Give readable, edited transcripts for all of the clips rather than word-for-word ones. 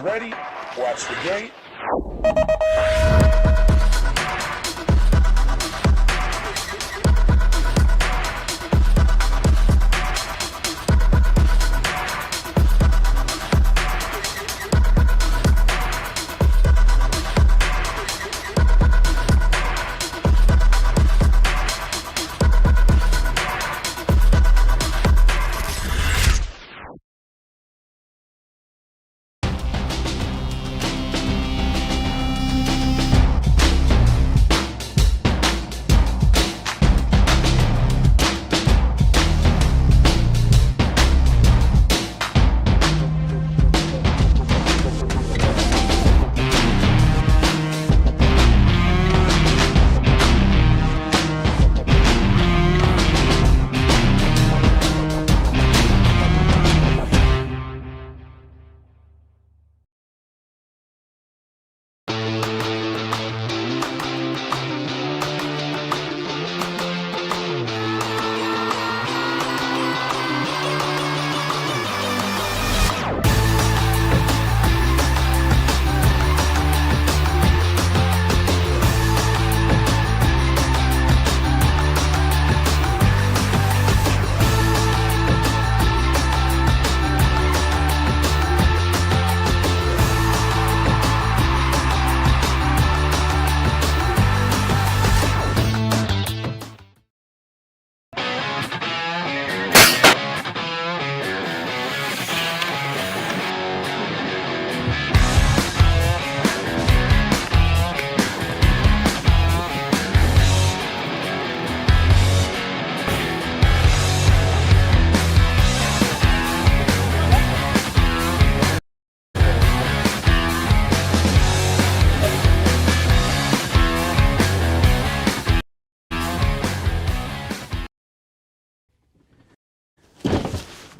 ready. Watch the gate.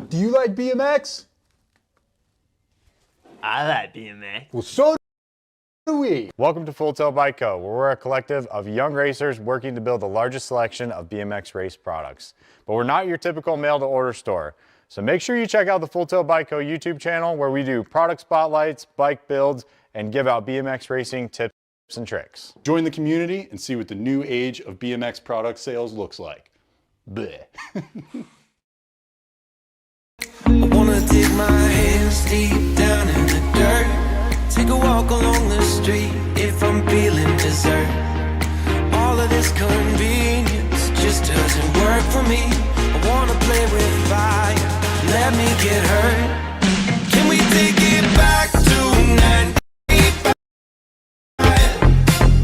Do you like BMX? I like BMX. Well, so do we. Welcome to Full Tilt Bike Co., where we're a collective of young racers working to build the largest selection of BMX race products. But we're not your typical mail-to-order store. So make sure you check out the Full Tilt Bike Co. YouTube channel, where we do product spotlights, bike builds, and give out BMX racing tips and tricks. Join the community and see what the new age of BMX product sales looks like. Bleh. I wanna dig my hands deep down in the dirt. Take a walk along the street if I'm feeling dessert. All of this convenience just doesn't work for me. I wanna play with fire, let me get hurt. Can we take it back to 95?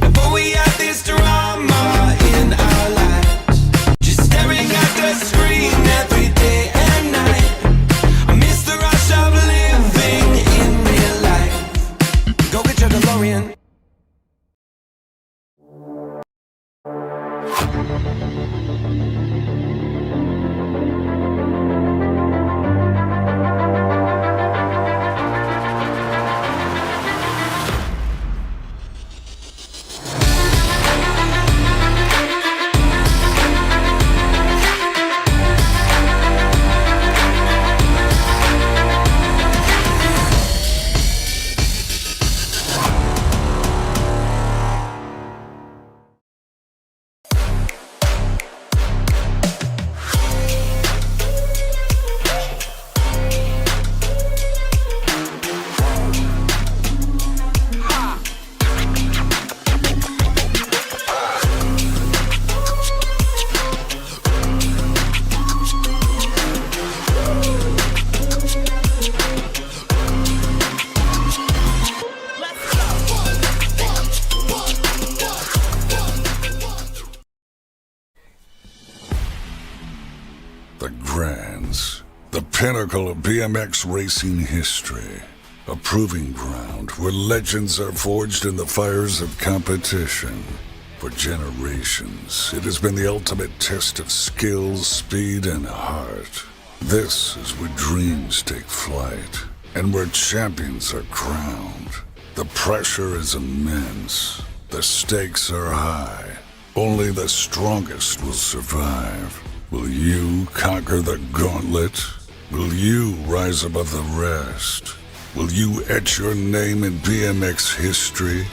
Before we had this drama in our lives, just staring at the screen every day and night. I miss the rush of living in real life. Go get your DeLorean. The Grands, the pinnacle of BMX racing history. A proving ground where legends are forged in the fires of competition. For generations, it has been the ultimate test of skill, speed, and heart. This is where dreams take flight, and where champions are crowned. The pressure is immense. The stakes are high. Only the strongest will survive. Will you conquer the gauntlet? Will you rise above the rest? Will you etch your name in BMX history?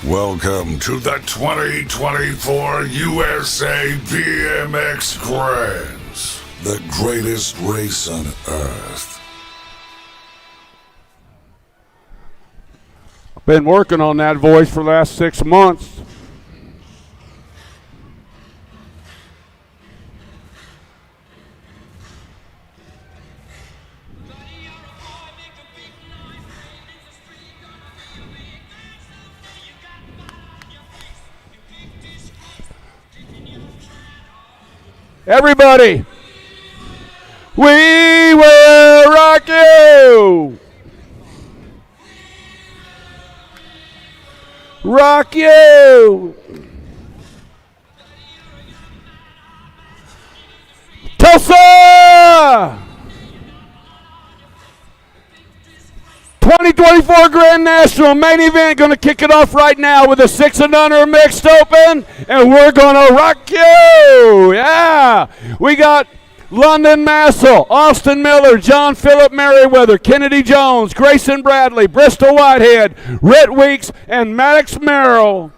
Welcome to the 2024 USA BMX Grands, the greatest race on earth. Been working on that voice for the last 6 months. Everybody, we will rock you. Rock you. Tulsa! 2024 Grand National main event. Going to kick it off right now with a 6 and under mixed open, and we're going to rock you. Yeah, we got London Massel, Austin Miller, John Phillip Merriweather, Kennedy Jones, Grayson Bradley, Bristol Whitehead, Rhett Weeks, and Maddox Merrill.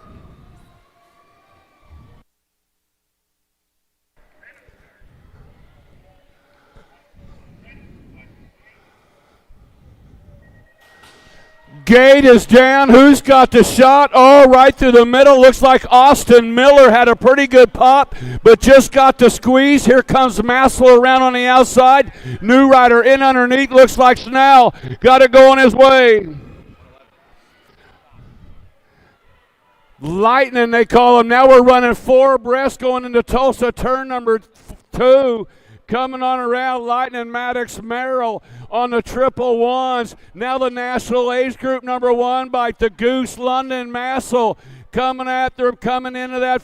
Gate is down. Who's got the shot? Oh, right through the middle. Looks like Austin Miller had a pretty good pop, but just got the squeeze. Here comes Massel around on the outside. New rider in underneath. Looks like Snell got to go on his way. Lightning, they call him. Now we're running 4 abreast going into Tulsa, turn number 2. Coming on around, Lightning, Maddox Merrill on the triple ones. Now the national age group number 1 by the Goose, London Massel coming after him, coming into that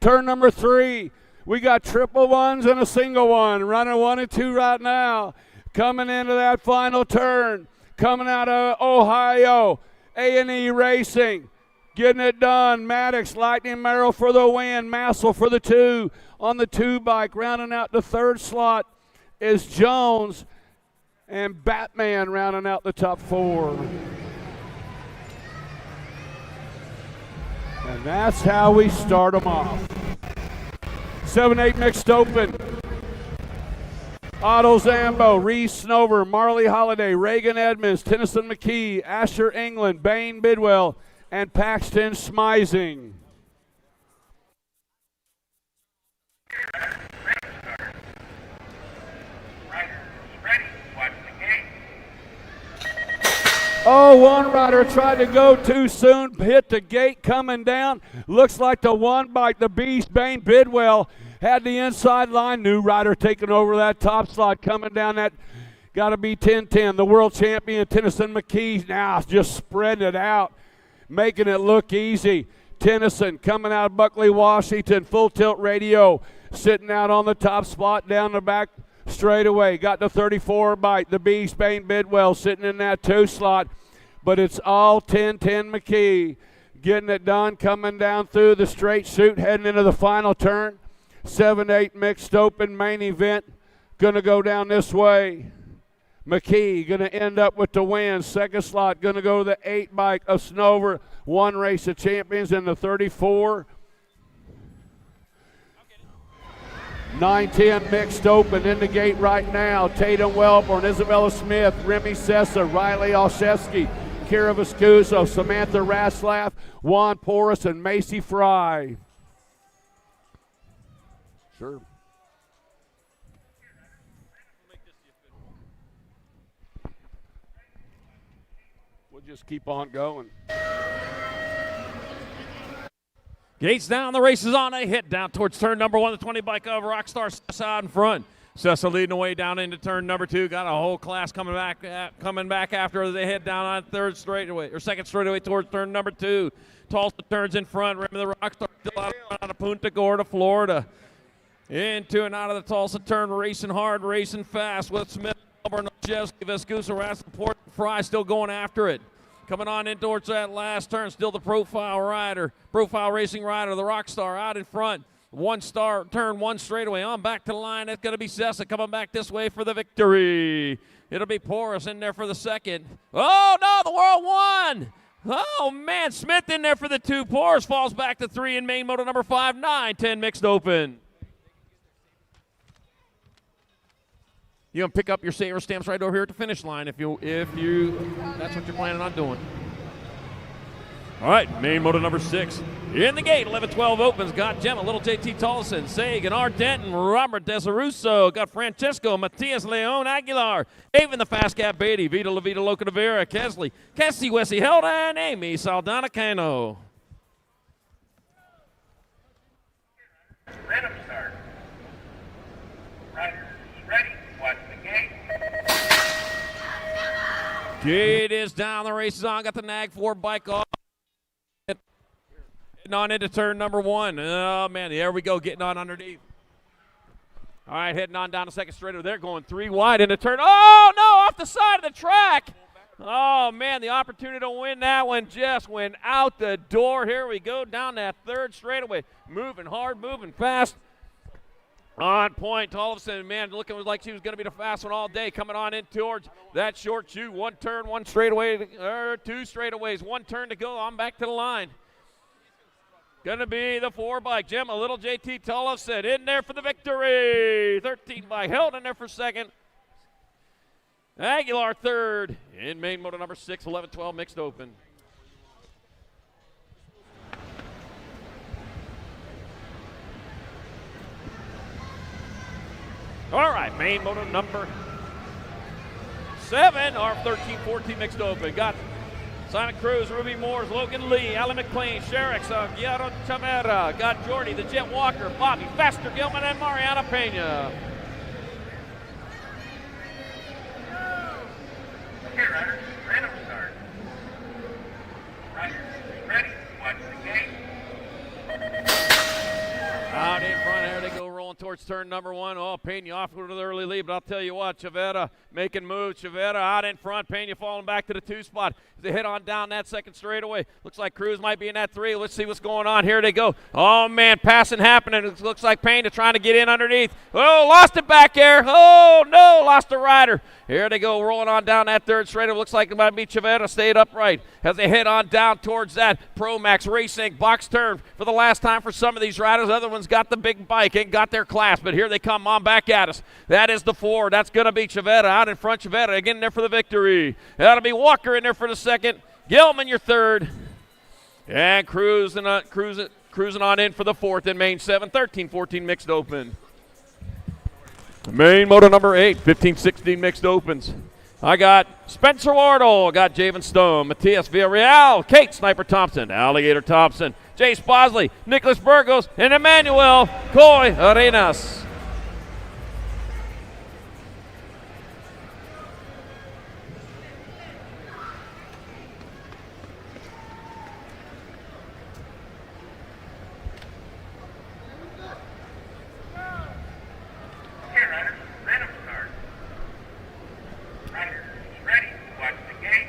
turn number 3. We got triple ones and a single one, running 1 and 2 right now. Coming into that final turn, coming out of Ohio, A&E Racing. Getting it done, Maddox, Lightning Merrill for the win, Massel for the 2 on the 2 bike. Rounding out the 3rd slot is Jones, and Batman rounding out the top 4. And that's how we start them off. 7-8 mixed open. Otto Zambo, Reese Snover, Marley Holiday, Reagan Edmonds, Tennyson McKee, Asher England, Bain Bidwell, and Paxton Smizing. Oh, one rider tried to go too soon, hit the gate coming down. Looks like the one bike, the Beast, Bain Bidwell, had the inside line. New rider taking over that top slot, coming down that, got to be 10-10. The world champion, Tennyson McKee, now just spreading it out, making it look easy. Tennyson coming out of Buckley, Washington, Full Tilt Radio, sitting out on the top spot down the back straightaway. Got the 34 bike, the Beast, Bain Bidwell, sitting in that 2 slot. But it's all 10-10 McKee. Getting it done, coming down through the straight chute, heading into the final turn. 7-8 mixed open main event. Going to go down this way. McKee going to end up with the win. 2nd slot going to go to the 8 bike of Snover. 1 race of champions in the 34. 9-10 mixed open in the gate right now. Tatum Wellborn, Isabella Smith, Remy Sessa, Riley Olszewski, Kira Viscuso, Samantha Raslaff, Juan Porras, and Macy Fry. Sure. We'll just keep on going. Gates down, the race is on. A hit down towards turn number 1, the 20 bike of Rockstar Sessa out in front. Sessa leading the way down into turn number 2. Got a whole class coming back after they head down on 3rd straightaway or 2nd straightaway towards turn number 2. Tulsa turns in front. Remember the Rockstar still out of Punta Gorda, Florida. Into and out of the Tulsa turn, racing hard, racing fast with Smith, Melbourne, Olszewski, Vescusa, Rasselport, Fry still going after it. Coming on in towards that last turn, still the profile racing rider, the Rockstar out in front. turn one straightaway. On back to the line. It's going to be Sessa coming back this way for the victory. It'll be Porras in there for the second. Oh, no, the World won. Oh, man, Smith in there for the 2. Porras falls back to 3 in main moto number 5, 9-10 mixed open. You can pick up your saver stamps right over here at the finish line if you that's what you're planning on doing. All right, main moto number 6. In the gate, 11-12 opens. Got Gemma, little JT Tolson, Sagan, Denton, Robert Desarusso. Got Francesco, Matias Leon Aguilar. Avon the Fast Cat Beatty, Vita La Vida Loca de Vera, Kesley, Cassie Wessie Helda, and Amy Saldana Cano. Random start. Riders ready. Watch the gate. Gate is down. The race is on. Got the Nag 4 bike off. Getting on into turn number 1. Oh, man, there we go, getting on underneath. All right, heading on down the second straight over there, going 3 wide into turn. Oh, no, off the side of the track. Oh, man, the opportunity to win that one just went out the door. Here we go down that third straightaway. Moving hard, moving fast. On point, all of a sudden, man, looking like she was going to be the fast one all day, coming on in towards that short chute. 1 turn, 1 straightaway, 2 straightaways, 1 turn to go. On back to the line. Going to be the 4 bike. Gemma, little JT Tollefson in there for the victory. 13 bike held in there for second. Aguilar third in main moto number 6, 11-12 mixed open. All right, main moto number 7, or 13-14 mixed open. Got Sonic Cruz, Ruby Moores, Logan Lee, Alan McLean, Sherricks, Guillermo Chamera. Got Jordy, the Jet Walker, Bobby, Faster Gilman, and Mariana Pena. Okay, riders, random start. Riders ready. Watch the gate. Out in front, there they go, rolling towards turn number 1. Oh, Pena off with an early lead, but I'll tell you what, Chavetta making moves. Chavetta out in front, Pena falling back to the 2 spot. They head on down that second straightaway. Looks like Cruz might be in that 3. Let's see what's going on. Here they go. Oh, man, passing happening. It looks like Pena trying to get in underneath. Oh, lost it back there. Oh, no, lost the rider. Here they go, rolling on down that third straightaway. Looks like it might be Chavetta stayed upright as they head on down towards that Pro Max Racing box turn for the last time for some of these riders. Other ones got the big bike, ain't got their class, but here they come on back at us. That is the 4. That's going to be Chavetta out in front. Chavetta again there for the victory. That'll be Walker in there for the second. Gilman your third. And cruising on in for the 4th in main 7, 13-14 mixed open. Main moto number 8, 15-16 mixed opens. I got Spencer Wardle, got Javen Stone, Matias Villarreal, Kate Sniper Thompson, Alligator Thompson, Jace Bosley, Nicholas Burgos, and Emmanuel Coy Arenas. Okay, riders, random start. Riders ready. Watch the gate.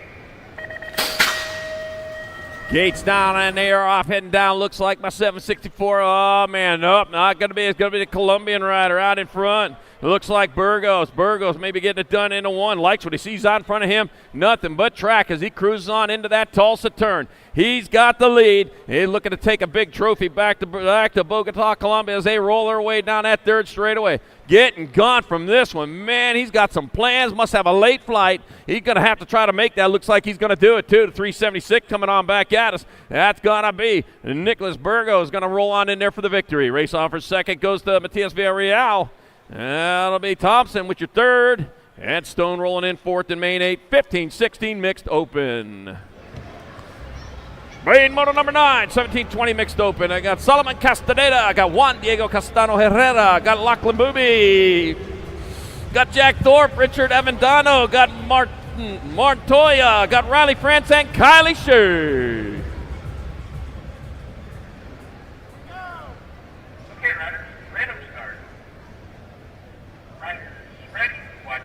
Gates down and they are off, heading down. Looks like my 764. Oh man, nope, not gonna be. It's gonna be the Colombian rider out in front. It looks like Burgos. Burgos maybe getting it done into 1. Likes what he sees out in front of him. Nothing but track as he cruises on into that Tulsa turn. He's got the lead. He's looking to take a big trophy back to Bogota, Colombia as they roll their way down that third straightaway. Getting gone from this one. Man, he's got some plans. Must have a late flight. He's going to have to try to make that. Looks like he's going to do it, too. The 376 coming on back at us. That's going to be Nicholas Burgos going to roll on in there for the victory. Race on for second goes to Matias Villarreal. That'll be Thompson with your third. And Stone rolling in 4th in main 8. 15-16 mixed open. Main moto number 9, 17-20 mixed open. I got Solomon Castaneda. I got Juan Diego Castano Herrera. I got Lachlan Booby. Got Jack Thorpe, Richard Avendano. Got Martin Montoya. Got Riley France and Kylie Shea. Okay, riders, random start. Riders ready. Watch.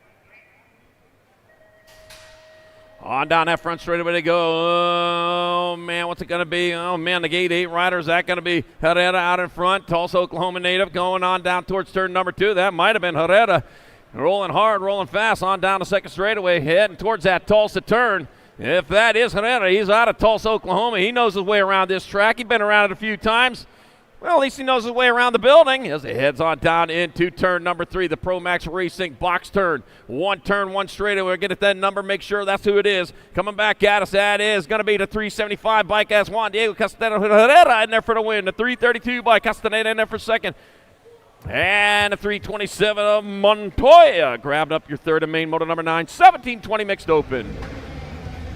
On down that front straightaway they go. Oh, man, what's it going to be? Oh, man, the gate 8 rider, is that going to be Herrera out in front? Tulsa, Oklahoma native going on down towards turn number 2. That might have been Herrera. Rolling hard, rolling fast, on down the second straightaway, heading towards that Tulsa turn. If that is Herrera, he's out of Tulsa, Oklahoma. He knows his way around this track. He's been around it a few times. Well, at least he knows his way around the building as he heads on down into turn number 3, the Pro Max Racing box turn. One turn, one straightaway. We'll get at that number, make sure that's who it is. Coming back at us, that is going to be the 375 bike as Juan Diego Castaneda Herrera in there for the win. The 332 by Castaneda in there for second. And the 327 of Montoya grabbed up your third of main moto number 9. 17-20 mixed open.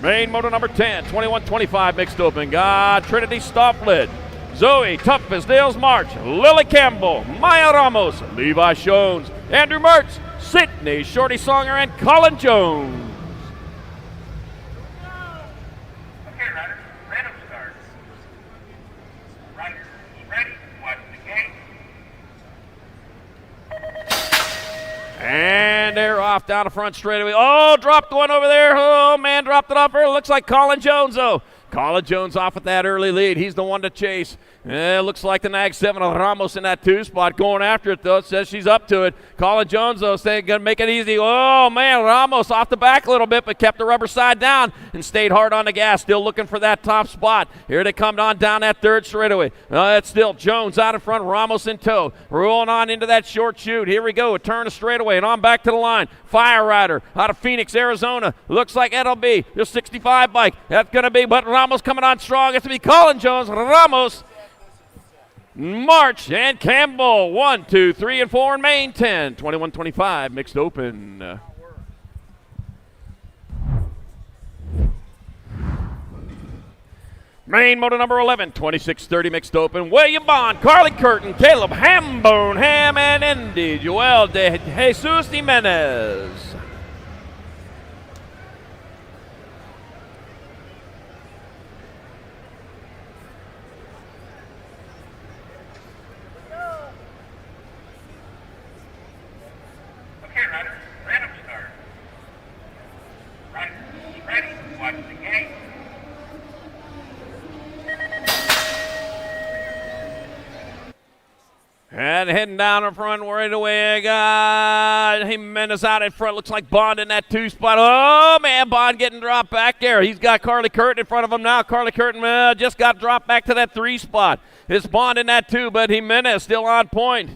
Main moto number 10. 21-25 mixed open. Got Trinity Stofflet, Zoe Tough as Nails March, Lily Campbell, Maya Ramos, Levi Shones, Andrew Mertz, Sydney Shorty Songer, and Colin Jones. Okay, riders, random start. Riders, ready, watch the gate. And they're off down the front straightaway. Oh, dropped one over there. Oh, man, dropped it off there. Looks like Colin Jones, though. Colin Jones off with that early lead. He's the one to chase. Looks like the Nag 7 of Ramos in that 2 spot. Going after it, though. Says she's up to it. Colin Jones, though, saying going to make it easy. Oh, man, Ramos off the back a little bit, but kept the rubber side down and stayed hard on the gas. Still looking for that top spot. Here they come on down that third straightaway. It's still Jones out in front, Ramos in tow. Rolling on into that short chute. Here we go. A turn of straightaway and on back to the line. Fire Rider out of Phoenix, Arizona. Looks like it'll be the 65 bike. That's going to be, but Ramos coming on strong. It's going to be Colin Jones, Ramos, March, and Campbell. 1, 2, 3, and 4 in main 10. 21-25 mixed open. Main moto number 11, 26-30 mixed open. William Bond, Carly Curtin, Caleb Hambone, Ham, and Indy Joel de Jesus Jimenez. Okay, riders, random start. Riders, ready, watch the gate. And heading down in front right away, got Jimenez out in front. Looks like Bond in that 2 spot. Oh, man, Bond getting dropped back there. He's got Carly Curtin in front of him now. Carly Curtin just got dropped back to that 3 spot. It's Bond in that 2, but Jimenez still on point.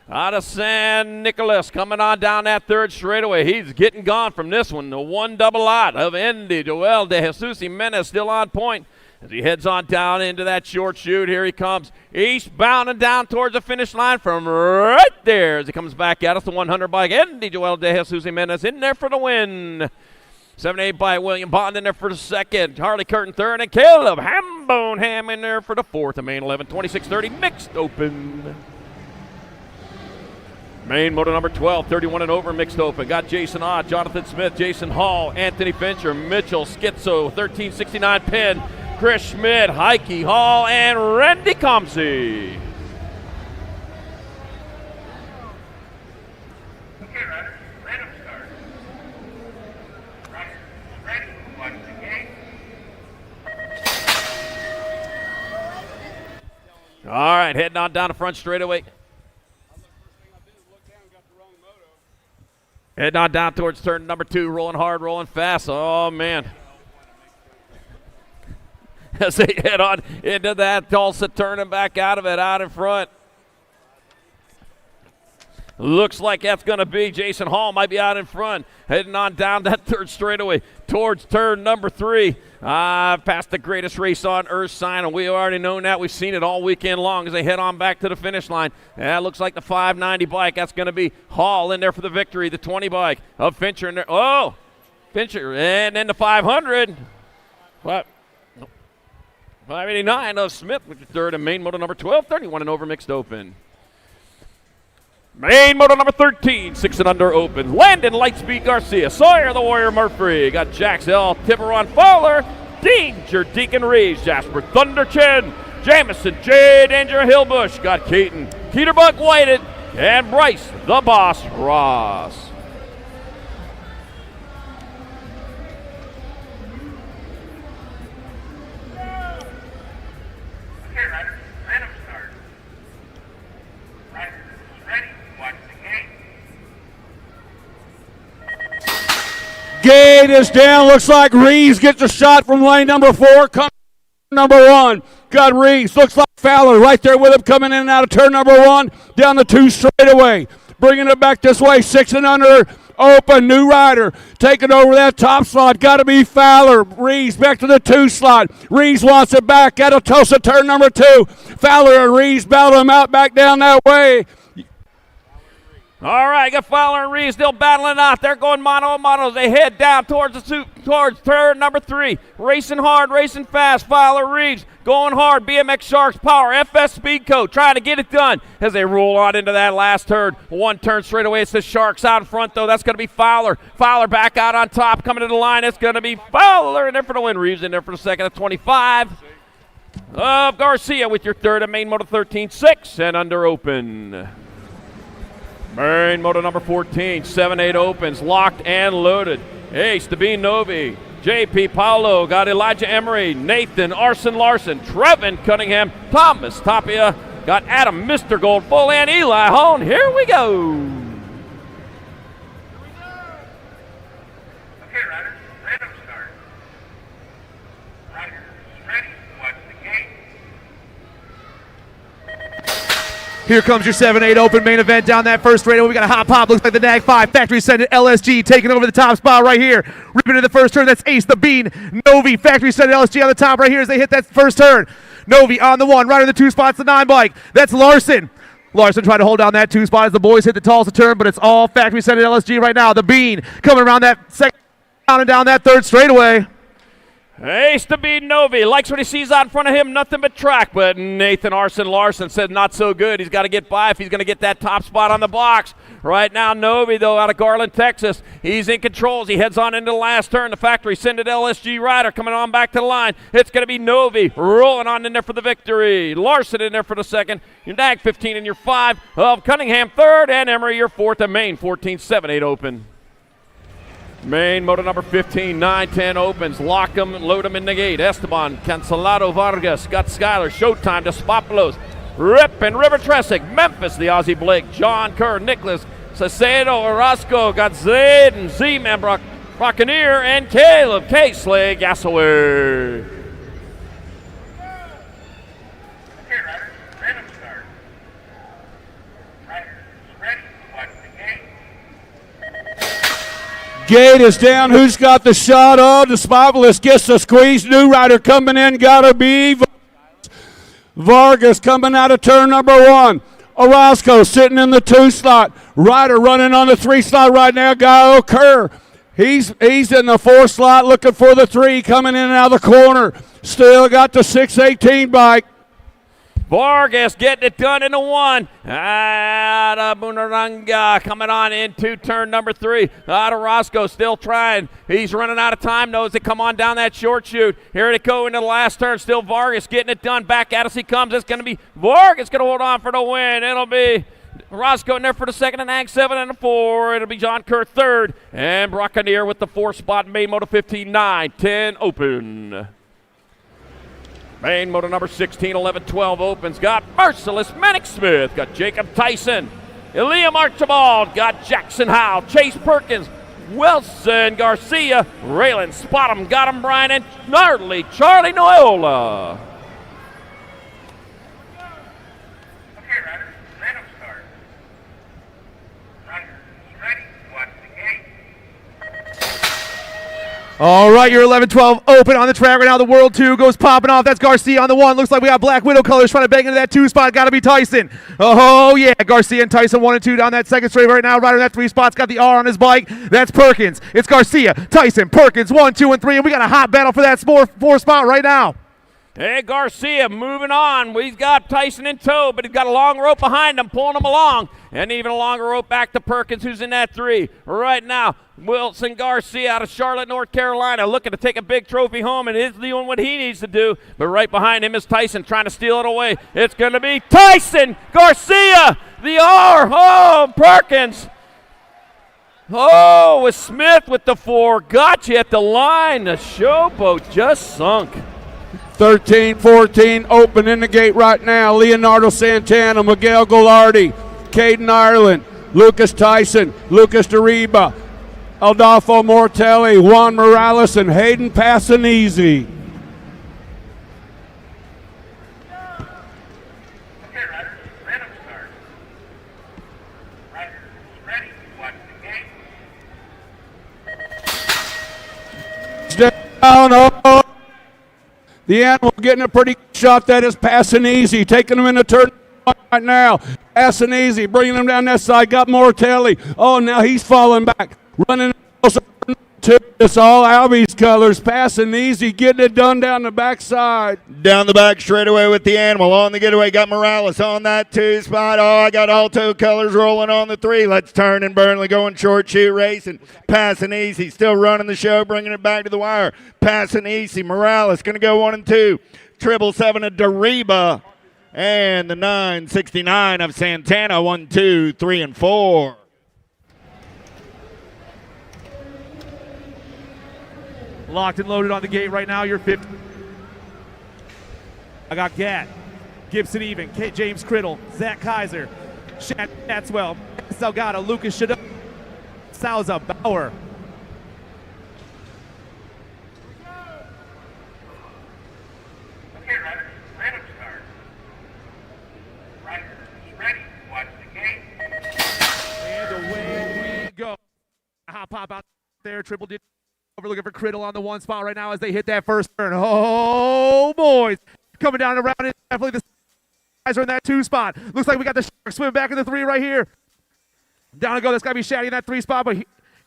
Out of San Nicolas, coming on down that third straightaway. He's getting gone from this one. The 1 double out of Indy Joel de Jesus Jimenez still on point. As he heads on down into that short chute, here he comes. Eastbound and down towards the finish line from right there. As he comes back at us, the 100 bike. Andy Joel de Jesus Jimenez in there for the win. 7-8 by William Bond in there for the second. Harley Curtin third, and Caleb Hambone Ham in there for the fourth. The main 11, 26-30 mixed open. Main moto number 12, 31 and over mixed open. Got Jason Ott, Jonathan Smith, Jason Hall, Anthony Fincher, Mitchell Schizo, 1369 pin. Chris Schmidt, Heike Hall, and Randy Comsey. Okay, riders, random start. Riders, ready, watch the gate. All right, heading on down the front straightaway. Heading on down towards turn number 2, rolling hard, rolling fast. Oh, man. As they head on into that Tulsa, turning back out of it, out in front. Looks like that's going to be Jason Hall, might be out in front. Heading on down that third straightaway towards turn number 3. Past the greatest race on earth sign, and we already know that. We've seen it all weekend long as they head on back to the finish line. That looks like the 590 bike. That's going to be Hall in there for the victory. The 20 bike of Fincher in there. Oh, Fincher. And then the 500. What? 589 of Smith with the third, and main moto number 12, 31 and over mixed open. Main moto number 13, 6 and under open. Landon Lightspeed Garcia, Sawyer the Warrior Murphy. Got Jax L. Tiburon Fowler, Danger Deacon Reeves, Jasper Thunder Chin, Jamison J. Danger Hillbush. Got Keaton Keterbug Whited, and Bryce the Boss Ross. riders, random start. Riders ready, watch the gate. Gate is down. Looks like Reeves gets a shot from lane number 4. Coming number 1. Got Reeves. Looks like Fowler right there with him coming in and out of turn number 1. Down the 2 straightaway. Bringing it back this way. 6 and under. Open. New rider. Taking over that top slot. Got to be Fowler. Reeves back to the 2 slot. Reeves wants it back out of Tulsa turn number 2. Fowler and Reeves battle him out back down that way. All right, got Fowler and Reeves still battling out. They're going mano a mano. They head down towards turn number 3. Racing hard, racing fast. Fowler, Reeves going hard. BMX Sharks Power, FS Speedco trying to get it done as they roll on into that last turn. 1 turn straight away. It's the Sharks out in front, though. That's going to be Fowler. Fowler back out on top, coming to the line. It's going to be Fowler in there for the win. Reeves in there for the second at 25. Of Garcia with your third at main moto 13, 6 and under open. Main moto number 14, 7-8 opens, locked and loaded. Ace, Devine Novi, JP Paolo, got Elijah Emery, Nathan Arson Larson, Trevin Cunningham, Thomas Tapia, got Adam Mr. Gold, Full and Eli Hone. Here we go. Okay, riders, random start. Riders ready, watch the gate. Here comes your 7-8 open main event down that first straightaway. We got a hot pop. Looks like the Nag 5 factory sent it. LSG taking over the top spot right here. Ripping to the first turn. That's Ace the Bean. Novi factory sent LSG on the top right here as they hit that first turn. Novi on the 1. Right in the 2 spots. The 9 bike. That's Larson. Larson trying to hold down that 2 spot as the boys hit the Tulsa turn, but it's all factory sent LSG right now. The Bean coming around that second down and down that third straightaway. Ace to be Novi. Likes what he sees out in front of him. Nothing but track. But Nathan Arson Larson said not so good. He's got to get by if he's going to get that top spot on the box. Right now, Novi, though, out of Garland, Texas. He's in control as he heads on into the last turn. The factory sending LSG rider coming on back to the line. It's going to be Novi rolling on in there for the victory. Larson in there for the second. Your Nag 15 and your 5 of Cunningham third. And Emery your 4th and main 14, 7-8 open. Main moto number 15, 9-10 opens. Lock them, load them in the gate. Esteban, Cancelado Vargas, got Skyler, Showtime, Despopolos, Rip and River Tressick, Memphis, the Aussie Blake, John Kerr, Nicholas, Sacedo, Orozco, got Zaid and Z-Man Buccaneer, and Caleb K-Slay Gassaway. Okay, riders, random start. Riders ready, watch the gate. Gate is down. Who's got the shot? Oh, Despopolis gets the squeeze. New rider coming in. Gotta be Vargas coming out of turn number 1. Orozco sitting in the 2 slot. Ryder running on the 3 slot right now. Guy Kerr. He's in the 4 slot looking for the 3 coming in and out of the corner. Still got the 618 bike. Vargas getting it done in the 1. Out of Bunaranga coming on into turn number 3. Out of Roscoe still trying. He's running out of time though as they come on down that short chute. Here they go into the last turn. Still Vargas getting it done. Back at us he comes. It's going to be Vargas going to hold on for the win. It'll be Roscoe in there for the second and Ag 7 and a 4. It'll be John Kerr third. And Buccaneer with the 4th spot. Main moto 15, 9-10 open. Main moto number 16, 11, 12 opens. Got Merciless Manic Smith. Got Jacob Tyson. Eliam Archibald. Got Jackson Howe. Chase Perkins. Wilson Garcia. Raylan Spottom. Got him Brian and Gnarly Charlie Noyola. Okay, riders, random start. Riders ready, watch the gate. All right, your 11-12 open on the track right now. The World 2 goes popping off. That's Garcia on the 1. Looks like we got Black Widow colors trying to bang into that 2 spot. Got to be Tyson. Oh, yeah. Garcia and Tyson 1 and 2 down that second straight right now. Right on that 3 spot's got the R on his bike. That's Perkins. It's Garcia, Tyson, Perkins, 1, 2, and 3. And we got a hot battle for that 4 spot right now. Hey, Garcia moving on. He's got Tyson in tow, but he's got a long rope behind him, pulling him along. And even a longer rope back to Perkins, who's in that 3. Right now, Wilson Garcia out of Charlotte, North Carolina, looking to take a big trophy home, and is doing what he needs to do. But right behind him is Tyson trying to steal it away. It's going to be Tyson Garcia, the R. Oh, Perkins. Oh, with Smith with the 4. Got you at the line. The showboat just sunk. 13, 14, open in the gate right now. Leonardo Santana, Miguel Golardi, Caden Ireland, Lucas Tyson, Lucas Deriba, Adolfo Mortelli, Juan Morales, and Hayden Passanese. Okay, riders, random start. Riders, ready, watch the game. Down, oh. The animal getting a pretty good shot. That is Passanese, taking him in the turn right now. Passanese bringing him down that side. Got Mortelli. Oh, now he's falling back. Running to it's all Albie's colors. Passanese getting it done down the backside. Down the back straightaway with the animal. On the getaway, got Morales on that 2 spot. Oh, I got Alto colors rolling on the 3. Let's turn and Burnley going short shoot racing. Passing easy, still running the show, bringing it back to the wire. Passing easy. Morales going to go 1 and 2. 777 of Deriba. And the 969 of Santana. 1, 2, 3, and 4. Locked and loaded on the gate right now. You're 50. I got Gat, Gibson Even, James Criddle, Zach Kaiser, Shatswell, Salgado, Lucas Shadow, Salza, Bauer. Okay, riders, random start. Riders, ready, watch the game. And away we go. Hot pop out there, triple digit. Over looking for Criddle on the 1 spot right now as they hit that first turn. Oh, boys. Coming down around it. Definitely the guys are in that 2 spot. Looks like we got the Sharks swimming back in the 3 right here. Down to go. That's got to be Shaddy in that 3 spot, but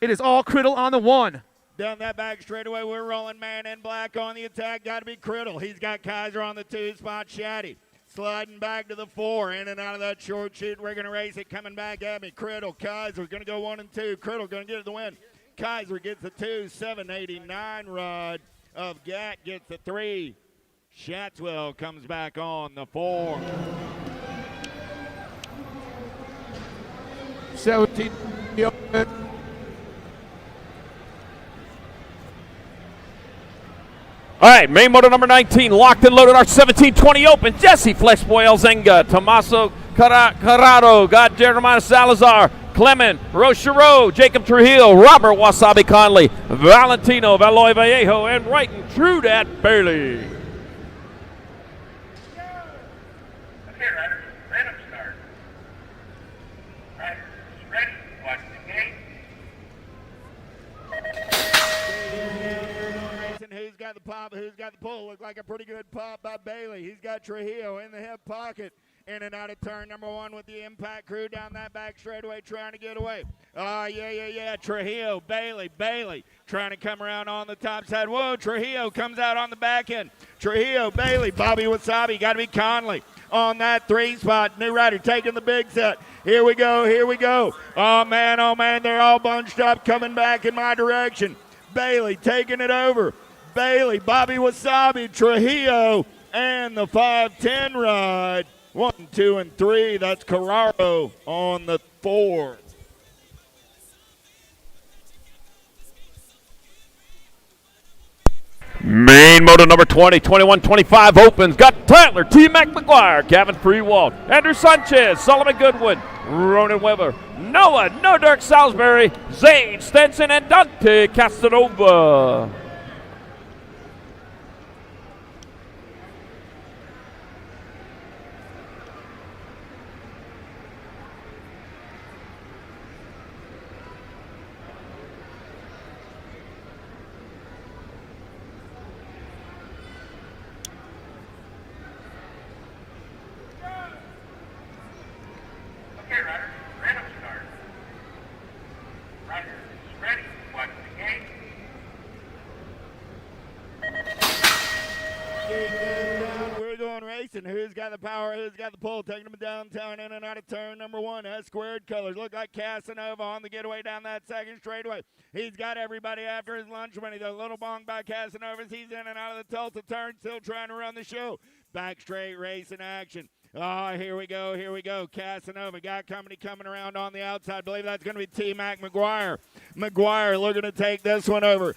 it is all Criddle on the 1. Down that back straightaway, we're rolling man in black on the attack. Got to be Criddle. He's got Kaiser on the 2 spot. Shaddy sliding back to the 4. In and out of that short shoot. We're going to race it. Coming back at me. Criddle, Kaiser going to go 1 and 2. Criddle going to get the win. Kaiser gets the 2, 789 rod of Gat gets the 3. Shatswell comes back on the 4. 17. All right, main motor number 19, locked and loaded, our 1720 open. Jesse Fleshboy Elzenga, Tommaso Carrado, got Jeremiah Salazar, Clement, Rochereau, Jacob Trujillo, Robert Wasabi Conley, Valentino Valoy Vallejo, and right and true that Bailey. Okay, riders, random start. Riders, ready, watch the game. Who's got the pop? Who's got the pull? Looked like a pretty good pop by Bailey. He's got Trujillo in the hip pocket. In and out of turn number 1 with the impact crew down that back straightaway trying to get away. Yeah. Trujillo, Bailey trying to come around on the top side. Whoa, Trujillo comes out on the back end. Trujillo, Bailey, Bobby Wasabi, got to be Conley on that 3 spot. New rider taking the big set. Here we go. Oh, man, they're all bunched up coming back in my direction. Bailey taking it over. Bailey, Bobby Wasabi, Trujillo, and the 510 ride. 1, 2, and 3. That's Carraro on the 4. Main motor number 20, 21, 25 opens. Got Tyler, T-Mac McGuire, Gavin Freewald, Andrew Sanchez, Solomon Goodwin, Ronan Weber, Noah, No Dirk Salisbury, Zane Stenson, and Dante Casanova. Okay, riders, random start. Riders, ready, watch the game. We're doing racing. Who's got the power? Who's got the pull? Taking them downtown in and out of turn number 1. S squared colors. Look like Casanova on the getaway down that second straightaway. He's got everybody after his lunch money. The little bong by Casanova's. He's in and out of the Tulsa turn, still trying to run the show. Back straight racing action. Oh, here we go. Casanova got company coming around on the outside. I believe that's going to be T-Mac McGuire. McGuire looking to take this one over.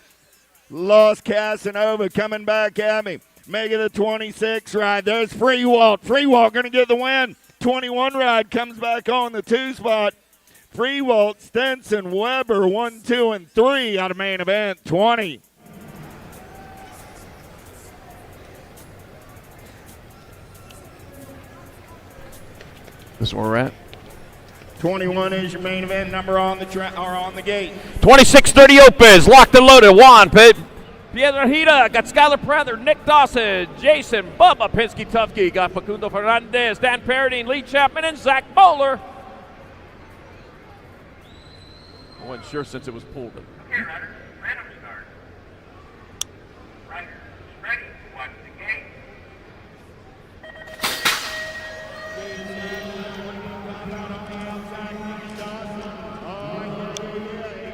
Lost Casanova coming back at me. Make it the 26 ride. There's Free Walt. Free Walt going to get the win. 21 ride comes back on the 2 spot. Free Walt, Stenson, Weber, 1, 2, and 3 out of main event 20. This is where we're at. 21 is your main event number on the gate. 26:30 opens, locked and loaded. Juan Piedrahita got Skylar Prather, Nick Dawson, Jason, Bubba Pinsky Tufke, got Facundo Fernandez, Dan Paradine, Lee Chapman, and Zach Bowler. I wasn't sure since it was pulled. Okay, riders, random start. Riders, ready, watch the gate.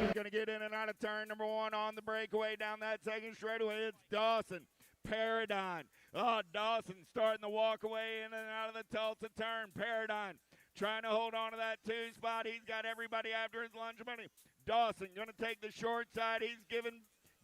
He's going to get in and out of turn number 1 on the breakaway down that second straightaway. It's Dawson. Paradine. Oh, Dawson starting the walk away in and out of the Tulsa turn. Paradine trying to hold on to that 2 spot. He's got everybody after his lunch money. Dawson going to take the short side. He's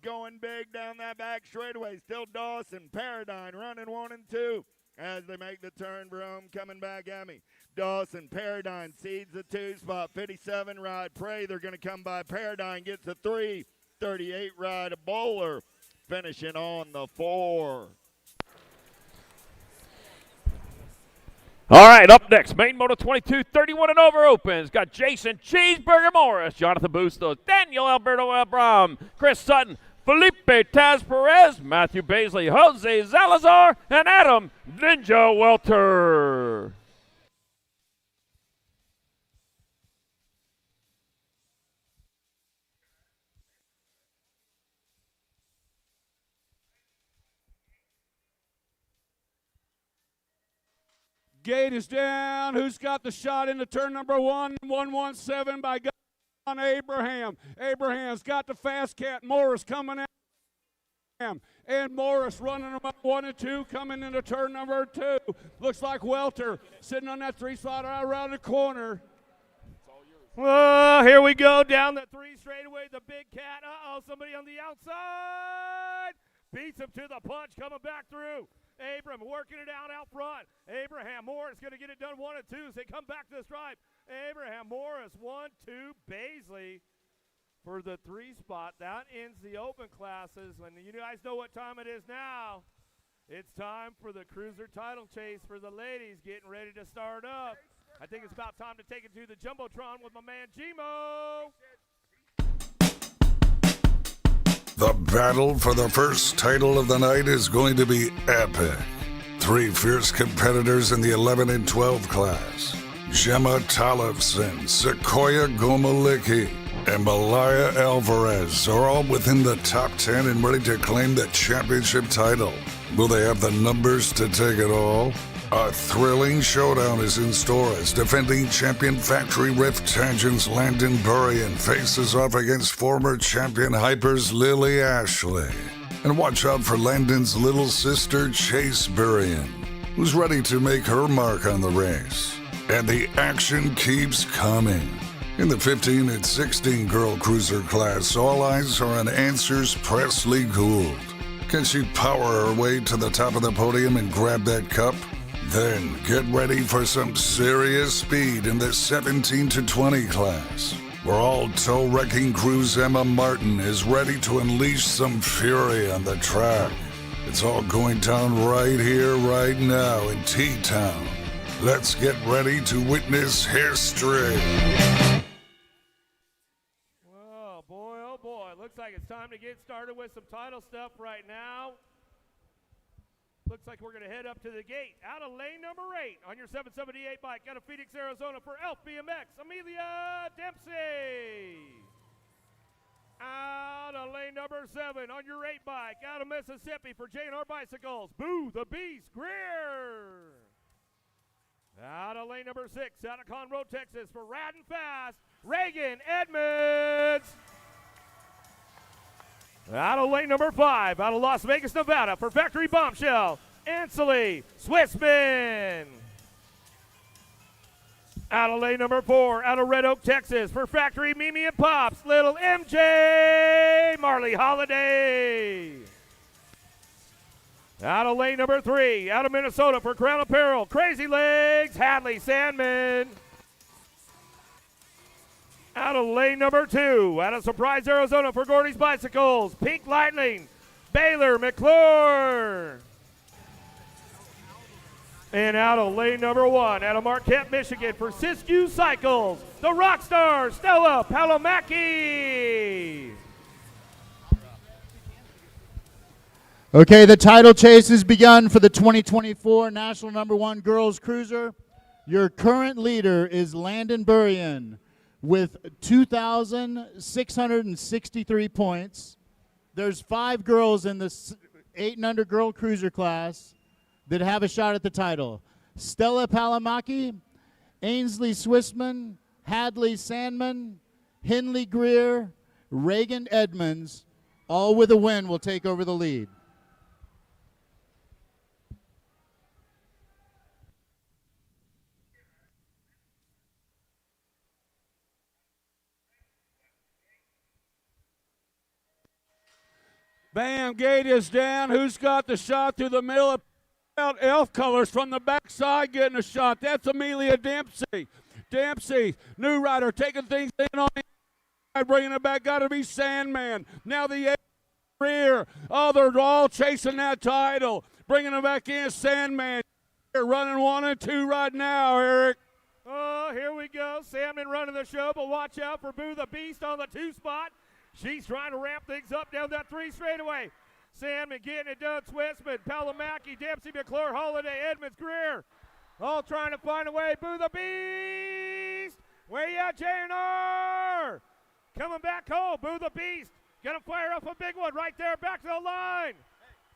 going big down that back straightaway. Still Dawson. Paradine running 1 and 2 as they make the turn for home, coming back at me. Dawson, Paradine seeds the 2 spot. 57 ride. Pray they're going to come by. Paradine gets the 3. 38 ride. A Bowler finishing on the 4. All right, up next, main moto 22, 31 and over opens. Got Jason Cheeseburger Morris, Jonathan Bustos, Daniel Alberto Abram, Chris Sutton, Felipe Taz Perez, Matthew Baisley, Jose Zalazar, and Adam Ninja Welter. Gate is down. Who's got the shot into turn number 1? 117 by on Abraham. Abraham's got the fast cat. Morris coming out. And Morris running them up 1 and 2, coming into turn number 2. Looks like Welter sitting on that 3 spot right around the corner. Well, here we go down the 3 straightaway. The big cat. Somebody on the outside. Beats him to the punch, coming back through. Abram working it out front. Abraham Morris going to get it done 1 and 2 as they come back to the stripe. Abraham Morris 1, 2. Baisley for the 3 spot. That ends the open classes. And you guys know what time it is now. It's time for the cruiser title chase for the ladies, getting ready to start up. I think it's about time to take it to the Jumbotron with my man Gmo. The battle for the first title of the night is going to be epic. 3 fierce competitors in the 11 and 12 class. Gemma Tollefson, Sequoia Gomalicki, and Malaya Alvarez are all within the top 10 and ready to claim the championship title. Will they have the numbers to take it all? A thrilling showdown is in store as defending champion Factory Rift Tangents Landon Burrian faces off against former champion Hyper's Lily Ashley. And watch out for Landon's little sister Chase Burrian, who's ready to make her mark on the race. And the action keeps coming. In the 15 and 16 girl cruiser class, all eyes are on Answers Presley Gould. Can she power her way to the top of the podium and grab that cup? Then get ready for some serious speed in the 17 to 20 class, where all toe-wrecking crew's Emma Martin is ready to unleash some fury on the track. It's all going down right here, right now in T-Town. Let's get ready to witness history. Oh boy, looks like it's time to get started with some title stuff right now. Looks like we're going to head up to the gate. Out of lane number 8 on your 778 bike out of Phoenix, Arizona for Elf BMX, Amelia Dempsey. Out of lane number 7 on your 8 bike out of Mississippi for J&R Bicycles, Boo the Beast Greer. Out of lane number 6 out of Conroe, Texas for Rad and Fast, Reagan Edmonds. Out of lane number 5, out of Las Vegas, Nevada, for Factory Bombshell, Ansley Swissman. Out of lane number 4, out of Red Oak, Texas, for Factory Mimi and Pops, Little MJ, Marley Holiday. Out of lane number 3, out of Minnesota for Crown Apparel, Crazy Legs, Hadley Sandman. Out of lane number 2, out of Surprise, Arizona for Gordy's Bicycles, Pink Lightning, Baylor McClure. And out of lane number 1, out of Marquette, Michigan for Siskiyou Cycles, the Rockstar, Stella Palomaki. Okay, the title chase has begun for the 2024 National Number 1 Girls Cruiser. Your current leader is Landon Burrian with 2,663 points. There's 5 girls in the 8 and under girl cruiser class that have a shot at the title. Stella Palomaki, Ainsley Swissman, Hadley Sandman, Henley Greer, Reagan Edmonds, all with a win will take over the lead. Bam, gate is down. Who's got the shot through the middle? Out elf colors from the backside getting a shot. That's Amelia Dempsey. Dempsey, new rider, taking things in on the inside, bringing it back. Got to be Sandman. Now the rear. Oh, they're all chasing that title. Bringing it back in, Sandman. Running 1 and 2 right now, Eric. Oh, here we go. Sandman running the show, but watch out for Boo the Beast on the 2 spot. She's trying to ramp things up down that 3 straightaway. Sandman getting it done. Swissman, Palomaki, Dempsey, McClure, Holiday, Edmonds, Greer. All trying to find a way. Boo the Beast. Where you at, JNR? Coming back home. Boo the Beast. Gonna fire up a big one right there. Back to the line.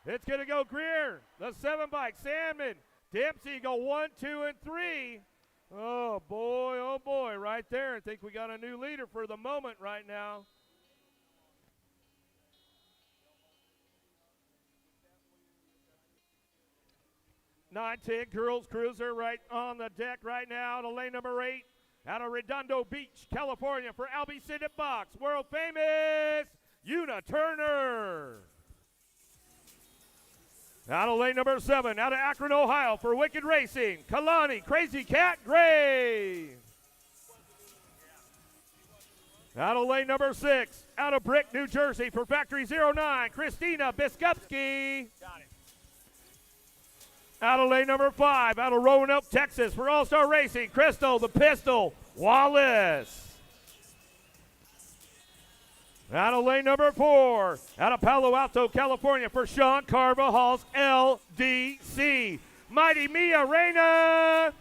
It's gonna go Greer. The 7 bike. Sandman. Dempsey go 1, 2, and 3. Oh boy, right there. I think we got a new leader for the moment right now. 9-10 girls cruiser right on the deck right now to lane number 8 out of Redondo Beach, California for Albie Sidney Box, world famous Una Turner. Out of lane number 7 out of Akron, Ohio for Wicked Racing, Kalani Crazy Cat Gray. Out of lane number 6 out of Brick, New Jersey for Factory 09, Christina Biskupski. Got it. Out of lane number 5, out of Roanoke, Texas, for All-Star Racing, Crystal, the Pistol, Wallace. Out of lane number 4, out of Palo Alto, California, for Sean Carvajal's LDC, Mighty Mia Reina.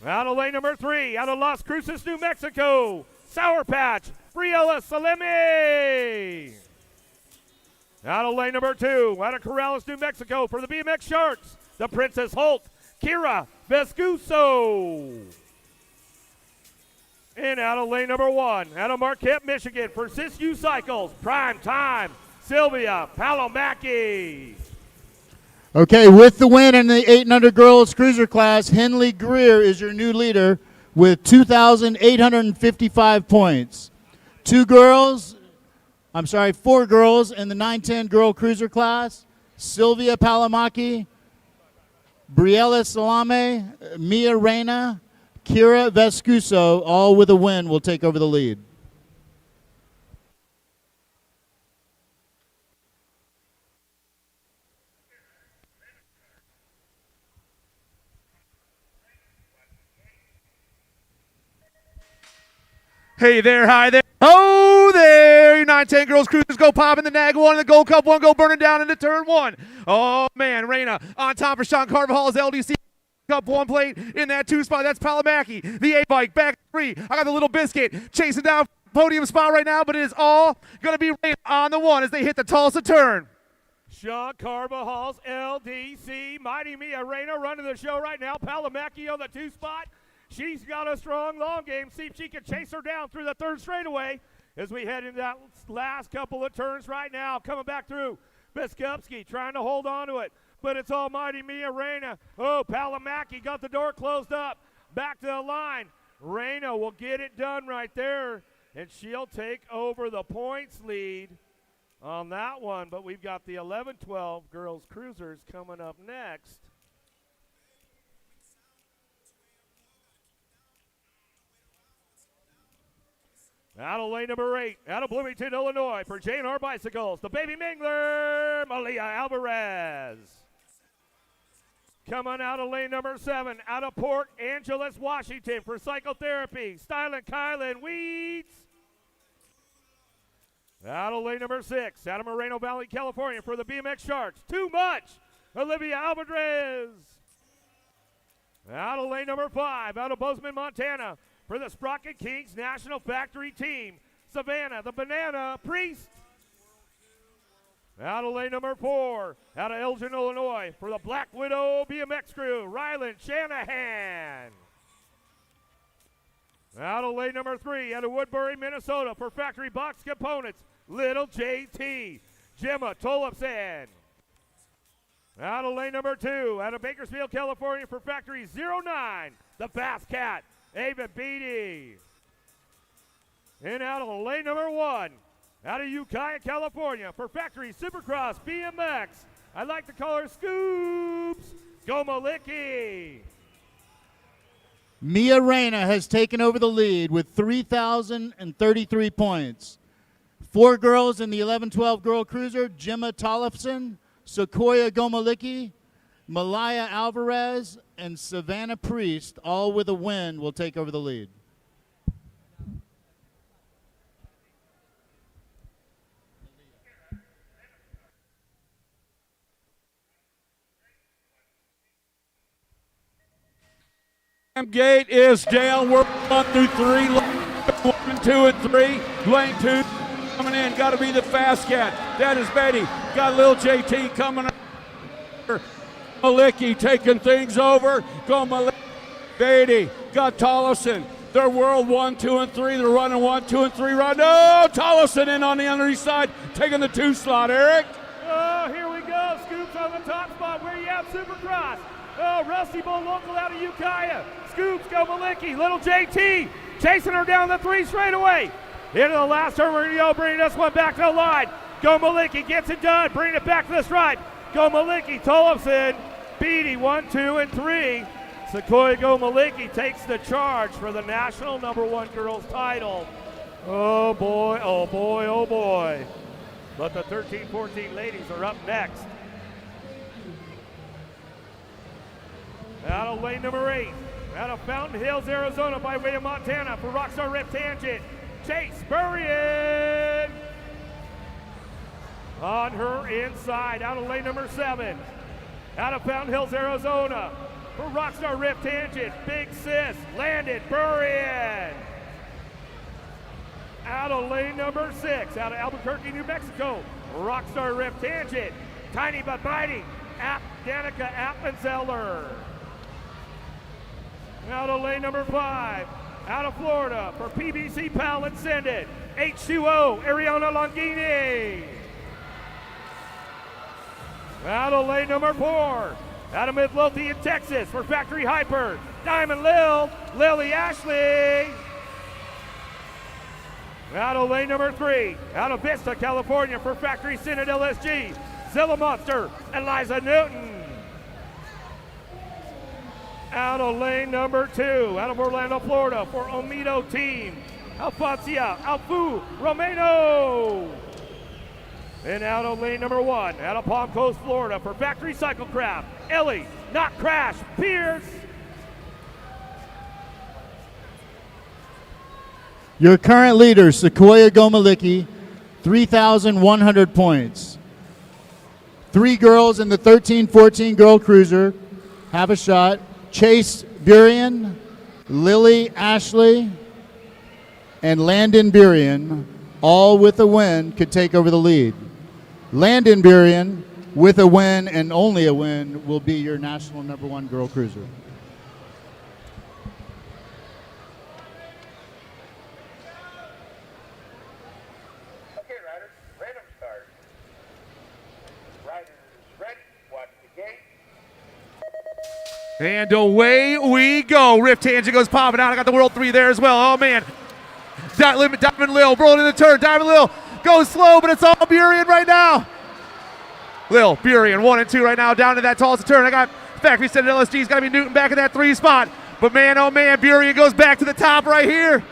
Out of lane number 3, out of Las Cruces, New Mexico, Sour Patch, Briella Salemi. Out of lane number 2, out of Corrales, New Mexico, for the BMX Sharks, the Princess Holt, Kira Vescuso. And out of lane number 1, out of Marquette, Michigan, for Siskiyou Cycles, Prime Time, Sylvia Palomaki. Okay, with the win in the 8 and under girls cruiser class, Henley Greer is your new leader with 2,855 points. 4 girls in the 9-10 girl cruiser class. Sylvia Palomaki, Briella Salame, Mia Reina, Kira Vescuso, all with a win, will take over the lead. Hey there, hi there. Oh, there. Your 9-10 girls cruisers go popping the nag 1 and the Gold Cup 1 go burning down into turn 1. Oh, man. Reina on top for Sean Carvajal's LDC Cup 1 plate in that 2 spot. That's Palomaki. The A bike back 3. I got the little biscuit chasing down podium spot right now, but it is all going to be Reina on the 1 as they hit the Tulsa turn. Sean Carvajal's LDC, Mighty Mia Reina running the show right now. Palomaki on the 2 spot. She's got a strong long game. See if she can chase her down through the 3rd straightaway as we head into that last couple of turns right now. Coming back through. Biskupski trying to hold on to it, but it's all Mighty Mia Reina. Oh, Palomaki got the door closed up. Back to the line. Reina will get it done right there, and she'll take over the points lead. on that one, but we've got the 11-12 girls cruisers coming up next. Out of lane number 8, out of Bloomington, Illinois, for J&R Bicycles, the Baby Mingler, Malia Alvarez. Coming out of lane number 7, out of Port Angeles, Washington, for Psychotherapy, Stylen Kylan Weeds. Out of lane number 6, out of Moreno Valley, California, for the BMX Sharks, Too Much, Olivia Alvarez. Out of lane number 5, out of Bozeman, Montana, for the Sprocket Kings National Factory Team, Savannah, the Banana Priest. Out of lane number 4, out of Elgin, Illinois, for the Black Widow BMX crew, Rylan Shanahan. Out of lane number 3, out of Woodbury, Minnesota, for Factory Box Components, Little JT, Gemma Tollefson. Out of lane number 2, out of Bakersfield, California, for Factory 09, the Fast Cat, Ava Beatty. And out of lane number 1, out of Ukiah, California, for Factory Supercross BMX, I like to call her Scoops Gomalicki. Mia Reyna has taken over the lead with 3,033 points. 4 girls in the 11-12 girl cruiser, Gemma Tollefson, Sequoia Gomalicki, Malaya Alvarez, and Savannah Priest, all with a win, will take over the lead. Gate is down. We're 1 through 3. Lane 1, 2, and 3. Lane 2 coming in. Got to be the Fast Cat. That is Betty. Got Lil JT coming up. Malicki taking things over. Go Malicki. Beatty. Got Tollefson. They're world 1, 2, and 3. They're running 1, 2, and 3 right now. Tollefson in on the underneath side, taking the 2 slot. Eric. Oh, here we go. Scoops on the top spot. Where you at, Supercross? Oh, Rusty Bull local out of Ukiah. Scoops Gomalicki. Little JT chasing her down the 3 straightaway. Into the last turn, we're going to go bring this one back to the line. Gomalicki gets it done. Bring it back to the stripe. Gomalicki, Tollefson, Beatty, 1, 2, and 3. Sequoia Gomalicki takes the charge for the national #1 girls title. Oh boy, oh boy, oh boy. But the 13-14 ladies are up next. Out of lane number 8, out of Fountain Hills, Arizona, by way of Montana, for Rockstar Rip Tangent, Chase Burrion. On her inside, out of lane number 7, out of Fountain Hills, Arizona, for Rockstar Rip Tangent, Big Sis, Landon Burrion. Out of lane number 6, out of Albuquerque, New Mexico, Rockstar Rip Tangent, Tiny but Mighty, Danica Appenzeller. Out of lane number 5, out of Florida, for PBC Pal and Send It, H2O, Ariana Longini. Out of lane number 4, out of Midlothian, Texas, for Factory Hyper, Diamond Lily Ashley. Out of lane number 3, out of Vista, California, for Factory Synod LSG, Zilla Monster, Eliza Newton. Out of lane number 2, out of Orlando, Florida, for Omido Team, Alfoncia Alfu Romano. And out of lane number 1, out of Palm Coast, Florida, for Factory Cyclecraft, Ellie, not Crash, Pierce. Your current leader, Sequoia Gomalicki, 3,100 points. 3 girls in the 13-14 girl cruiser have a shot. Chase Burrion, Lily Ashley, and Landon Burrion, all with a win, could take over the lead. Landon Burrion, with a win and only a win, will be your national #1 girl cruiser. Okay, riders, random start. Riders ready, watch the gate. And away we go. Rift Tangent goes popping out. I got the World 3 there as well. Oh, man. Diamond Lil rolling in the turn. Diamond Lil Goes slow, but it's all Burien right now. Lil Burien 1 and 2 right now down to that Tulsa turn. I got factory set at LSG's got to be Newton back in that 3 spot. But man, oh man, Burien goes back to the top right here.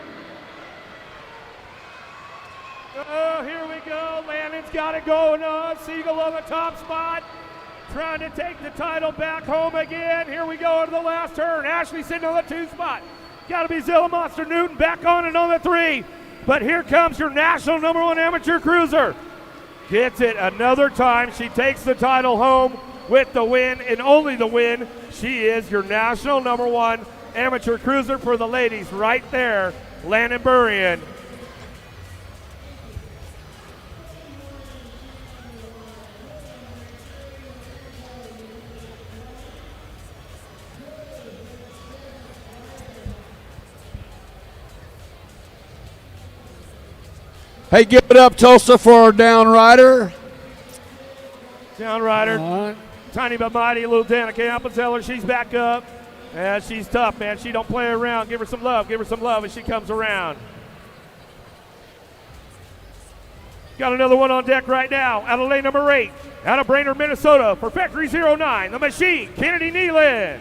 Oh, here we go. Landon's got it going on. Siegel on the top spot. Trying to take the title back home again. Here we go into the last turn. Ashley sitting on the 2 spot. Got to be Zilla Monster Newton back on and on the 3. But here comes your national #1 amateur cruiser. Gets it another time. She takes the title home with the win and only the win. She is your national #1 amateur cruiser for the ladies right there. Landon Burien. Hey, give it up, Tulsa, for our down rider. Down rider. Tiny but mighty, little Danica Appenzeller. She's back up. And she's tough, man. She don't play around. Give her some love. Give her some love as she comes around. Got another one on deck right now. Out of lane number 8. Out of Brainerd, Minnesota for Factory 09. The Machine, Kennedy Nealon.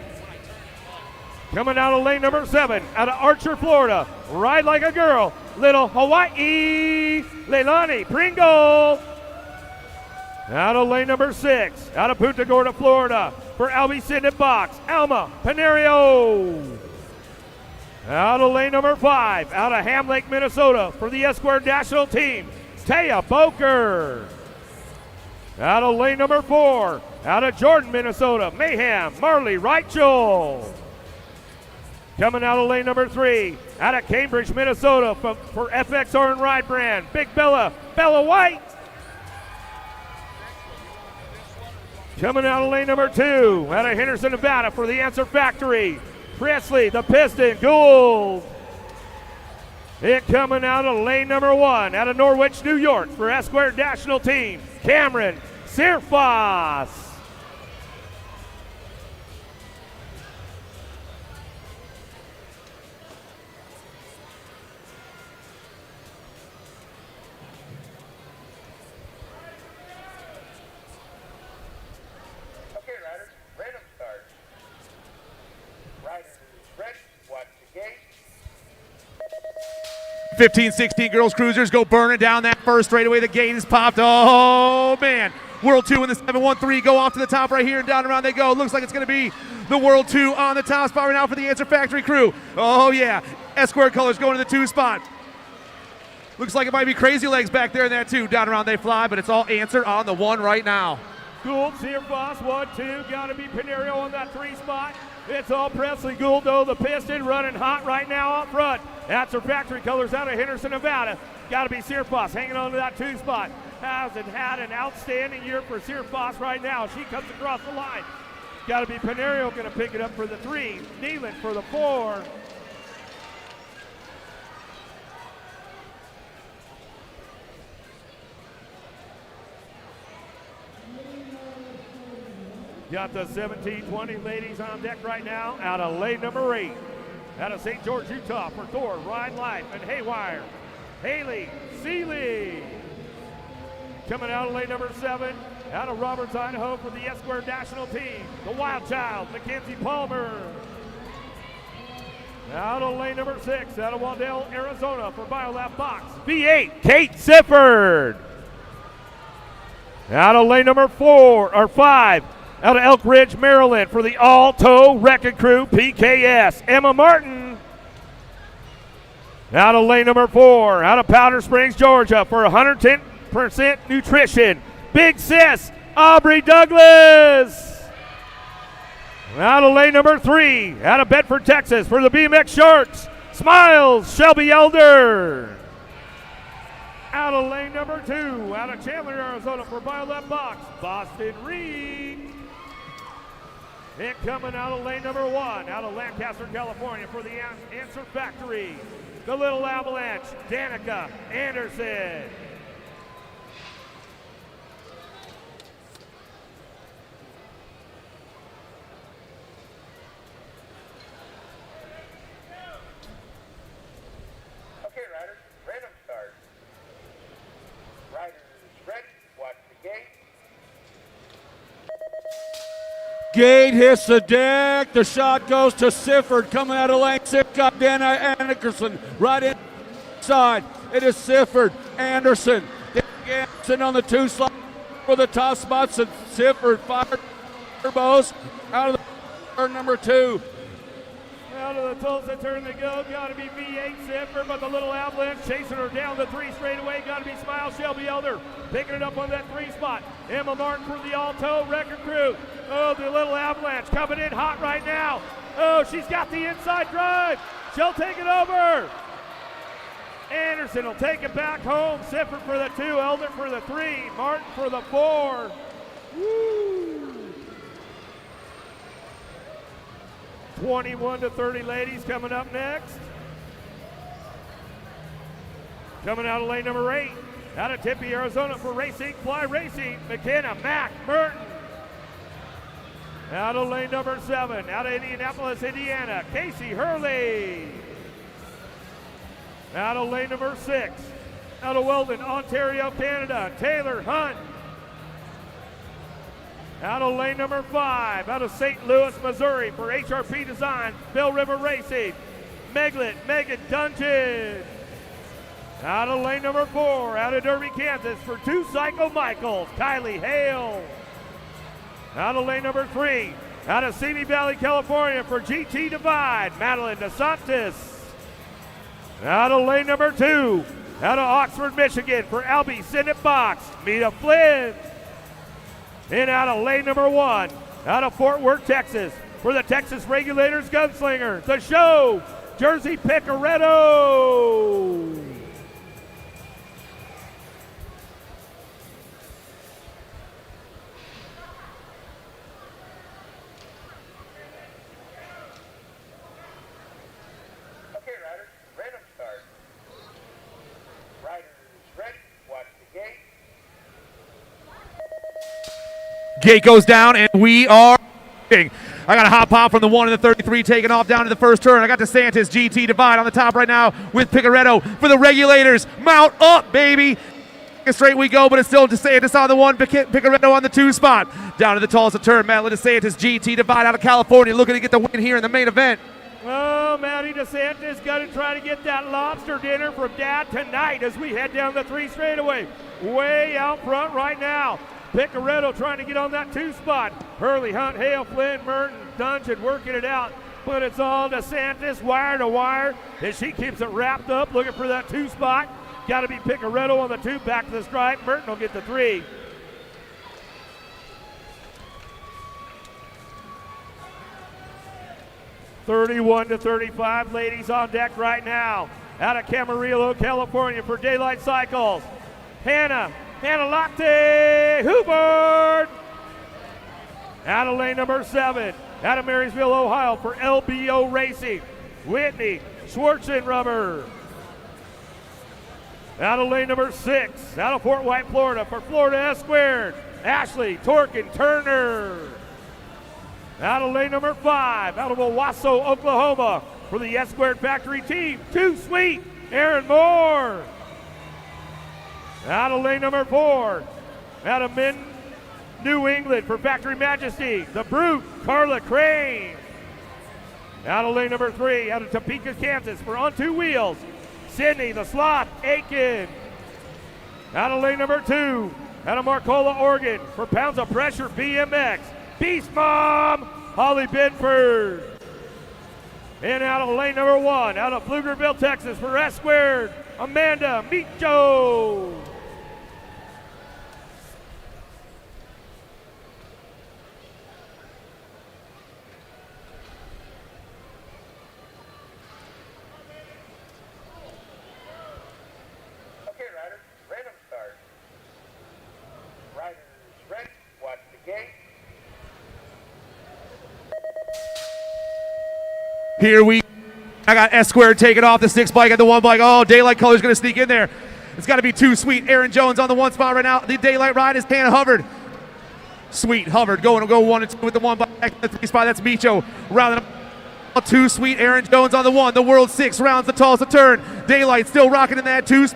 Coming out of lane number 7. Out of Archer, Florida. Ride like a girl. Little Hawaii, Leilani Pringle. Out of lane number 6, out of Punta Gorda, Florida, for Albie Sidney Box, Alma Panerio. Out of lane number 5, out of Ham Lake, Minnesota, for the S-Squared National Team, Taya Boker. Out of lane number 4, out of Jordan, Minnesota, Mayhem, Marley Reichel. Coming out of lane number 3, out of Cambridge, Minnesota, for FXR and Ride Brand, Big Bella, Bella White. Coming out of lane number 2, out of Henderson, Nevada, for the Answer Factory, Presley, the Piston, Gould. It coming out of lane number 1, out of Norwich, New York, for S-Squared National Team, Cameron Sirfas. Okay, riders, random start. Riders ready, watch the gate. 15-16 girls cruisers go burning down that first straightaway. The gate is popped. Oh, man. World 2 in the 713 go off to the top right here, and down around they go. Looks like it's going to be the World 2 on the top spot right now for the Answer Factory crew. Oh, yeah. S-Squared colors going to the 2 spot. Looks like it might be Crazy Legs back there in that 2. Down around they fly, but it's all Answer on the 1 right now. Gould, Sirfas, 1, 2. Got to be Panerio on that 3 spot. It's all Presley Gould, though, the Piston running hot right now up front. That's her factory colors out of Henderson, Nevada. Got to be Sirfas hanging on to that 2 spot. Hasn't had an outstanding year for Sirfas right now. She comes across the line. Got to be Panerio going to pick it up for the 3. Nealon for the 4. Got the 17-20 ladies on deck right now out of lane number 8. Out of St. George, Utah for Thor, Ride Life, and Haywire, Haley Seeley. Coming out of lane number 7, out of Roberts, Idaho for the S-Squared National Team, the Wild Child, Mackenzie Palmer. Out of lane number 6, out of Waddell, Arizona for BioLab Box, V8, Kate Sifford. Out of lane number 5, out of Elk Ridge, Maryland for the Alto Wrecking Crew, PKS, Emma Martin. Out of lane number 4, out of Powder Springs, Georgia for 110% nutrition, Big Sis, Aubrey Douglas. Out of lane number 3, out of Bedford, Texas for the BMX Sharks, Smiles, Shelby Elder. Out of lane number 2, out of Chandler, Arizona for BioLab Box, Boston Reed. And coming out of lane number 1, out of Lancaster, California for the Answer Factory, the Little Avalanche, Danica Anderson. Okay, riders, random start. Gate hits the deck. The shot goes to Sifford. Coming out of lane 6, got Dan Anderson right inside. It is Sifford. Anderson. Anderson on the 2 slot for the top spots. And Sifford fired turbos out of the turn number 2. Out of the Tulsa turn they go. Got to be V8 Sifford, but the little avalanche chasing her down the 3 straightaway. Got to be Smile Shelby Elder picking it up on that 3 spot. Emma Martin for the Alto record crew. Oh, the little avalanche coming in hot right now. Oh, she's got the inside drive. She'll take it over. Anderson will take it back home. Sifford for the 2, Elder for the 3, Martin for the 4. Woo! 21-30 ladies coming up next. Coming out of lane number 8, out of Tempe, Arizona for Racing Fly Racing, McKenna Mac Merton. Out of lane number 7, out of Indianapolis, Indiana, Casey Hurley. Out of lane number 6, out of Weldon, Ontario, Canada, Taylor Hunt. Out of lane number 5, out of St. Louis, Missouri for HRP Design, Bell River Racing, Megan Dungeon. Out of lane number 4, out of Derby, Kansas for 2 Psycho Michaels, Kylie Hale. Out of lane number 3, out of Simi Valley, California for GT Divide, Madeline DeSantis. Out of lane number 2, out of Oxford, Michigan for Albie Senate Box, Mita Flynn. And out of lane number 1, out of Fort Worth, Texas, for the Texas Regulators Gunslinger, the show, Jersey Picaretto. Okay, riders, random start. Riders ready, watch the gate. Gate goes down, and we are. I got a hot pop from the 1 and the 33 taking off down to the first turn. I got DeSantis GT Divide on the top right now with Picaretto for the Regulators. Mount up, baby. Straight we go, but it's still DeSantis on the 1, Picaretto on the 2 spot. Down to the Tulsa turn, Madeline DeSantis GT Divide out of California looking to get the win here in the main event. Oh, Maddie DeSantis got to try to get that lobster dinner from Dad tonight as we head down the 3 straightaway. Way out front right now. Picaretto trying to get on that 2 spot. Hurley, Hunt, Hale, Flynn, Merton, Dungeon working it out. But it's all DeSantis wire to wire as she keeps it wrapped up looking for that 2 spot. Got to be Picaretto on the 2, back to the stripe. Merton will get the 3. (31-35) ladies on deck right now. Out of Camarillo, California for Daylight Cycles. Hannah Latte Hubbard. Out of lane number 7, out of Marysville, Ohio for LBO Racing, Whitney Schwarzenrubber. Out of lane number 6, out of Fort White, Florida for Florida S Squared, Ashley Torkin Turner. Out of lane number 5, out of Owasso, Oklahoma for the S Squared Factory team, Too Sweet, Aaron Moore. Out of lane number 4, out of New England for Factory Majesty, the Brute, Carla Crane. Out of lane number 3, out of Topeka, Kansas for On 2 Wheels, Sydney, the Sloth, Aiken. Out of lane number 2, out of Marcola, Oregon for Pounds of Pressure BMX, Beast Mom, Holly Bedford. And out of lane number 1, out of Pflugerville, Texas for S Squared, Amanda Micho. Okay, riders, random start. Riders ready, watch the gate. Here I got S Squared taking off the 6 bike at the 1 bike. Oh, Daylight Color's going to sneak in there. It's got to be Too Sweet. Aaron Jones on the 1 spot right now. The Daylight ride is Hannah Hubbard. Sweet Hubbard go 1 and 2 with the 1 bike. The 3 spot, that's Micho. Rounding up Too Sweet. Aaron Jones on the 1. The World 6 rounds the Tulsa turn. Daylight still rocking in that 2.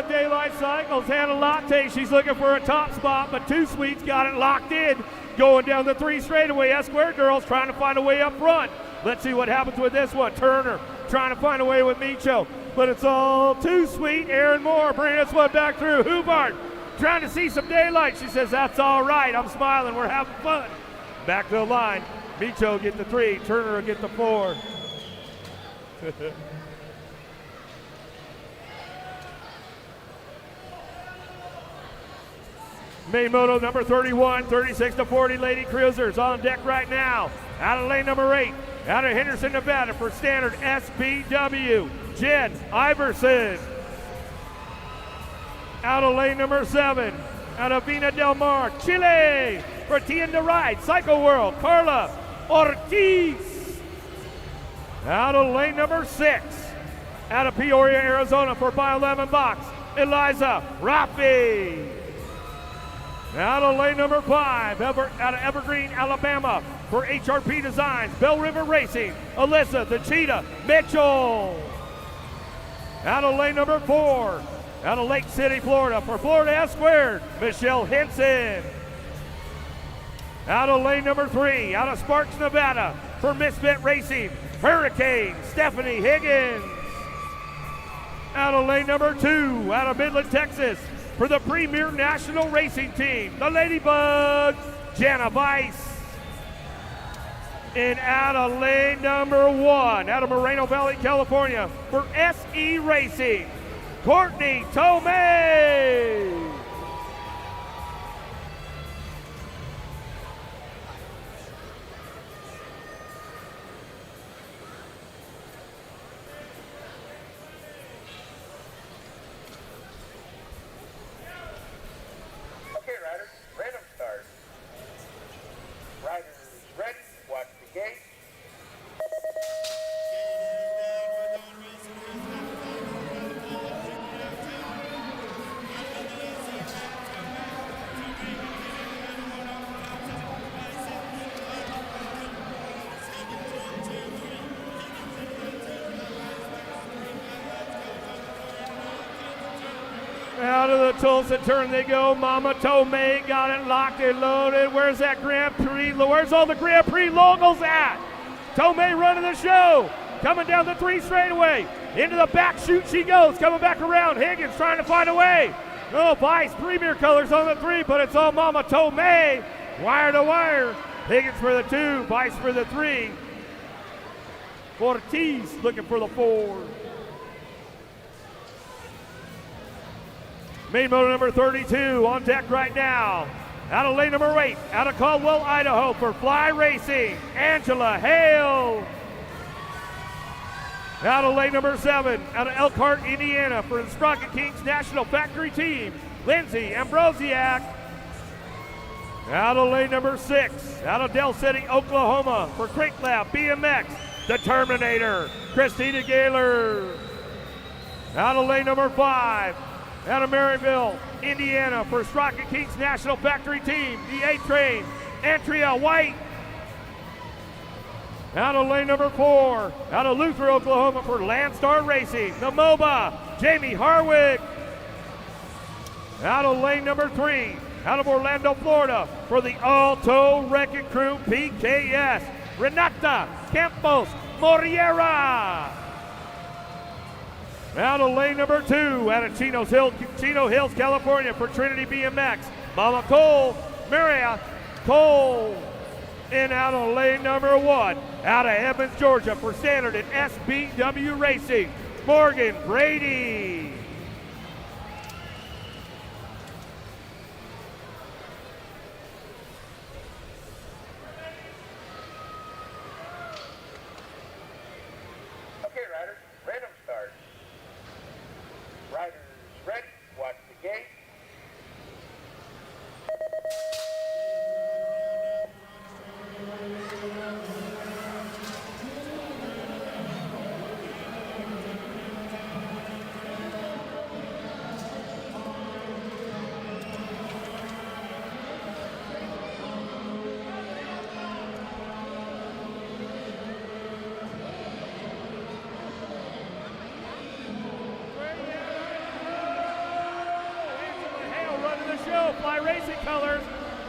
Daylight Cycles, Hannah Latte. She's looking for a top spot, but Too Sweet's got it locked in. going down the 3 straightaway. S-squared girls trying to find a way up front. Let's see what happens with this one. Turner trying to find a way with Micho, but it's all too sweet. Aaron Moore bringing this one back through. Hubart trying to see some daylight. She says, that's all right. I'm smiling. We're having fun. Back to the line. Micho will get the 3. Turner will get the 4. Main moto number 31, 36 to 40 Lady Cruisers on deck right now. Out of lane number 8, out of Henderson, Nevada for standard SBW, Jen Iverson. Out of lane number 7, out of Vina Del Mar, Chile for Tienda Ride, Psycho World, Carla Ortiz. Out of lane number 6, out of Peoria, Arizona for Bio 11 Box, Eliza Rafi. Out of lane number 5, out of Evergreen, Alabama for HRP Designs, Bell River Racing, Alyssa the Cheetah Mitchell. Out of lane number 4, out of Lake City, Florida for Florida S-squared, Michelle Henson. Out of lane number 3, out of Sparks, Nevada for Misfit Racing, Hurricane Stephanie Higgins. Out of lane number 2, out of Midland, Texas for the Premier National Racing Team, the Ladybugs, Jana Weiss. And out of lane number 1, out of Moreno Valley, California, for SE Racing, Courtney Tomei. Okay, riders, random start. Riders ready, watch the gate. Out of the Tulsa turn they go. Mama Tomei got it locked and loaded. Where's that Grand Prix? Where's all the Grand Prix logos at? Tomei running the show. Coming down the 3 straightaway. Into the back chute she goes. Coming back around. Higgins trying to find a way. Oh, Vice Premier colors on the 3, but it's all Mama Tomei. Wire to wire. Higgins for the 2. Vice for the 3. Ortiz looking for the 4. Main motor number 32 on deck right now. Out of lane number 8, out of Caldwell, Idaho for Fly Racing, Angela Hale. Out of lane number 7, out of Elkhart, Indiana for the Sprocket Kings National Factory Team, Lindsay Ambrosiak. Out of lane number 6, out of Del City, Oklahoma for Crate Lab BMX, the Terminator, Christina Gaylor. Out of lane number 5, out of Maryville, Indiana for Sprocket Kings National Factory Team, the A-Train, Andrea White. Out of lane number 4, out of Luther, Oklahoma for Landstar Racing, the MOBA, Jamie Harwick. Out of lane number 3, out of Orlando, Florida for the Alto Wrecking Crew PKS, Renata Campos Moriera. Out of lane number 2, out of Chino Hills, California for Trinity BMX, Mama Cole, Maria Cole. And out of lane number 1, out of Evans, Georgia for Standard and SBW Racing, Morgan Brady. Okay, riders, random start. Riders ready, watch the gate. Fly Racing colors.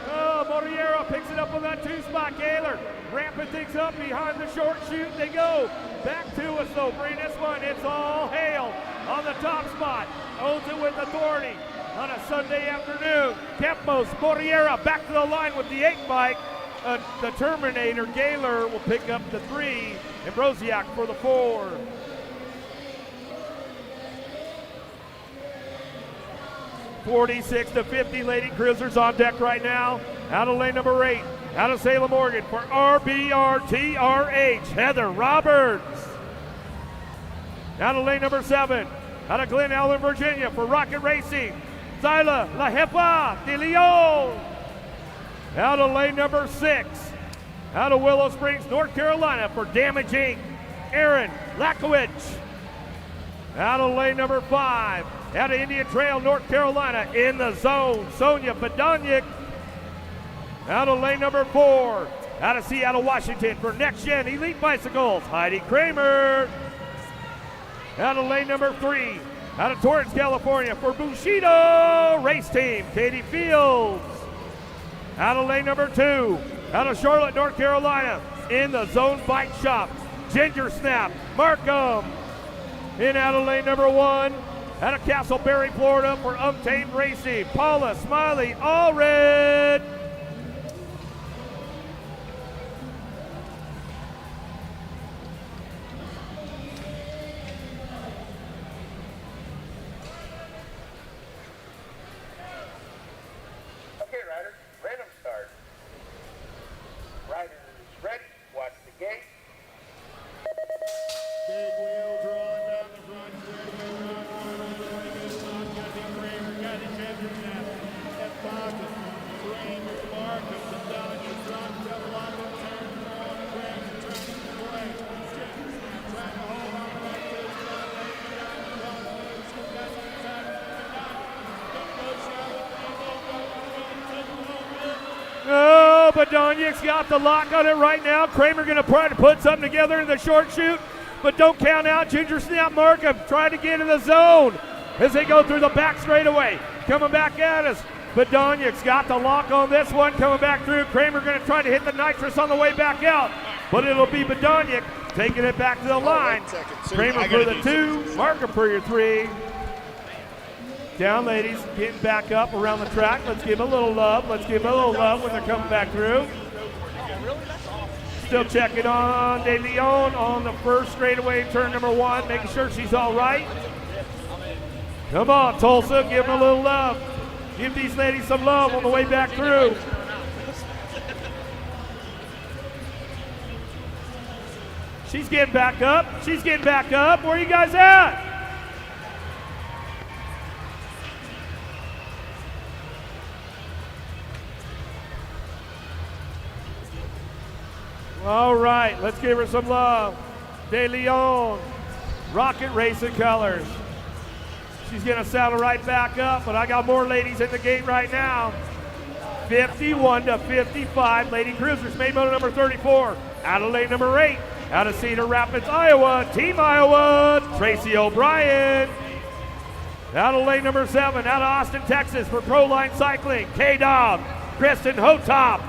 Oh, Moriero picks it up on that 2-spot. Gaylor ramping things up behind the short chute. They go back to us though. Bring this one. It's all hail on the top spot. Owns it with authority on a Sunday afternoon. Campos, Moriero back to the line with the 8 bike. The Terminator, Gaylor, will pick up the 3. And Brosiak for the 4. $46-50 Lady Cruisers on deck right now. Out of lane number 8. Out of Salem, Oregon for RBRTRH, Heather Roberts. Out of lane number 7. Out of Glen Ellen, Virginia for Rocket Racing, Zyla La Jefa de Leon. Out of lane number 6. Out of Willow Springs, North Carolina for Damage Inc., Aaron Lakowicz. Out of lane number 5. Out of Indian Trail, North Carolina, in the zone, Sonia Badoniak. Out of lane number 4. Out of Seattle, Washington for Next Gen Elite Bicycles, Heidi Kramer. Out of lane number 3. Out of Torrance, California for Bushido Race Team, Katie Fields. Out of lane number 2. Out of Charlotte, North Carolina, in the zone bike shop, Ginger Snap, Markham. In out of lane number 1. Out of Castleberry, Florida for Untamed Racing, Paula Smiley Allred. Okay, riders, random start. Riders ready, watch the gate. Big wheels rolling down the front straightaway. Got the Kramer, got the Ginger Snap, that pocket, Kramer, Markham, the Dodger, drop, double on the turn, on the brakes, trying to get away. Ginger Snap, trying to hold on to that 2-spot, laying down the cross, still got some time to get it down. Don't go Charlotte, Oh, Badoniak's got the lock on it right now. Kramer going to try to put something together in the short chute, but don't count out Ginger Snap Markham trying to get in the zone as they go through the back straightaway. Coming back at us. Badoniak's got the lock on this one, coming back through. Kramer going to try to hit the nitrous on the way back out, but it'll be Badoniak taking it back to the line. Kramer for the 2, Markham for your 3. Down, ladies, getting back up around the track. Let's give a little love. Let's give a little love when they're coming back through. Still checking on De Leon on the first straightaway, turn number 1, making sure she's all right. Come on, Tulsa, give them a little love. Give these ladies some love on the way back through. She's getting back up. She's getting back up. Where are you guys at? All right, let's give her some love. De Leon, Rocket Racing colors. She's gonna saddle right back up, but I got more ladies in the gate right now. 51-55, Lady Cruisers, main motor number 34. Out of lane number 8, out of Cedar Rapids, Iowa, Team Iowa, Tracy O'Brien. Out of lane number 7, out of Austin, Texas for Proline Cycling, K-Dog, Kristen Hotop.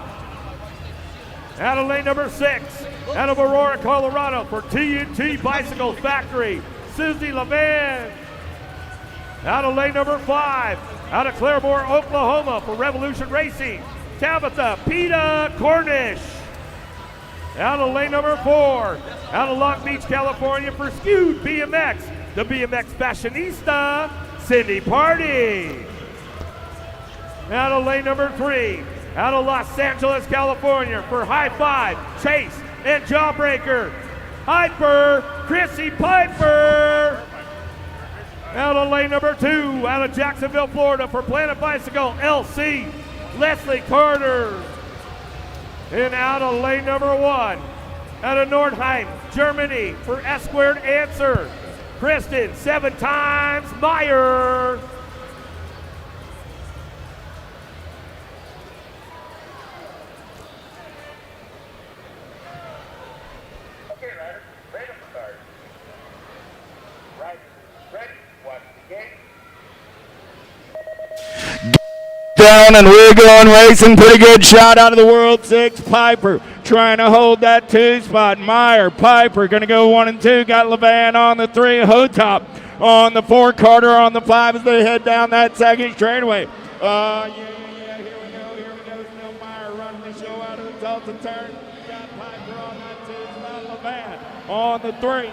Out of lane number 6, out of Aurora, Colorado for TNT Bicycle Factory, Susie Levan. Out of lane number 5, out of Claremore, Oklahoma for Revolution Racing, Tabitha Peta Cornish. Out of lane number 4, out of Long Beach, California for Skewed BMX, the BMX fashionista, Cindy Party. Out of lane number 3, out of Los Angeles, California for High Five, Chase and Jawbreaker, Hyper, Chrissy Piper. Out of lane number 2, out of Jacksonville, Florida for Planet Bicycle, LC, Leslie Carter. And out of lane number 1, out of Nordheim, Germany for S Squared Answer, Kristen 7 times Meyer. Okay, riders, random start. Riders ready, watch the gate. down and we're going racing. Pretty good shot out of the World 6. Piper trying to hold that 2 spot. Meyer, Piper going to go 1 and 2. Got Levan on the 3. Hotop on the 4. Carter on the 5 as they head down that second straightaway. Here we go. Still Meyer running the show out of the Tulsa turn. Got Piper on that 2 spot. Levan on the 3.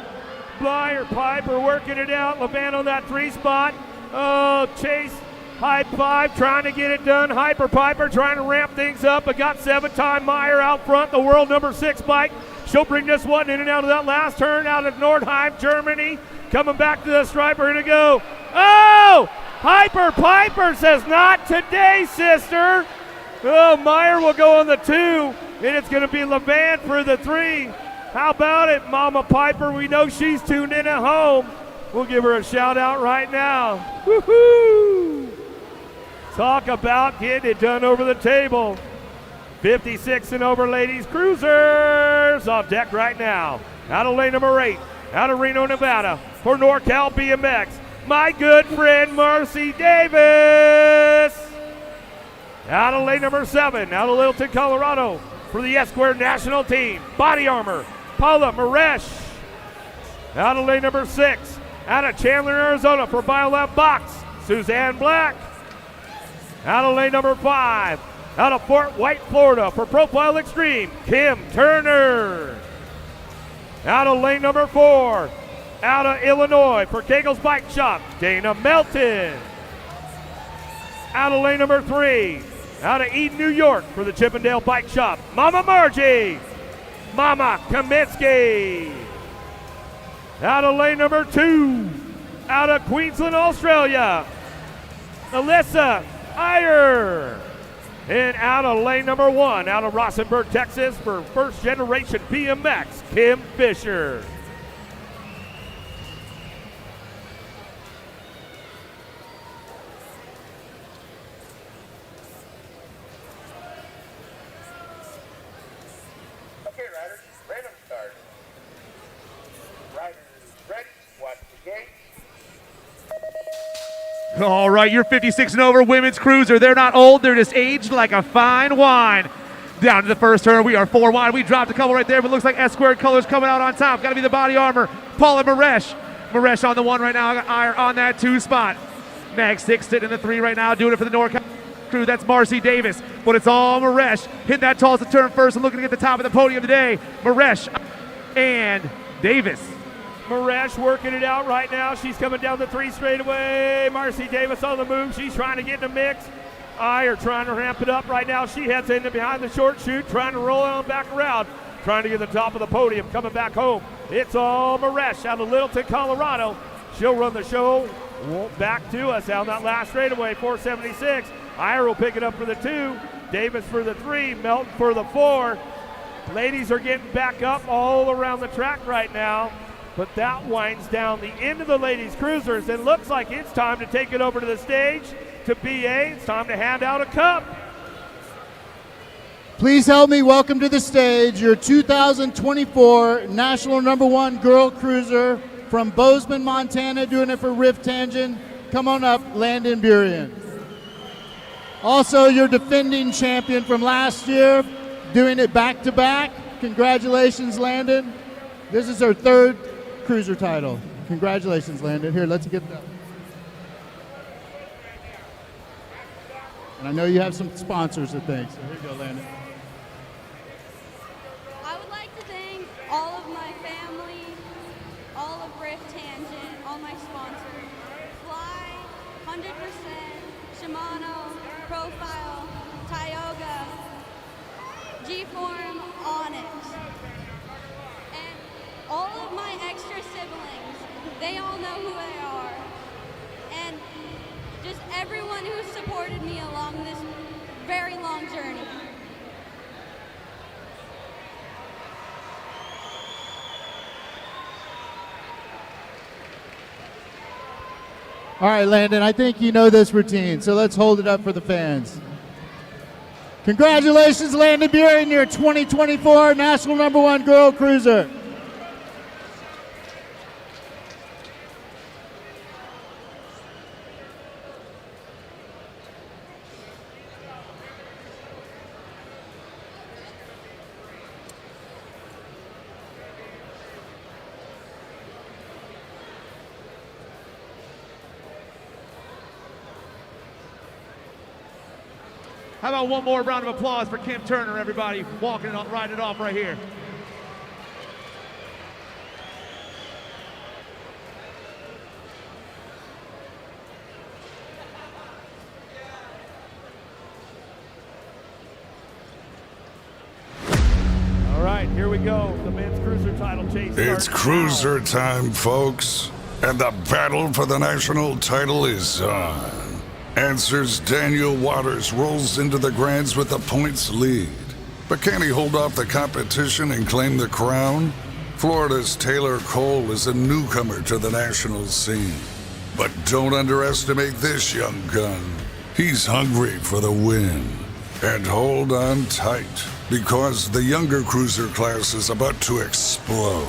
Meyer, Piper working it out. Levan on that 3 spot. Oh, Chase. High 5 trying to get it done. Hyper Piper trying to ramp things up, but got 7-time Meyer out front, the world number 6 bike. She'll bring this one in and out of that last turn out of Nordheim, Germany. Coming back to the striper to go. Oh! Hyper Piper says, not today, sister. Oh, Meyer will go on the 2, and it's going to be Levan for the 3. How about it, Mama Piper? We know she's tuned in at home. We'll give her a shout out right now. Woohoo! Talk about getting it done over the table. 56 and over ladies cruisers off deck right now. Out of lane number 8, out of Reno, Nevada for NorCal BMX. My good friend Marcy Davis. Out of lane number 7, out of Littleton, Colorado for the S-Square national team. Body Armor, Paula Maresh. Out of lane number 6, out of Chandler, Arizona for BioLab Box, Suzanne Black. Out of lane number 5, out of Fort White, Florida for Profile Extreme, Kim Turner. Out of lane number 4, out of Illinois for Kegel's Bike Shop, Dana Melton. Out of lane number 3, out of Eden, New York for the Chippendale Bike Shop, Mama Margie, Mama Kaminsky. Out of lane number 2, out of Queensland, Australia, Alyssa Iyer. And out of lane number 1, out of Rossenburg, Texas for first generation BMX, Kim Fisher. Okay, riders, random start. Riders ready, watch the gate. All right, you're 56 and over women's cruiser. They're not old, they're just aged like a fine wine. Down to the first turn, we are 4 wide. We dropped a couple right there, but looks like S-squared colors coming out on top. Got to be the Body Armor. Paula Maresh. Maresh on the 1 right now. Got Iyer on that 2 spot. Mag 6 sitting in the 3 right now, doing it for the NorCal crew. That's Marcy Davis, but it's all Maresh. Hitting that Tulsa turn first and looking to get the top of the podium today. Maresh and Davis. Maresh working it out right now. She's coming down the 3 straightaway. Marcy Davis on the move. She's trying to get in the mix. Iyer trying to ramp it up right now. She heads into behind the short chute, trying to roll on back around, trying to get the top of the podium, coming back home. It's all Maresh out of Littleton, Colorado. She'll run the show back to us down that last straightaway, 476. Iyer will pick it up for the 2. Davis for the 3. Melton for the 4. Ladies are getting back up all around the track right now. But that winds down the end of the ladies' cruisers. It looks like it's time to take it over to the stage to BA. It's time to hand out a cup. Please help me welcome to the stage your 2024 National #1 Girl Cruiser from Bozeman, Montana, doing it for Rift Tangent. Come on up, Landon Burien. Also, your defending champion from last year, doing it back-to-back. Congratulations, Landon. This is her 3rd cruiser title. Congratulations, Landon. Here, let's get that. And I know you have some sponsors to thank, so here you go, Landon. I would like to thank all of my family, all of Rift Tangent, all my sponsors. Fly, 100%, Shimano, Profile, Tioga, G-Form, Onyx. And all of my extra siblings, they all know who they are. And just everyone who supported me along this very long journey. All right, Landon, I think you know this routine, so let's hold it up for the fans. Congratulations, Landon Burien, your 2024 National #1 Girl Cruiser. How about one more round of applause for Kim Turner, everybody, walking it, riding it off right here. All right, here we go. The men's cruiser title chase. It's starts cruiser time, folks. And the battle for the national title is on. Answers Daniel Waters rolls into the grands with a points lead. But can he hold off the competition and claim the crown? Florida's Taylor Cole is a newcomer to the national scene. But don't underestimate this young gun. He's hungry for the win. And hold on tight, because the younger cruiser class is about to explode.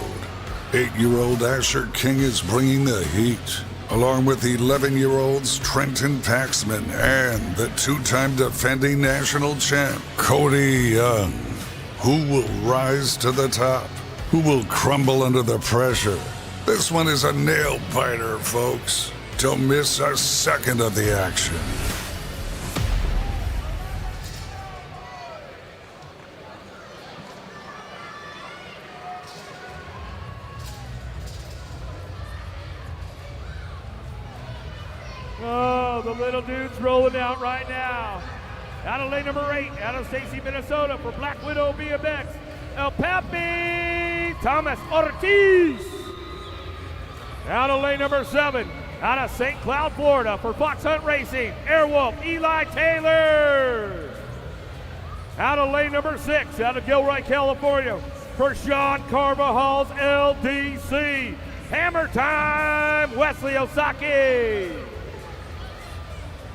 8-year-old Asher King is bringing the heat, along with 11-year-olds Trenton Paxman and the 2-time defending national champ, Cody Young. Who will rise to the top? Who will crumble under the pressure? This one is a nail-biter, folks. Don't miss a second of the action. Oh, the little dude's rolling out right now. Out of lane number 8, out of Stacy, Minnesota for Black Widow BMX, El Papi Thomas Ortiz. Out of lane number 7, out of St. Cloud, Florida for Fox Hunt Racing, Airwolf Eli Taylor. Out of lane number 6, out of Gilroy, California for Sean Carvajal's LDC, Hammer Time Wesley Osaki.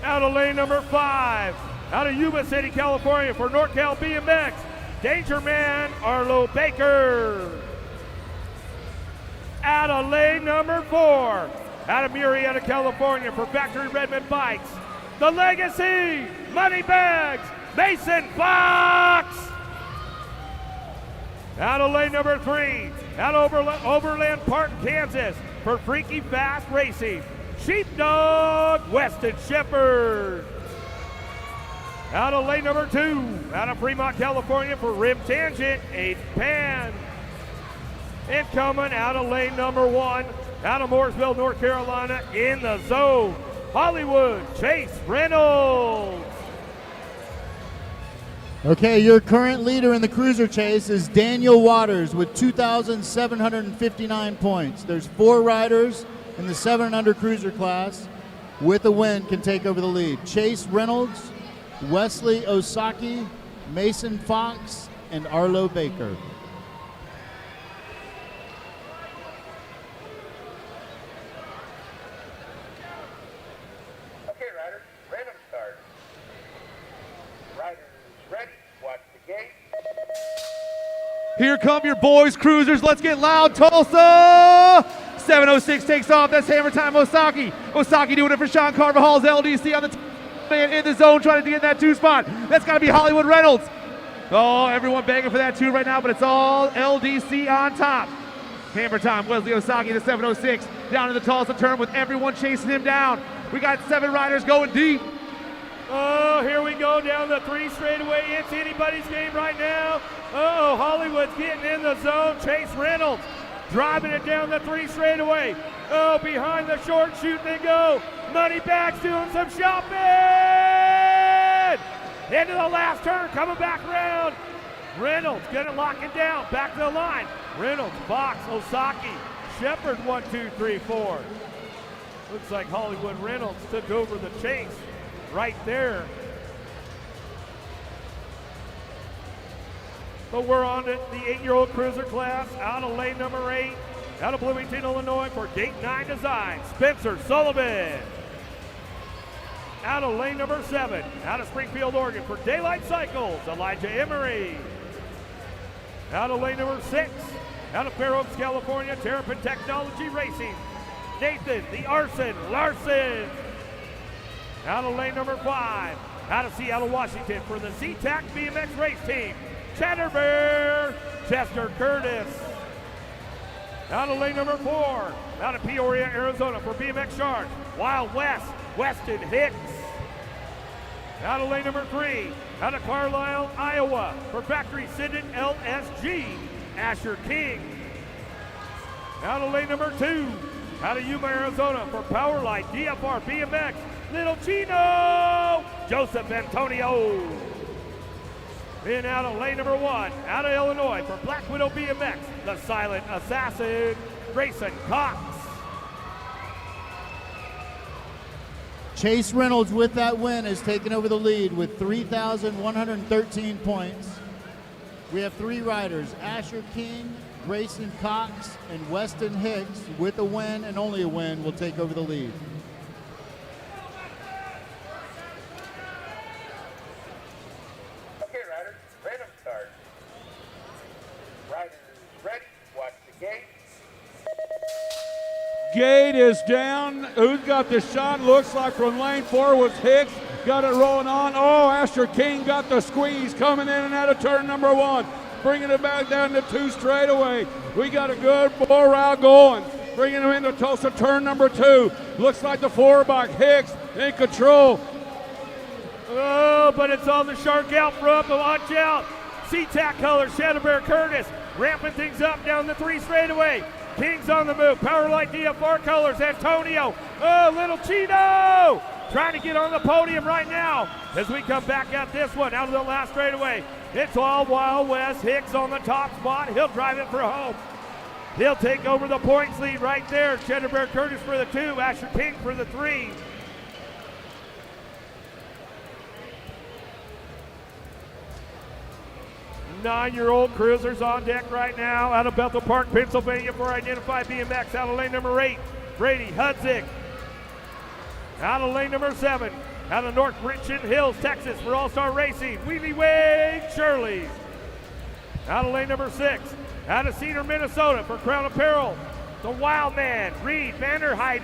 Out of lane number 5, out of Yuba City, California for NorCal BMX, Danger Man Arlo Baker. Out of lane number 4, out of Murrieta, California for Factory Redmond Bikes, the Legacy Money Bags, Mason Fox. Out of lane number 3, out of Overland Park, Kansas for Freaky Fast Racing, Sheepdog Weston Shepherd. Out of lane number 2, out of Fremont, California for Rim Tangent, Aiden Pan. And coming out of lane number 1, out of Mooresville, North Carolina, in the zone, Hollywood Chase Reynolds. Okay, your current leader in the cruiser chase is Daniel Waters with 2,759 points. There's 4 riders in the 7 and under cruiser class with a win can take over the lead. Chase Reynolds, Wesley Osaki, Mason Fox, and Arlo Baker. Okay, riders, random start. Riders ready, watch the gate. Here come your boys cruisers. Let's get loud, Tulsa! 706 takes off. That's Hammer Time Osaki. Osaki doing it for Sean Carvajal's LDC on the man in the zone trying to get in that 2 spot. That's got to be Hollywood Reynolds. Oh, everyone begging for that 2 right now, but it's all LDC on top. Hammer Time, Wesley Osaki, the 706, down in the Tulsa turn with everyone chasing him down. We got 7 riders going deep. Oh, here we go down the 3 straightaway. It's anybody's game right now. Oh, Hollywood's getting in the zone. Chase Reynolds driving it down the 3 straightaway. Oh, behind the short chute they go. Moneybags doing some shopping. Into the last turn, coming back around. Reynolds gonna lock it down. Back to the line. Reynolds, Fox, Osaki, Shepard, 1, 2, 3, 4. Looks like Hollywood Reynolds took over the chase right there. But we're on to the 8-year-old cruiser class out of lane number 8, out of Bloomington, Illinois for Gate 9 Design, Spencer Sullivan. Out of lane number 7, out of Springfield, Oregon for Daylight Cycles, Elijah Emery. Out of lane number 6, out of Fair Oaks, California, Terrapin Technology Racing, Nathan the Arson Larson. Out of lane number 5, out of Seattle, Washington for the Z-Tac BMX race team, Chatterbear Chester Curtis. Out of lane number 4, out of Peoria, Arizona for BMX Sharks, Wild West Weston Hicks. Out of lane number 3, out of Carlisle, Iowa, for factory Sagenet LSG, Asher King. Out of lane number 2, out of Yuma, Arizona, for Powerlight, DFR, BMX, Little Chino, Joseph Antonio. Then out of lane number 1, out of Illinois, for Black Widow BMX, the Silent Assassin, Grayson Cox. Chase Reynolds with that win has taken over the lead with 3,113 points. We have 3 riders, Asher King, Grayson Cox, and Weston Hicks with a win and only a win will take over the lead. Okay, riders, random start. Riders ready, watch the gate. Gate is down. Who's got the shot? Looks like from lane 4 was Hicks. Got it rolling on. Oh, Asher King got the squeeze coming in and out of turn number 1. Bringing it back down to 2 straightaway. We got a good bull route going. Bringing him into Tulsa turn number 2. Looks like the 4-bike. Hicks in control. Oh, but it's on the shark out front, but watch out. SeaTac colors, Shadow Bear Curtis, ramping things up down the 3 straightaway. King's on the move, Powerlight DFR colors, Antonio. Oh, Little Chino trying to get on the podium right now as we come back at this one out of the last straightaway. It's all Wild West. Hicks on the top spot. He'll drive it for home. He'll take over the points lead right there. Shadow Bear Curtis for the 2, Asher King for the 3. Nine-year-old cruisers on deck right now out of Bethel Park, Pennsylvania for Identified BMX. Out of lane number 8, Brady Hudzik. Out of lane number 7, out of North Richmond Hills, Texas for All-Star Racing, Wheelie Wade Shirley. Out of lane number 6, out of Cedar, Minnesota for Crown Apparel, the Wild Man, Reed Vanderheiden.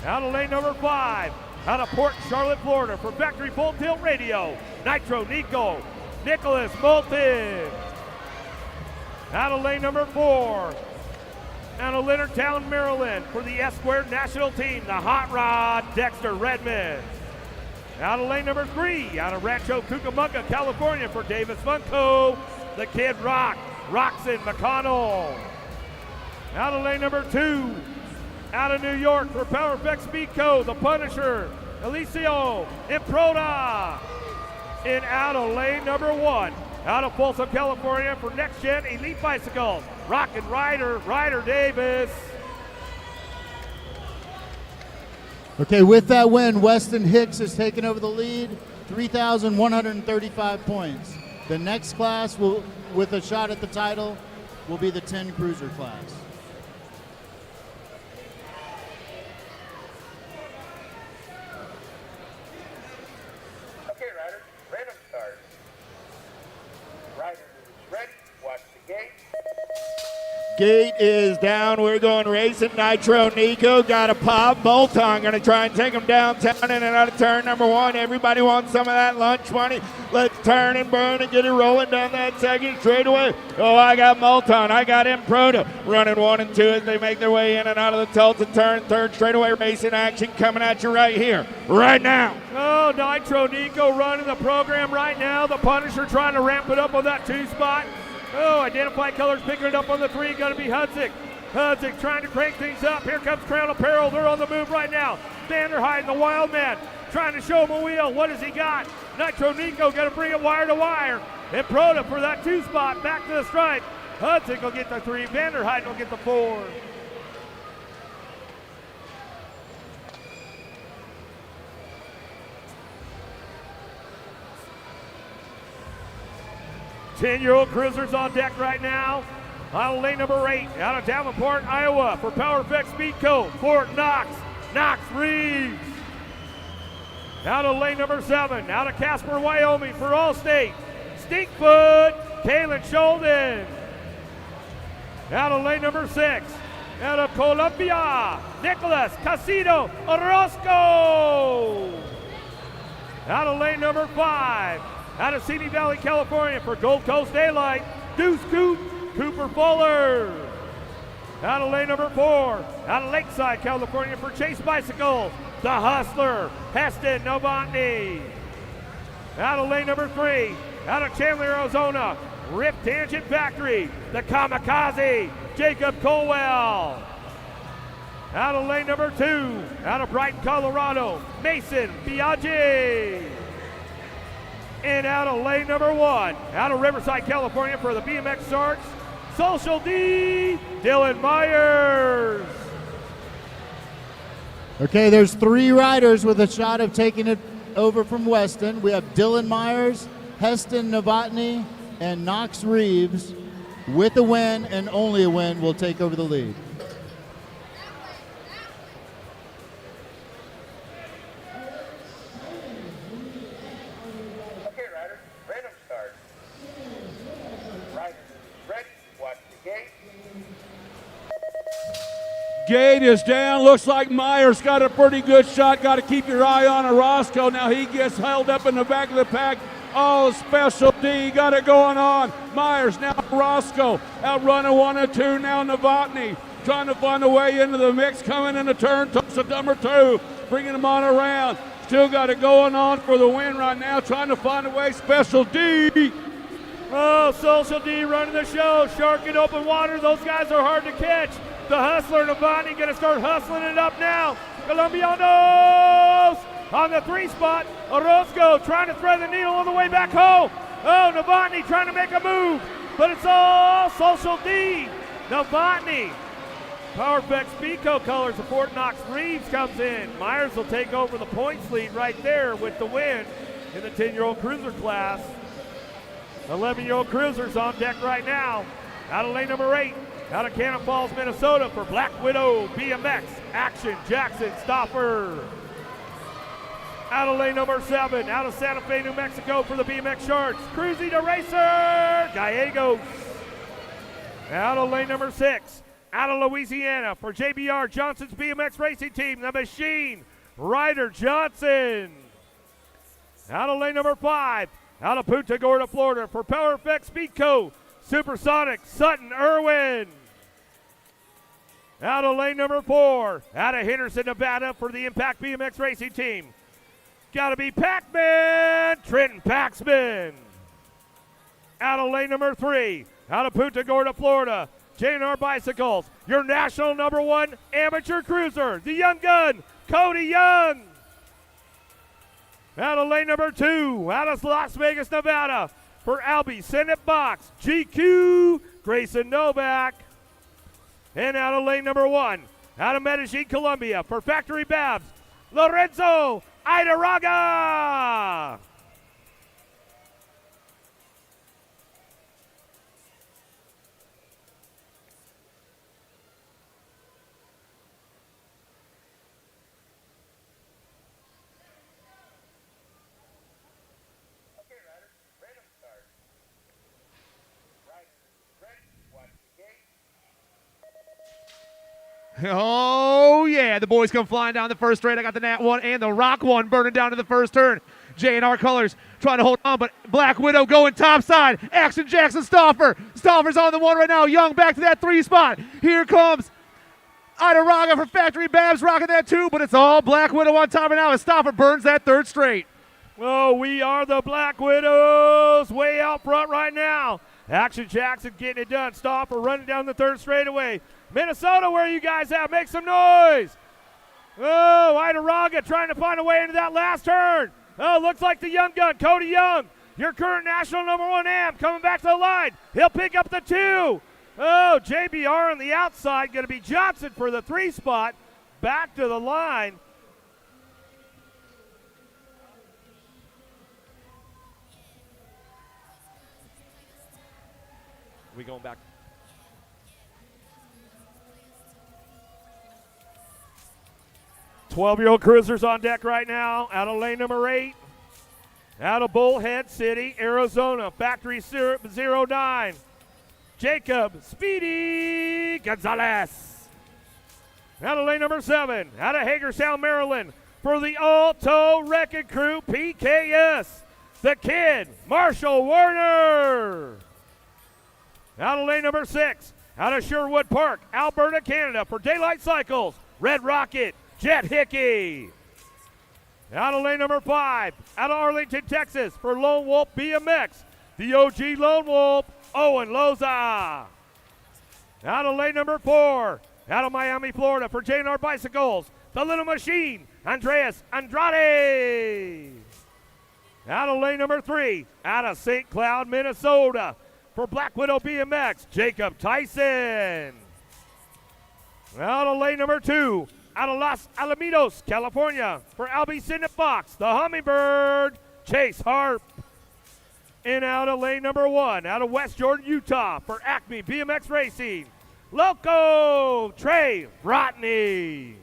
Out of lane number 5, out of Port Charlotte, Florida for Factory Full Tilt Radio, Nitro Nico, Nicholas Moulton. Out of lane number 4, out of Leonardtown, Maryland for the S-Squared National Team, the Hot Rod, Dexter Redmond. Out of lane number 3, out of Rancho Cucamonga, California for Davis Funko, the Kid Rock, Roxon McConnell. Out of lane number 2, out of New York for Power Effects Speed Co., the Punisher, Alicio Improda. And out of lane number 1, out of Folsom, California for Next Gen Elite Bicycles, Rockin' Ryder, Ryder Davis. Okay, with that win, Weston Hicks has taken over the lead, 3,135 points. The next class will, with a shot at the title, will be the 10 cruiser class. Okay, riders, random start. Riders ready, watch the gate. Gate is down. We're going racing. Nitro Nico got a pop. Bolton going to try and take him downtown in and out of turn number 1. Everybody wants some of that lunch money. Let's turn and burn and get it rolling down that second straightaway. Oh, I got Bolton. I got Improda running 1 and 2 as they make their way in and out of the Tulsa turn. Third straightaway racing action coming at you right here, right now. Oh, Nitro Nico running the program right now. The Punisher trying to ramp it up on that 2 spot. Oh, Identified Colors picking it up on the 3, going to be Hudzik. Hudzik trying to crank things up. Here comes Crown Apparel. They're on the move right now. Vanderheiden, the Wild Man, trying to show him a wheel. What has he got? Nitro Nico going to bring it wire to wire. And Proda for that 2 spot, back to the stripe. Hudzik will get the 3. Vanderheiden will get the 4. Ten-year-old cruisers on deck right now. Out of lane number 8, out of Davenport, Iowa for Power Effects Speed Co., Fort Knox, Knox Reeves. Out of lane number 7, out of Casper, Wyoming for Allstate, Stinkfoot, Kaylin Sholden. Out of lane number 6, out of Columbia, Nicholas Casido Orozco. Out of lane number 5, out of Simi Valley, California for Gold Coast Daylight, Deuce Cooper Fuller. Out of lane number 4, out of Lakeside, California for Chase Bicycles, the Hustler, Heston Novotny. Out of lane number 3, out of Chandler, Arizona, Rip Tangent Factory, the Kamikaze, Jacob Colwell. Out of lane number 2, out of Brighton, Colorado, Mason Biaggi. And out of lane number 1, out of Riverside, California for the BMX Sharks, Social D, Dylan Myers. Okay, there's 3 riders with a shot of taking it over from Weston. We have Dylan Myers, Heston Novotny, and Knox Reeves. With a win and only a win will take over the lead. Okay, riders, random start. Riders ready, watch the gate. Gate is down. Looks like Myers got a pretty good shot. Got to keep your eye on Orozco. Now he gets held up in the back of the pack. Oh, Special D got it going on. Myers now Orozco outrunning 1 and 2. Now Novotny trying to find a way into the mix. Coming in the turn. Tulsa number 2 bringing him on around. Still got it going on for the win right now. Trying to find a way. Special D. Oh, Social D running the show. Shark in open water. Those guys are hard to catch. The hustler Novotny going to start hustling it up now. Colombianos on the 3 spot. Orozco trying to thread the needle on the way back home. Oh, Novotny trying to make a move, but it's all Social D. Novotny. PowerFX Speedco colors of Fort Knox Reeves comes in. Myers will take over the points lead right there with the win in the 10-year-old cruiser class. 11-year-old cruisers on deck right now. Out of lane number 8. Out of Cannon Falls, Minnesota for Black Widow BMX, Action Jackson Stopper. Out of lane number 7, out of Santa Fe, New Mexico for the BMX Sharks, Cruzy the Racer, Gallegos. Out of lane number 6, out of Louisiana for JBR Johnson's BMX Racing Team, the Machine, Ryder Johnson. Out of lane number 5, out of Punta Gorda, Florida for PowerFX Speedco, Supersonic Sutton Irwin. Out of lane number 4, out of Henderson, Nevada for the Impact BMX Racing Team. Gotta be Pac-Man, Trenton Paxman. Out of lane number 3, out of Punta Gorda, Florida, J&R Bicycles, your national number 1 amateur cruiser, the young gun, Cody Young. Out of lane number 2, out of Las Vegas, Nevada, for Albie Senate Box, GQ, Grayson Novak. And out of lane number 1, out of Medellin, Colombia, for Factory Babs, Lorenzo Idaraga. Oh, yeah, the boys come flying down the first straight. I got the Nat 1 and the Rock 1 burning down to the first turn. J&R colors trying to hold on, but Black Widow going topside. Action Jackson Stauffer. Stauffer's on the 1 right now. Young back to that 3 spot. Here comes Idaraga for Factory Babs rocking that 2, but it's all Black Widow on top right now as Stauffer burns that 3rd straight. Oh, we are the Black Widows way out front right now. Action Jackson getting it done. Stauffer running down the 3rd straightaway. Minnesota, where you guys at? Make some noise. Oh, Idaraga trying to find a way into that last turn. Oh, looks like the young gun, Cody Young, your current national number 1 am, coming back to the line. He'll pick up the 2. Oh, JBR on the outside, going to be Johnson for the 3 spot. Back to the line. We going back. Twelve-year-old cruisers on deck right now. Out of lane number 8. Out of Bullhead City, Arizona. Factory 09. Jacob Speedy Gonzalez. Out of lane number 7. Out of Hagerstown, Maryland. For the Alto Wrecking Crew PKS. The Kid, Marshall Warner. Out of lane number 6. Out of Sherwood Park, Alberta, Canada. For Daylight Cycles, Red Rocket, Jet Hickey. Out of lane number 5, out of Arlington, Texas, for Lone Wolf BMX, the OG Lone Wolf, Owen Loza. Out of lane number 4, out of Miami, Florida, for JNR Bicycles, the Little Machine, Andreas Andrade. Out of lane number 3, out of St. Cloud, Minnesota, for Black Widow BMX, Jacob Tyson. Out of lane number 2, out of Los Alamitos, California, for Albie Signet Fox, the Hummingbird, Chase Harp. And out of lane number 1, out of West Jordan, Utah, for Acme BMX Racing, Loco Trey Rodney.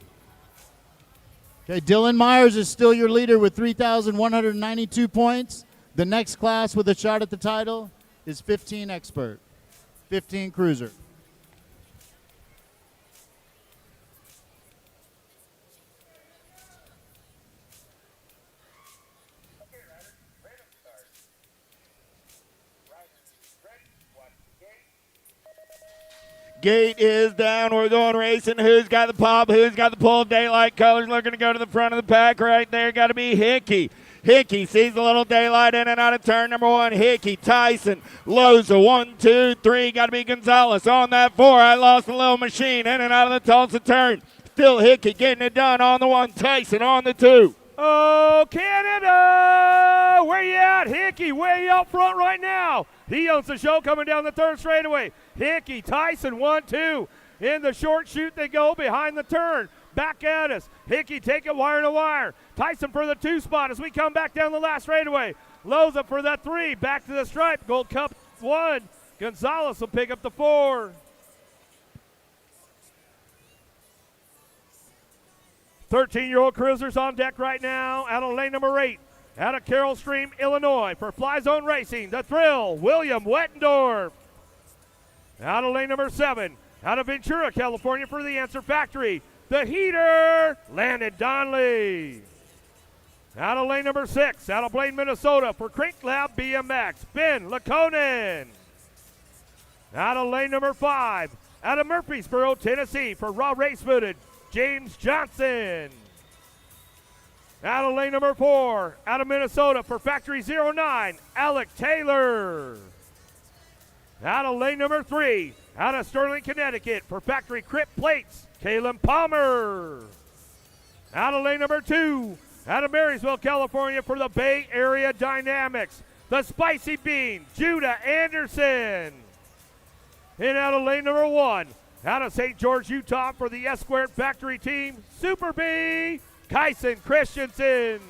Okay, Dylan Myers is still your leader with 3,192 points. The next class with a shot at the title is 15 Expert, 15 Cruiser. Gate is down. We're going racing. Who's got the pop? Who's got the pull? Daylight Colors looking to go to the front of the pack right there. Got to be Hickey. Hickey sees a little daylight in and out of turn number 1. Hickey, Tyson, Loza, 1, 2, 3. Got to be Gonzalez on that 4. I lost the Little Machine in and out of the Tulsa turn. Still Hickey getting it done on the 1. Tyson on the 2. Oh, Canada! Where you at, Hickey? Way out front right now. He owns the show coming down the 3rd straightaway. Hickey, Tyson, 1, 2. In the short chute they go behind the turn. Back at us. Hickey take it wire to wire. Tyson for the 2 spot as we come back down the last straightaway. Loza for that 3. Back to the stripe. Gold Cup 1. Gonzalez will pick up the 4. 13-year-old cruisers on deck right now. Out of lane number 8. Out of Carroll Stream, Illinois, for Fly Zone Racing, the Thrill, William Wettendorf. Out of lane number 7. Out of Ventura, California, for the Answer Factory, the Heater, Landon Donnelly. Out of lane number 6, out of Blaine, Minnesota, for Crank Lab BMX, Ben Laconin. Out of lane number 5, out of Murfreesboro, Tennessee, for Raw Race Footed, James Johnson. Out of lane number 4, out of Minnesota, for Factory 09, Alec Taylor. Out of lane number 3, out of Sterling, Connecticut, for Factory Crip Plates, Caleb Palmer. Out of lane number 2, out of Marysville, California, for the Bay Area Dynamics, the Spicy Bean, Judah Anderson. And out of lane number 1, out of St. George, Utah, for the S-Squared Factory Team, Super B, Kyson Christensen.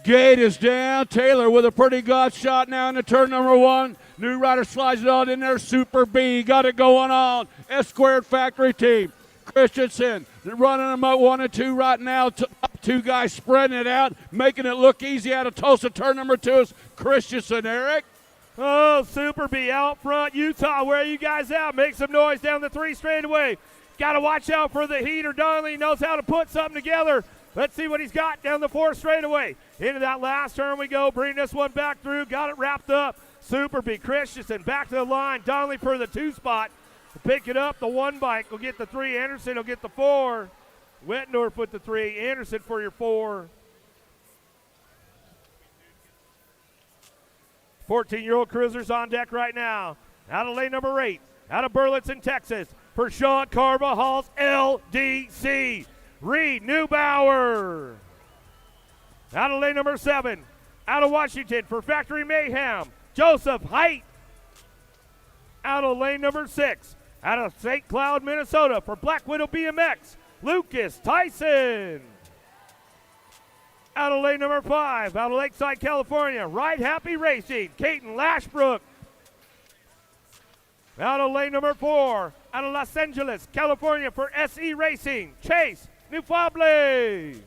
Gate is down. Taylor with a pretty good shot now into turn number 1. New rider slides it on in there. Super B got it going on. S-Squared Factory Team. Christensen running them up 1 and 2 right now. 2 guys spreading it out, making it look easy out of Tulsa. Turn number 2 is Christensen, Eric. Oh, Super B out front. Utah, where are you guys at? Make some noise down the 3 straightaway. Got to watch out for the Heater. Donnelly knows how to put something together. Let's see what he's got down the 4 straightaway. Into that last turn we go. Bring this one back through. Got it wrapped up. Super B. Christensen back to the line. Donnelly for the 2 spot. Pick it up. The 1 bike will get the 3. Anderson will get the 4. Wettendorf with the 3. Anderson for your 4. 14-year-old cruisers on deck right now. Out of lane number 8. Out of Burlington, Texas. For Sean Carvajal's LDC. Reed Neubauer. Out of lane number 7. Out of Washington for Factory Mayhem. Joseph Height. Out of lane number 6. Out of St. Cloud, Minnesota for Black Widow BMX. Lucas Tyson. Out of lane number 5. Out of Lakeside, California. Ride Happy Racing. Caton Lashbrook. Out of lane number 4. Out of Los Angeles, California for SE Racing. Chase Nufable.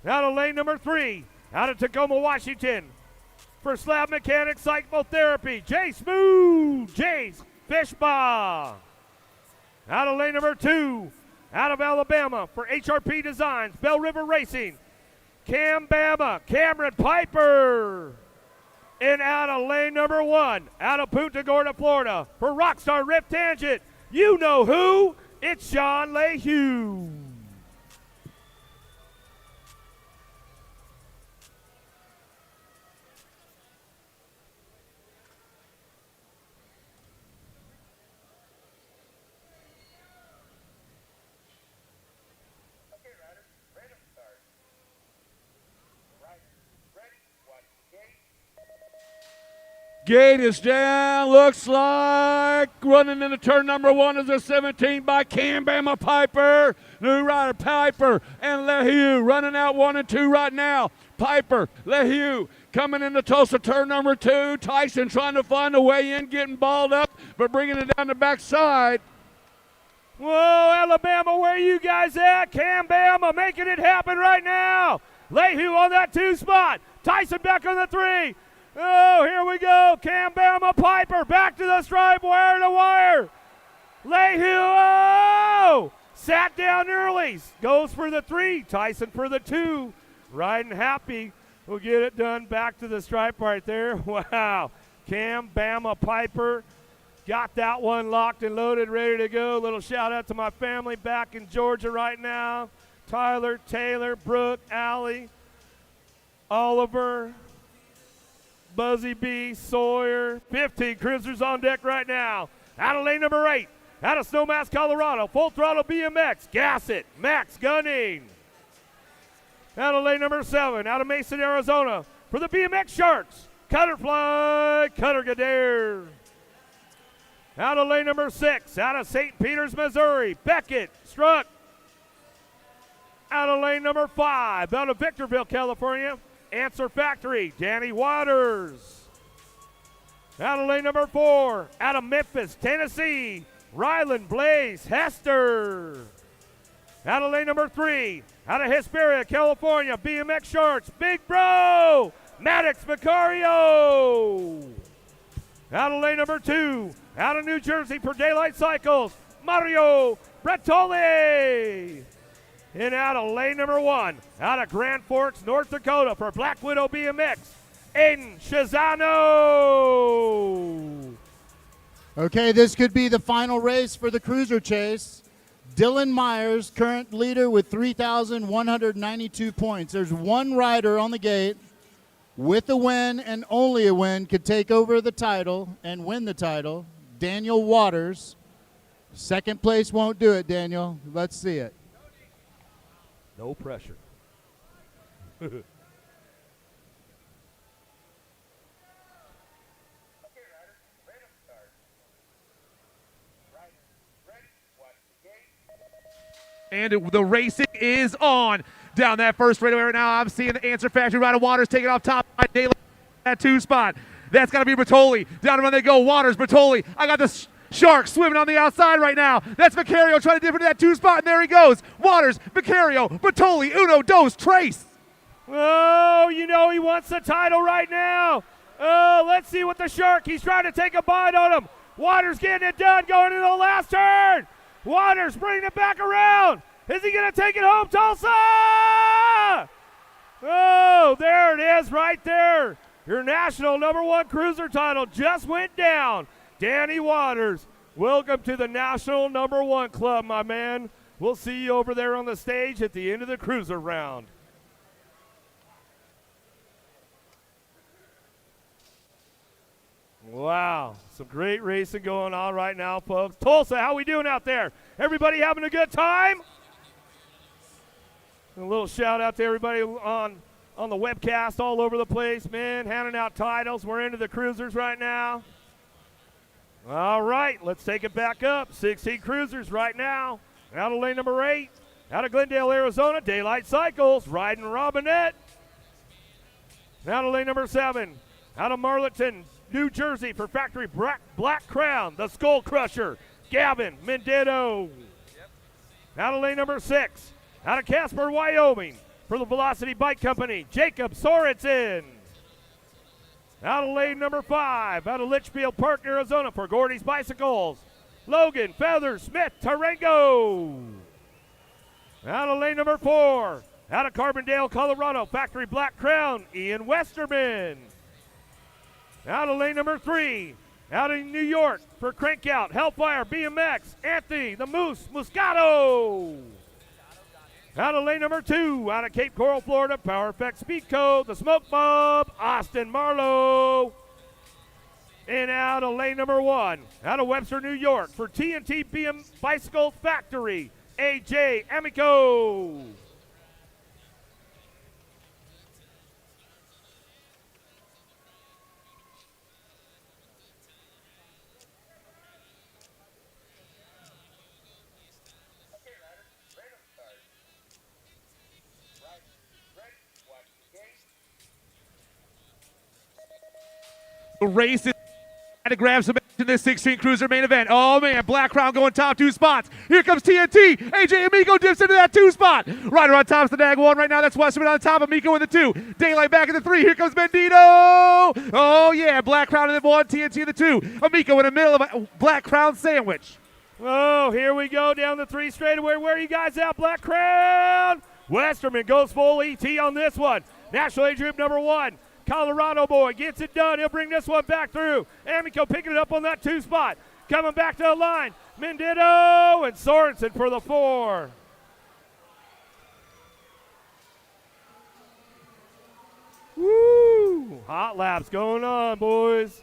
Out of lane number 3, out of Tacoma, Washington, for Slab Mechanics Psychotherapy, Jace Fishbaugh. Out of lane number 2, out of Alabama for HRP Designs, Bell River Racing, Cameron Piper. And out of lane number 1, out of Punta Gorda, Florida, for Rockstar Rift Tangent, you know who? It's Sean LeHue. Gate is down, looks like running into turn number 1 is a 17 by Bama Piper. New rider Piper and LeHue running out 1 and 2 right now. Piper, LeHue coming into Tulsa turn number 2. Tyson trying to find a way in, getting balled up, but bringing it down the backside. Whoa, Alabama, where you guys at? Bama making it happen right now. LeHue on that 2 spot. Tyson back on the 3. Oh, here we go. Bama Piper back to the stripe, wire to wire. LeHue, oh! Sat down early. Goes for the 3. Tyson for the 2. Riding happy. We'll get it done back to the stripe right there. Wow. Bama Piper got that one locked and loaded, ready to go. Little shout out to my family back in Georgia right now. Tyler, Taylor, Brooke, Allie, Oliver, Buzzy B, Sawyer, 15 cruisers on deck right now. Out of lane number 8, out of Snowmass, Colorado, Full Throttle BMX, Gas It, Max Gunning. Out of lane number 7, out of Mason, Arizona, for the BMX Sharks, Cutterfly, Cutter Gadare. Out of lane number 6, out of St. Peters, Missouri, Beckett, Struck. Out of lane number 5, out of Victorville, California, Answer Factory, Danny Waters. Out of lane number 4, out of Memphis, Tennessee, Ryland Blaze Hester. Out of lane number 3, out of Hesperia, California, BMX Shorts, Big Bro, Maddox Vicario. Out of lane number 2, out of New Jersey for Daylight Cycles, Mario Bertoli. And out of lane number 1, out of Grand Forks, North Dakota for Black Widow BMX, Aiden Shazano. Okay, this could be the final race for the cruiser chase. Dylan Myers, current leader with 3,192 points. There's one rider on the gate with a win and only a win could take over the title and win the title. Daniel Waters. Second place won't do it, Daniel. Let's see it. No pressure. And the racing is on. Down that first straightaway right now, I'm seeing the Answer Factory rider Waters taking off top by Daylight at 2 spot. That's got to be Bertoli. Down and run they go. Waters, Bertoli. I got the Shark swimming on the outside right now. That's Vicario trying to dip into that 2 spot, and there he goes. Waters, Vicario, Bertoli, Uno, Dos, Trace. Oh, you know he wants the title right now. Oh, let's see what the Shark, he's trying to take a bite on him. Waters getting it done, going into the last turn. Waters bringing it back around. Is he going to take it home, Tulsa? Oh, there it is right there. Your national #1 cruiser title just went down. Danny Waters, welcome to the national #1 club, my man. We'll see you over there on the stage at the end of the cruiser round. Wow, some great racing going on right now, folks. Tulsa, how we doing out there? Everybody having a good time? A little shout out to everybody on the webcast all over the place, man, handing out titles. We're into the cruisers right now. All right, let's take it back up. 16 cruisers right now. Out of lane number 8, out of Glendale, Arizona, Daylight Cycles, riding Robinette. Out of lane number 7, out of Marlton, New Jersey for Factory Black Crown, the Skull Crusher, Gavin Mendito. Out of lane number 6, out of Casper, Wyoming, for the Velocity Bike Company, Jacob Sorensen. Out of lane number 5, out of Litchfield Park, Arizona for Gordy's Bicycles, Logan Feather Smith Tarango. Out of lane number 4, out of Carbondale, Colorado, Factory Black Crown, Ian Westerman. Out of lane number 3, out of New York for Crankout, Hellfire, BMX, Anthony, the Moose, Muscato. Out of lane number 2, out of Cape Coral, Florida, Power Effect Speed Code, the Smoke Bob, Austin Marlowe. And out of lane number 1, out of Webster, New York, for TNT BM Bicycle Factory, AJ Amico. Race is trying to grab some in this 16 Cruiser main event. Oh man, Black Crown going top 2 spots. Here comes TNT. AJ Amico dips into that 2 spot. Ryder on top's the Nag 1 right now. That's Westerman on top. Amico in the 2. Daylight back in the 3. Here comes Bendito. Oh yeah, Black Crown in the 1, TNT in the 2. Amico in the middle of a Black Crown sandwich. Oh, here we go down the 3 straightaway. Where are you guys at, Black Crown? Westerman goes full ET on this one. National Age Group number 1. Colorado boy gets it done. He'll bring this one back through. Amico picking it up on that 2 spot. Coming back to the line. Mendito and Sorensen for the 4. Woo! Hot laps going on, boys.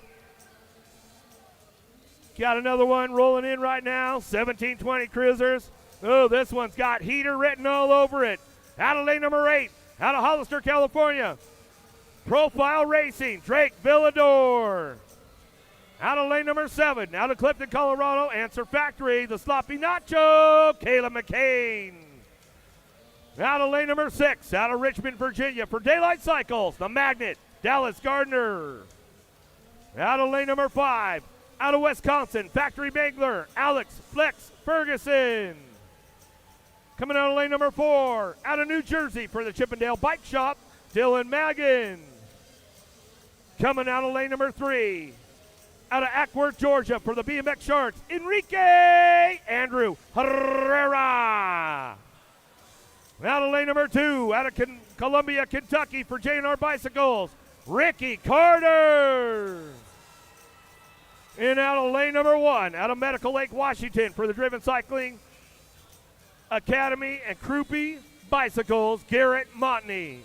Got another one rolling in right now. 1720 Cruisers. Oh, this one's got heater written all over it. Out of lane number 8. Out of Hollister, California. Profile Racing, Drake Villador. Out of lane number 7, out of Clifton, Colorado, Answer Factory, the Sloppy Nacho, Kayla McCain. Out of lane number 6, out of Richmond, Virginia, for Daylight Cycles, the Magnet, Dallas Gardner. Out of lane number 5, out of Wisconsin, Factory Bangler, Alex Flex Ferguson. Coming out of lane number 4, out of New Jersey for the Chippendale Bike Shop, Dylan Magan. Coming out of lane number 3, out of Ackworth, Georgia for the BMX Sharks, Enrique Andrew Herrera. Out of lane number 2, out of Columbia, Kentucky for J&R Bicycles, Ricky Carter. And out of lane number 1, out of Medical Lake, Washington for the Driven Cycling Academy and Krupe Bicycles, Garrett Montney.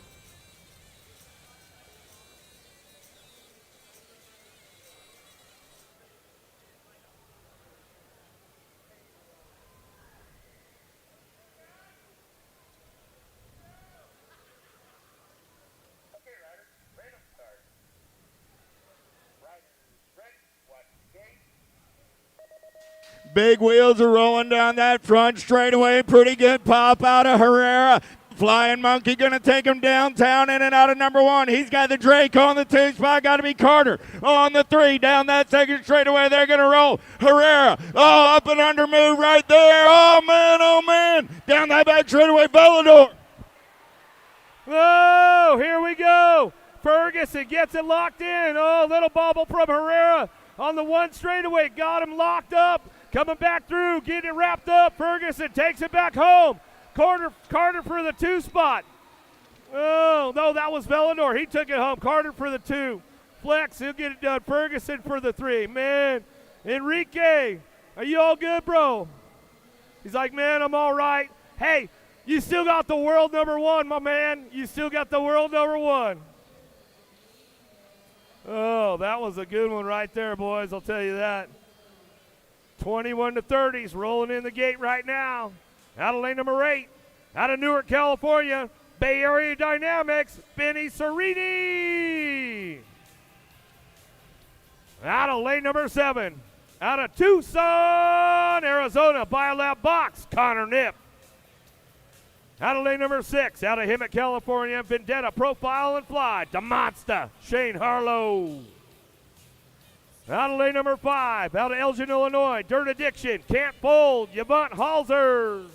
Big wheels are rolling down that front straightaway. Pretty good pop out of Herrera. Flying Monkey gonna take him downtown in and out of number 1. He's got the Drake on the 2 spot. Got to be Carter on the 3. Down that second straightaway, they're gonna roll. Herrera, oh, up and under move right there. Oh man, down that back straightaway, Vellador. Oh, here we go. Ferguson gets it locked in. Oh, little bobble from Herrera on the 1 straightaway. Got him locked up. Coming back through, getting it wrapped up. Ferguson takes it back home. Carter for the 2 spot. Oh, no, that was Vellador. He took it home. Carter for the 2. Flex, he'll get it done. Ferguson for the 3. Man, Enrique, are you all good, bro? He's like, man, I'm all right. Hey, you still got the world number 1, my man. You still got the world number 1. Oh, that was a good one right there, boys. I'll tell you that. 21 to 30s rolling in the gate right now. Out of lane number 8, out of Newark, California, Bay Area Dynamics, Benny Cerini. Out of lane number 7, out of Tucson, Arizona, Biolab Box, Connor Nip. Out of lane number 6, out of Hemet, California, Vendetta Profile and Fly, DeMonsta, Shane Harlow. Out of lane number 5, out of Elgin, Illinois, Dirt Addiction, Can't Fold, Yvonne Halzer.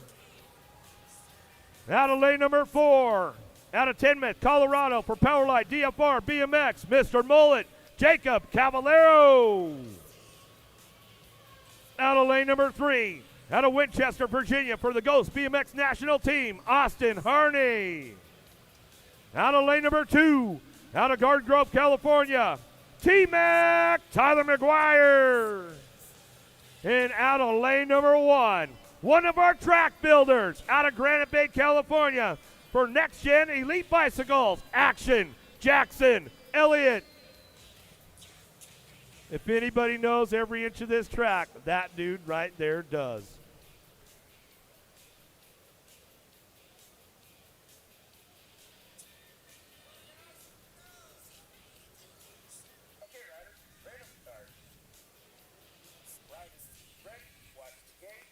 Out of lane number 4, out of Tinmouth, Colorado, for Powerlight, DFR, BMX, Mr. Mullet, Jacob Cavallero. Out of lane number 3, out of Winchester, Virginia, for the Ghost BMX national team, Austin Harney. Out of lane number 2, out of Garden Grove, California, T-Mac Tyler McGuire. And out of lane number 1, one of our track builders out of Granite Bay, California, for Next Gen Elite Bicycles, Action Jackson Elliott. If anybody knows every inch of this track, that dude right there does. Okay, riders, random start. Riders, ready, watch the gate.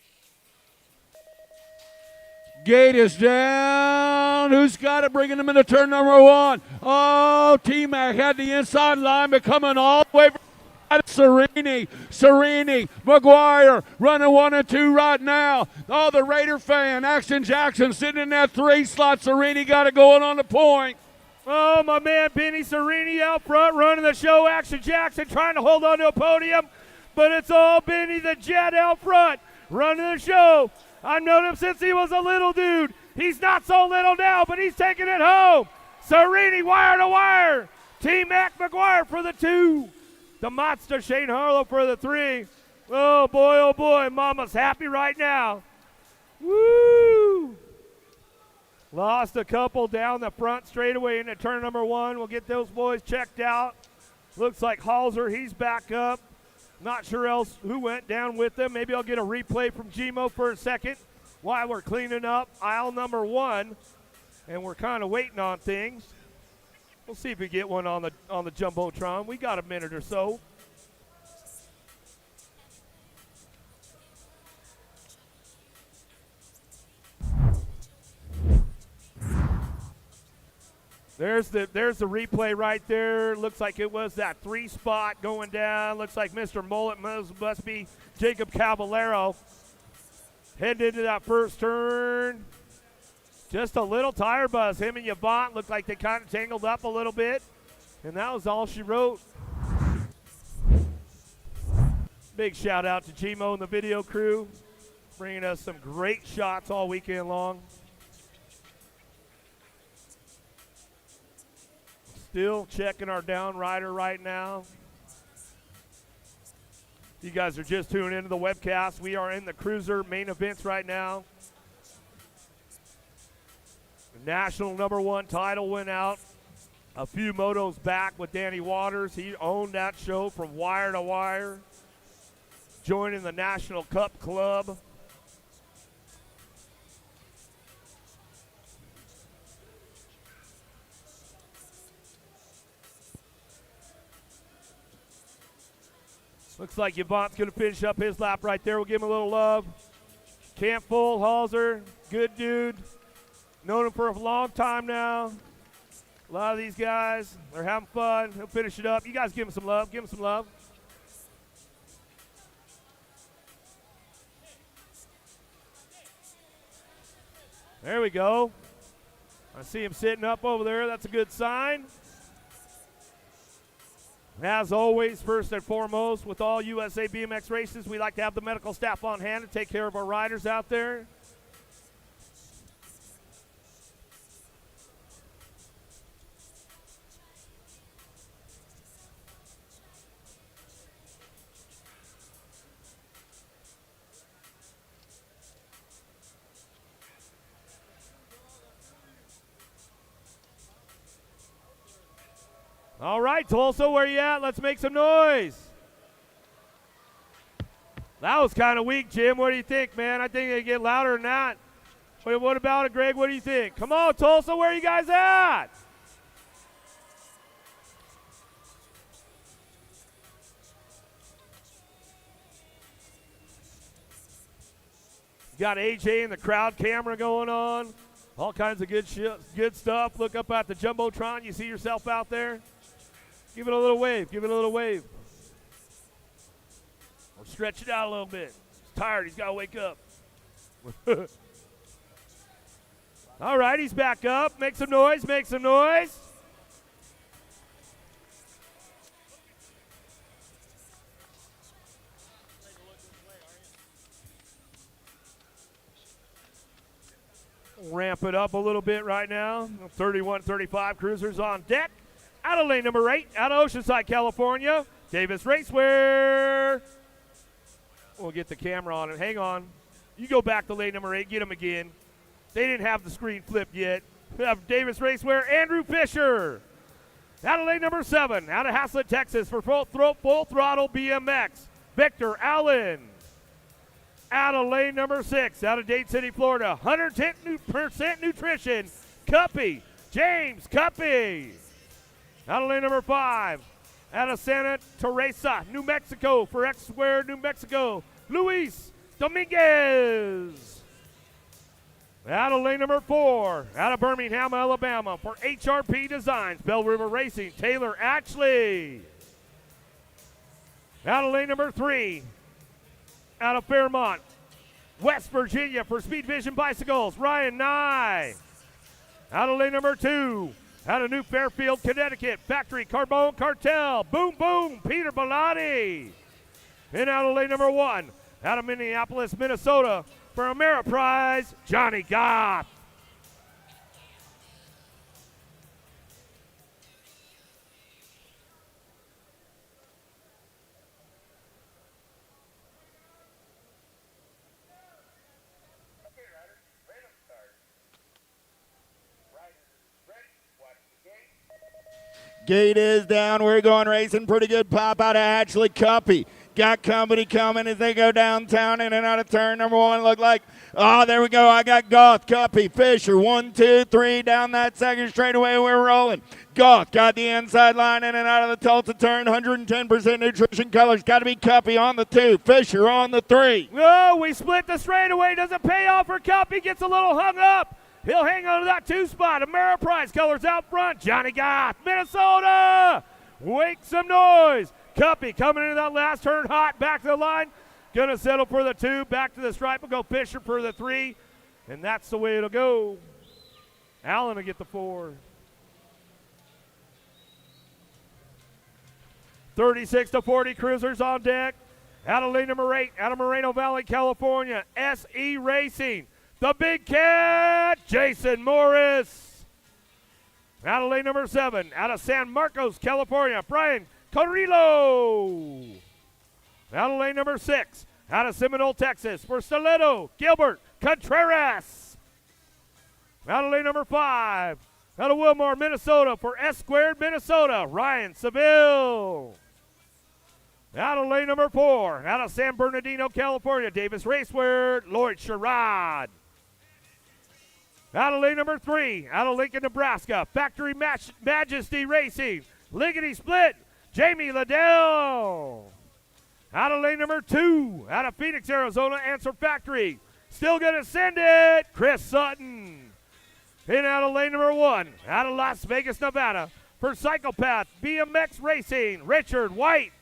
Gate is down. Who's got it? Bringing him into turn number 1. Oh, T-Mac had the inside line, but coming all the way from Serini, McGuire running 1 and 2 right now. Oh, the Raider fan, Action Jackson sitting in that 3 slot. Serini got it going on the point. Oh, my man Benny Serini out front running the show. Action Jackson trying to hold on to a podium, but it's all Benny the Jet out front running the show. I've known him since he was a little dude. He's not so little now, but he's taking it home. Serini wire to wire. T-Mac McGuire for the 2. The monster Shane Harlow for the 3. Oh boy, mama's happy right now. Woo! Lost a couple down the front straightaway into turn number 1. We'll get those boys checked out. Looks like Halser, he's back up. Not sure else who went down with them. Maybe I'll get a replay from Gmo for a second while we're cleaning up aisle number 1, and we're kind of waiting on things. We'll see if we get one on the Jumbotron. We got a minute or so. There's the replay right there. Looks like it was that 3 spot going down. Looks like Mr. Mullet must be Jacob Cavallero. Heading into that first turn. Just a little tire buzz. Him and Yvonne looked like they kind of tangled up a little bit. And that was all she wrote. Big shout out to Gmo and the video crew, bringing us some great shots all weekend long. Still checking our down rider right now. You guys are just tuning into the webcast. We are in the Cruiser main events right now. The national number 1 title went out a few motos back with Danny Waters. He owned that show from wire to wire, joining the National Cup Club. Looks like Yvonne's going to finish up his lap right there. We'll give him a little love. Camp Full, Halser, good dude. Known him for a long time now. A lot of these guys, they're having fun. He'll finish it up. You guys give him some love. Give him some love. There we go. I see him sitting up over there. That's a good sign. As always, first and foremost, with all USA BMX races, we like to have the medical staff on hand to take care of our riders out there. All right, Tulsa, where you at? Let's make some noise. That was kind of weak, Jim. What do you think, man? I think they get louder than that. What about it, Greg? What do you think? Come on, Tulsa, where you guys at? Got AJ and the crowd camera going on. All kinds of good stuff. Look up at the Jumbotron. You see yourself out there? Give it a little wave. Give it a little wave. Or stretch it out a little bit. He's tired. He's got to wake up. All right, he's back up. Make some noise. Make some noise. Ramp it up a little bit right now. 31-35 cruisers on deck. Out of lane number 8, out of Oceanside, California, Davis Raceware. We'll get the camera on it. Hang on. You go back to lane number 8, get them again. They didn't have the screen flipped yet. We have Davis Raceware, Andrew Fisher. Out of lane number 7, out of Haslett, Texas, for full throttle BMX, Victor Allen. Out of lane number 6, out of Dade City, Florida, 110% nutrition, Cuppy, James Cuppy. Out of lane number 5, out of Santa Teresa, New Mexico, for X Square, New Mexico, Luis Dominguez. Out of lane number 4, out of Birmingham, Alabama, for HRP Designs, Bell River Racing, Taylor Ashley. Out of lane number 3, out of Fairmont, West Virginia, for Speed Vision Bicycles, Ryan Nye. Out of lane number 2, out of New Fairfield, Connecticut, Factory Carbone Cartel, Boom Boom, Peter Bellotti. And out of lane number 1, out of Minneapolis, Minnesota, for Ameriprise, Johnny Goff. Gate is down. We're going racing. Pretty good pop out of Ashley Cuppy. Got company coming as they go downtown in and out of turn number 1. Look like, oh, there we go. I got Goth, Cuppy, Fisher. 1, 2, 3 down that second straightaway. We're rolling. Goth got the inside line in and out of the Tulsa turn. 110% nutrition colors. Got to be Cuppy on the 2. Fisher on the 3. Oh, we split the straightaway. Doesn't pay off for Cuppy. Gets a little hung up. He'll hang on to that 2 spot. Ameriprise colors out front. Johnny Goff, Minnesota. Wake some noise. Cuppy coming into that last turn hot. Back to the line. Gonna settle for the 2. Back to the stripe. We'll go Fisher for the 3. And that's the way it'll go. Allen will get the 4. 36-40 cruisers on deck. Out of lane number 8, out of Moreno Valley, California, SE Racing. The Big Cat, Jason Morris. Out of lane number 7, out of San Marcos, California, Brian Carrillo. Out of lane number 6, out of Seminole, Texas, for Stiletto, Gilbert Contreras. Out of lane number 5, out of Wilmore, Minnesota, for S Squared, Minnesota, Ryan Seville. Out of lane number 4, out of San Bernardino, California, Davis Raceware, Lloyd Sherrod. Out of lane number 3, out of Lincoln, Nebraska, Factory Majesty Racing, Liggity Split, Jamie Liddell. Out of lane number 2, out of Phoenix, Arizona, Answer Factory, still gonna send it, Chris Sutton. And out of lane number 1, out of Las Vegas, Nevada, for Psychopath BMX Racing, Richard White.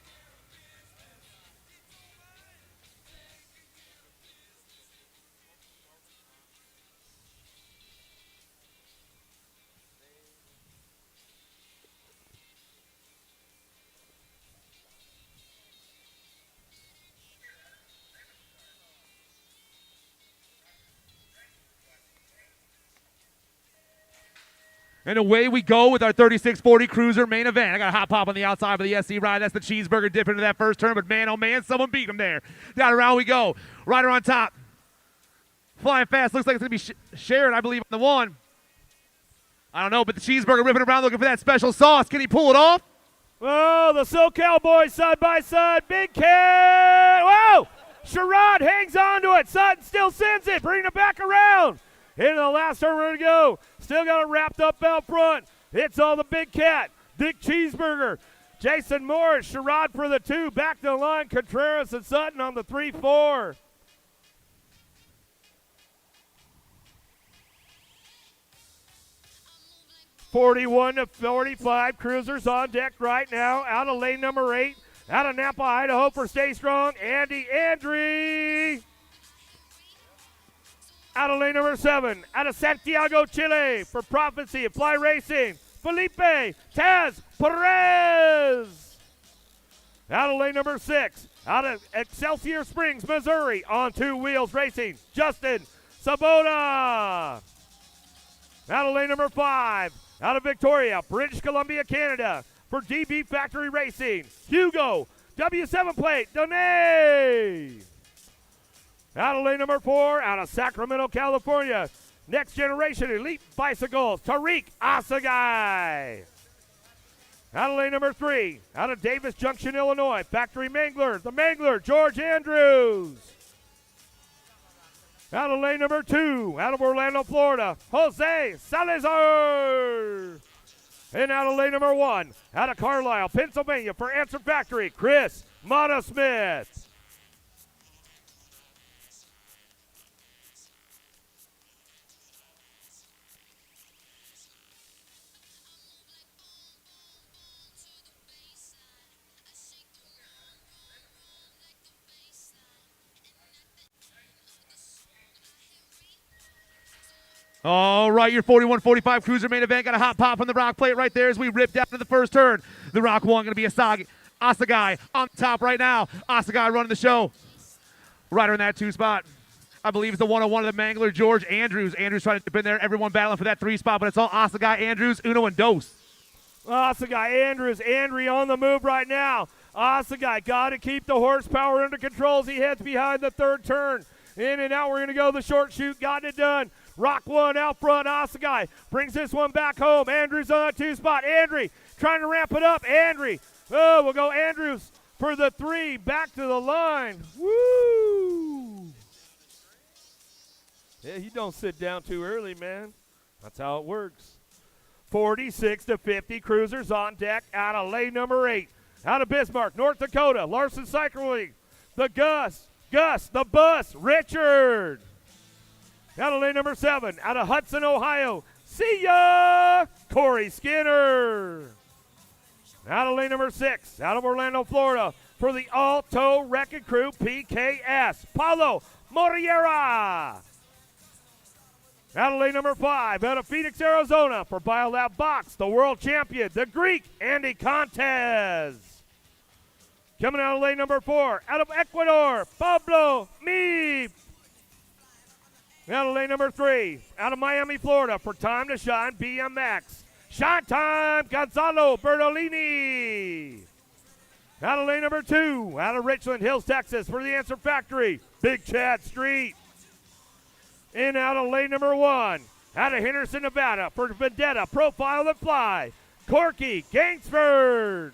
And away we go with our 3640 Cruiser main event. I got a hot pop on the outside of the SC ride. That's the cheeseburger dip into that first turn, but man, oh man, someone beat him there. Down around we go. Rider on top. Flying fast. Looks like it's going to be Sharon, I believe, on the 1. I don't know, but the cheeseburger ripping around looking for that special sauce. Can he pull it off? Oh, the SoCal boys side by side. Big Cat. Whoa! Sherrod hangs on to it. Sutton still sends it. Bringing it back around. Into the last turn, we're going to go. Still got it wrapped up out front. It's all the Big Cat. Dick Cheeseburger. Jason Morris. Sherrod for the 2. Back to the line. Contreras and Sutton on the 3-4. (41-45) cruisers on deck right now. Out of lane number 8. Out of Napa, Idaho for Stay Strong. Andy Andre. Out of lane number 7, out of Santiago, Chile, for Prophecy of Fly Racing, Felipe Taz Perez. Out of lane number 6, out of Excelsior Springs, Missouri, on 2 wheels racing, Justin Sabota. Out of lane number 5, out of Victoria, British Columbia, Canada, for DB Factory Racing, Hugo, W7 plate, Donay. Out of lane number 4, out of Sacramento, California, Next Generation Elite Bicycles, Tariq Asagai. Out of lane number 3, out of Davis Junction, Illinois, Factory Mangler, the Mangler, George Andrews. Out of lane number 2, out of Orlando, Florida, Jose Salazar. And out of lane number 1, out of Carlisle, Pennsylvania, for Answer Factory, Chris Motta-Smith. All right, your 41-45 Cruiser main event got a hot pop from the rock plate right there as we rip down to the first turn. The rock one going to be Asagai on top right now. Asagai running the show. Rider in that 2 spot. I believe it's the 101 of the Mangler, George Andrews. Andrews trying to dip in there. Everyone battling for that 3 spot, but it's all Asagai, Andrews, Uno, and Dos. Asagai, Andrews, Andry on the move right now. Asagai got to keep the horsepower under control as he heads behind the 3rd turn. In and out, we're going to go the short shoot. Got it done. Rock one out front. Asagai brings this one back home. Andrews on that 2 spot. Andry trying to ramp it up. Andry. Oh, we'll go Andrews for the 3. Back to the line. Woo! Yeah, you don't sit down too early, man. That's how it works. 46-50 Cruisers on deck out of lane number 8. Out of Bismarck, North Dakota, Larson Cycle League. The Gus, the Bus, Richard. Out of lane number 7, out of Hudson, Ohio. See ya, Corey Skinner. Out of lane number 6, out of Orlando, Florida, for the Alto Wrecking Crew PKS, Paulo Moriera. Out of lane number 5, out of Phoenix, Arizona, for Biolab Box, the world champion, the Greek, Andy Contes. Coming out of lane number 4, out of Ecuador, Pablo Meep. Out of lane number 3, out of Miami, Florida, for Time to Shine BMX, Shine Time Gonzalo Bertolini. Out of lane number 2, out of Richland Hills, Texas, for the Answer Factory, Big Chad Street. In out of lane number 1, out of Henderson, Nevada, for Vendetta Profile and Fly, Corky Gainsford.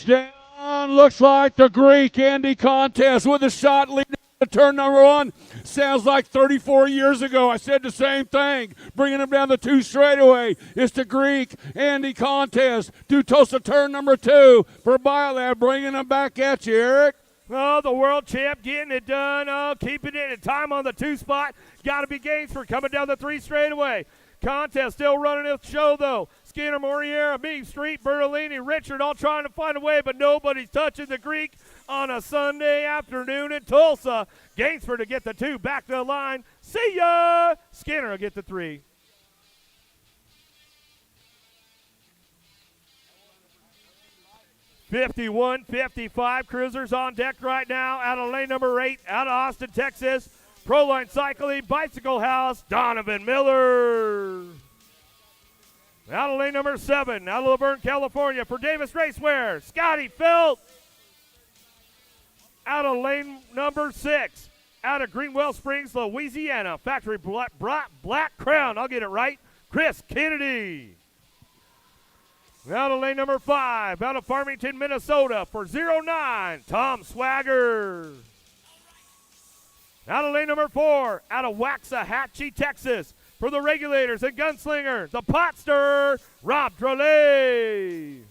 Down, looks like the Greek Andy Contest with a shot leading to turn number 1. Sounds like 34 years ago. I said the same thing. Bringing him down the 2 straightaway. It's the Greek Andy Contest. To Tulsa turn number 2 for Biolab. Bringing him back at you, Eric. Oh, the world champ getting it done. Oh, keeping it in time on the 2 spot. Got to be Gainsford coming down the 3 straightaway. Contest still running his show, though. Skinner, Moriera, Mead, Street, Bertolini, Richard all trying to find a way, but nobody's touching the Greek on a Sunday afternoon in Tulsa. Gainsford to get the 2 back to the line. See ya! Skinner will get the 3. $51.55 Cruisers on deck right now out of lane number 8, out of Austin, Texas. Proline Cycling, Bicycle House, Donovan Miller. Out of lane number 7, out of Laverne, California, for Davis Racewear, Scotty Felt. Out of lane number 6, out of Greenwell Springs, Louisiana, Factory Black Crown, I'll get it right, Chris Kennedy. Out of lane number 5, out of Farmington, Minnesota, for 09, Tom Swagger. Out of lane number 4, out of Waxahachie, Texas, for the Regulators and Gunslinger, the Pot Stirrer, Rob Drolet.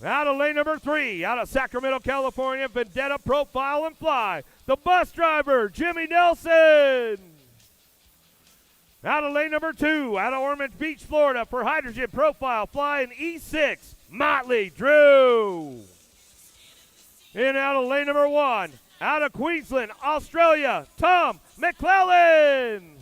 Out of lane number 3, out of Sacramento, California, Vendetta Profile and Fly, the Bus Driver, Jimmy Nelson. Out of lane number 2, out of Ormond Beach, Florida, for Hydrogen Profile, Fly and E6, Motley Drew. In out of lane number 1, Out of Queensland, Australia, Tom McClellan.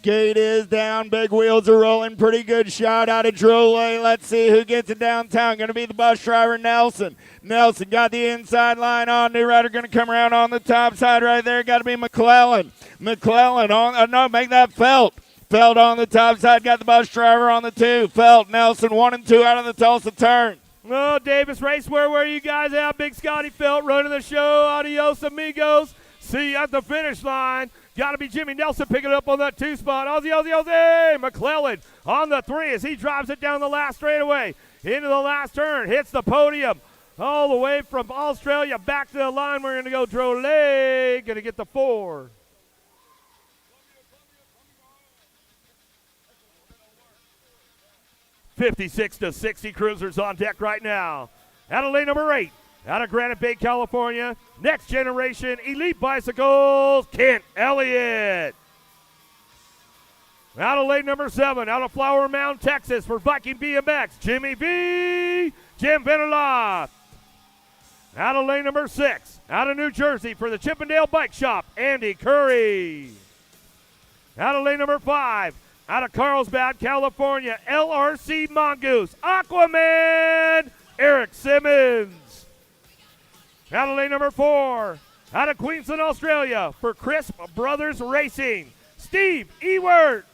Gate is down. Big wheels are rolling. Pretty good shot out of Drolet. Let's see who gets it downtown. Going to be the bus driver, Nelson. Nelson got the inside line on. New rider going to come around on the top side right there. Got to be McClellan. McClellan on. No, make that Felt. Felt on the top side. Got the bus driver on the 2. Felt. Nelson 1 and 2 out of the Tulsa turn. Oh, Davis Race, where were you guys at? Big Scotty Felt running the show. Adios, amigos. See you at the finish line. Got to be Jimmy Nelson picking it up on that 2 spot. Aussie, Aussie, Aussie. McClellan on the 3 as he drives it down the last straightaway. Into the last turn. Hits the podium. All the way from Australia back to the line. We're going to go Drolet. Going to get the 4. $56-60 cruisers on deck right now. Out of lane number 8. Out of Granite Bay, California, Next Generation Elite Bicycles, Kent Elliott. Out of lane number 7, out of Flower Mound, Texas, for Viking BMX, Jimmy V. Jim Vanderlof. Out of lane number 6, out of New Jersey, for the Chippendale Bike Shop, Andy Curry. Out of lane number 5, out of Carlsbad, California, LRC Mongoose, Aquaman, Eric Simmons. Out of lane number 4, out of Queensland, Australia, for Crisp Brothers Racing, Steve Ewert.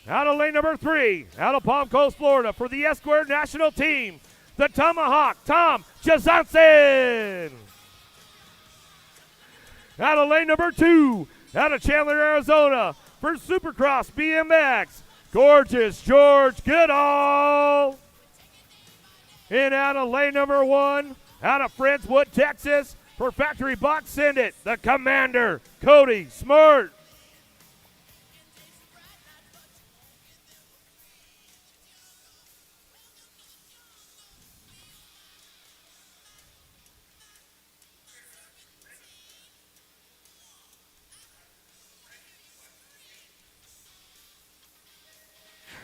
Out of lane number 3, out of Palm Coast, Florida, for the Esquire National Team, the Tomahawk, Tom Jazanson. Out of lane number 2, out of Chandler, Arizona, for Supercross BMX, Gorgeous George Goodall. And out of lane number 1, out of Friendswood, Texas, for Factory Box Send It, the Commander, Cody Smart.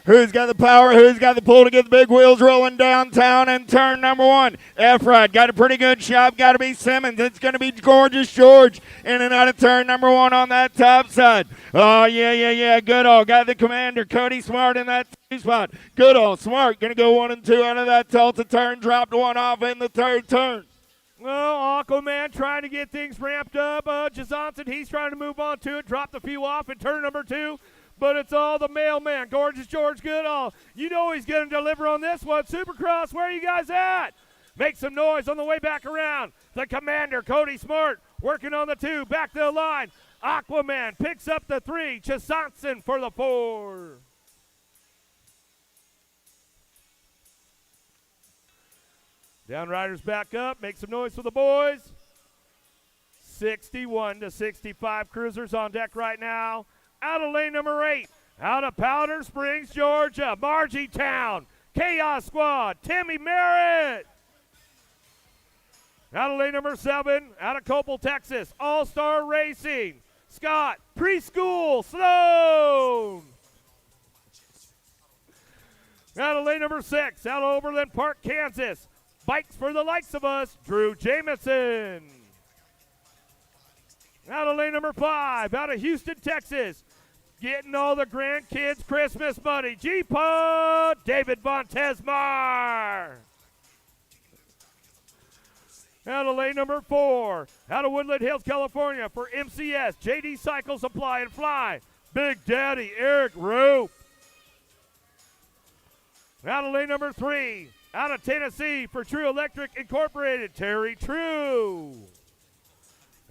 Who's got the power? Who's got the pull to get the big wheels rolling downtown and turn number 1? Efrod got a pretty good shot. Got to be Simmons. It's going to be Gorgeous George in and out of turn number 1 on that top side. Oh, yeah. Goodall got the Commander, Cody Smart, in that 2 spot. Goodall, Smart, going to go 1 and 2 out of that Tulsa turn. Dropped 1 off in the 3rd turn. Well, Aquaman trying to get things ramped up. Jazanson, he's trying to move on to it. Dropped a few off in turn number 2. But it's all the mailman, Gorgeous George Goodall. You know he's going to deliver on this one. Supercross, where are you guys at? Make some noise on the way back around. The Commander, Cody Smart, working on the 2. Back to the line. Aquaman picks up the 3. Chasanson for the 4. Downriders back up. Make some noise for the boys. 61-65 cruisers on deck right now. Out of lane number 8, out of Powder Springs, Georgia, Margie Town, Chaos Squad, Timmy Merritt. Out of lane number 7, out of Copel, Texas, All-Star Racing, Scott, Preschool, Sloan. Out of lane number 6, out of Overland Park, Kansas, Bikes for the Likes of Us, Drew Jameson. Out of lane number 5, out of Houston, Texas, getting all the grandkids Christmas money, G-Pod, David Von Tesmar. Out of lane number 4, out of Woodland Hills, California, for MCS, JD Cycle Supply and Fly, Big Daddy Eric Rope. Out of lane number 3, out of Tennessee, for True Electric Incorporated, Terry True.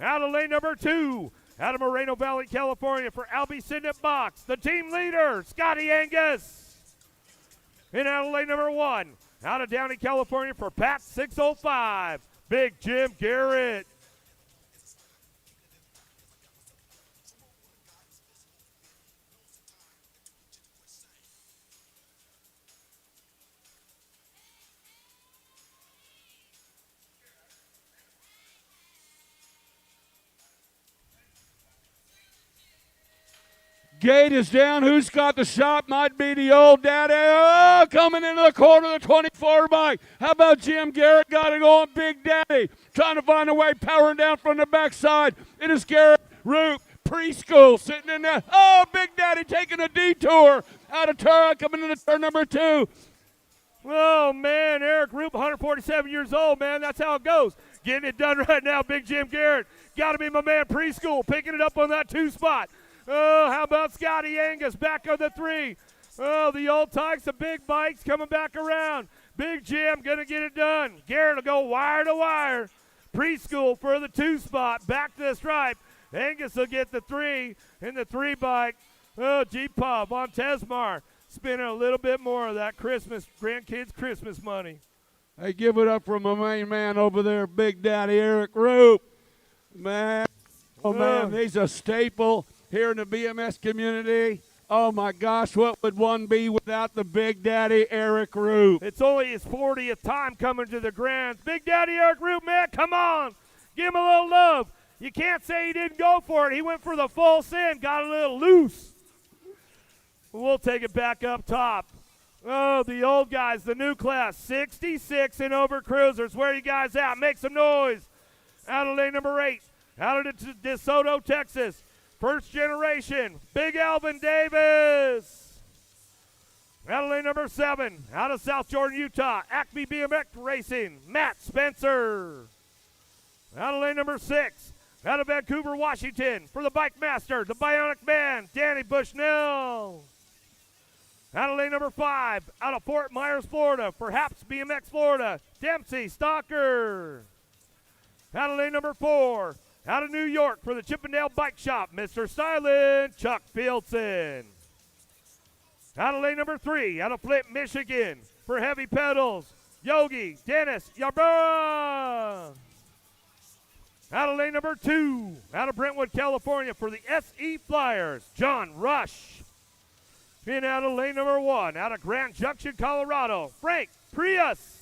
Out of lane number 2, out of Moreno Valley, California, for Albie Sidney Box, the team leader, Scotty Angus. And out of lane number 1, out of Downey, California, for Pat 605, Big Jim Garrett. Gate is down. Who's got the shot? Might be the old daddy. Oh, coming into the corner of the 24 bike. How about Jim Garrett? Got it going. Big Daddy trying to find a way, powering down from the backside. It is Garrett Root Preschool sitting in there. Oh, Big Daddy taking a detour out of turn, coming into turn number 2. Oh, man, Eric Roop, 147 years old, man. That's how it goes. Getting it done right now, Big Jim Garrett. Got to be my man Preschool, picking it up on that 2 spot. Oh, how about Scotty Angus back on the 3? Oh, the old Tykes, the big bikes coming back around. Big Jim going to get it done. Garrett will go wire to wire. Preschool for the 2 spot, back to the stripe. Angus will get the 3 in the 3 bike. Oh, G-Pop on Tesmar. Spending a little bit more of that Christmas, grandkids' Christmas money. Hey, give it up for my main man over there, Big Daddy Eric Roop. Man, oh man, he's a staple here in the BMX community. Oh my gosh, what would one be without the Big Daddy Eric Roop? It's only his 40th time coming to the Grands. Big Daddy Eric Roop, man, come on. Give him a little love. You can't say he didn't go for it. He went for the full send, got a little loose. We'll take it back up top. Oh, the old guys, the new class, 66 and over cruisers. Where are you guys at? Make some noise. Out of lane number 8, out of DeSoto, Texas. First generation, Big Alvin Davis. Out of lane number 7, out of South Jordan, Utah, Acme BMX Racing, Matt Spencer. Out of lane number 6, out of Vancouver, Washington, for the Bike Master, the Bionic Man, Danny Bushnell. Out of lane number 5, out of Fort Myers, Florida, for Haps BMX Florida, Dempsey Stalker. Out of lane number 4, out of New York for the Chippendale Bike Shop, Mr. Silent, Chuck Fieldson. Out of lane number 3, out of Flint, Michigan, for Heavy Pedals, Yogi, Dennis Yarborough. Out of lane number 2, out of Brentwood, California, for the SE Flyers, John Rush. And out of lane number 1, out of Grand Junction, Colorado, Frank Prius.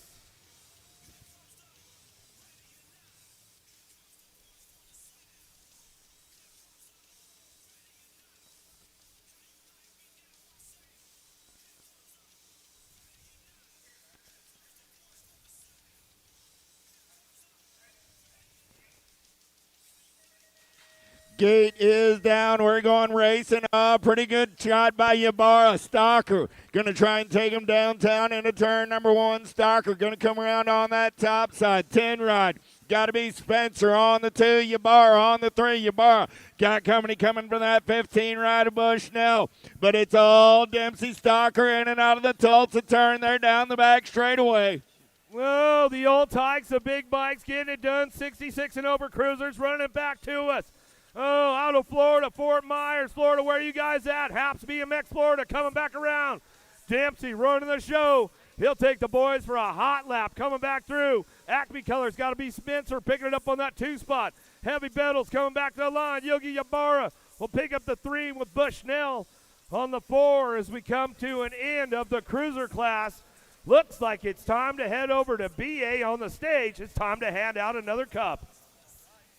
Gate is down. We're going racing. Pretty good shot by Ybarra. Stalker going to try and take him downtown into turn number 1. Stalker going to come around on that top side. 10 ride. Got to be Spencer on the 2. Ybarra on the 3. Ybarra got company coming from that 15 ride of Bushnell. But it's all Dempsey Stalker in and out of the Tulsa turn. They're down the back straightaway. Whoa, the old Tykes, the big bikes getting it done. 66 and over cruisers running it back to us. Oh, out of Florida, Fort Myers, Florida, where are you guys at? Haps BMX Florida coming back around. Dempsey running the show. He'll take the boys for a hot lap coming back through. Acme Colors got to be Spencer picking it up on that 2 spot. Heavy Pedals coming back to the line. Yogi Ybarra will pick up the 3 with Bushnell on the 4 as we come to an end of the cruiser class. Looks like it's time to head over to BA on the stage. It's time to hand out another cup.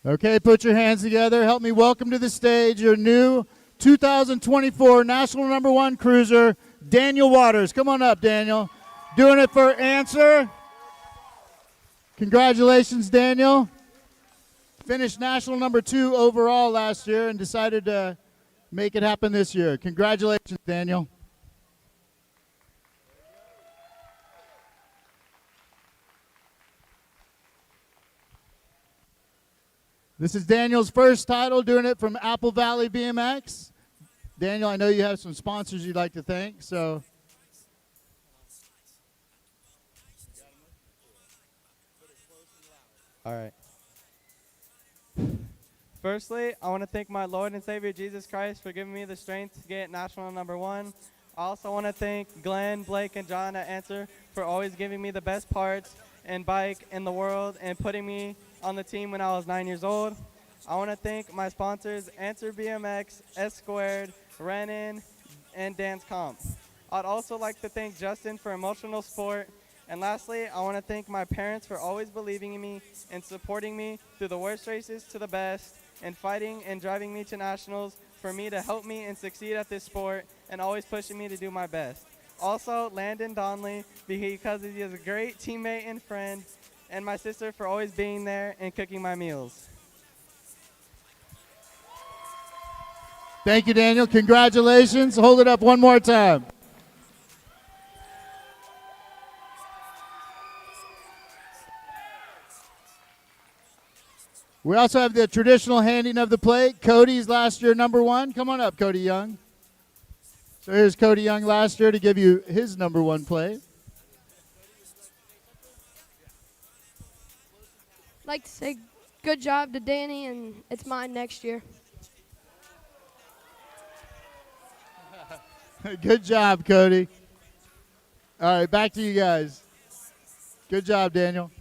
Okay, put your hands together. Help me welcome to the stage your new 2024 National Number 1 Cruiser, Daniel Waters. Come on up, Daniel. Doing it for Answer. Congratulations, Daniel. Finished National Number 2 overall last year and decided to make it happen this year. Congratulations, Daniel. This is Daniel's first title, doing it from Apple Valley BMX. Daniel, I know you have some sponsors you'd like to thank, so. All right. Firstly, I want to thank my Lord and Savior Jesus Christ for giving me the strength to get National Number 1. I also want to thank Glenn, Blake, and John at Answer for always giving me the best parts and bike in the world and putting me on the team when I was 9 years old. I want to thank my sponsors, Answer BMX, S Squared, Renin, and Dance Comp. I'd also like to thank Justin for emotional support. And lastly, I want to thank my parents for always believing in me and supporting me through the worst races to the best and fighting and driving me to nationals for me to help me and succeed at this sport and always pushing me to do my best. Also, Landon Donley, because he is a great teammate and friend, and my sister for always being there and cooking my meals. Thank you, Daniel. Congratulations. Hold it up one more time. We also have the traditional handing of the plate. Cody's last year #1. Come on up, Cody Young. So here's Cody Young last year to give you his #1 plate. I'd like to say good job to Danny, and it's mine next year. Good job, Cody. All right, back to you guys. Good job, Daniel.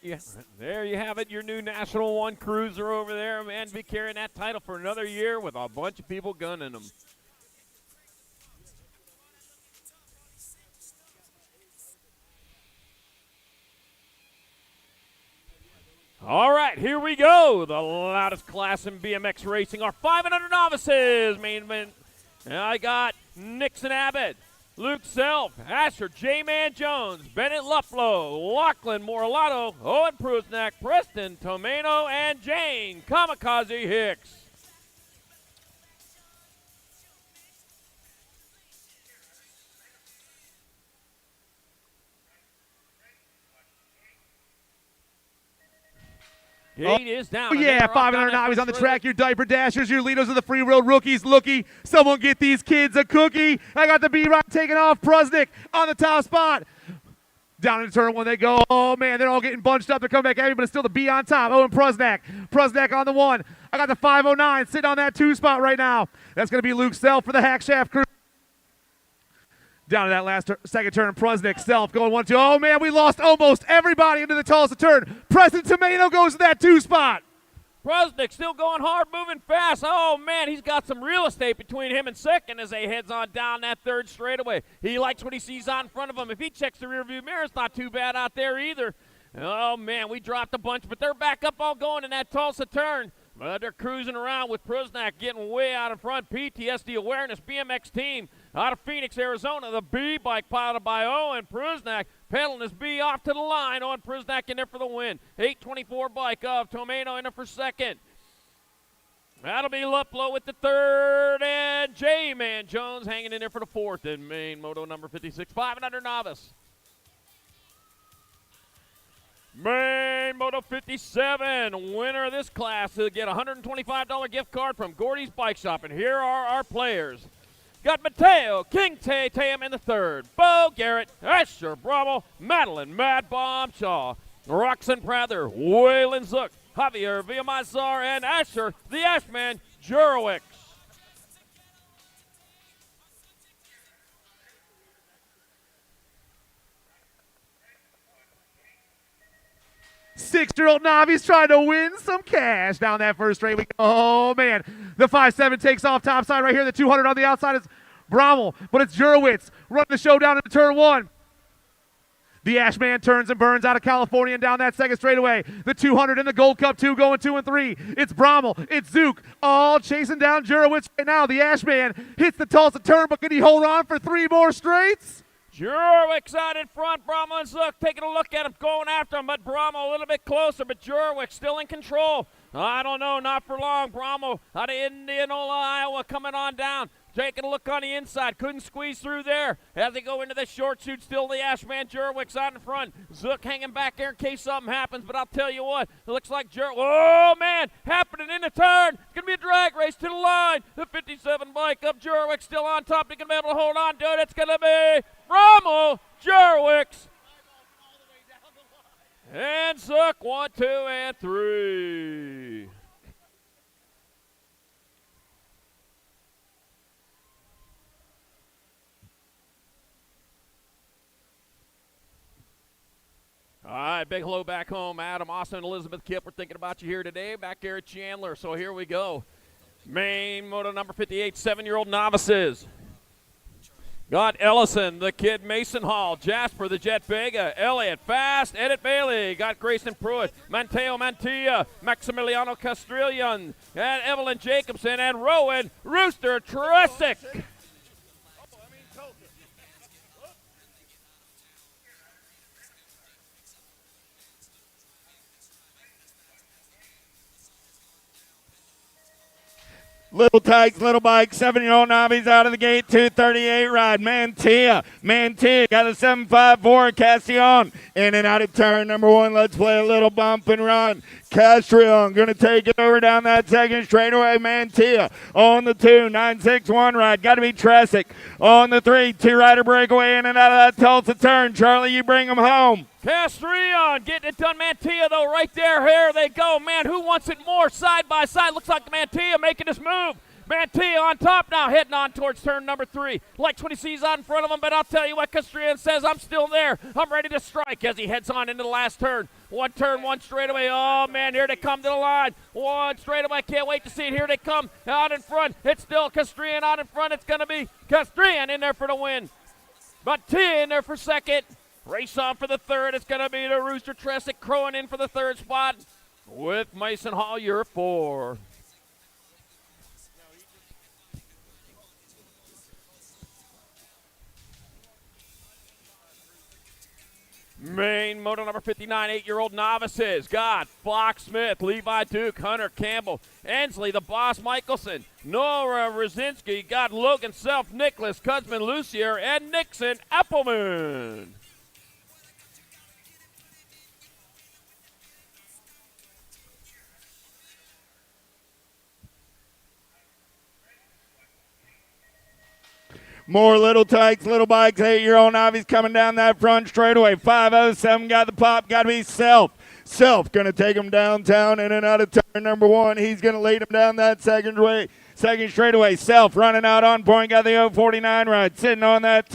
Yeah, there you have it, your new National One Cruiser over there. Man, be carrying that title for another year with a bunch of people gunning them. All right, here we go. The loudest class in BMX racing, our 500 novices main event. And I got Nixon Abbott, Luke Self, Asher J-Man Jones, Bennett Luplow, Lachlan Morlato, Owen Prusnak, Preston Tomeno, and Jane Kamikaze Hicks. Gate is down. Oh, yeah, 500 novices on the track. Your diaper dashers, your leaders of the free road rookies. Looky, someone get these kids a cookie. I got the B-Rod taking off. Prusnik on the top spot. Down into turn 1 they go. Oh, man, they're all getting bunched up. They're coming back at me, but it's still the B on top. Owen Prusnak. Prusnak on the 1. I got the 509 sitting on that 2 spot right now. That's going to be Luke Self for the Hack Shaft crew. Down to that last second turn, Prusnik, Self going 1-2. Oh, man, we lost almost everybody into the Tulsa turn. Preston Tomeno goes to that 2 spot. Prusnik still going hard, moving fast. Oh, man, he's got some real estate between him and second as they heads on down that third straightaway. He likes what he sees out in front of him. If he checks the rearview mirror, it's not too bad out there either. Oh, man, we dropped a bunch, but they're back up all going in that Tulsa turn. But they're cruising around with Prusnak getting way out in front. PTSD Awareness BMX team out of Phoenix, Arizona. The B bike piloted by Owen Prusnak. Pedaling his B off to the line. Owen Prusnak in there for the win. 824 bike of Tomeno in there for second. That'll be Luplow with the third. And J-Man Jones hanging in there for the fourth in main moto number 56. 500 novice. Main Moto 57, winner of this class will get a $125 gift card from Gordy's Bike Shop. And here are our players. Got Mateo King Tatum in the third. Bo Garrett, Asher Bravo, Madeline Mad Bomb Shaw, Roxanne Prather, Waylon Zook, Javier Villamazar, and Asher the Ashman Jurowicz. Six-year-old Navi's trying to win some cash down that first straight. Oh, man. The 5-7 takes off topside right here. The 200 on the outside is Brommel, but it's Jurowicz running the show down into turn 1. The Ashman turns and burns out of California and down that second straightaway. The 200 in the Gold Cup 2 going 2 and 3. It's Brommel. It's Zook. All chasing down Jurowicz right now. The Ashman hits the Tulsa turn, but can he hold on for 3 more straights? Jurowicz out in front. Brommel and Zook taking a look at him, going after him, but Brommel a little bit closer, but Jurowicz still in control. I don't know, not for long. Brommel out of Indianola, Iowa, coming on down. Taking a look on the inside. Couldn't squeeze through there. As they go into the short shoot, still the Ashman Jurowicz out in front. Zook hanging back there in case something happens, but I'll tell you what, it looks like oh, man, happening in the turn. It's going to be a drag race to the line. The 57 bike up, Jurowicz still on top. They're going to be able to hold on to it. It's going to be Brommel, Jurowicz, and Zook, 1, 2, and 3. All right, big hello back home, Adam, Austin, and Elizabeth Kipp. We're thinking about you here today, back here at Chandler. So here we go. Main moto number 58, 7-year-old novices. Got Ellison, the kid Mason Hall, Jasper, the Jet Vega, Elliott, Fast, Edit Bailey, got Grayson Pruitt, Mateo Mantilla, Maximiliano Castrillon, and Evelyn Jacobson, and Rowan Rooster Tresick. Little Tykes, Little Bike, 7-year-old novice out of the gate, 238 ride. Mantilla got a 754. Castillon in and out of turn number 1. Let's play a little bump and run. Castrillon going to take it over down that second straightaway. Mantilla on the 2, 961 ride. Got to be Tresick on the 3, 2-rider breakaway in and out of that Tulsa turn. Charlie, you bring them home. Castrillon getting it done. Mantilla, though, right there. Here they go. Man, who wants it more? Side by side. Looks like Mantilla making his move. Mantilla on top now, heading on towards turn number 3. Likes what he sees out in front of him, but I'll tell you what, Castrillon says, I'm still there. I'm ready to strike as he heads on into the last turn. One turn, one straightaway. Oh, man, here they come to the line. One straightaway. Can't wait to see it. Here they come out in front. It's still Castrillon out in front. It's going to be Castrillon in there for the win. Mantilla in there for second. Race on for the third. It's going to be the Rooster Tresick crowing in for the third spot with Mason Hall, your 4. Main moto number 59, 8-year-old novices. Got Fox Smith, Levi Duke, Hunter Campbell, Ensley, the Boss Michelson, Nora Rosinski, got Logan Self, Nicholas Kuzman, Lucier, and Nixon Appleman. More Little Tykes, Little Bikes, 8-year-old novice coming down that front straightaway. 507 got the pop, got to be Self. Self going to take him downtown in and out of turn number 1. He's going to lead him down that second straightaway. Self running out on point, got the 049 ride, sitting on that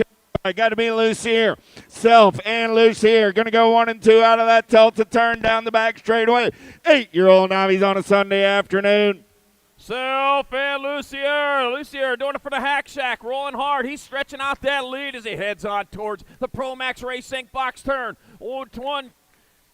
got to be Lucier. Self and Lucier going to go 1 and 2 out of that Tulsa turn down the back straightaway. 8-year-old novice on a Sunday afternoon. Self and Lucier. Lucier doing it for the Hack Shack, rolling hard. He's stretching out that lead as he heads on towards the Pro Max Racing box turn. 1,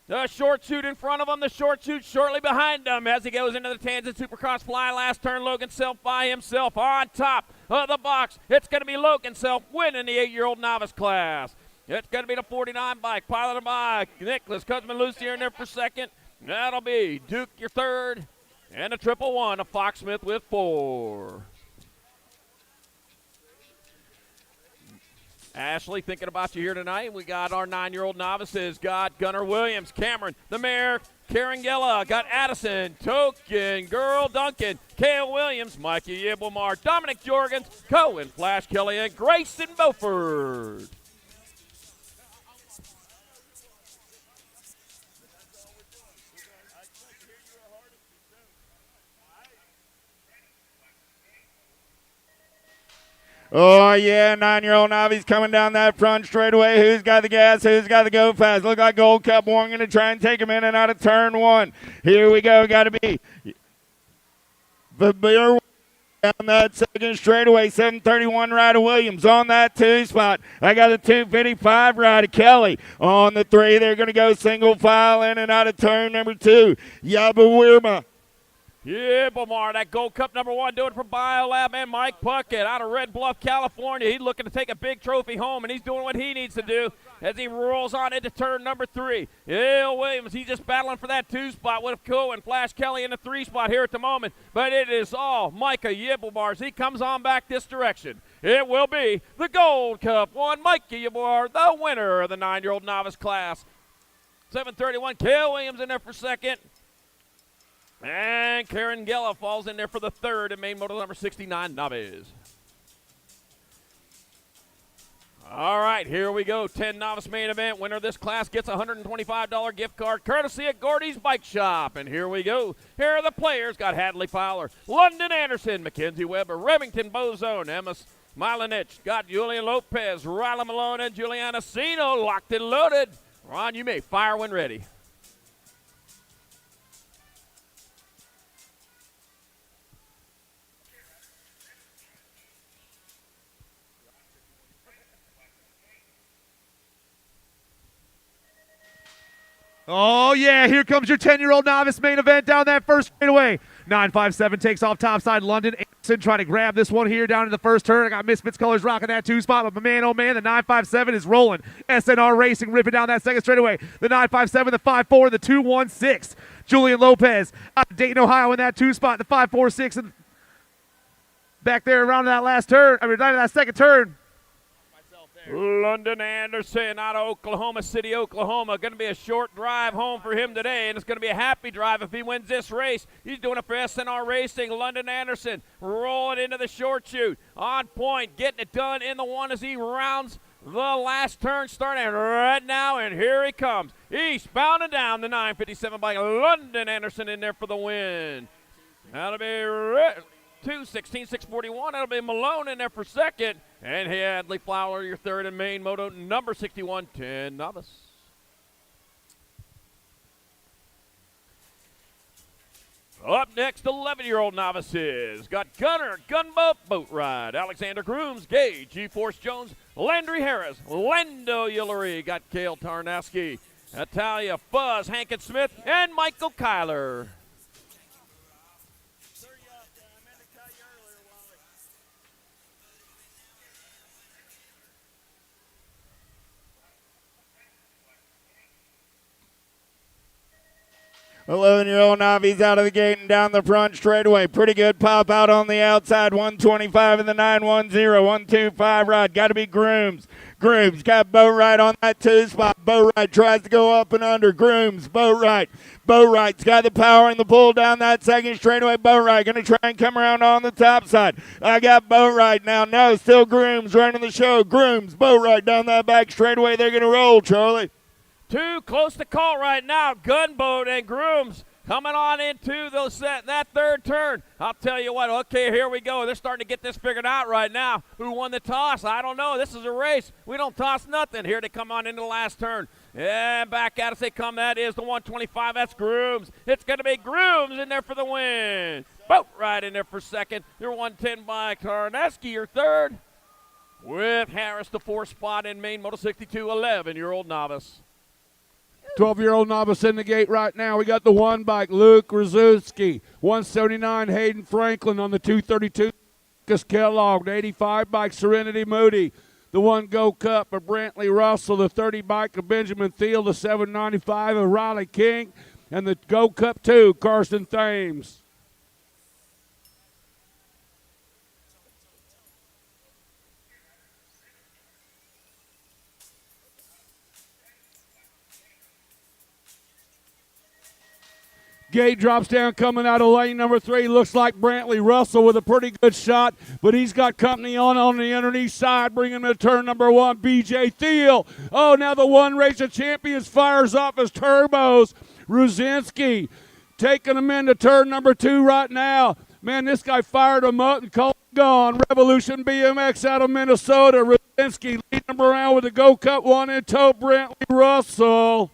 the short shoot in front of him, the short shoot shortly behind him as he goes into the Tanzan Supercross Fly. Last turn, Logan Self by himself on top of the box. It's going to be Logan Self winning the 8-year-old novice class. It's going to be the 49 bike, piloted by Nicholas Kuzman, Lucier in there for second. That'll be Duke, your third. And a 111, a Fox Smith with 4. Ashley, thinking about you here tonight. We got our 9-year-old novices. Got Gunnar Williams, Cameron, the Mayor, Karen Gilla, got Addison, Token, Girl Duncan, Kale Williams, Mikey Yibelmar, Dominic Jorgens, Cohen, Flash Kelly, and Grayson Beaufort. Oh, yeah, 9-year-old novice coming down that front straightaway. Who's got the gas? Who's got the go fast? Look like Gold Cup 1 going to try and take him in and out of turn 1. Here we go. Got to be the beer down that second straightaway. 731 ride of Williams on that 2 spot. I got a 255 ride of Kelly on the 3. They're going to go single file in and out of turn number 2. Yabawirma. Yeah, Bomar, that Gold Cup number 1 doing it for BioLab and Mike Puckett out of Red Bluff, California. He's looking to take a big trophy home, and he's doing what he needs to do as he rolls on into turn number 3. Will Williams, he's just battling for that 2 spot with Cohen, Flash Kelly in the 3 spot here at the moment. But it is all Micah Yibelbar as he comes on back this direction. It will be the Gold Cup 1, Micah Yibelbar, the winner of the 9-year-old novice class. 731, Kale Williams in there for second. And Karen Gella falls in there for the third in main moto number 69, novice. All right, here we go. 10 novice main event. Winner of this class gets a $125 gift card courtesy at Gordy's Bike Shop. And here we go. Here are the players. Got Hadley Fowler, London Anderson, Mackenzie Weber, Remington Bozone, Emma Milanich. Got Julian Lopez, Ryla Malone, and Juliana Sino locked and loaded. Ron, you may fire when ready. Oh, yeah, here comes your 10-year-old novice main event down that first straightaway. 957 takes off topside. London Anderson trying to grab this one here down in the first turn. I got Misfits colors rocking that 2 spot, but my man, oh man, the 957 is rolling. SNR Racing ripping down that second straightaway. The 957, the 54, the 216. Julian Lopez out of Dayton, Ohio in that 2 spot. The 546 and back there around that last turn. I mean, right in that second turn. London Anderson out of Oklahoma City, Oklahoma. Going to be a short drive home for him today, and it's going to be a happy drive if he wins this race. He's doing it for SNR Racing. London Anderson rolling into the short chute. On point, getting it done in the one as he rounds the last turn, starting right now, and here he comes. Eastbound and down the 957 by London Anderson in there for the win. That'll be 2:16, 6:41. That'll be Malone in there for second. And Hadley Flower, your third in main moto, number 61, 10 novice. Up next, 11-year-old novices. Got Gunner, Gunboat, Boat Ride, Alexander Grooms, Gage, G-Force Jones, Landry Harris, Lando Yillery. Got Cale Tarnaski, Natalia Fuzz, Hankin Smith, and Michael Kyler. Eleven-year-old novice out of the gate and down the front straightaway. Pretty good pop out on the outside. 125 in the 910. 125 ride. Got to be Grooms. Grooms got Boat Ride on that 2 spot. Boat Ride tries to go up and under. Grooms, Boat Ride. Boat Ride's got the power and the pull down that second straightaway. Boat Ride going to try and come around on the top side. I got Boat Ride now. No, still Grooms running the show. Grooms, Boat Ride down that back straightaway. They're going to roll, Charlie. Too close to call right now. Gunboat and Grooms coming on into that third turn. I'll tell you what, okay, here we go. They're starting to get this figured out right now. Who won the toss? I don't know. This is a race. We don't toss nothing. Here they come on into the last turn. And back at us they come. That is the 125. That's Grooms. It's going to be Grooms in there for the win. Boat Ride in there for second. Your 110 by Tarnaski, your third. With Harris, the 4th spot in main moto 62, 11-year-old novice. 12-year-old novice in the gate right now. We got the 1 bike, Luke Rzuski. 179, Hayden Franklin on the 232. Lucas Kellogg, the 85 bike, Serenity Moody. The 1 Go Cup of Brantley Russell. The 30 bike of Benjamin Thiel. The 795 of Riley King. And the Go Cup 2, Carson Thames. Gate drops down coming out of lane number 3. Looks like Brantley Russell with a pretty good shot, but he's got company on the underneath side, bringing him to turn number 1, BJ Thiel. Oh, now the One Race of Champions fires off his turbos. Ruzinski taking him into turn number 2 right now. Man, this guy fired him up and called it gone. Revolution BMX out of Minnesota. Ruzinski leading him around with the Go Cup 1 in tow, Brantley Russell.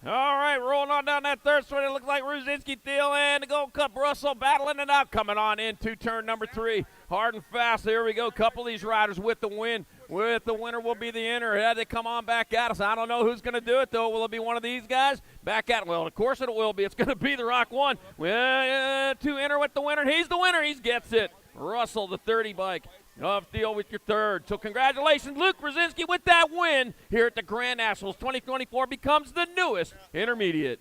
All right, rolling on down that third straight. It looks like Ruzinski, Thiel, and the Gold Cup Russell battling it out, coming on into turn number 3. Hard and fast. Here we go. Couple of these riders with the win. With the winner will be the inner. Had they come on back at us. I don't know who's going to do it, though. Will it be one of these guys? Back at it. Well, of course it will be. It's going to be the Rock 1. Well, to enter with the winner. He's the winner. He gets it. Russell, the 30 bike. Of Thiel with your third. So congratulations, Luke Brzezinski, with that win here at the Grand Nationals 2024, becomes the newest intermediate.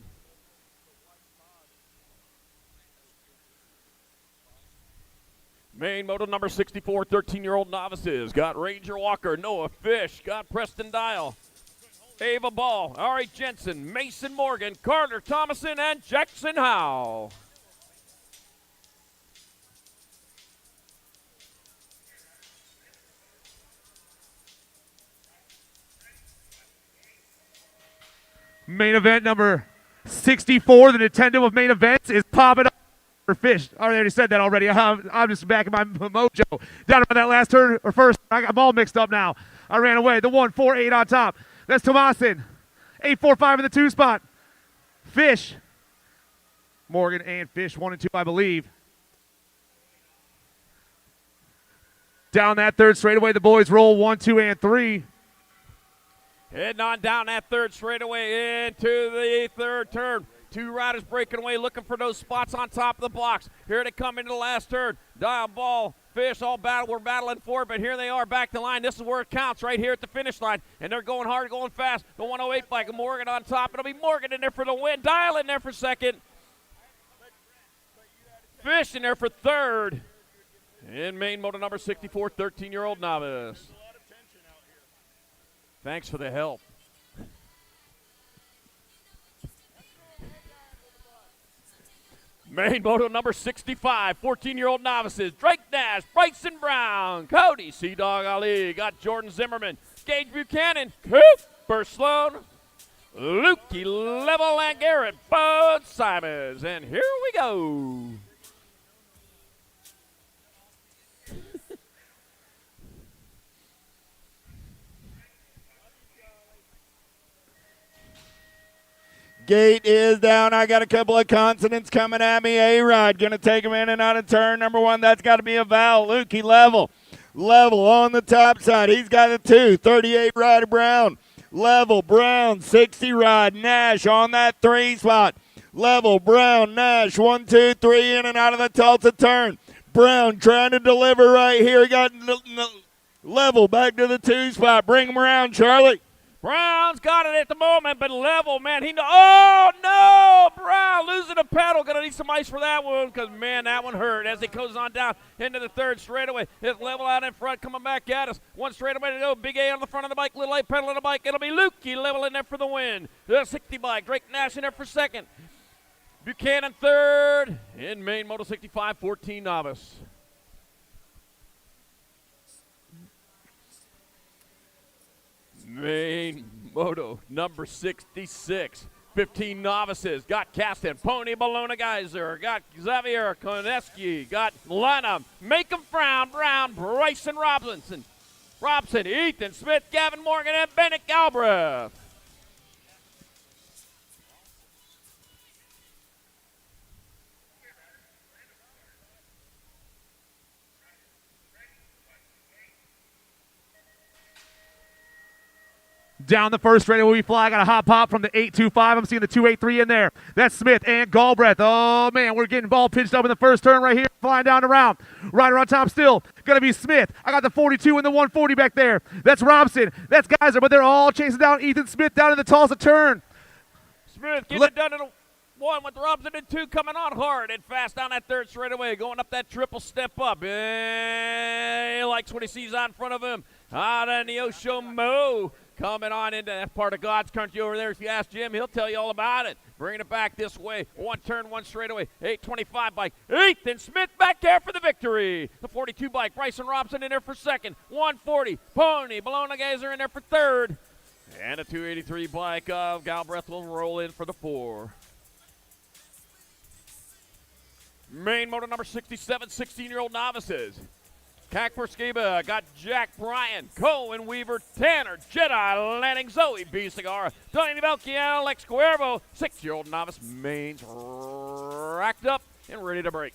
Main moto number 64, 13-year-old novices. Got Ranger Walker, Noah Fish, got Preston Dial, Ava Ball, Ari Jensen, Mason Morgan, Carter Thomason, and Jackson Howe. Main event number 64, the Nintendo of main events, is popping up for Fish. I already said that already. I'm just back in my mojo. Down around that last turn, or first, I'm all mixed up now. I ran away. The 148 on top. That's Tomasin. 845 in the 2 spot. Fish. Morgan and Fish, 1 and 2, I believe. Down that third straightaway, the boys roll 1, 2, and 3. Heading on down that third straightaway into the third turn. Two riders breaking away, looking for those spots on top of the blocks. Here they come into the last turn. Dial, Ball, Fish, all battle. We're battling for it, but here they are back to line. This is where it counts, right here at the finish line. And they're going hard, going fast. The 108 bike, Morgan on top. It'll be Morgan in there for the win. Dial in there for second. Fish in there for third. In main moto number 64, 13-year-old novice. Thanks for the help. Main moto number 65, 14-year-old novices. Drake Nash, Bryson Brown, Cody Sea-Dog Ali, got Jordan Zimmerman, Gage Buchanan, Cooper Sloan, Lukey Level, and Garrett Bud Simons. And here we go. Gate is down. I got a couple of consonants coming at me. A-Rod going to take him in and out of turn number one. That's got to be a vowel. Lukey Level. Level on the top side. He's got a 2. 38 Ryder Brown. Level Brown. 60 Rod. Nash on that 3 spot. Level Brown. Nash. 1, 2, 3 in and out of the Tulsa turn. Brown trying to deliver right here. He got Level back to the 2 spot. Bring him around, Charlie. Brown's got it at the moment, but Level, man, oh, no! Brown losing a pedal. Going to need some ice for that one because, man, that one hurt as he goes on down into the third straightaway. His Level out in front coming back at us. One straightaway to go. Big A on the front of the bike. Little A pedal on the bike. It'll be Lukey Level in there for the win. The 60 bike. Drake Nash in there for second. Buchanan third. In main Moto 65, 14 novice. Main moto number 66, 15 novices. Got Caston, Pony Bologna Geyser, got Xavier Koneski, got Lana, Make 'em Frown, Brown, Bryson Robson, Ethan Smith, Gavin Morgan, and Bennett Galbraith. Down the first straightaway we fly. Got a hot pop from the 825. I'm seeing the 283 in there. That's Smith and Galbraith. Oh, man, we're getting ball pitched up in the first turn right here. Flying down the round. Rider on top still. Going to be Smith. I got the 42 and the 140 back there. That's Robson. That's Geyser, but they're all chasing down Ethan Smith down in the Tulsa turn. Smith getting it done in a 1 with Robson and 2 coming on hard and fast down that third straightaway. Going up that triple step up. He likes what he sees out in front of him. Out in the Oshomo. Coming on into that part of God's country over there. If you ask Jim, he'll tell you all about it. Bringing it back this way. 1 turn, 1 straightaway. 825 bike. Ethan Smith back there for the victory. The 42 bike. Bryson Robson in there for second. 140. Pony Bologna Geyser in there for third. And a 283 bike of Galbraith will roll in for the 4. Main motor number 67, 16-year-old novices. Cackford Skiba got Jack Bryan, Cohen Weaver, Tanner, Jedi, Lanning, Zoe B. Cigar, Tony Belki, Alex Cuervo, 6-year-old novice, mains racked up and ready to break.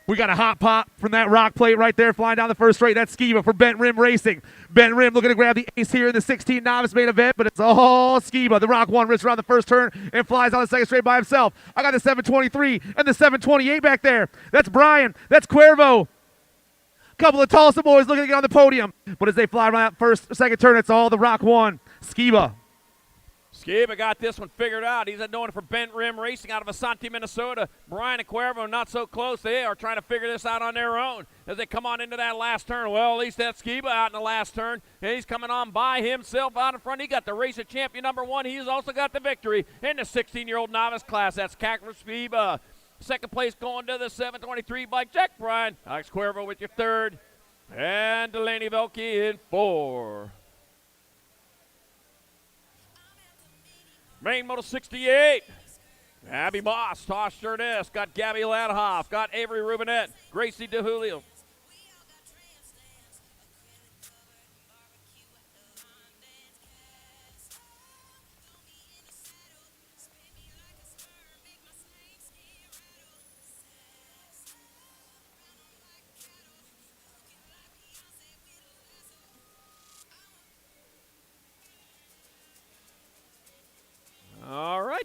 We got a hot pop from that rock plate right there flying down the first straight. That's Skiba for Bent Rim Racing. Bent Rim looking to grab the ace here in the 16 novice main event, but it's all Skiba. The Rock 1 rips around the first turn and flies on the second straight by himself. I got the 723 and the 728 back there. That's Brian. That's Cuervo. Couple of Tulsa boys looking to get on the podium. But as they fly around that second turn, it's all the Rock 1. Skiba. Skiba got this one figured out. He's doing it for Bent Rim Racing out of Asante, Minnesota. Brian and Cuervo not so close. They are trying to figure this out on their own as they come on into that last turn. Well, at least that's Skiba out in the last turn. And he's coming on by himself out in front. He got the race of champion number 1. He's also got the victory in the 16-year-old novice class. That's Cackford Skiba. Second place going to the 723 bike. Jack Bryan. Alex Cuervo with your third. And Delaney Velke in 4. Main Moto 68. Abby Moss, Tosh Jerness, got Gabby Ladhoff, got Avery Rubinet, Gracie DeJulio.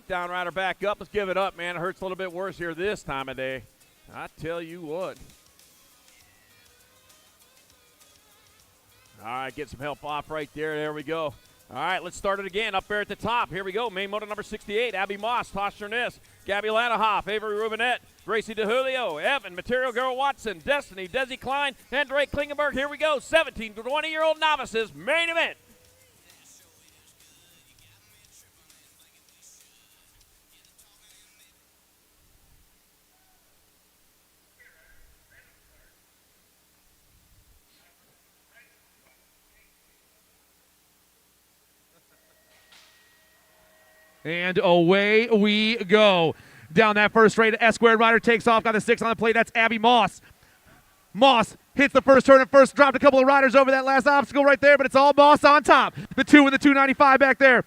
Get down rider back up. Let's give it up, man. It hurts a little bit worse here this time of day. I tell you what. All right, get some help off right there. There we go. All right, let's start it again up there at the top. Here we go. Main moto number 68, Abby Moss, Tosh Chernis, Gabby Lanahoff, Avery Rubinette, Gracie DeJulio, Evan, Material Girl Watson, Destiny, Desi Klein, and Drake Klingenberg. Here we go. 17 to 20-year-old novices, main event. And away we go. Down that first straight, S-squared rider takes off, got the 6 on the plate. That's Abby Moss. Moss hits the first turn and first, dropped a couple of riders over that last obstacle right there, but it's all Moss on top. The 2 and the 295 back there.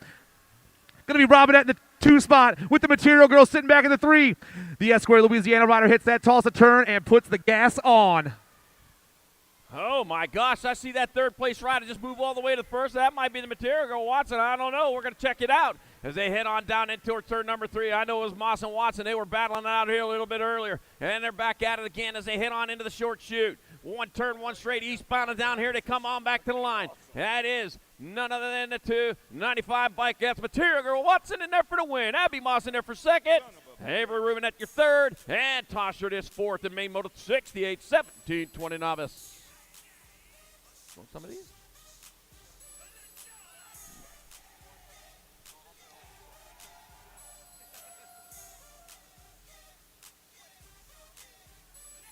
Going to be Robinette in the 2 spot with the Material Girl sitting back in the 3. The S-squared Louisiana rider hits that Tulsa turn and puts the gas on. Oh, my gosh. I see that third place rider just move all the way to the first. That might be the Material Girl Watson. I don't know. We're going to check it out as they head on down into turn number 3. I know it was Moss and Watson. They were battling out here a little bit earlier, and they're back at it again as they head on into the short chute. 1 turn, 1 straight, eastbound and down here. They come on back to the line. That is none other than the 295 bike. That's Material Girl Watson in there for the win. Abby Moss in there for second. Avery Rubinette your third. And Tosh Chernis fourth in main moto 68, 17, 20 novice. Want some of these?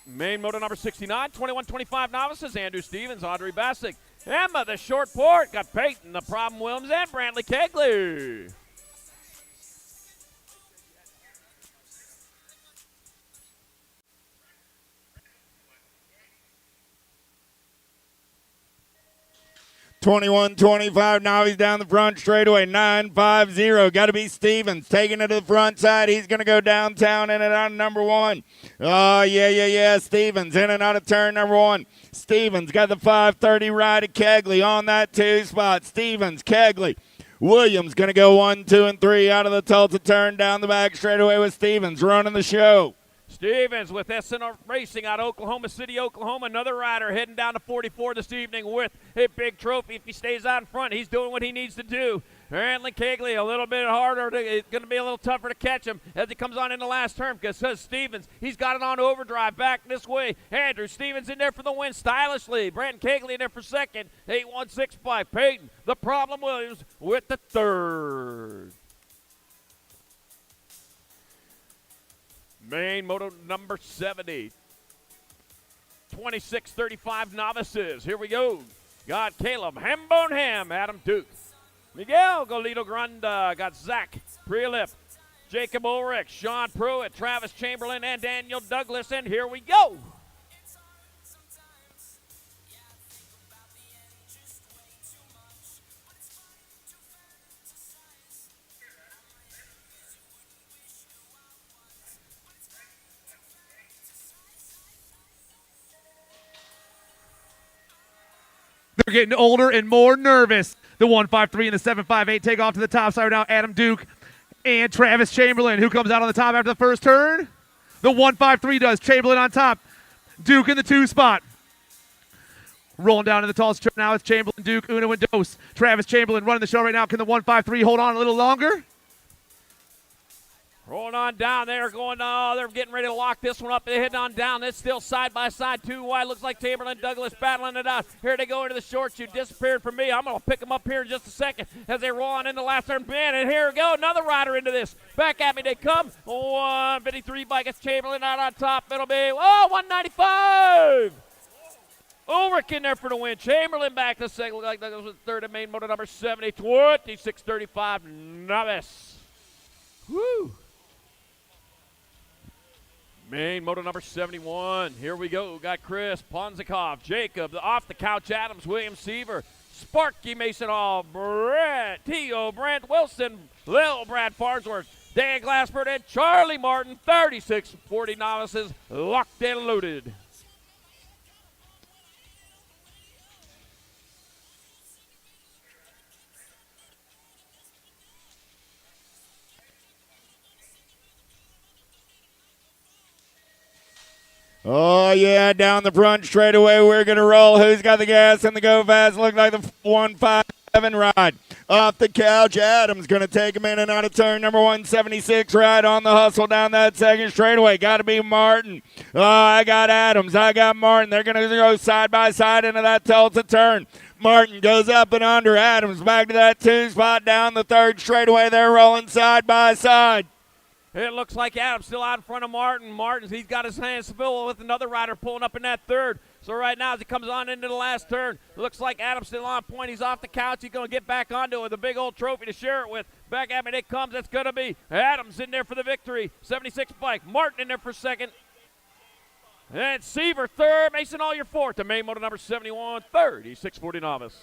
Main moto number 69, 21-25 novices, Andrew Stevens, Audrey Bassick, Emma the short port, got Peyton, the Problem Williams, and Brantley Kegley. 21-25, now he's down the front straightaway, 9-5-0. Got to be Stevens taking it to the front side. He's going to go downtown in and out of number 1. Oh, yeah. Stevens in and out of turn number 1. Stevens got the 5:30 ride at Kegley on that 2 spot. Stevens, Kegley. Williams going to go 1, 2, and 3 out of the Tulsa turn down the back straightaway with Stevens running the show. Stevens with SNR Racing out of Oklahoma City, Oklahoma. Another rider heading down to 44 this evening with a big trophy. If he stays out in front, he's doing what he needs to do. Brantley Kegley a little bit harder. It's going to be a little tougher to catch him as he comes on in the last turn because Stevens, he's got it on overdrive back this way. Andrew Stevens in there for the win stylishly. Brantley Kegley in there for second. 8-1-6-5. Peyton, the Problem Williams with the third. Main moto number 70. 26-35 novices. Here we go. Got Caleb Hambone Ham, Adam Duke. Miguel Golito Granda. Got Zach Prelip, Jacob Ulrich, Sean Pruitt, Travis Chamberlain, and Daniel Douglas. And here we go. They're getting older and more nervous. The 153 and the 758 take off to the top side now. Adam Duke and Travis Chamberlain, who comes out on the top after the first turn. The 153 does. Chamberlain on top. Duke in the 2 spot. Rolling down in the tallest turn now. It's Chamberlain, Duke, Uno, and Dose. Travis Chamberlain running the show right now. Can the 153 hold on a little longer? Rolling on down there, they're getting ready to lock this one up. They're heading on down. It's still side by side, 2 wide. Looks like Chamberlain Douglas battling it out. Here they go into the short chute. Disappeared from me. I'm going to pick them up here in just a second as they roll on in the last turn. Man, and here we go. Another rider into this. Back at me they come. 153 bike. It's Chamberlain out on top. It'll be, 195. Ulrich in there for the win. Chamberlain back to second. Look like that was the third in main motor number 70. 26-35 novice. Woo. Main moto number 71. Here we go. Got Chris Ponzikov, Jacob, the off the couch Adams, William Seaver, Sparky Mason Hall, Brett T.O. Brent Wilson, Lil Brad Farnsworth, Dan Glassford, and Charlie Martin. 36-40 novices locked and loaded. Oh, yeah, down the front straightaway, we're going to roll. Who's got the gas and the go fast? Look like the 157 ride. Off the couch, Adams going to take him in and out of turn number 176, right on the hustle down that second straightaway. Got to be Martin. Oh, I got Adams. I got Martin. They're going to go side by side into that Tulsa turn. Martin goes up and under. Adams back to that 2 spot down the third straightaway. They're rolling side by side. It looks like Adams still out in front of Martin. He's got his hands full with another rider pulling up in that third. So right now as he comes on into the last turn, looks like Adams still on point. He's off the couch. He's going to get back onto it with a big old trophy to share it with. Back at me it comes. It's going to be Adams in there for the victory. 76 bike. Martin in there for second. And Seaver third. Mason All-Year fourth. The main motor number 71 third. He's 640 novice.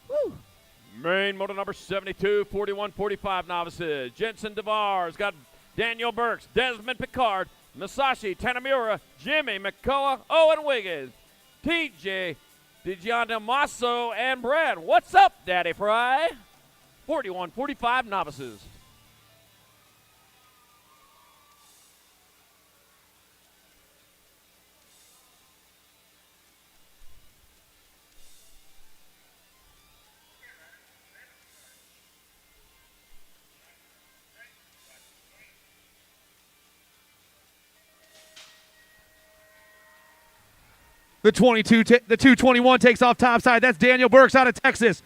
Woo. Main motor number 72, 41-45 novices. Jensen DeVar's got Daniel Burks, Desmond Picard, Masashi Tanamura, Jimmy McCullough, Owen Wiggins, TJ DiGianna Masso, and Brad. What's up, Daddy Fry? 41-45 novices. The 221 takes off topside. That's Daniel Burks out of Texas.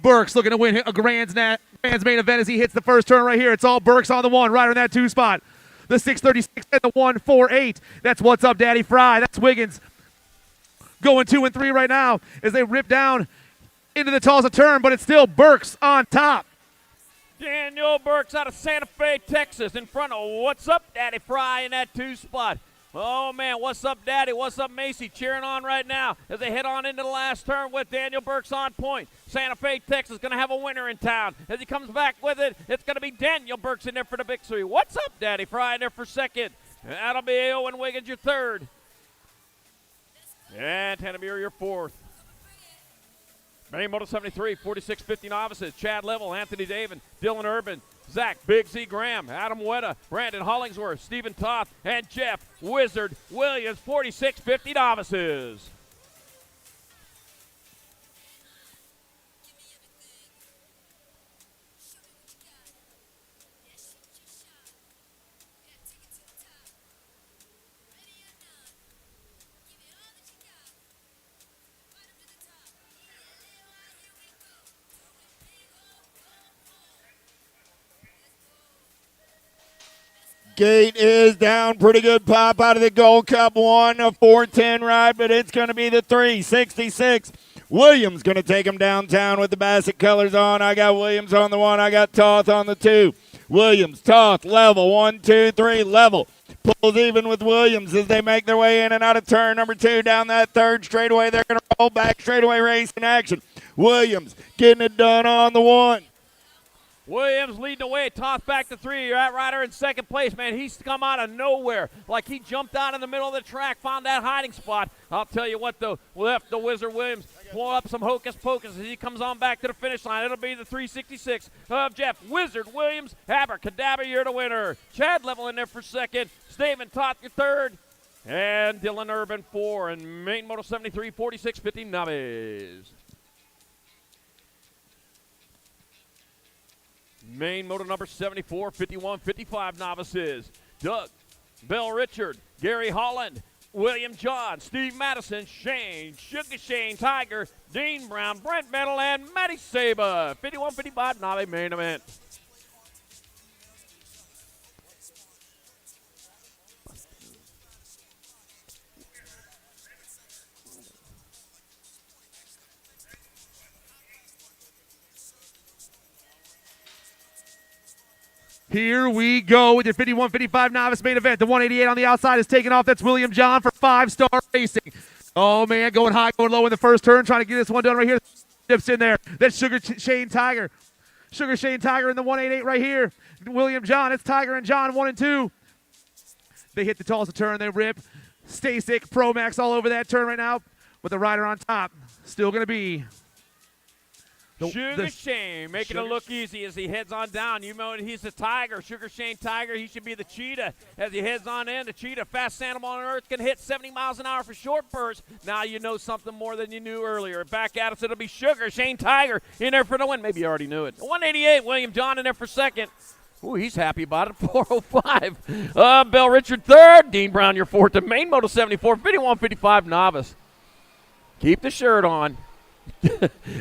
Burks looking to win a Grand's main event as he hits the first turn right here. It's all Burks on the one, right on that 2 spot. The 636 and the 148. That's What's Up, Daddy Fry. That's Wiggins going 2 and 3 right now as they rip down into the Tulsa turn, but it's still Burks on top. Daniel Burks out of Santa Fe, Texas, in front of What's Up, Daddy Fry in that 2 spot. Oh, man, what's up, Daddy? What's up, Macy? Cheering on right now as they head on into the last turn with Daniel Burks on point. Santa Fe, Texas, going to have a winner in town. As he comes back with it, it's going to be Daniel Burks in there for the victory. What's up, Daddy? Fry in there for second. And that'll be Owen Wiggins, your third. And Tanamir, your fourth. Main Moto 73, 46-50 novices. Chad Level, Anthony David, Dylan Urban, Zach Big Z Graham, Adam Wetta, Brandon Hollingsworth, Stephen Toth, and Jeff Wizard Williams, 46-50 novices. Gate is down. Pretty good pop out of the Gold Cup one, a 410 ride, but it's going to be the 366. Williams going to take him downtown with the Bassett colors on. I got Williams on the one. I got Toth on the two. Williams, Toth, level, 1, 2, 3, level. Pulls even with Williams as they make their way in and out of turn number 2 down that third straightaway. They're going to roll back straightaway race in action. Williams getting it done on the one. Williams leading the way. Toth back to 3. You're at rider in second place, man. He's come out of nowhere. Like he jumped out in the middle of the track, found that hiding spot. I'll tell you what, though, left the Wizard Williams pull up some hocus pocus as he comes on back to the finish line. It'll be the 366 of Jeff Wizard Williams. Abracadabra, you're the winner. Chad Level in there for second. Stephen Toth, your third. And Dylan Urban 4. And main Moto 73, 46-50 novice. Main motor number 74, 51-55 novices. Doug, Bill Richard, Gary Holland, William John, Steve Madison, Shane, Sugar Shane Tiger, Dean Brown, Brent Metal, and Matty Saba. 51-55 novice main event. Here we go with your 51-55 novice main event. The 188 on the outside is taking off. That's William John for 5-star racing. Oh, man, going high, going low in the first turn, trying to get this one done right here. Dips in there. That's Sugar Shane Tiger. Sugar Shane Tiger in the 188 right here. William John. It's Tiger and John, 1 and 2. They hit the Tulsa turn. They rip. Stasic, Pro Max all over that turn right now with the rider on top. Still going to be Sugar Shane making it look easy as he heads on down. You know he's the Tiger. Sugar Shane Tiger. He should be the Cheetah as he heads on in. The Cheetah, fastest animal on earth, can hit 70 miles an hour for short bursts. Now you know something more than you knew earlier. Back at us, it'll be Sugar Shane Tiger in there for the win. Maybe you already knew it. 188, William John in there for second. Ooh, he's happy about it. 405. Bill Richard third. Dean Brown, your fourth. And Main Moto 74, 51-55 novice. Keep the shirt on.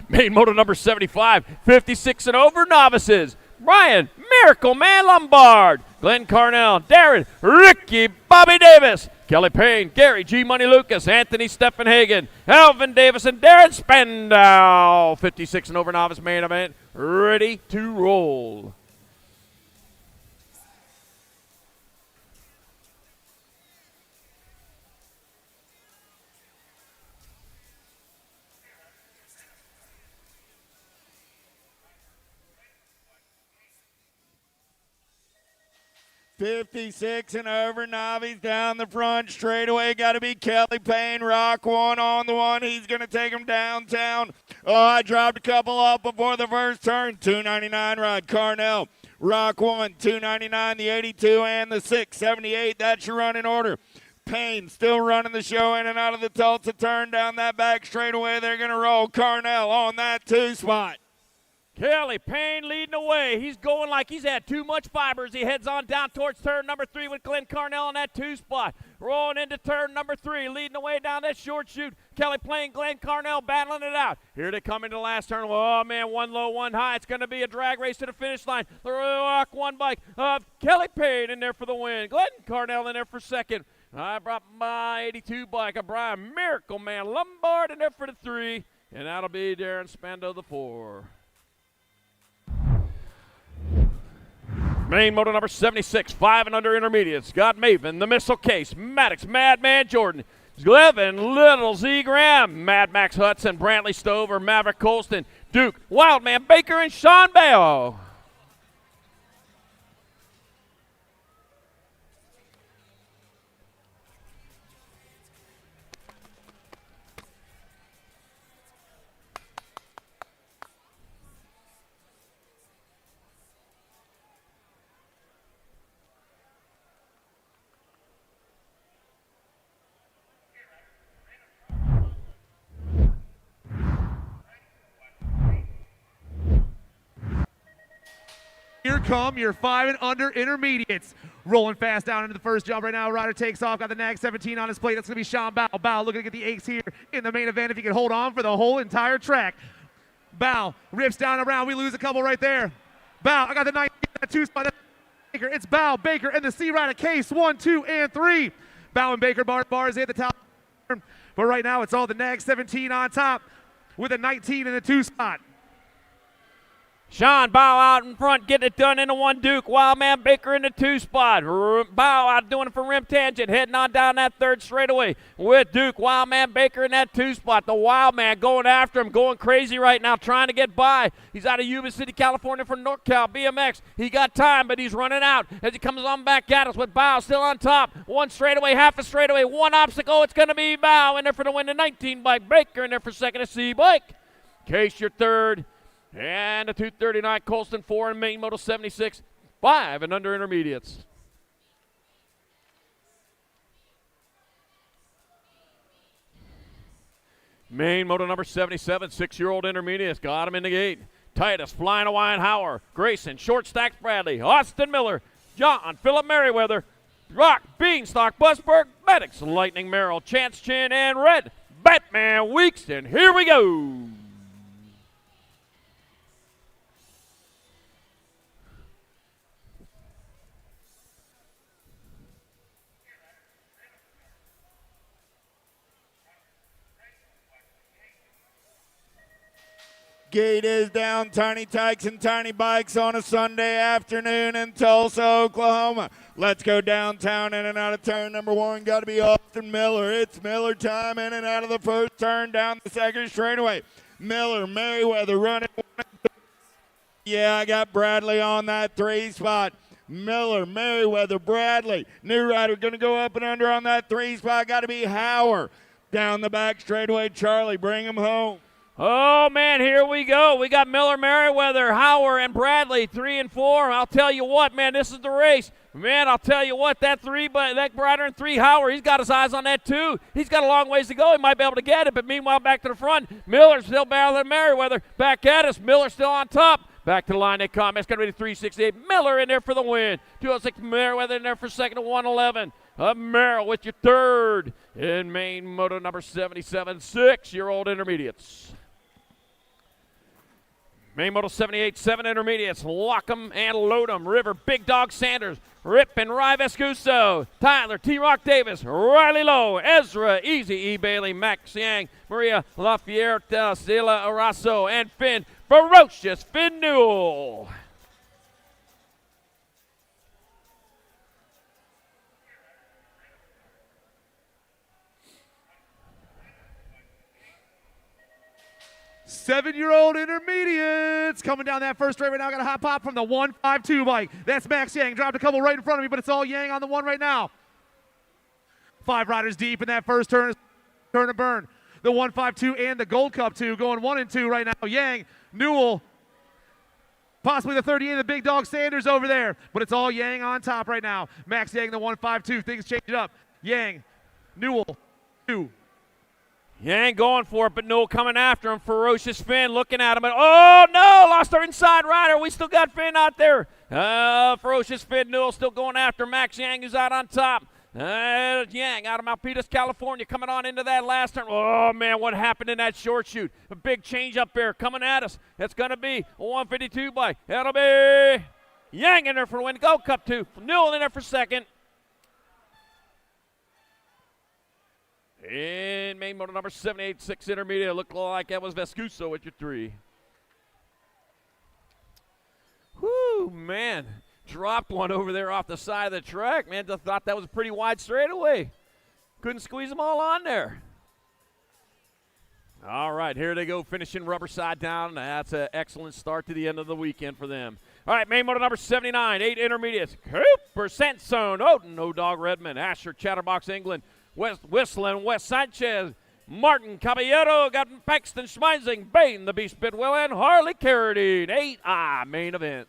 Main Moto number 75, 56 and over novices. Brian, Miracle Man Lombard, Glenn Carnell, Darren, Ricky, Bobby Davis, Kelly Payne, Gary G. Money Lucas, Anthony Stephenhagen, Alvin Davis, and Darren Spandau. 56 and over novice main event, ready to roll. .56 and over novice down the front straightaway. Got to be Kelly Payne. Rock one on the one. He's going to take him downtown. Oh, I dropped a couple off before the first turn. 299 ride. Carnell. Rock one. 299, the 82 and the 678. That's your running order. Payne still running the show in and out of the Tulsa turn down that back straightaway. They're going to roll Carnell on that 2 spot. Kelly Payne leading the way. He's going like he's had too much fiber as he heads on down towards turn number 3 with Glenn Carnell on that 2 spot. Rolling into turn number 3, leading the way down that short chute. Kelly Payne, Glenn Carnell battling it out. Here they come into the last turn. Oh, man, one low, one high. It's going to be a drag race to the finish line. The Rock one bike of Kelly Payne in there for the win. Glenn Carnell in there for second. I brought my 82 bike of Brian Miracle Man Lombard in there for the 3. And that'll be Darren Spando the 4. Main Moto number 76, 5 and under intermediates. Scott Maven, the Missile Case, Maddox, Madman Jordan, Glevin, Little, Z Graham, Mad Max Hudson, Brantley Stover, Maverick Colston, Duke, Wildman Baker, and Sean Bale. Here come your 5 and under intermediates. Rolling fast down into the first jump right now. Ryder takes off, got the nag 17 on his plate. That's going to be Sean Bow. Bow looking to get the ace here in the main event if he can hold on for the whole entire track. Bow rips down around. We lose a couple right there. Bow, I got the 19, that 2 spot. That's Baker. It's Bow, Baker, and the C Rider Case. 1, 2, and 3. Bow and Baker bars at the top. But right now it's all the nag 17 on top with a 19 in the 2 spot. Sean Bow out in front, getting it done in the 1 Duke. Wildman Baker in the 2 spot. Bow out doing it for rim tangent, heading on down that 3rd straightaway with Duke. Wildman Baker in that 2 spot. The Wildman going after him, going crazy right now, trying to get by. He's out of Yuba City, California for NorCal BMX. He got time, but he's running out as he comes on back at us with Bow still on top. 1 straightaway, half a straightaway, 1 obstacle. It's going to be Bow in there for the win. The 19 bike. Baker in there for second. A C bike. Case your 3rd. And a 239, Colston 4 and Main Moto 76, 5 and under intermediates. Main Moto number 77, 6-year-old intermediates, got him in the gate. Titus, Flying Hawaiian Hauer, Grayson, Short Stacks Bradley, Austin Miller, John, Philip Merriweather, Rock, Beanstalk, Busberg, Maddox, Lightning Merrill, Chance Chin, and Red, Batman Weeks, and here we go. Gate is down. Tiny Tykes and Tiny Bikes on a Sunday afternoon in Tulsa, Oklahoma. Let's go downtown in and out of turn number 1. Got to be Austin Miller. It's Miller time in and out of the first turn down the 2nd straightaway. Miller, Merriweather running. Yeah, I got Bradley on that 3 spot. Miller, Merriweather, Bradley. New rider going to go up and under on that 3 spot. Got to be Hauer. Down the back straightaway, Charlie, bring him home. Oh, man, here we go. We got Miller, Merriweather, Hauer, and Bradley, 3 and 4. I'll tell you what, man, this is the race. Man, I'll tell you what, that rider in 3, Hauer, he's got his eyes on that 2. He's got a long ways to go. He might be able to get it, but meanwhile, back to the front, Miller's still battling Merriweather. Back at us, Miller still on top. Back to the line they come. It's going to be 368. Miller in there for the win. 206 Merriweather in there for second to 111. Merrill with your third in main moto number 77, 6-year-old intermediates. Main moto 78, 7 intermediates. Lock 'em and load 'em. River, Big Dog Sanders, Rip and Ry Vescuso, Tyler, T-Rock Davis, Riley Lowe, Ezra, Easy E. Bailey, Max Yang, Maria Lafierta, Sila Arasso, and Finn, Ferocious Finn Newell. Seven-year-old intermediates coming down that first straight right now. Got a hot pop from the 152 bike. That's Max Yang. Dropped a couple right in front of me, but it's all Yang on the one right now. 5 riders deep in that first turn to burn. The 152 and the Gold Cup 2 going 1 and 2 right now. Yang, Newell, possibly the 38 of the Big Dog Sanders over there, but it's all Yang on top right now. Max Yang, the 152. Things change it up. Yang, Newell, 2. Yang going for it, but Newell coming after him. Ferocious Finn looking at him. And, oh, no, lost our inside rider. We still got Finn out there. Ferocious Finn Newell still going after Max Yang, who's out on top. Yang out of Milpitas, California, coming on into that last turn. Oh, man, what happened in that short shoot? A big change up there coming at us. It's going to be a 152 bike. That'll be Yang in there for the win. Gold Cup 2. Newell in there for second. In main motor number 786 intermediate, it looked like that was Vescuso with your 3. Whoo, man. Dropped one over there off the side of the track, man. Just thought that was a pretty wide straightaway. Couldn't squeeze them all on there. All right, here they go, finishing rubber side down. That's an excellent start to the end of the weekend for them. All right, main motor number 79, 8 intermediates. Cooper, Sansone, Odin, O-Dog Redmond, Asher, Chatterbox, England, West Whistling, West Sanchez, Martin Caballero, got Paxton Schmeising, Bain, the Beast Bidwell, and Harley Carradine. 8I main event.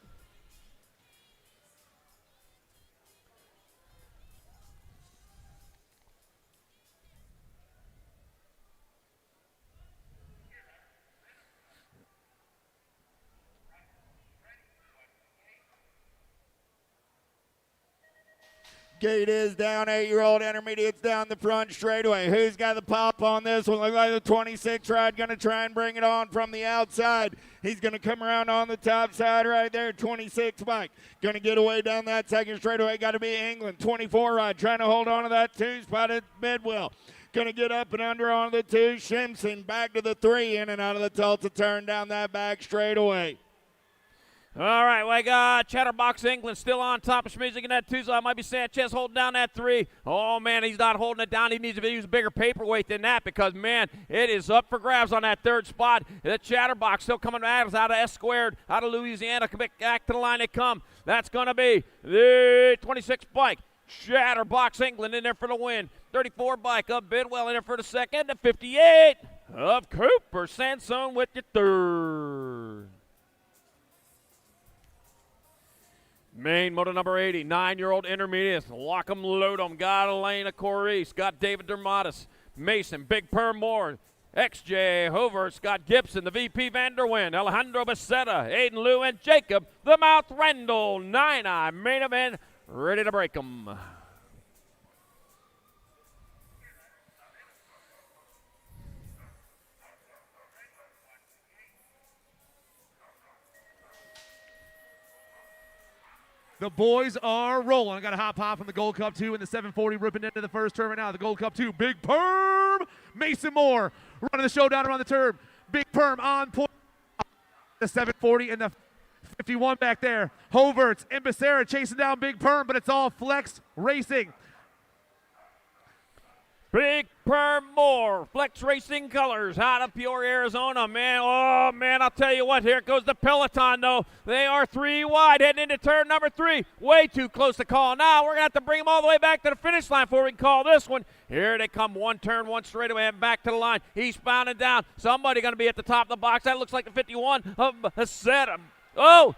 Gate is down, 8-year-old intermediates down the front straightaway. Who's got the pop on this one? Looks like the 26 ride going to try and bring it on from the outside. He's going to come around on the top side right there. 26 bike. Going to get away down that second straightaway. Got to be England. 24 ride trying to hold on to that 2 spot at Bidwell. Going to get up and under on the 2. Shimson back to the 3. In and out of the Tulsa turn down that back straightaway. All right, we got Chatterbox England still on top of Schmeising in that 2, so it might be Sanchez holding down that 3. Oh, man, he's not holding it down. He needs to use a bigger paperweight than that because, man, it is up for grabs on that 3rd spot. The Chatterbox still coming at us out of S-squared, out of Louisiana. Back to the line they come. That's going to be the 26 bike. Chatterbox England in there for the win. 34 bike of Bidwell in there for the second. The 58 of Cooper Sansone with your 3rd. Main motor number 80, 9-year-old intermediates. Lock 'em, load 'em. Got Elena Corrice. Got David Dermatis. Mason, Big Perm Moore. XJ Hover, Scott Gibson, the VP Vanderwind. Alejandro Becerra, Aiden Liu, and Jacob the Mouth Rendell. 9I main event, ready to break 'em. The boys are rolling. I got a hot pop from the Gold Cup 2 and the 740 ripping into the first turn right now. The Gold Cup 2, Big Perm, Mason Moore running the show down around the turn. Big Perm on point. The 740 and the 51 back there. Hoverts and Becerra chasing down Big Perm, but it's all Flex Racing. Big per more. Flex Racing Colors out of Peoria, Arizona. Man, oh, man, I'll tell you what. Here goes the peloton, though. They are 3 wide heading into turn number 3. Way too close to call. Now we're going to have to bring them all the way back to the finish line before we can call this one. Here they come. 1 turn, 1 straightaway, and back to the line. He's bounding down. Somebody going to be at the top of the box. That looks like the 51 of Becerra. Oh,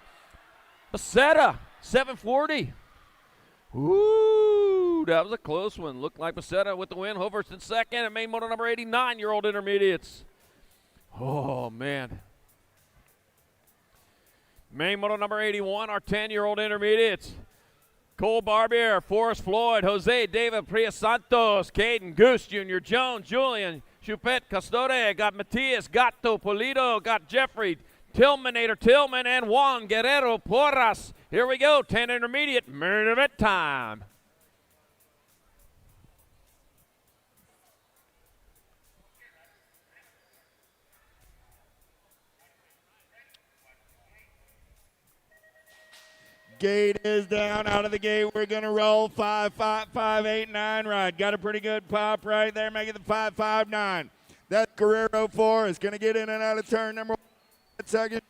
Becerra, 740. Ooh, that was a close one. Looked like Becerra with the win. Hoverst in second, and main motor number 89-year-old intermediates. Oh, man. Main motor number 81, our 10-year-old intermediates. Cole Barbier, Forrest Floyd, Jose David Prias Santos, Caden Goose Jr., Jones, Julian, Chupet, Castore, got Matias, Gatto, Polito, got Jeffrey, Tillmanator, Tillman, and Juan Guerrero Porras. Here we go, 10 intermediate, main event time. Gate is down out of the gate. We're going to roll 5, 5, 5, 8, 9 right. Got a pretty good pop right there, making the 5, 5, 9. That Guerrero 4 is going to get in and out of turn number 1. Second,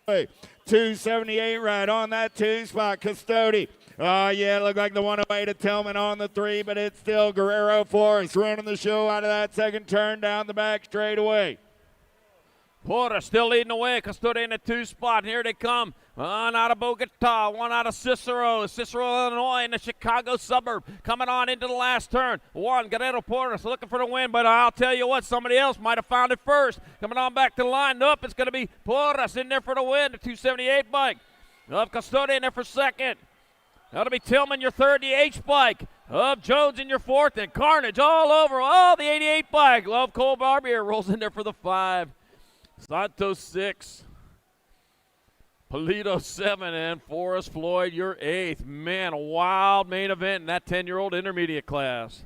278 right on that 2 spot. Custody. Oh, yeah, it looked like the 108 of Tillman on the 3, but it's still Guerrero 4. He's running the show out of that second turn down the back straightaway. Porter still leading the way. Custody in the 2 spot. Here they come. One out of Bogota, one out of Cicero, Illinois in the Chicago suburb. Coming on into the last turn. Juan Guerrero Porras looking for the win, but I'll tell you what, somebody else might have found it first. Coming on back to the line. Nope, it's going to be Porras in there for the win, the 278 bike. Of Custody in there for second. That'll be Tillman, your third, the H bike. Of Jones in your fourth, and Carnage all over. Oh, the 88 bike. Love Cole Barbier rolls in there for the 5. Santos 6. Polito 7, and Forrest Floyd, your 8th. Man, a wild main event in that 10-year-old intermediate class.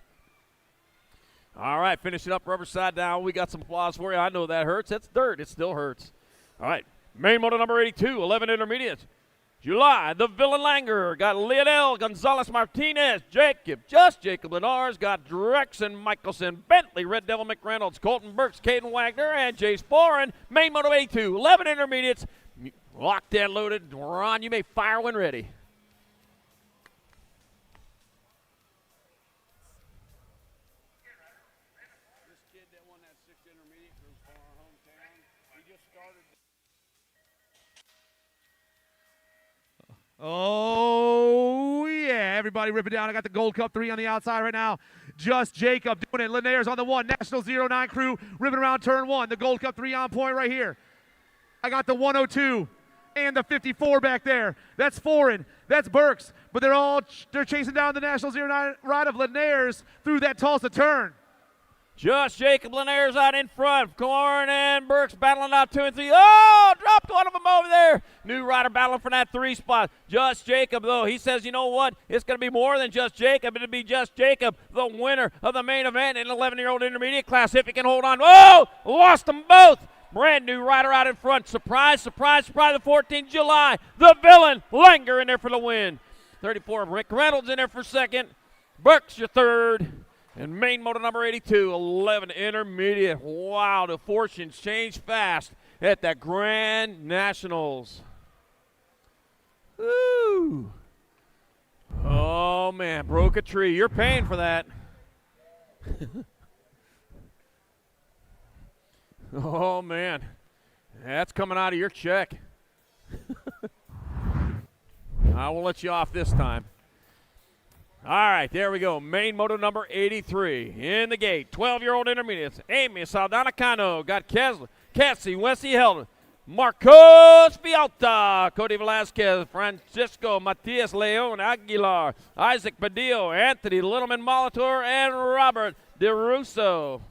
All right, finishing up rubber side down. We got some applause for you. I know that hurts. It's dirt. It still hurts. All right, main motor number 82, 11 intermediates. July, the Villain Langer. Got Lionel Gonzalez Martinez. Jacob Lenars. Got Drexen Michelson. Bentley, Red Devil McReynolds. Colton Burks, Caden Wagner, and Jay Sporen. Main motor 82, 11 intermediates. Locked and loaded. Ron, you may fire when ready. This kid that won that 6th intermediate was from our hometown. He just started. Oh, yeah. Everybody rip it down. I got the Gold Cup 3 on the outside right now. Just Jacob doing it. Linnaeus on the 1. National 09 crew ripping around turn 1. The Gold Cup 3 on point right here. I got the 102. And the 54 back there. That's Foreign. That's Burks. But they're chasing down the National 09 ride of Linares through that Tulsa turn. Just Jacob Linares out in front. Corn and Burks battling out 2 and 3. Oh, dropped one of them over there. New rider battling for that 3 spot. Just Jacob, though. He says, you know what? It's going to be more than just Jacob. It'll be just Jacob, the winner of the main event in 11-year-old intermediate class. If he can hold on. Oh, lost them both. Brand new rider out in front. Surprise, surprise, surprise. The 14th July. The Villain Langer in there for the win. 34, Rick Reynolds in there for second. Burks your third. And main motor number 82, 11 intermediate. Wow, the fortunes change fast at the Grand Nationals. Woo. Oh, man, broke a tree. You're paying for that. Oh, man. That's coming out of your check. I will let you off this time. All right, there we go. Main motor number 83 in the gate. 12-year-old intermediates. Amy Saldana Cano. Got Cassie, Wesley Helden. Marcos Vialta. Cody Velasquez. Francisco Matias Leon Aguilar. Isaac Badillo. Anthony Littleman Molitor. And Robert DeRusso.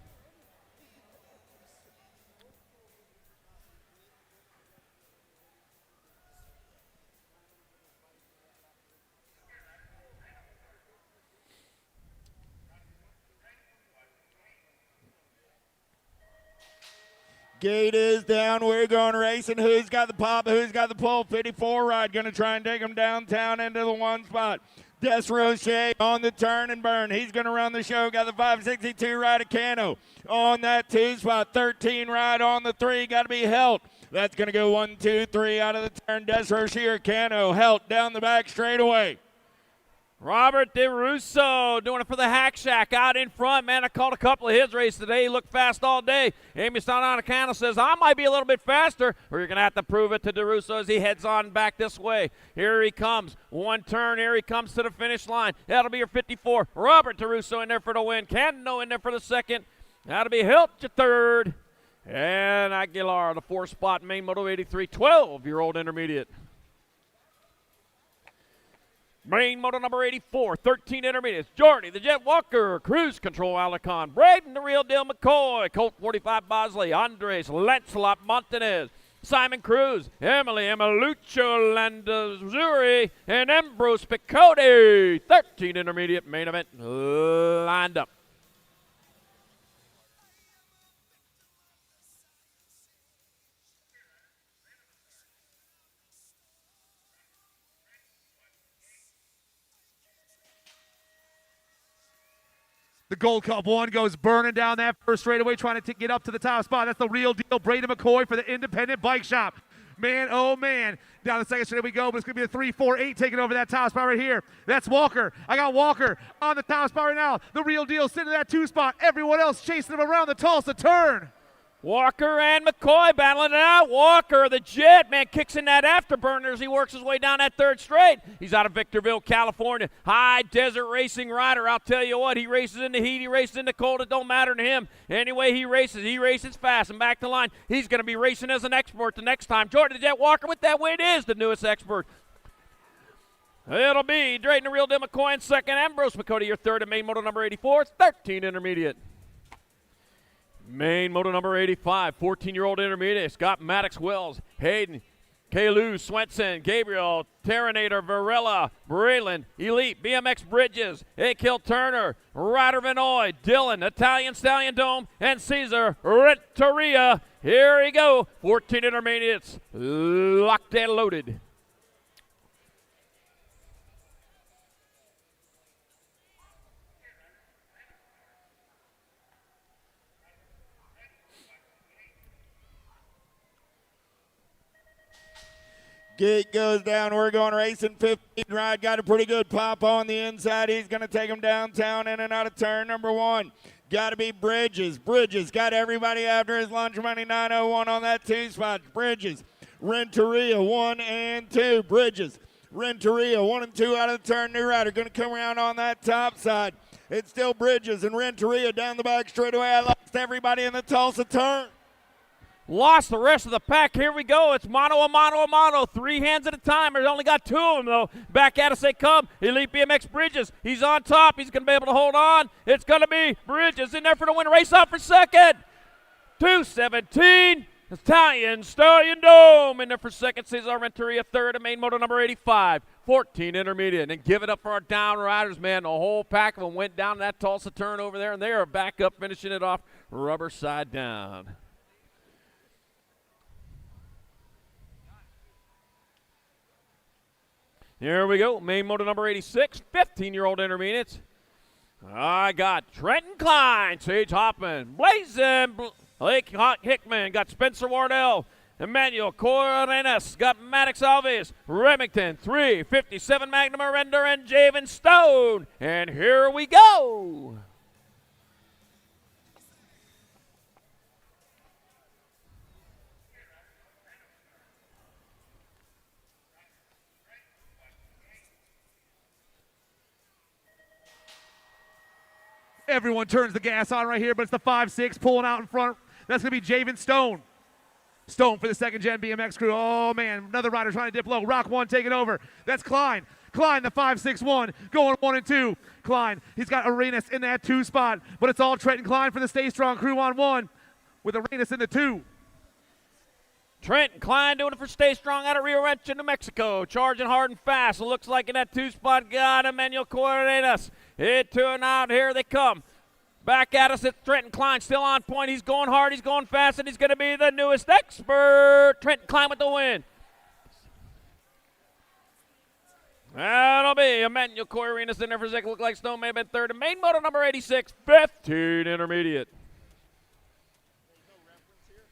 Gate is down. We're going racing. Who's got the pop? Who's got the pull? 54 ride. Going to try and take him downtown into the 1 spot. Desroche on the turn and burn. He's going to run the show. Got the 562 right of Cano on that 2 spot. 13 right on the 3. Got to be Helt. That's going to go 1, 2, 3 out of the turn. Desroche, Cano, Helt down the back straightaway. Robert DeRusso doing it for the Hack Shack out in front. Man, I called a couple of his races today. He looked fast all day. Amy Stananacano says, I might be a little bit faster, or you're going to have to prove it to DeRusso as he heads on back this way. Here he comes. One turn. Here he comes to the finish line. That'll be your 54. Robert DeRusso in there for the win. Candino in there for the second. That'll be Hilt, your third. And Aguilar, the 4 spot, main Moto 83, 12-year-old intermediate. Main Moto number 84, 13 intermediates. Jordy, the Jet Walker, Cruise Control Alicon, Braden, the Real Deal McCoy, Colt 45 Bosley, Andres, Lancelot Montanez, Simon Cruz, Emily Emalucho Landazuri, and Ambrose Picotti. 13 intermediate main event lined up. The Gold Cup 1 goes burning down that first straightaway, trying to get up to the top spot. That's the Real Deal, Braden McCoy for the Independent Bike Shop. Man, oh man. Down the second straightaway we go, but it's going to be a 3, 4, 8 taking over that top spot right here. That's Walker. I got Walker on the top spot right now. The Real Deal sitting in that 2 spot. Everyone else chasing him around the Tulsa turn. Walker and McCoy battling it out. Walker, the Jet, man, kicks in that afterburner as he works his way down that third straight. He's out of Victorville, California. High desert racing rider. I'll tell you what, he races in the heat, he races in the cold. It don't matter to him. Anyway, he races fast and back to line. He's going to be racing as an expert the next time. Jordan, the Jet Walker with that win is the newest expert. It'll be Drayton, the Real Deal McCoy in second. Ambrose Picotti, your third, and main Moto number 84, 13 intermediate. Main Moto number 85, 14-year-old intermediate. Scott Maddox Wells, Hayden, Kalu, Swenson, Gabriel, Terminator, Varela, Braylon, Elite, BMX Bridges, Akil Turner, Ryder Vinoy, Dylan, Italian Stallion Dome, and Caesar Renteria. Here we go. 14 intermediates, locked and loaded. Gate goes down. We're going racing 15 ride. Got a pretty good pop on the inside. He's going to take him downtown in and out of turn number 1. Got to be Bridges. Bridges got everybody after his lunch money. 901 on that 2 spot. Bridges. Renteria 1 and 2. Bridges. Renteria 1 and 2 out of the turn. New rider going to come around on that top side. It's still Bridges and Renteria down the back straightaway. I lost everybody in the Tulsa turn. Lost the rest of the pack. Here we go. It's mono, a mono, a mono. 3 hands at a time. There's only got 2 of them, though. Back at us they come. Elite BMX Bridges. He's on top. He's going to be able to hold on. It's going to be Bridges in there for the win. Race off for second. 2:17. Italian Stallion Dome in there for second. Cesar Renteria third. And main Moto number 85. 14 intermediate. And give it up for our down riders, man. The whole pack of them went down that Tulsa turn over there, and they are back up finishing it off rubber side down. Here we go. Main Moto number 86, 15-year-old intermediates. I got Trenton Klein, Sage Hoffman, Blazin' Blake Hickman, got Spencer Wardell, Emmanuel Corenes, got Maddox Alves, Remington, 357 Magnum Arender, and Javen Stone. And here we go. Everyone turns the gas on right here, but it's the 5-6 pulling out in front. That's going to be Javen Stone. Stone for the second-gen BMX crew. Oh, man, another rider trying to dip low. Rock 1 taking over. That's Klein. Klein, the 5-6-1, going 1 and 2. Klein, he's got Arenas in that 2 spot, but it's all Trenton Klein for the Stay Strong crew on 1 with Arenas in the 2. Trenton Klein doing it for Stay Strong out of Rio Rancho, New Mexico. Charging hard and fast. It looks like in that 2 spot, got Emmanuel Correnas. It turned out, here they come. Back at us, it's Trenton Klein, still on point. He's going hard, he's going fast, and he's going to be the newest expert. Trenton Klein with the win. That'll be Emmanuel Corrinas in there for second. Look like Stone may have been third. And main moto number 86, 15 intermediate.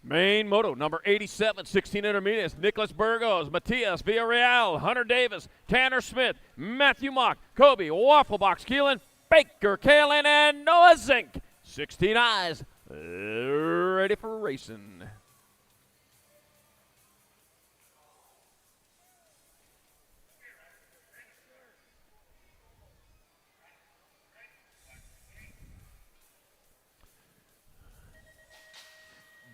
Main moto number 87, 16 intermediates. Nicholas Burgos, Matias Villarreal, Hunter Davis, Tanner Smith, Matthew Mock, Kobe, Wafflebox, Keelan, Baker, Kalen, and Noah Zink. 16 eyes ready for racing.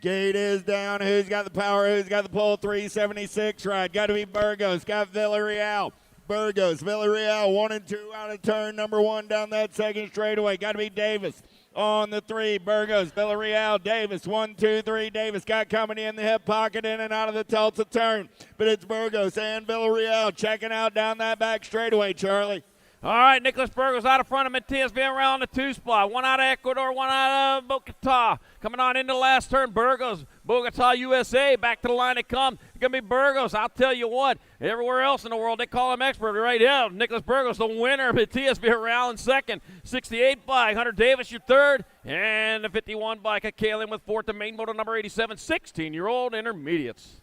Gate is down. Who's got the power? Who's got the pull? 376 ride. Got to be Burgos. Got Villarreal. Burgos, Villarreal, 1 and 2 out of turn number 1 down that second straightaway. Got to be Davis on the 3. Burgos, Villarreal, Davis, 1, 2, 3. Davis got company in the hip pocket, in and out of the Tulsa turn. But it's Burgos and Villarreal checking out down that back straightaway, Charlie. All right, Nicholas Burgos out of front of Matias Villarreal on the 2 spot. 1 out of Ecuador, 1 out of Bogota. Coming on into the last turn, Burgos, Bogota, USA. Back to the line it comes. It's going to be Burgos. I'll tell you what, everywhere else in the world, they call him expert. Right here, Nicholas Burgos, the winner. Matias Villarreal in second. 68 bike, Hunter Davis, your third. And the 51 bike of Kalen with fourth. The main moto number 87, 16-year-old intermediates.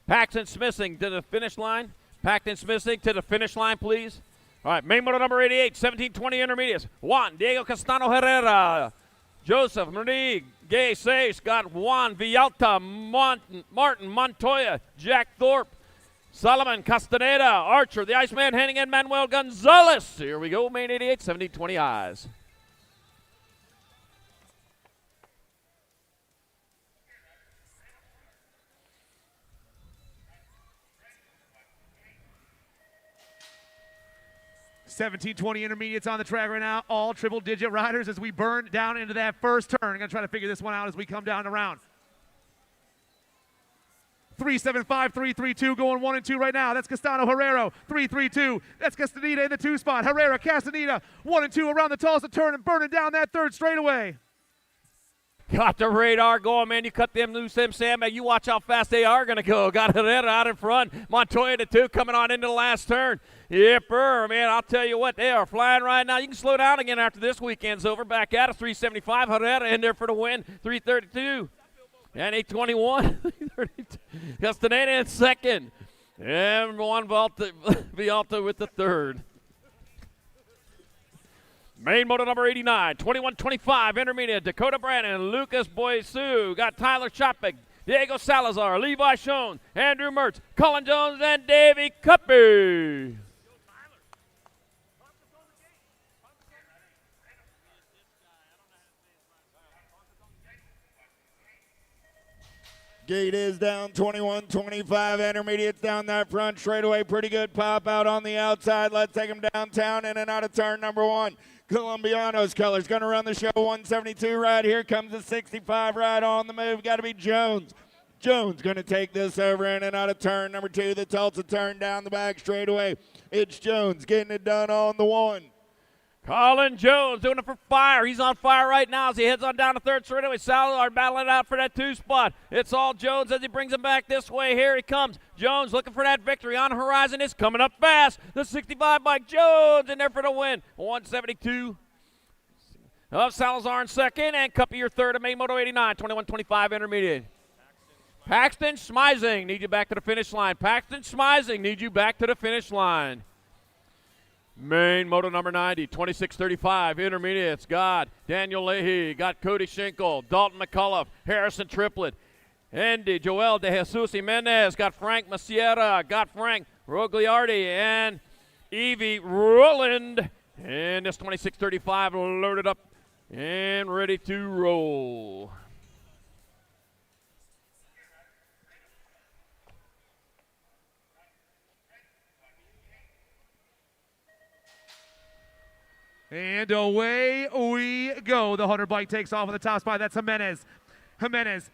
Paxton Smithing to the finish line. Paxton Smithing to the finish line, please. All right, main moto number 88, 1720 intermediates. Juan Diego Castano Herrera. Joseph Marie Gay Say, Scott Juan Villalta, Martin Montoya, Jack Thorpe, Solomon Castaneda, Archer, the Iceman Henning, Manuel Gonzalez. Here we go, main 88, 1720 eyes. $17.20 intermediates on the track right now. All triple-digit riders as we burn down into that first turn. I'm going to try to figure this one out as we come down the round. 375, 332 going 1 and 2 right now. That's Castano Herrero. 332. That's Castaneda in the 2 spot. Herrera, Castaneda, 1 and 2 around the Tulsa turn and burning down that third straightaway. Got the radar going, man. You cut them loose, them sandbag. You watch how fast they are going to go. Got Herrera out in front. Montoya to 2 coming on into the last turn. Yipper, man, I'll tell you what, they are flying right now. You can slow down again after this weekend's over. Back at us, 375. Herrera in there for the win, 332. And 821. Castaneda in second. And Juan Villalta with the third. Main moto number 89, 2125, intermediate, Dakota Brandon, Lucas Boysu, got Tyler Chopik, Diego Salazar, Levi Schoen, Andrew Mertz, Colin Jones, and Davey Cuppy. Gate is down, 21-25. Intermediates down that front straightaway. Pretty good pop out on the outside. Let's take them downtown, in and out of turn number 1. Colombiano's colors going to run the show. 172 right here comes the 65 right on the move. Got to be Jones. Jones going to take this over, in and out of turn number 2. The Tulsa turn down the back straightaway. It's Jones getting it done on the 1. Colin Jones doing it for fire. He's on fire right now as he heads on down the third straightaway. Salazar battling out for that 2 spot. It's all Jones as he brings him back this way. Here he comes. Jones looking for that victory on the horizon. It's coming up fast. The 65 by Jones in there for the win. 172 of Salazar in second, and Cuppy your third of main moto 89, 21-25 intermediate. Paxton Smizing need you back to the finish line. Paxton Smizing need you back to the finish line. Main moto number 90, 2635, intermediates. Got Daniel Leahy, got Cody Schenkel, Dalton McCullough, Harrison Triplett, Andy Joel De Jesus Jimenez, got Frank Maciera, got Frank Rogliardi, and Evie Roland. And this 2635 loaded up and ready to roll. And away we go. The 100 bike takes off on the top spot. That's Jimenez. Jimenez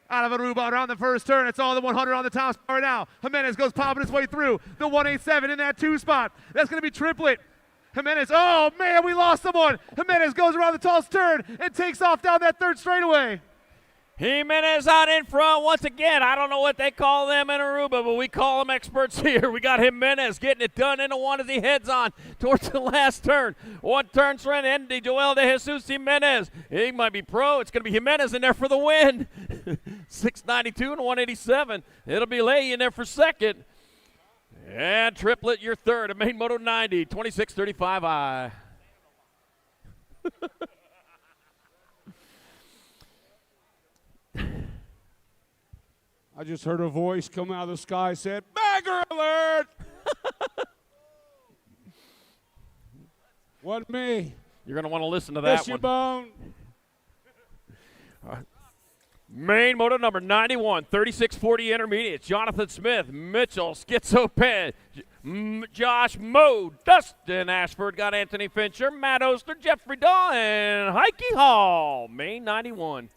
Out of Aruba around the first turn. It's all the 100 on the top spot right now. Jimenez goes popping his way through the 187 in that 2 spot. That's going to be triplet. Jimenez, oh man, we lost someone. Jimenez goes around the tallest turn and takes off down that 3rd straightaway. Jimenez out in front once again. I don't know what they call them in Aruba, but we call them experts here. We got Jimenez getting it done into one as he heads on towards the last turn. One turn surrender, Andy Joel de Jesus Jimenez. He might be pro. It's going to be Jimenez in there for the win. 692 and 187. It'll be Leahy in there for second. And triplet your third. A main moto 90, 2635i. I just heard a voice come out of the sky said, "Bagger alert!" Wasn't me. You're going to want to listen to that one. Bone. Main moto number 91, 3640 intermediates. Jonathan Smith, Mitchell, Schizo Penn, Josh Moe, Dustin Ashford got Anthony Fincher, Matt Oster, Jeffrey Dahl, and Heike Hall. Main 91.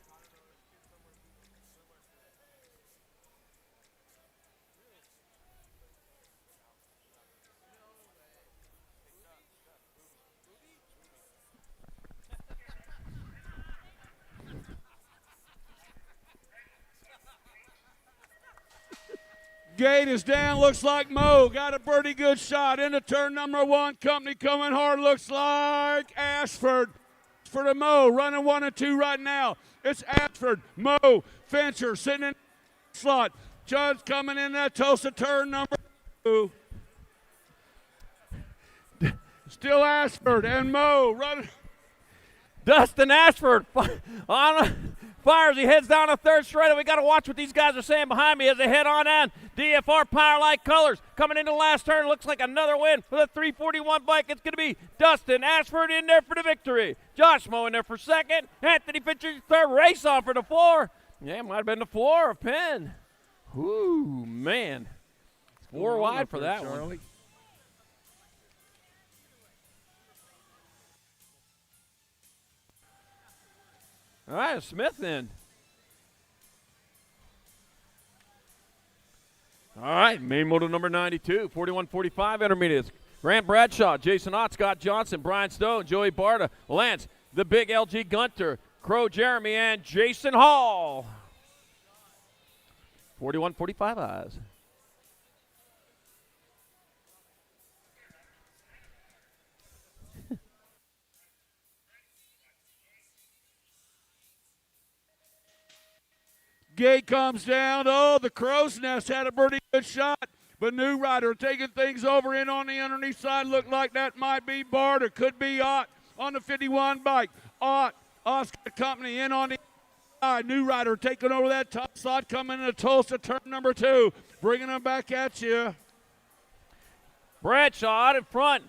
Gate is down, looks like Moe got a pretty good shot into turn number 1. Company coming hard, looks like Ashford. For the Moe, running 1 and 2 right now. It's Ashford, Moe, Fincher sitting in the slot. Judd's coming in that Tulsa turn number 2. Still Ashford and Moe running. Dustin Ashford fires. He heads down the 3rd straightaway. We got to watch what these guys are saying behind me as they head on in. DFR Powerlight colors coming into the last turn. Looks like another win for the 341 bike. It's going to be Dustin Ashford in there for the victory. Josh Moe in there for second. Anthony Fincher third. Race on for the 4. Yeah, might have been the 4 of Penn. Ooh, man. 4 wide for that one. All right, Smith then. All right, main moto number 92, 4145 intermediates. Grant Bradshaw, Jason Ott, Scott Johnson, Brian Stone, Joey Barta, Lance, the big LG Gunter, Crow Jeremy, and Jason Hall. 4145 eyes. Gate comes down. Oh, the Crow's Nest had a pretty good shot. But New Rider taking things over in on the underneath side. Looked like that might be Bart or could be Ott on the 51 bike. Ott, Oscar Company in on the side. New Rider taking over that top slot, coming into Tulsa turn number 2. Bringing them back at you. Bradshaw out in front.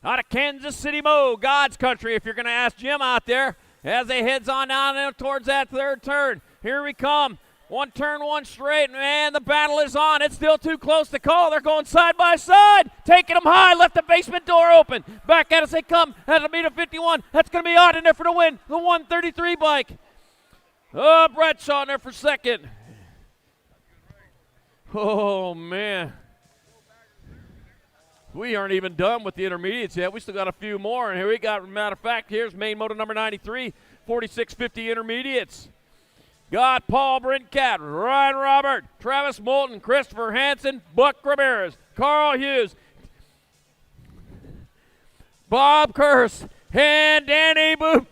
Out of Kansas City, Mo, God's country, if you're going to ask Jim out there, as they heads on down towards that 3rd turn. Here we come. 1 turn, 1 straight, and the battle is on. It's still too close to call. They're going side by side, taking them high, left the basement door open. Back at us they come, at a meter 51. That's going to be Ott in there for the win, the 133 bike. Oh, Bradshaw in there for second. Oh, man. We aren't even done with the intermediates yet. We still got a few more, and here we got, matter of fact, here's main moto number 93, 4650 intermediates. Got Paul Brincat, Ryan Robert, Travis Moulton, Christopher Hansen, Buck Ramirez, Carl Hughes, Bob Curse, and Danny Boop.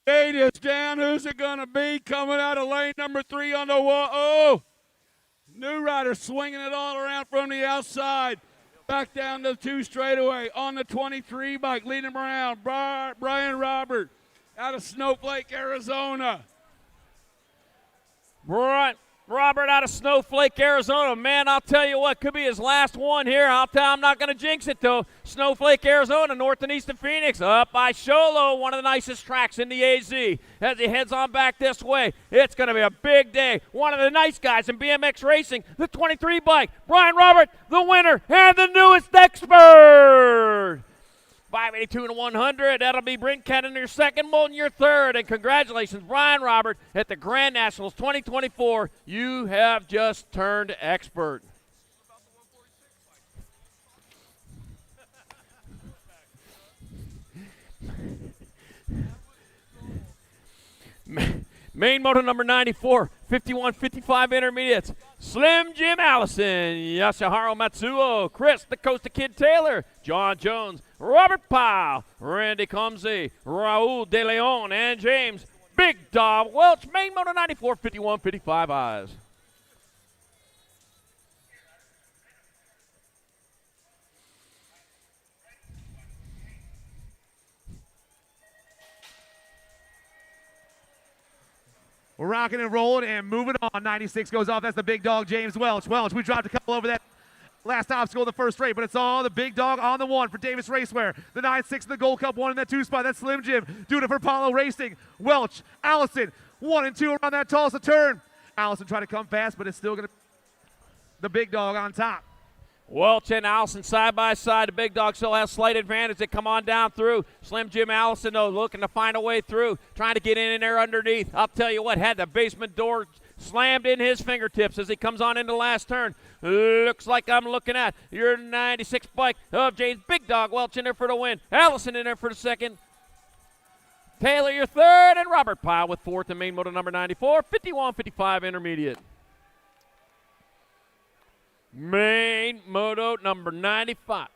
Gate is down. Who's it going to be? Coming out of lane number 3 on the wall. Oh! New Rider swinging it all around from the outside. Back down to the 2 straightaway on the 23 bike. Leading him around. Brian Robert out of Snowflake, Arizona. Brian Robert out of Snowflake, Arizona. Man, I'll tell you what, could be his last one here. I'm not going to jinx it, though. Snowflake, Arizona, north and east of Phoenix. Up by Sholo, one of the nicest tracks in the AZ. As he heads on back this way, it's going to be a big day. One of the nice guys in BMX racing, the 23 bike. Brian Robert, the winner, and the newest expert. 582 and 100. That'll be Brent Cannon your second, Moulton your third. And congratulations, Brian Robert, at the Grand Nationals 2024. You have just turned expert. Main moto number 94, 51-55 intermediates. Slim Jim Allison, Yasuharu Matsuo, Chris the Costa Kid Taylor, John Jones, Robert Powell, Randy Comsey, Raul De Leon, and James Big Dog Welch. Main moto 94, 51-55 eyes. We're rocking and rolling and moving on. 96 goes off. That's the big dog, James Welch. Welch, we dropped a couple over that last obstacle of the first straight, but it's all the big dog on the one for Davis Racewear. The 9-6 in the Gold Cup, one in that two spot. That's Slim Jim doing it for Apollo Racing. Welch, Allison, 1 and 2 around that Tulsa turn. Allison trying to come fast, but it's still going to the big dog on top. Welch and Allison side by side. The big dog still has slight advantage. They come on down through. Slim Jim Allison, though, looking to find a way through, trying to get in there underneath. I'll tell you what, had the basement door slammed in his fingertips as he comes on into the last turn. Looks like I'm looking at your 96 bike of James Big Dog Welch in there for the win. Allison in there for the second. Taylor your third, and Robert Pyle with fourth in main moto number 94, 51-55 intermediate. Main moto number 95.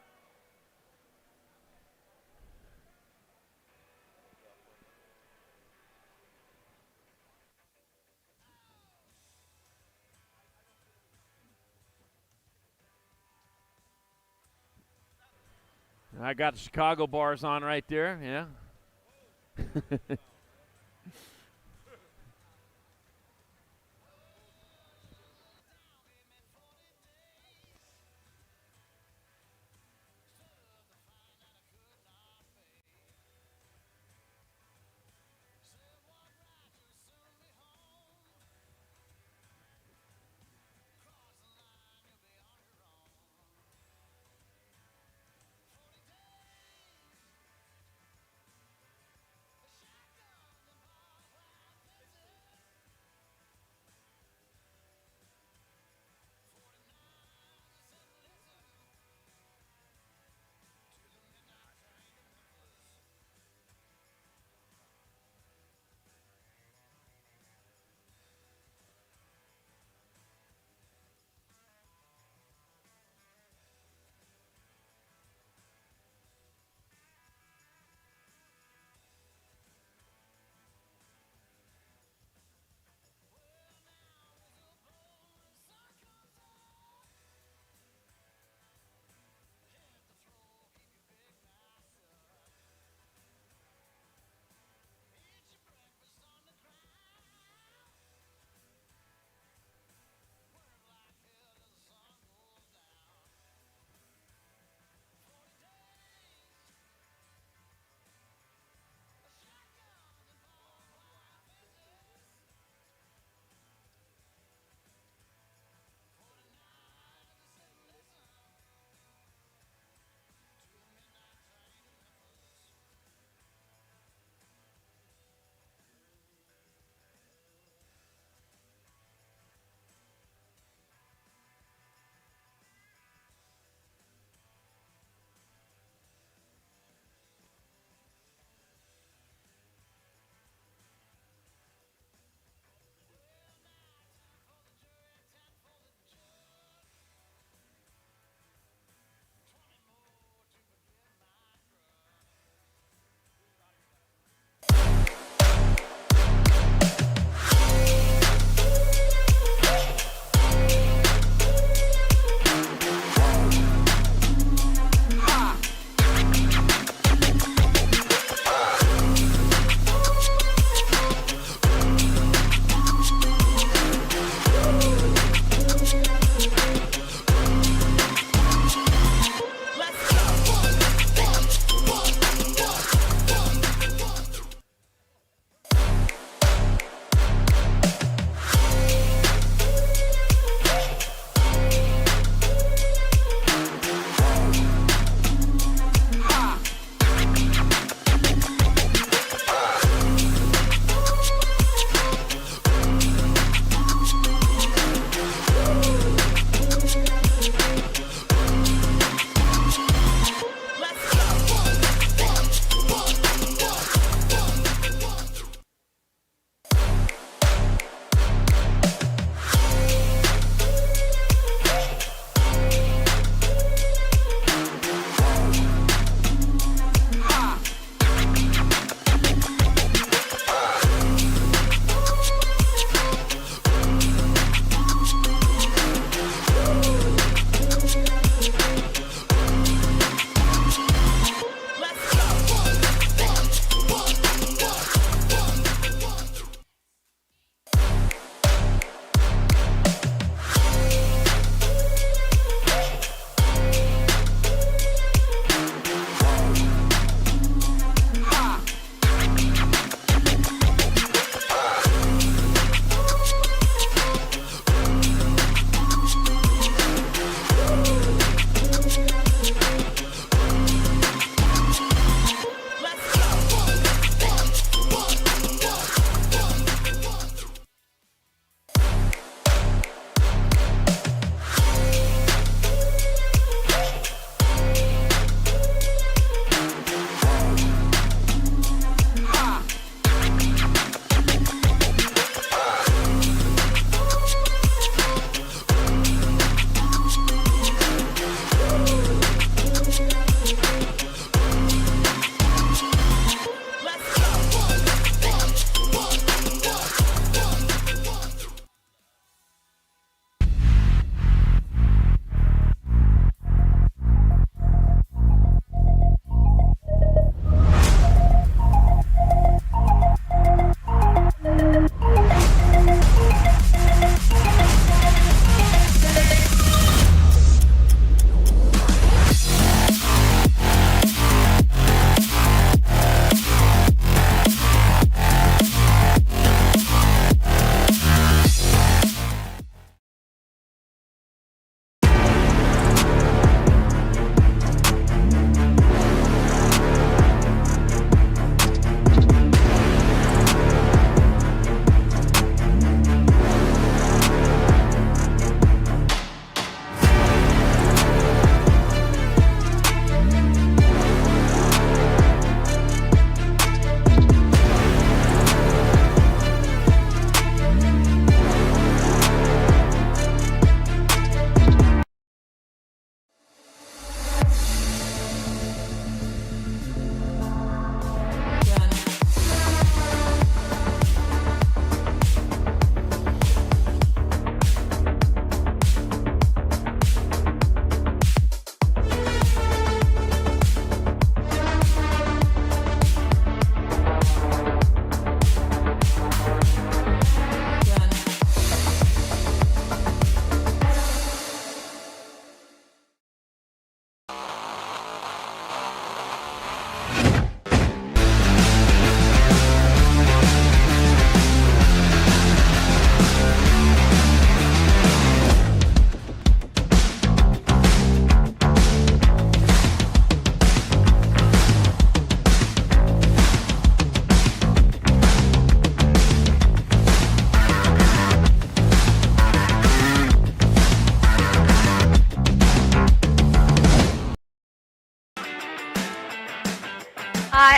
I got the Chicago bars on right there, yeah.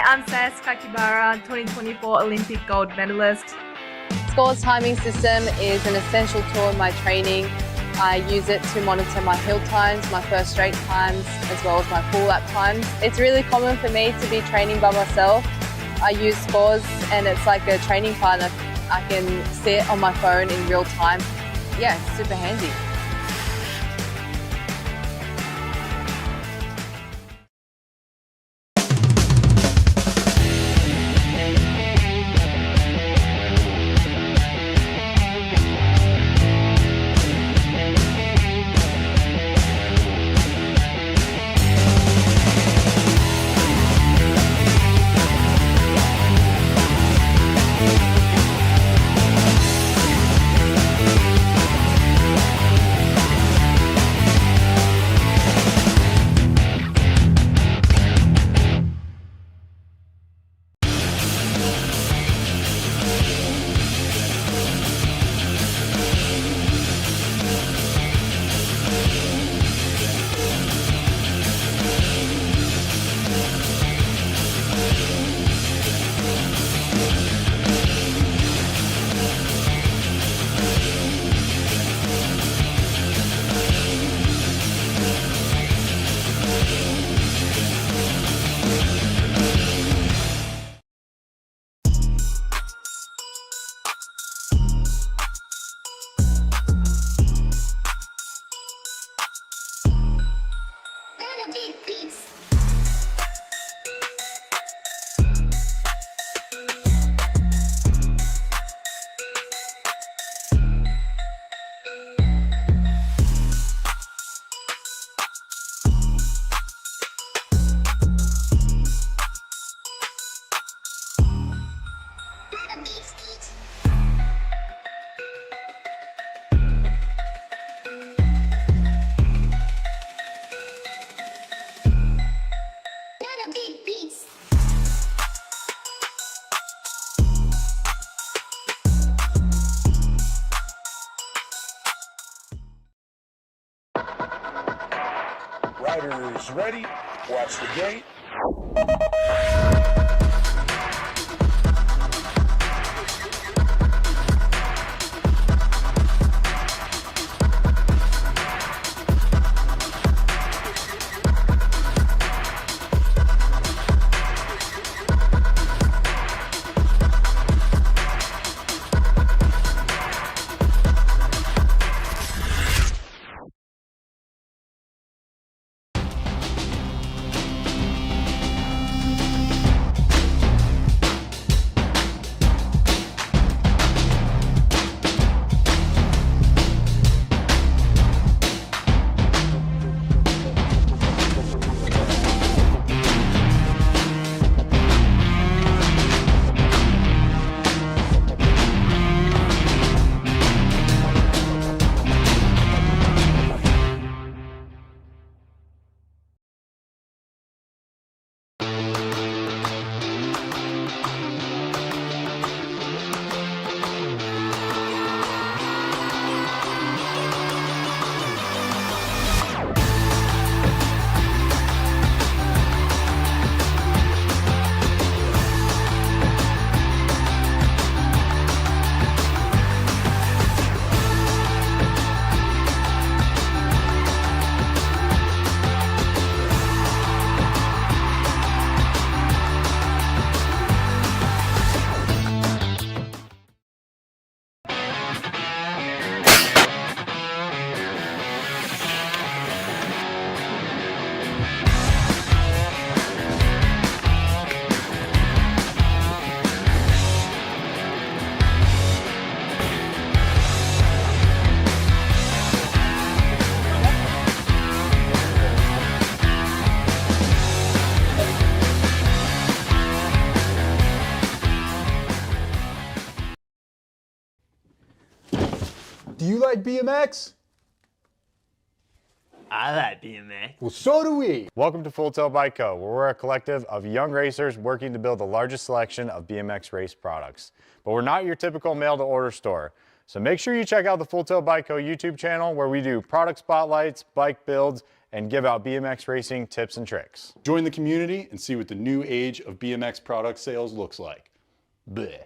I'm Sas Kakibara, 2024 Olympic gold medalist. Score's timing system is an essential tool in my training. I use it to monitor my hill times, my first straight times, as well as my full lap times. It's really common for me to be training by myself. I use Scores and it's like a training partner. I can see it on my phone in real time. Yeah, it's super handy. Riders ready, watch the gate. Do you like BMX? I like BMX. Well, so do we. Welcome to Full Tilt Bike Co., where we're a collective of young racers working to build the largest selection of BMX race products. But we're not your typical mail-to-order store. So make sure you check out the Full Tilt Bike Co. YouTube channel, where we do product spotlights, bike builds, and give out BMX racing tips and tricks. Join the community and see what the new age of BMX product sales looks like. Bleh.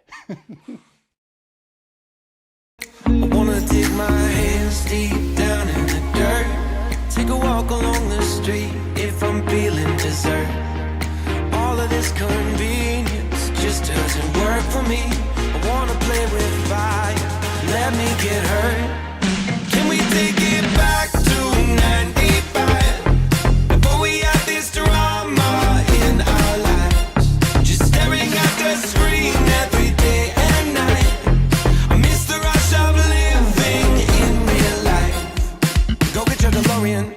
I wanna dig my hands deep down in the dirt. Take a walk along the street if I'm feeling dessert. All of this convenience just doesn't work for me. I wanna play with fire, let me get hurt. Can we take it back to 95? Before we had this drama in our lives, just staring at the screen every day and night. I miss the rush of living in real life. Go get your DeLorean.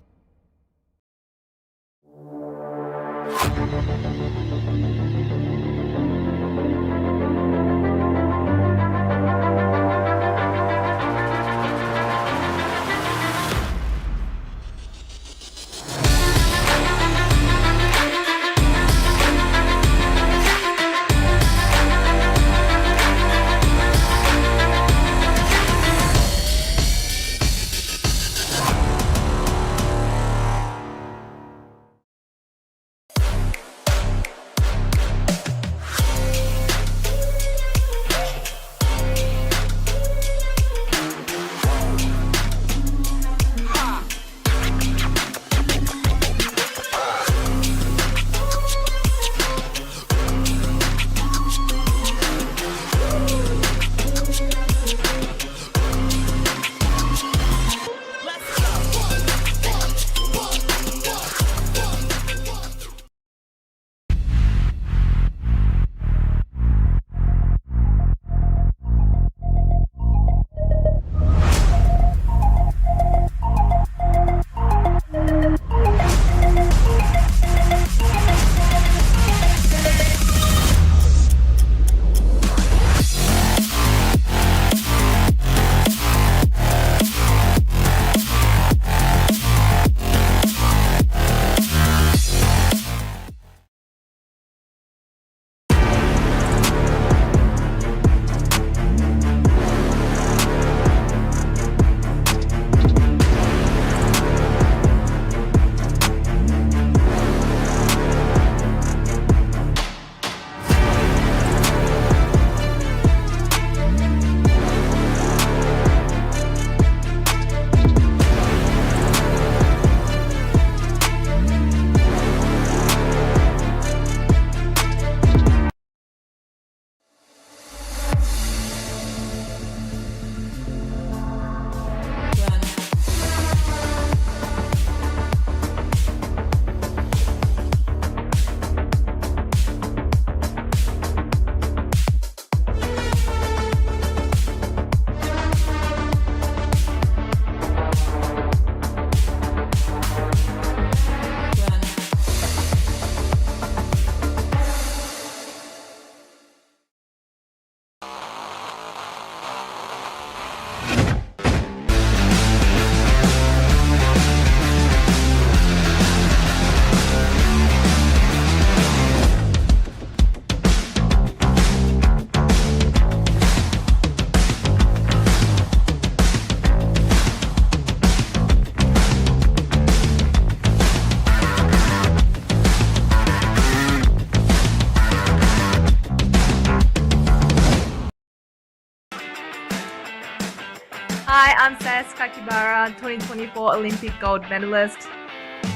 Hi, I'm Sas Kakibara, 2024 Olympic gold medalist.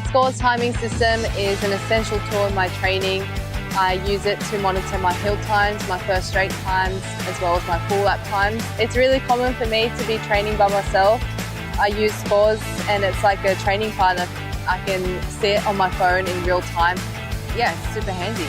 Scores timing system is an essential tool in my training. I use it to monitor my hill times, my first straight times, as well as my full lap times. It's really common for me to be training by myself. I use Scores and it's like a training partner. I can see it on my phone in real time. Yeah, it's super handy.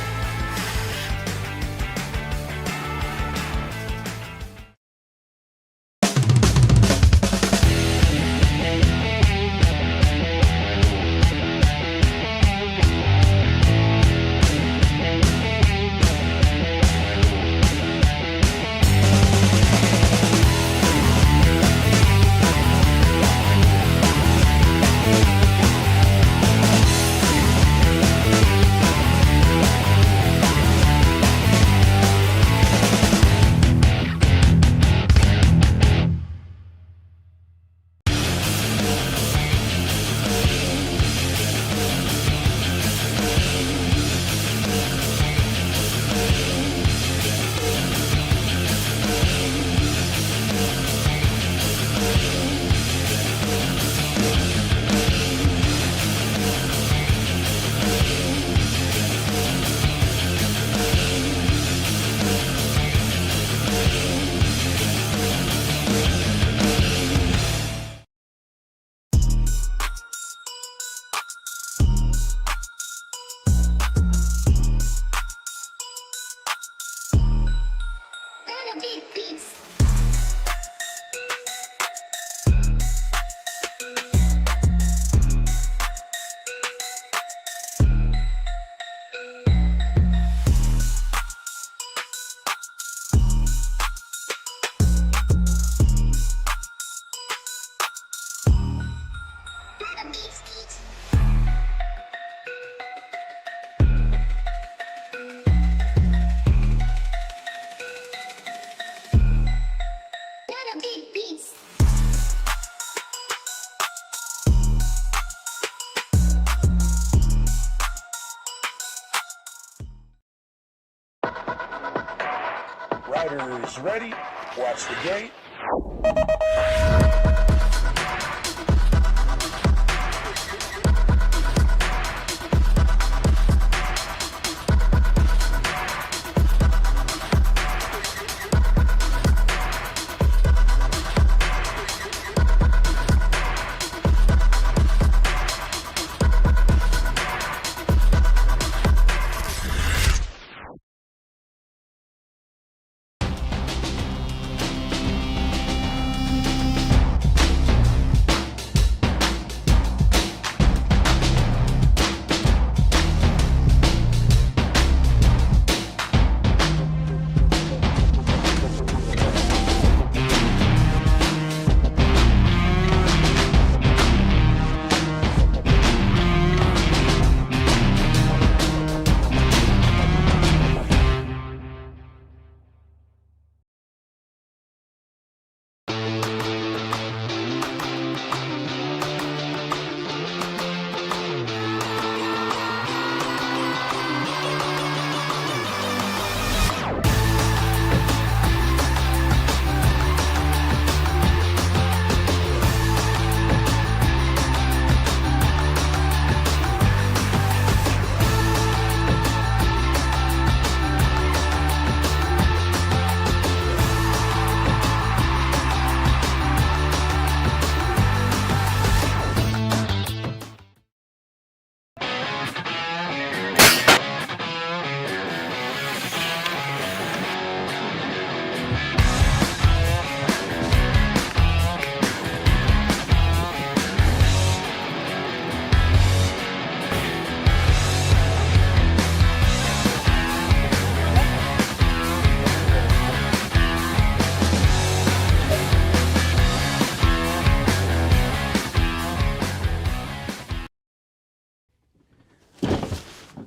Riders ready? Watch the gate.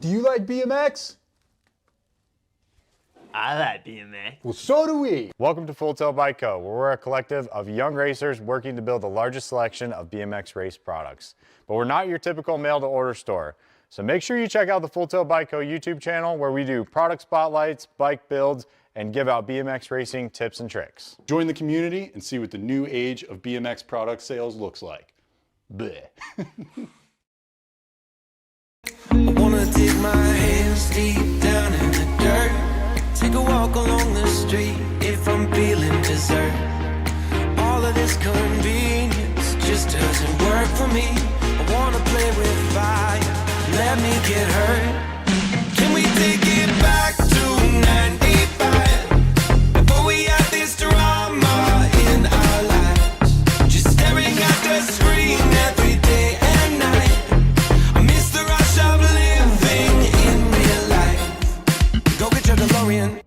Do you like BMX? I like BMX. Well, so do we. Welcome to Full Tilt Bike Co., where we're a collective of young racers working to build the largest selection of BMX race products. But we're not your typical mail-to-order store. So make sure you check out the Full Tilt Bike Co. YouTube channel, where we do product spotlights, bike builds, and give out BMX racing tips and tricks. Join the community and see what the new age of BMX product sales looks like. Bleh. I wanna dig my hands deep down in the dirt. Take a walk along the street if I'm feeling dessert. All of this convenience just doesn't work for me. I wanna play with fire, let me get hurt. Can we take it back to 95? Before we had this drama in our lives, just staring at the screen every day and night. I miss the rush of living in real life. Go get your DeLorean.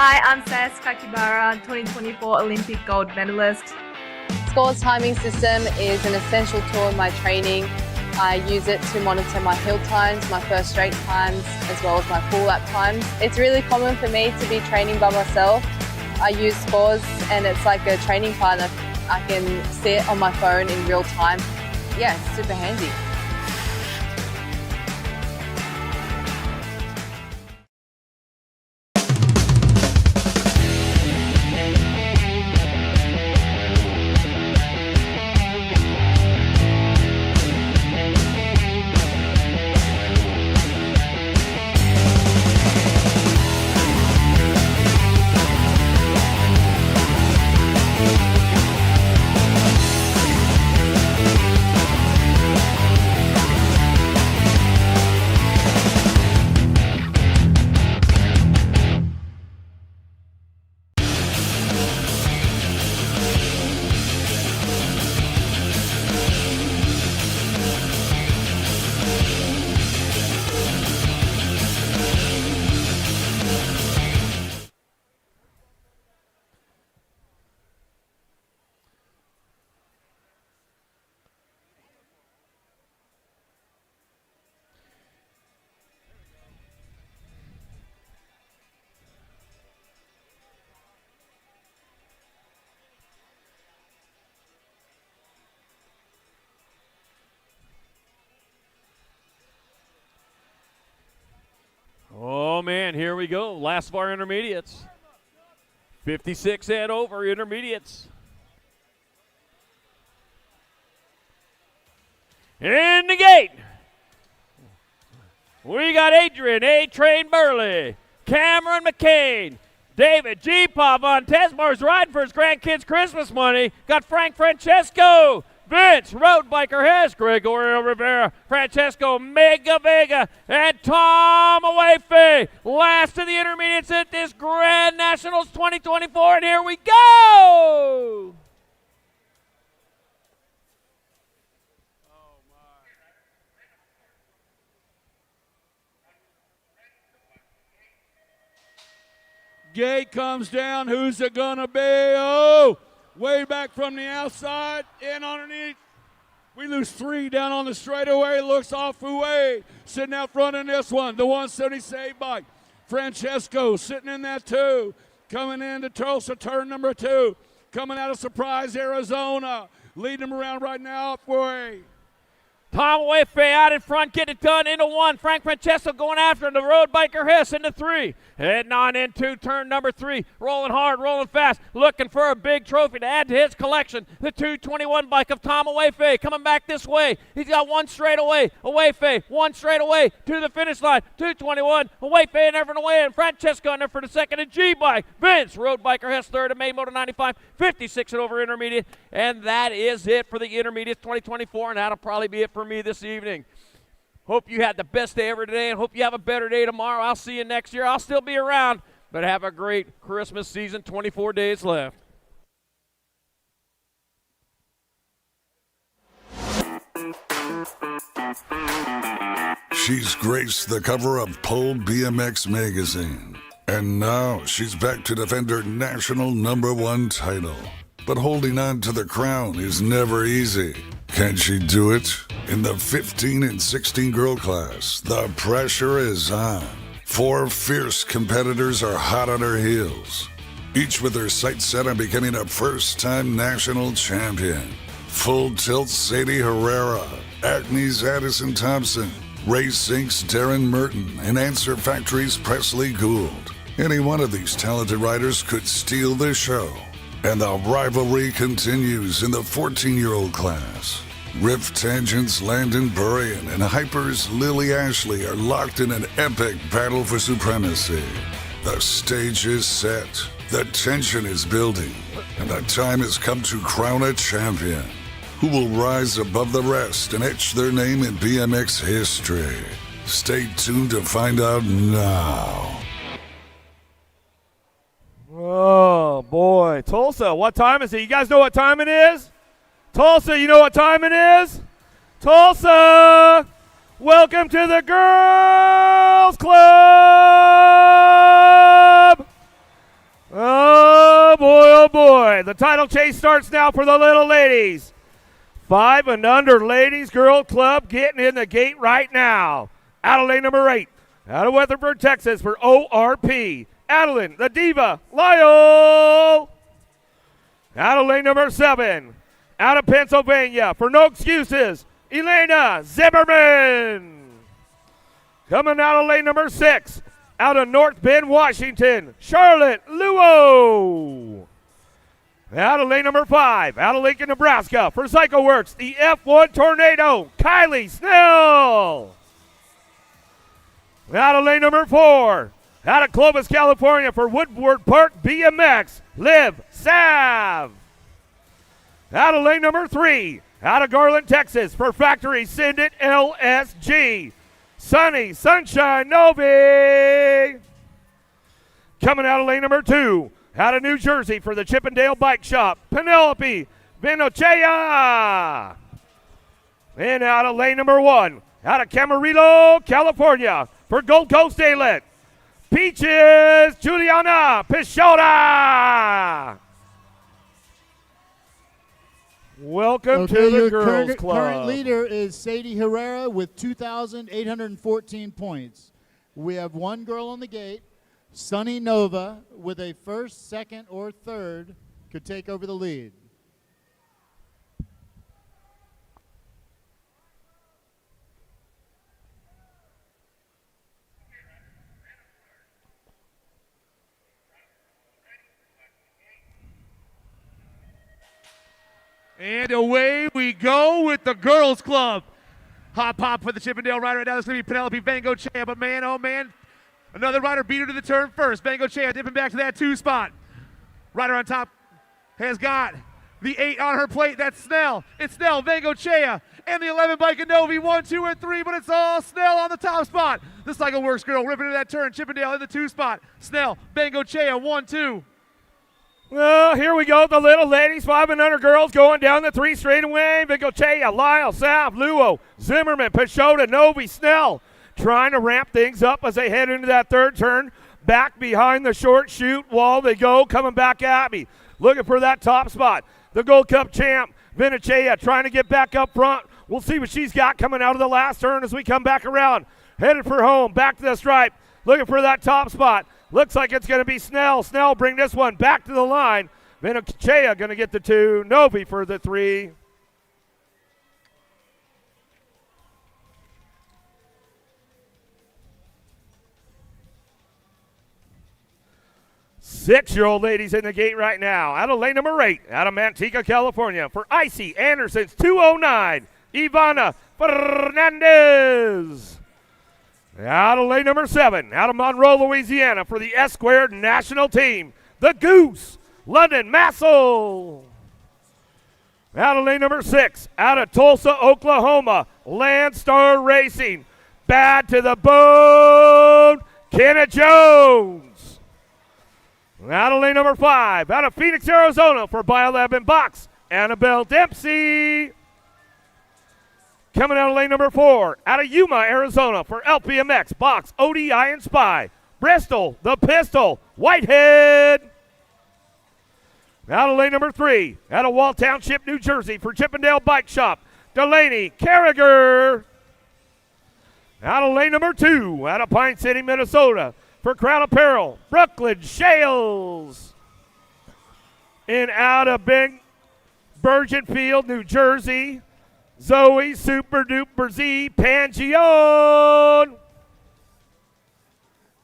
Hi, I'm Sagenet 2024 Olympic gold medalist. Score's timing system is an essential tool in my training. I use it to monitor my hill times, my first straight times, as well as my full lap times. It's really common for me to be training by myself. I use Scores and it's like a training partner. I can see it on my phone in real time. Yeah, it's super handy. Oh, man, here we go. Last of our intermediates. 56 and over intermediates. In the gate, we got Adrian A-Train Burley, Cameron McCain, David G. Pop on Tesmar's riding for his grandkids' Christmas money. Got Frank Francesco, Vince, Road Biker Hess, Gregorio Rivera, Francesco Mega Vega, and Tom Awafe. Last of the intermediates at this Grand Nationals 2024, and here we go! Gate comes down. Who's it gonna be? Oh, way back from the outside, in underneath. We lose 3 down on the straightaway. Looks off away. Sitting out front in this one. The 170 saved by Francesco sitting in that 2. Coming into Tulsa, turn number 2. Coming out of Surprise, Arizona. Leading them around right now for a Tom Awafe out in front, getting it done into 1. Frank Francesco going after him. The Road Biker Hess into 3. Heading on into turn number 3. Rolling hard, rolling fast. Looking for a big trophy to add to his collection. The 221 bike of Tom Awafe coming back this way. He's got 1 straight away. Awafe, 1 straight away to the finish line. 221. Awafe and Everett away. And Francesco in there for the second. And G-Bike. Vince, Road Biker Hess third. And May Moto 95. 56 and over intermediate. And that is it for the intermediate 2024. And that'll probably be it for me this evening. Hope you had the best day ever today, and hope you have a better day tomorrow. I'll see you next year. I'll still be around, but have a great Christmas season. 24 days left. She's graced the cover of Pole BMX magazine, and now she's back to defend her national #1 title. But holding on to the crown is never easy. Can she do it? In the 15 and 16 girl class, the pressure is on. 4 fierce competitors are hot on her heels, each with their sights set on becoming a first-time national champion. Full Tilt Sadie Herrera, Acme's Addison Thompson, Race Inc.'s Darren Merton, and Answer Factory's Presley Gould. Any one of these talented riders could steal the show. And the rivalry continues in the 14-year-old class. Riff Tangent's Landon Burrian and Hyper's Lily Ashley are locked in an epic battle for supremacy. The stage is set, the tension is building, and the time has come to crown a champion who will rise above the rest and etch their name in BMX history. Stay tuned to find out now. Oh, boy. Tulsa, what time is it? You guys know what time it is? Tulsa, you know what time it is? Tulsa, welcome to the Girls Club. right, the title chase starts now for the little ladies. 5 and under ladies girl club getting in the gate right now. Out of lane number 8, out of Weatherford, Texas for ORP, Adeline, the Diva, Lyle. Out of lane number 7, out of Pennsylvania for No Excuses, Elena Zimmerman. Coming out of lane number 6, out of North Bend, Washington, Charlotte Luo. Out of lane number 5, out of Lincoln, Nebraska for PsychoWorks, the F1 Tornado, Kylie Snell. Out of lane number 4, out of Clovis, California for Woodward Park BMX, Liv Sav. Out of lane number 3, out of Garland, Texas for Factory Syndit LSG, Sunny Sunshine Novi. Coming out of lane number 2, out of New Jersey for the Chippendale Bike Shop, Penelope Vinochea. And out of lane number 1, out of Camarillo, California for Gold Coast Aylet, Peaches Juliana Pichota. Welcome to the your Girls Club. Current leader is Sadie Herrera with 2,814 points. We have one girl on the gate. Sunny Nova with a first, second, or third could take over the lead. And away we go with the Girls Club. Hot pop for the Chippendale rider right now. It's going to be Penelope Bengochea, but man, oh man, another rider beat her to the turn first. Bengochea dipping back to that 2 spot. Rider on top has got the 8 on her plate. That's Snell. It's Snell, Bengochea, and the 11 bike Novi, 1, 2, and 3, but it's all Snell on the top spot. The PsychoWorks girl ripping into that turn. Chippendale in the 2 spot. Snell, Bengochea, 1, 2. Well, here we go. The little ladies, 5 and under girls going down the 3 straightaway. Bengochea, Lyle, Sav, Luo, Zimmerman, Pichota, Novi, Snell. Trying to ramp things up as they head into that 3rd turn. Back behind the short chute wall they go, coming back at me. Looking for that top spot. The Gold Cup champ, Vinochea, trying to get back up front. We'll see what she's got coming out of the last turn as we come back around. Headed for home, back to the stripe. Looking for that top spot. Looks like it's going to be Snell. Snell bring this one back to the line. Vinochea going to get the 2. Novi for the 3. Six-year-old ladies in the gate right now. Out of lane number 8, out of Manteca, California for Icy Anderson's 209. Ivana Fernandez. Out of lane number 7, out of Monroe, Louisiana for the S-Squared national team, the Goose, London Massel. Out of lane number 6, out of Tulsa, Oklahoma, Landstar Racing, bad to the bone, Kenna Jones. Out of lane number 5, out of Phoenix, Arizona for Biolab and Box, Annabelle Dempsey. Coming out of lane number 4, out of Yuma, Arizona for LPMX, Box, ODI, and Spy, Bristol, the Pistol, Whitehead. Out of lane number 3, out of Wall Township, New Jersey for Chippendale Bike Shop, Delaney Carragher. Out of lane number 2, out of Pine City, Minnesota for Crown Apparel, Brooklyn Shales. And out of Big Virgin Field, New Jersey, Zoe Super Duper Z Pangione.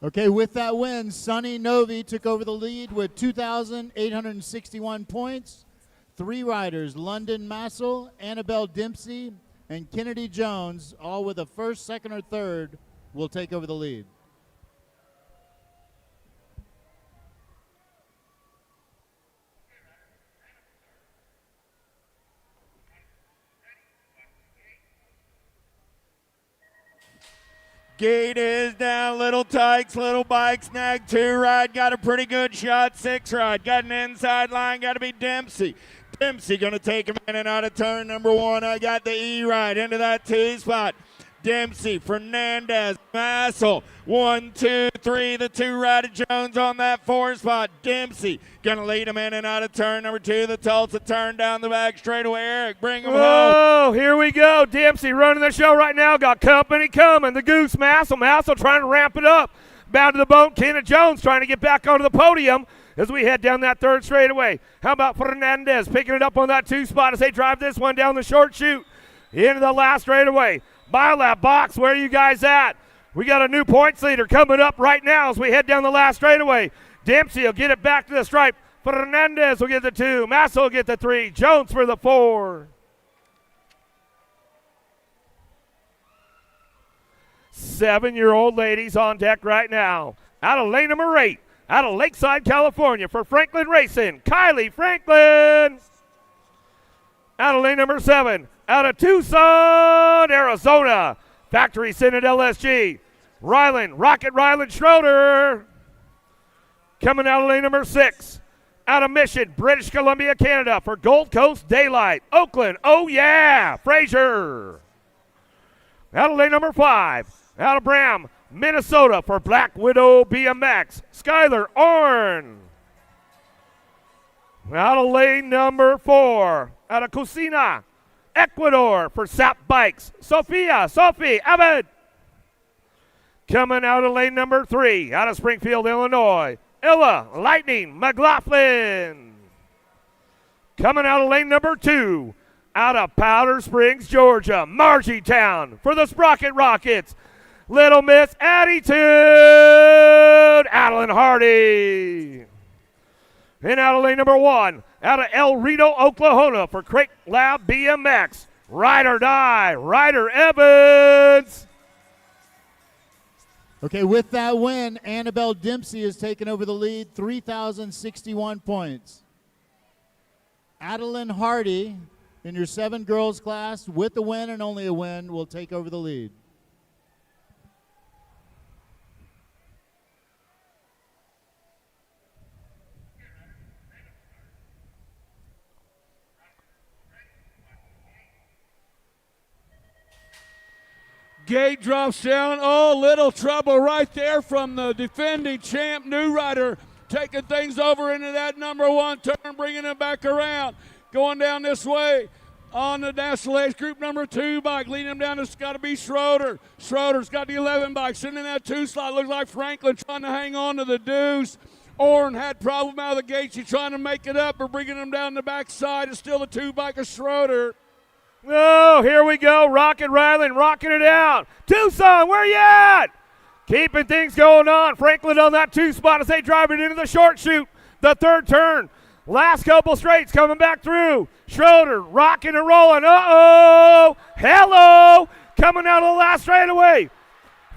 Okay, with that win, Sunny Novi took over the lead with 2,861 points. 3 riders, London Massel, Annabelle Dempsey, and Kennedy Jones, all with a first, second, or third, will take over the lead. Gate is down, Little Tykes, Little Bike, snag 2 ride, got a pretty good shot, 6 ride, got an inside line, got to be Dempsey. Dempsey going to take him in and out of turn number 1. I got the E ride into that 2 spot. Dempsey, Fernandez, Massel. 1, 2, 3. The two-rider Jones on that 4 spot. Dempsey gonna lead him in and out of turn number 2. The Tulsa turn down the back straightaway. Eric, bring him home. Oh, here we go. Dempsey running the show right now. Got company coming. The Goose Massel. Massel trying to ramp it up. Bound to the bone. Kenneth Jones trying to get back onto the podium as we head down that third straightaway. How about Fernandez picking it up on that 2 spot as they drive this one down the short chute into the last straightaway. Biolab box, where are you guys at? We got a new points leader coming up right now as we head down the last straightaway. Dempsey will get it back to the stripe. Fernandez will get the 2. Massel will get the 3. Jones for the 4. 7-year-old ladies on deck right now. Out of lane number 8, out of Lakeside, California for Franklin Racing, Kylie Franklin. Out of lane number 7, out of Tucson, Arizona, Factory Senate LSG, Rocket Ryland Schroeder. Coming out of lane number 6, out of Mission, British Columbia, Canada for Gold Coast Daylight, Oakland, oh yeah, Fraser. Out of lane number 5, out of Bram, Minnesota for Black Widow BMX, Skylar Orn. Out of lane number 4, out of Cocina, Ecuador for Sap Bikes, Sophie Abbott. Coming out of lane number 3, out of Springfield, Illinois, Ella Lightning McLaughlin. Coming out of lane number 2, out of Powder Springs, Georgia, Margie Town for the Sprocket Rockets, Little Miss Attitude, Adeline Hardy. And out of lane number 1, out of El Rito, Oklahoma for Crate Lab BMX, Ride or Die, Ryder Evans. Okay, with that win, Annabelle Dempsey has taken over the lead, 3,061 points. Adeline Hardy, in your 7 girls class, with the win and only a win, will take over the lead. Gate drops down. Oh, little trouble right there from the defending champ, New Rider, taking things over into that number 1 turn, bringing it back around. Going down this way on the National Age Group number 2 bike. Leading him down, it's got to be Schroeder. Schroeder's got the 11 bike. Sitting in that 2 slot. Looks like Franklin trying to hang on to the deuce. Orn had problem out of the gate. She's trying to make it up or bringing him down the backside. It's still the 2 bike of Schroeder. Oh, here we go. Rocket Ryland rocking it out. Tucson, where you at? Keeping things going on. Franklin on that 2 spot as they drive it into the short chute. The third turn. Last couple straights coming back through. Schroeder rocking and rolling. Uh-oh. Hello. Coming out of the last straightaway.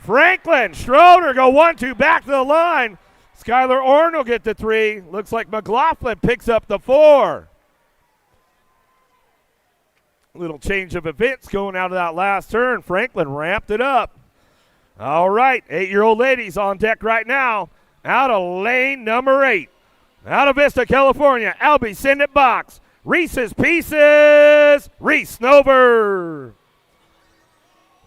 Franklin, Schroeder go 1-2 back to the line. Skylar Orn will get the 3. Looks like McLaughlin picks up the 4. Little change of events going out of that last turn. Franklin ramped it up. All right, 8-year-old ladies on deck right now. Out of lane number 8. Out of Vista, California, Albie Send It Box. Reese's Pieces, Reese Snover.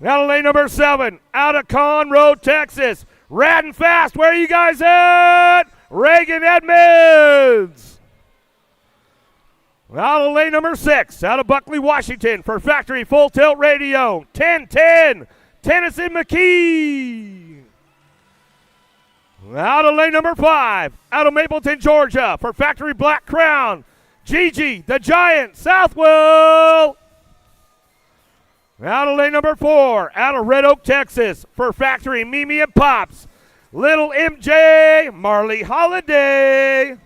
Out of lane number 7. Out of Conroe, Texas. Rad and Fast, where are you guys at? Reagan Edmonds. Out of lane number 6, out of Buckley, Washington for Factory Full Tilt Radio, 1010, Tennyson McKee. Out of lane number 5, out of Mapleton, Georgia for Factory Black Crown, Gigi, the Giant, Southwell. Out of lane number 4, out of Red Oak, Texas for Factory Mimi and Pops, Little MJ, Marley Holiday.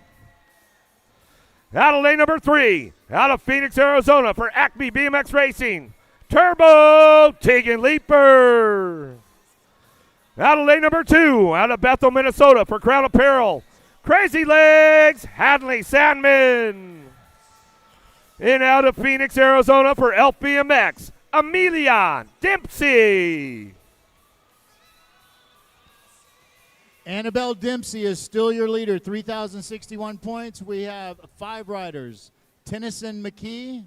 Out of lane number 3, out of Phoenix, Arizona for Acme BMX Racing, Turbo Tegan Leaper. Out of lane number 2, out of Bethel, Minnesota for Crown Apparel, Crazy Legs, Hadley Sandman. And out of Phoenix, Arizona for Elf BMX, Amelia Dempsey. Annabelle Dempsey is still your leader, 3,061 points. We have 5 riders: Tennyson McKee,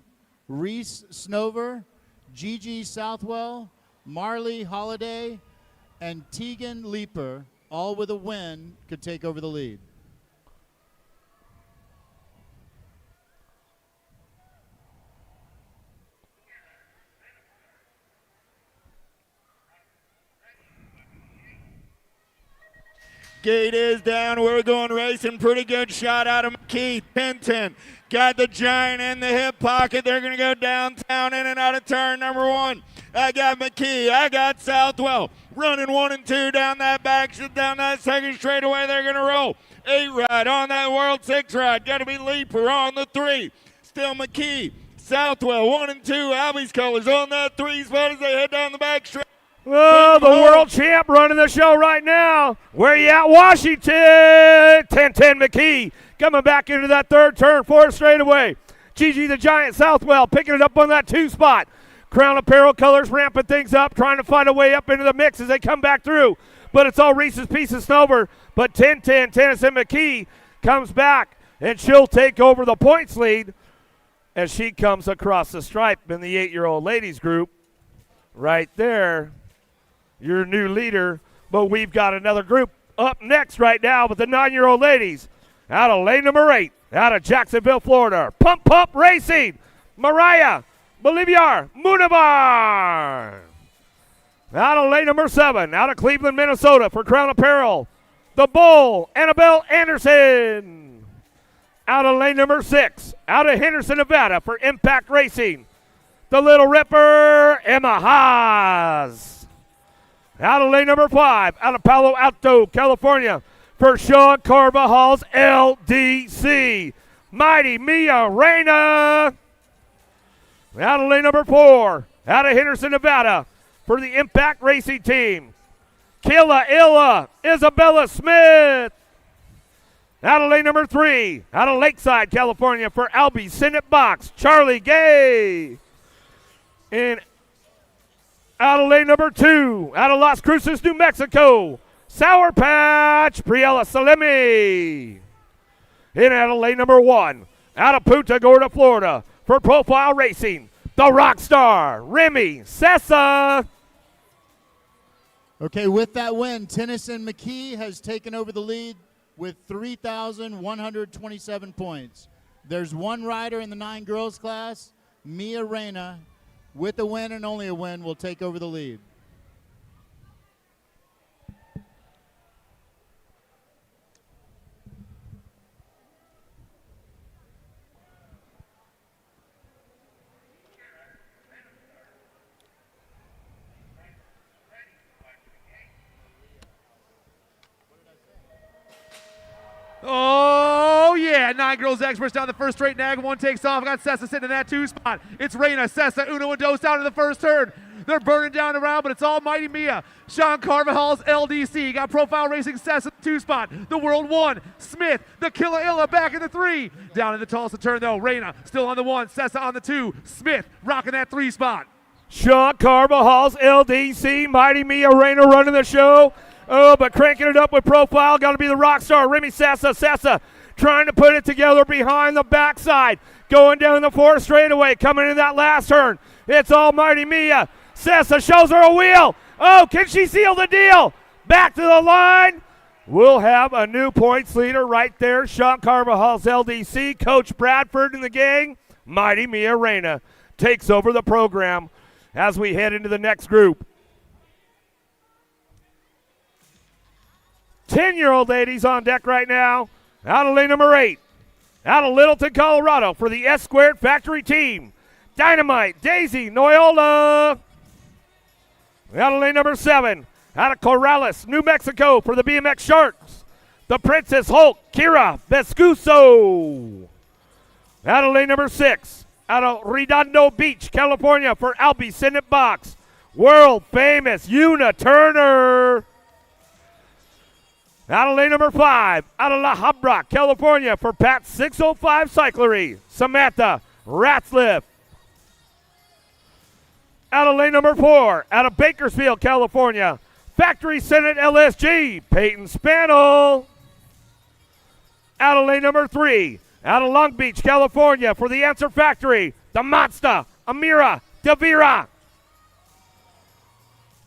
Reese Snover, Gigi Southwell, Marley Holiday, and Tegan Leeper, all with a win, could take over the lead. Gate is down. We're going racing. Pretty good shot out of McKee. 10-10. Got the giant in the hip pocket. They're going to go downtown in and out of turn number 1. I got McKee. I got Southwell. Running 1 and 2 down that back, down that second straightaway. They're going to roll. 8 ride on that World 6 ride. Got to be Leaper on the 3. Still McKee. Southwell 1 and 2. Albie's colors on that 3 spot as they head down the back straight. Oh, the world champ running the show right now. Where you at, Washington? 10-10 McKee coming back into that third turn, 4 straightaway. Gigi the Giant Southwell picking it up on that 2 spot. Crown Apparel Colors ramping things up, trying to find a way up into the mix as they come back through. But it's all Reese's Pieces Snover. But 10-10 Tennyson McKee comes back, and she'll take over the points lead as she comes across the stripe in the 8-year-old ladies group. Right there. Your new leader, but we've got another group up next right now with the 9-year-old ladies. Out of lane number 8, out of Jacksonville, Florida. Pump Racing, Mariah Bolivar Munabar. Out of lane number 7, out of Cleveland, Minnesota for Crown Apparel, the Bull, Annabelle Anderson. Out of lane number 6, out of Henderson, Nevada for Impact Racing, the Little Ripper, Emma Haas. Out of lane number 5, out of Palo Alto, California, for Sean Carvajal's LDC, Mighty Mia Reyna. Out of lane number 4, out of Henderson, Nevada, for the Impact Racing Team, Killa Illa Isabella Smith. Out of lane number 3, out of Lakeside, California, for Albie Senate Box, Charlie Gay. And out of lane number 2, out of Las Cruces, New Mexico, Sour Patch, Priella Salemi. And out of lane number 1, out of Punta Gorda, Florida, for Profile Racing, the rock star, Remy Sessa. Okay, with that win, Tennyson McKee has taken over the lead with 3,127 points. There's one rider in the 9 girls class, Mia Reyna, with a win and only a win, will take over the lead. Oh, yeah. 9 girls experts down the first straight nag. 1 takes off. Got Sessa sitting in that 2 spot. It's Reyna, Sessa, Uno, and Dos down to the first turn. They're burning down around, but it's all Mighty Mia. Sean Carvajal's LDC. Got Profile Racing, Sessa, 2 spot. The World 1. Smith, the Killa Illa back in the 3. Down in the Tulsa turn, though. Reyna still on the 1. Sessa on the 2. Smith rocking that 3 spot. Sean Carvajal's LDC, Mighty Mia Reyna running the show. Oh, but cranking it up with Profile. Got to be the rock star, Remy Sessa. Sessa trying to put it together behind the backside. Going down the 4 straightaway, coming in that last turn. It's all Mighty Mia. Sessa shows her a wheel. Oh, can she seal the deal? Back to the line. We'll have a new points leader right there. Sean Carvajal's LDC. Coach Bradford and the gang. Mighty Mia Reyna takes over the program as we head into the next group. 10-year-old ladies on deck right now. Out of lane number 8. Out of Littleton, Colorado for the S Squared Factory Team. Dynamite, Daisy, Noyola. Out of lane number 7. Out of Corrales, New Mexico for the BMX Sharks. The Princess Hulk, Kira Vescuso. Out of lane number 6. Out of Redondo Beach, California for Albie Senate Box. World famous Una Turner. Out of lane number 5, out of La Habra, California for Pat 605 Cyclery, Samantha Ratzliff. Out of lane number 4, out of Bakersfield, California, Factory Senate LSG, Peyton Spannel. Out of lane number 3, out of Long Beach, California for the Answer Factory, the Mazda, Amira Davira.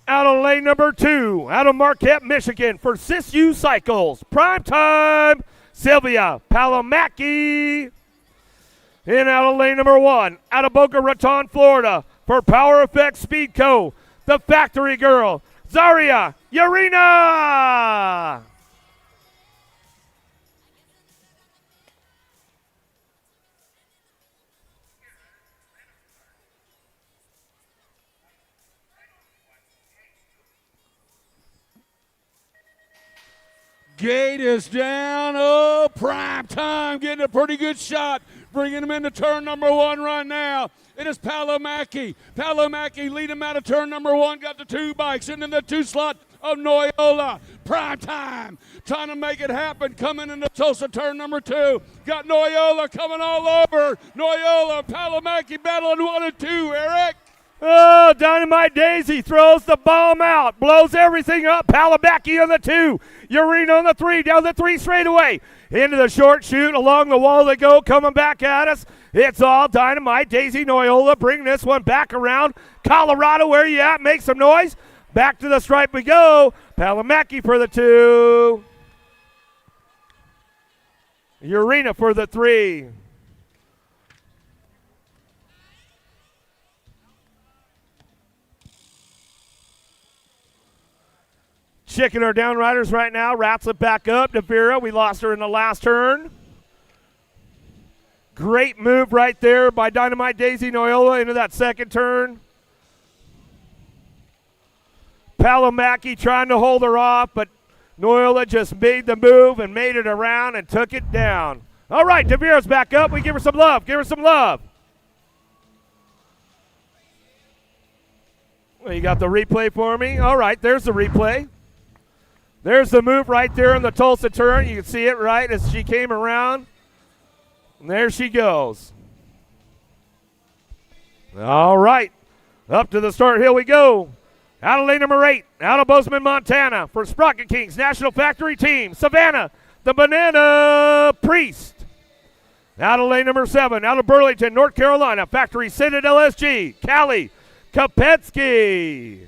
Out of lane number 2, out of Marquette, Michigan, for SISU Cycles, Primetime, Sylvia Palomaki. And out of lane number 1, out of Boca Raton, Florida, for Power Effect Speed Co., the factory girl, Zaria Urena. Gate is down. Oh, prime time. Getting a pretty good shot. Bringing him into turn number 1 right now. It is Palomaki. Palomaki lead him out of turn number 1. Got the 2 bikes into the 2 slot of Noyola. Prime time. Trying to make it happen. Coming into Tulsa turn number 2. Got Noyola coming all over. Noyola, Palomaki battling 1 and 2. Eric. Oh, Dynamite Daisy throws the bomb out, blows everything up. Palomaki on the 2, Urena on the 3, down the 3 straightaway. Into the short chute, along the wall they go, coming back at us. It's all Dynamite Daisy Noyola, bring this one back around. Colorado, where you at? Make some noise. Back to the stripe we go. Palomaki for the 2. Urena for the 3. Checking our downriders right now. Wraps it back up. Devira, we lost her in the last turn. Great move right there by Dynamite Daisy Noyola into that second turn. Palomaki trying to hold her off, but Noyola just made the move and made it around and took it down. All right, Devira's back up. We give her some love. Give her some love. Well, you got the replay for me? All right, there's the replay. There's the move right there in the Tulsa turn. You can see it right as she came around. And there she goes. All right. Up to the start hill we go. Out of lane number 8, out of Bozeman, Montana, for Sprocket Kings National Factory Team, Savannah, the Banana Priest. Out of lane number 7, out of Burlington, North Carolina, Factory Sagenet LSG, Callie Kopetsky.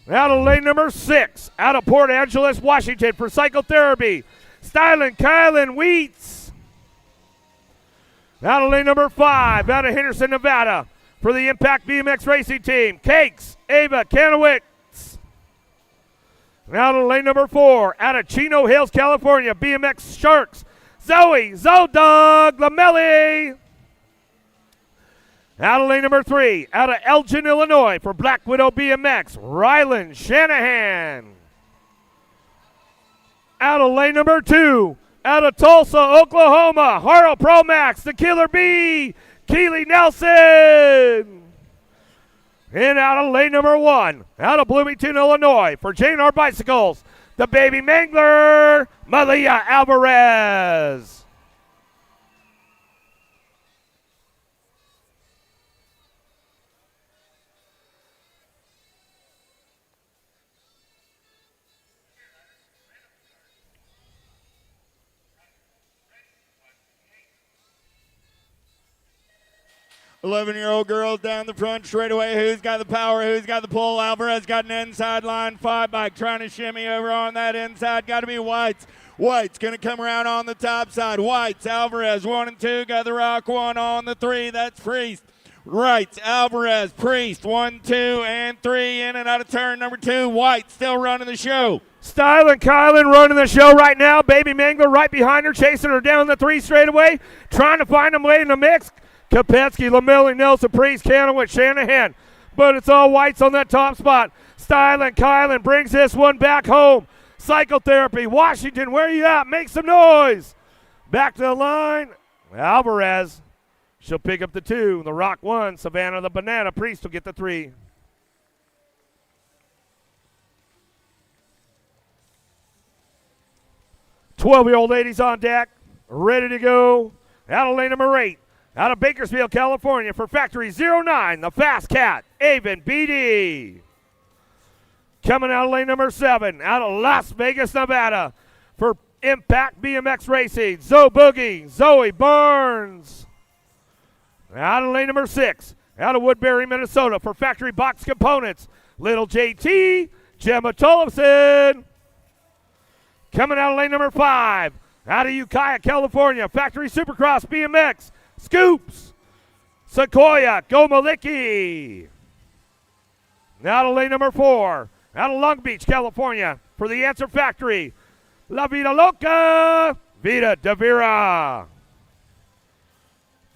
Out of lane number 6, out of Port Angeles, Washington, for Psychotherapy, Stylen Kylan Wheats. Out of lane number 5, out of Henderson, Nevada, for the Impact BMX Racing Team, Cakes Ava Kanowitz. Out of lane number 4, out of Chino Hills, California, BMX Sharks, Zoe Zodog Lamelli. Out of lane number 3, out of Elgin, Illinois, for Black Widow BMX, Rylan Shanahan. Out of lane number 2, out of Tulsa, Oklahoma, Haro Pro Max, the Killer Bee, Keely Nelson. And out of lane number 1, out of Bloomington, Illinois, for JNR Bicycles, the Baby Mangler, Malia Alvarez. Eleven-year-old girls down the front straightaway. Who's got the power? Who's got the pull? Alvarez got an inside line 5 bike trying to shimmy over on that inside. Got to be White's. White's going to come around on the top side. White's, Alvarez, 1 and 2. Got the rock 1 on the 3. That's Priest. Right, Alvarez, Priest, 1, 2, and 3. In and out of turn number 2. White still running the show. Stylen Kylan running the show right now. Baby Mangler right behind her, chasing her down the 3 straightaway. Trying to find them late in the mix. Kopetsky, Lamelli, Nelson, Priest, Kanowitz, Shanahan. But it's all Whites on that top spot. Stylen Kylan brings this one back home. Psychotherapy, Washington, where you at? Make some noise. Back to the line. Alvarez. She'll pick up the 2. The Rock 1. Savannah, the Banana. Priest will get the 3. Twelve-year-old ladies on deck. Ready to go. Out of lane number 8. Out of Bakersfield, California, for Factory 09, the Fast Cat, Avon BD. Coming out of lane number 7, out of Las Vegas, Nevada, for Impact BMX Racing, Zoe Boogie, Zoe Barnes. Out of lane number 6, out of Woodbury, Minnesota, for Factory Box Components, Little JT, Gemma Tollefson. Coming out of lane number 5, out of Ukiah, California, Factory Supercross BMX, Scoops, Sequoia, Gomalicki. Now to lane number 4, out of Long Beach, California, for the Answer Factory, La Vida Loca, Vida Davira.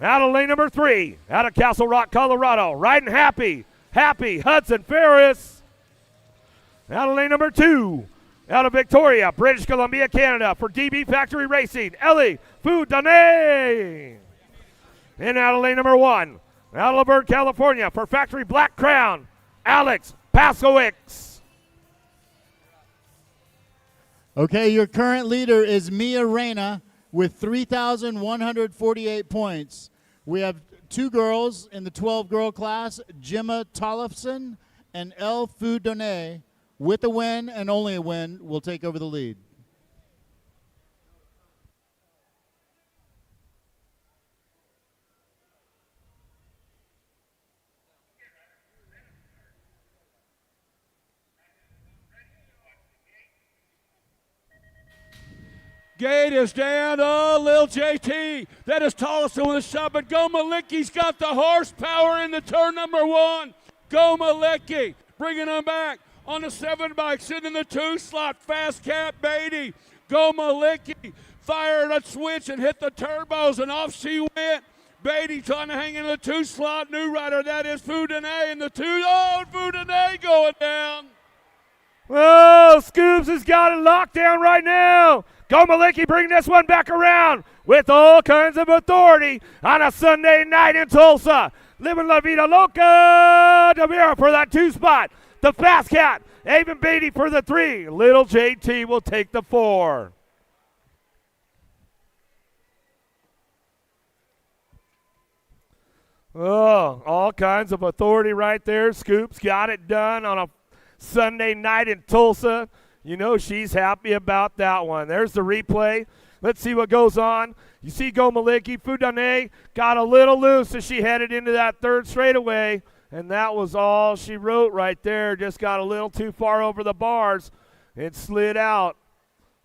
Out of lane number 3, out of Castle Rock, Colorado, Riding Happy, Hudson Ferris. Out of lane number 2, out of Victoria, British Columbia, Canada, for DB Factory Racing, Ellie Foudane. And out of lane number 1, out of Laverne, California, for Factory Black Crown, Alex Paskowicz. Okay, your current leader is Mia Reyna with 3,148 points. We have 2 girls in the 12-girl class, Gemma Tollefson and Elle Foudane. With a win and only a win, will take over the lead. Gate is down. Oh, Lil JT. That is Tollefson with a shot, but Gomalicki's got the horsepower in the turn number 1. Gomalicki bringing them back on the 7 bike, sitting in the 2 slot. Fast Cat Beatty. Gomalicki fired a switch and hit the turbos, and off she went. Beatty trying to hang in the 2 slot. New rider, that is Foudane in the 2. Oh, Foudane going down. Oh, Scoops has got it locked down right now. Gomalicki bringing this one back around with all kinds of authority on a Sunday night in Tulsa. Living La Vida Loca. Davira for that 2 spot. The Fast Cat, Avon Beatty for the 3. Little JT will take the 4. Oh, all kinds of authority right there. Scoops got it done on a Sunday night in Tulsa. You know she's happy about that one. There's the replay. Let's see what goes on. You see Gomalicki, Foudane got a little loose as she headed into that 3rd straightaway. And that was all she wrote right there. Just got a little too far over the bars. It slid out.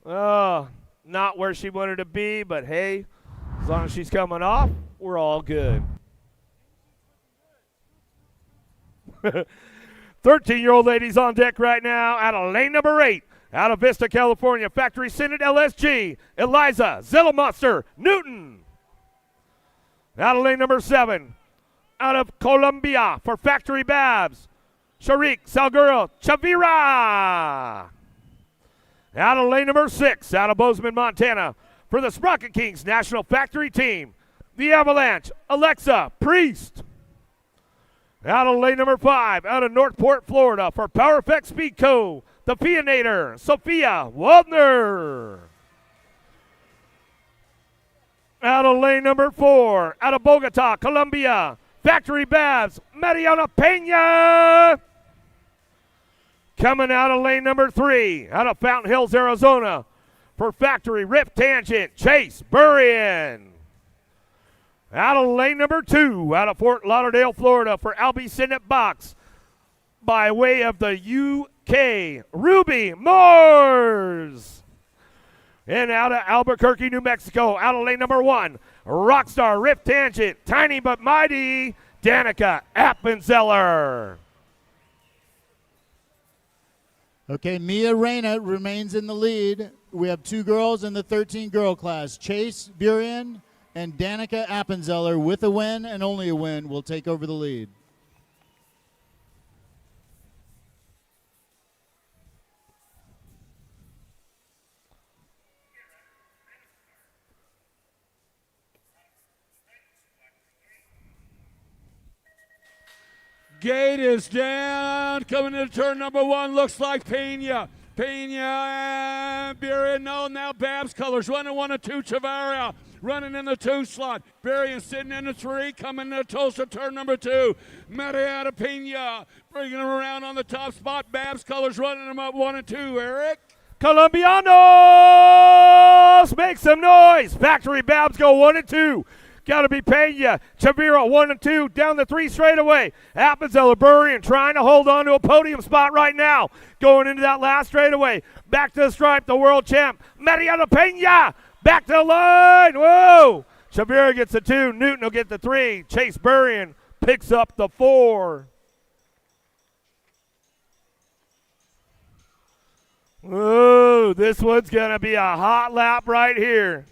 Not where she wanted to be, but hey, as long as she's coming off, we're all good. 13-year-old ladies on deck right now out of lane number 8. Out of Vista, California, Factory Senate LSG, Eliza Zillamonster Newton. Out of lane number 7. Out of Colombia for Factory Babs, Sharik Salguro Chavira. Out of lane number 6, out of Bozeman, Montana, for the Sprocket Kings National Factory Team, the Avalanche, Alexa Priest. Out of lane number 5, out of Northport, Florida, for Power Effect Speed Co., the Peonator, Sophia Waldner. Out of lane number 4, out of Bogota, Colombia, Factory Babs, Mariana Pena. Coming out of lane number 3, out of Fountain Hills, Arizona, for Factory Rip Tangent, Chase Burrian. Out of lane number 2, out of Fort Lauderdale, Florida, for Albie Senate Box, by way of the UK, Ruby Moores. And out of Albuquerque, New Mexico, out of lane number 1, Rockstar Rip Tangent, Tiny but Mighty, Danica Appenzeller. Okay, Mia Reyna remains in the lead. We have 2 girls in the 13-girl class. Chase Burian and Danica Appenzeller, with a win and only a win, will take over the lead. Gate is down. Coming into turn number 1, looks like Pena. And Burian, no, now Babs Colors running 1 and 2. Chavarria running in the 2 slot. Burian sitting in the 3, coming to Tulsa, turn number 2. Mariana Pena bringing him around on the top spot. Babs Colors running him up 1 and 2. Eric? Colombianos, make some noise. Factory Babs go 1 and 2. Got to be Pena. Chavira 1 and 2 down the 3 straightaway. Appenzella Burrian trying to hold on to a podium spot right now. Going into that last straightaway. Back to the stripe, the world champ. Mariano Pena. Back to the line. Whoa. Chavira gets the 2. Newton will get the 3. Chase Burrian picks up the 4. Whoa, this one's going to be a hot lap right here.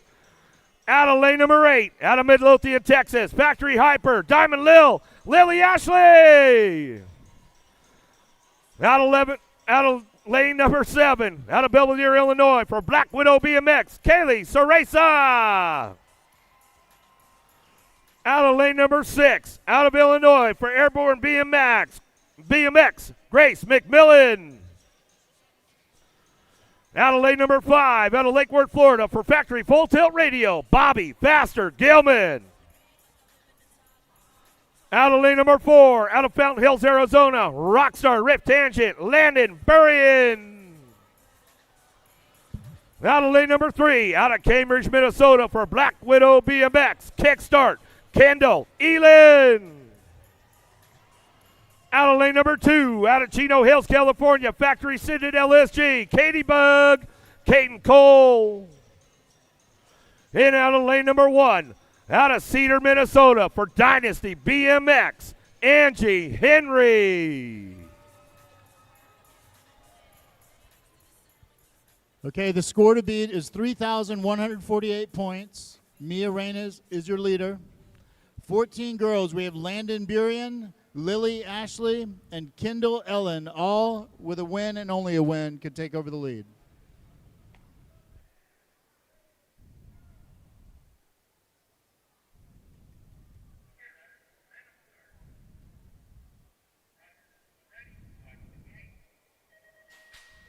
Out of lane number 8, out of Midlothian, Texas, Factory Hyper, Diamond Lily Ashley. Out of lane number 7, out of Belvedere, Illinois, for Black Widow BMX, Kaylee Cereza. Out of lane number 6, out of Illinois, for Airborne BMX, Grace McMillan. Out of lane number 5, out of Lake Worth, Florida, for Factory Full Tilt Radio, Bobby Faster Gilman. Out of lane number 4, out of Fountain Hills, Arizona, Rockstar Rip Tangent, Landon Burrian. Out of lane number 3, out of Cambridge, Minnesota, for Black Widow BMX, Kickstart, Kendall Elin. Out of lane number 2, out of Chino Hills, California, Factory Sided LSG, Katie Bug, Caden Cole. And out of lane number 1, out of Cedar, Minnesota, for Dynasty BMX, Angie Henry. Okay, the score to beat is 3,148 points. Mia Reyes is your leader. 14 girls, we have Landon Burrian, Lily Ashley, and Kendall Ellen, all with a win and only a win, could take over the lead.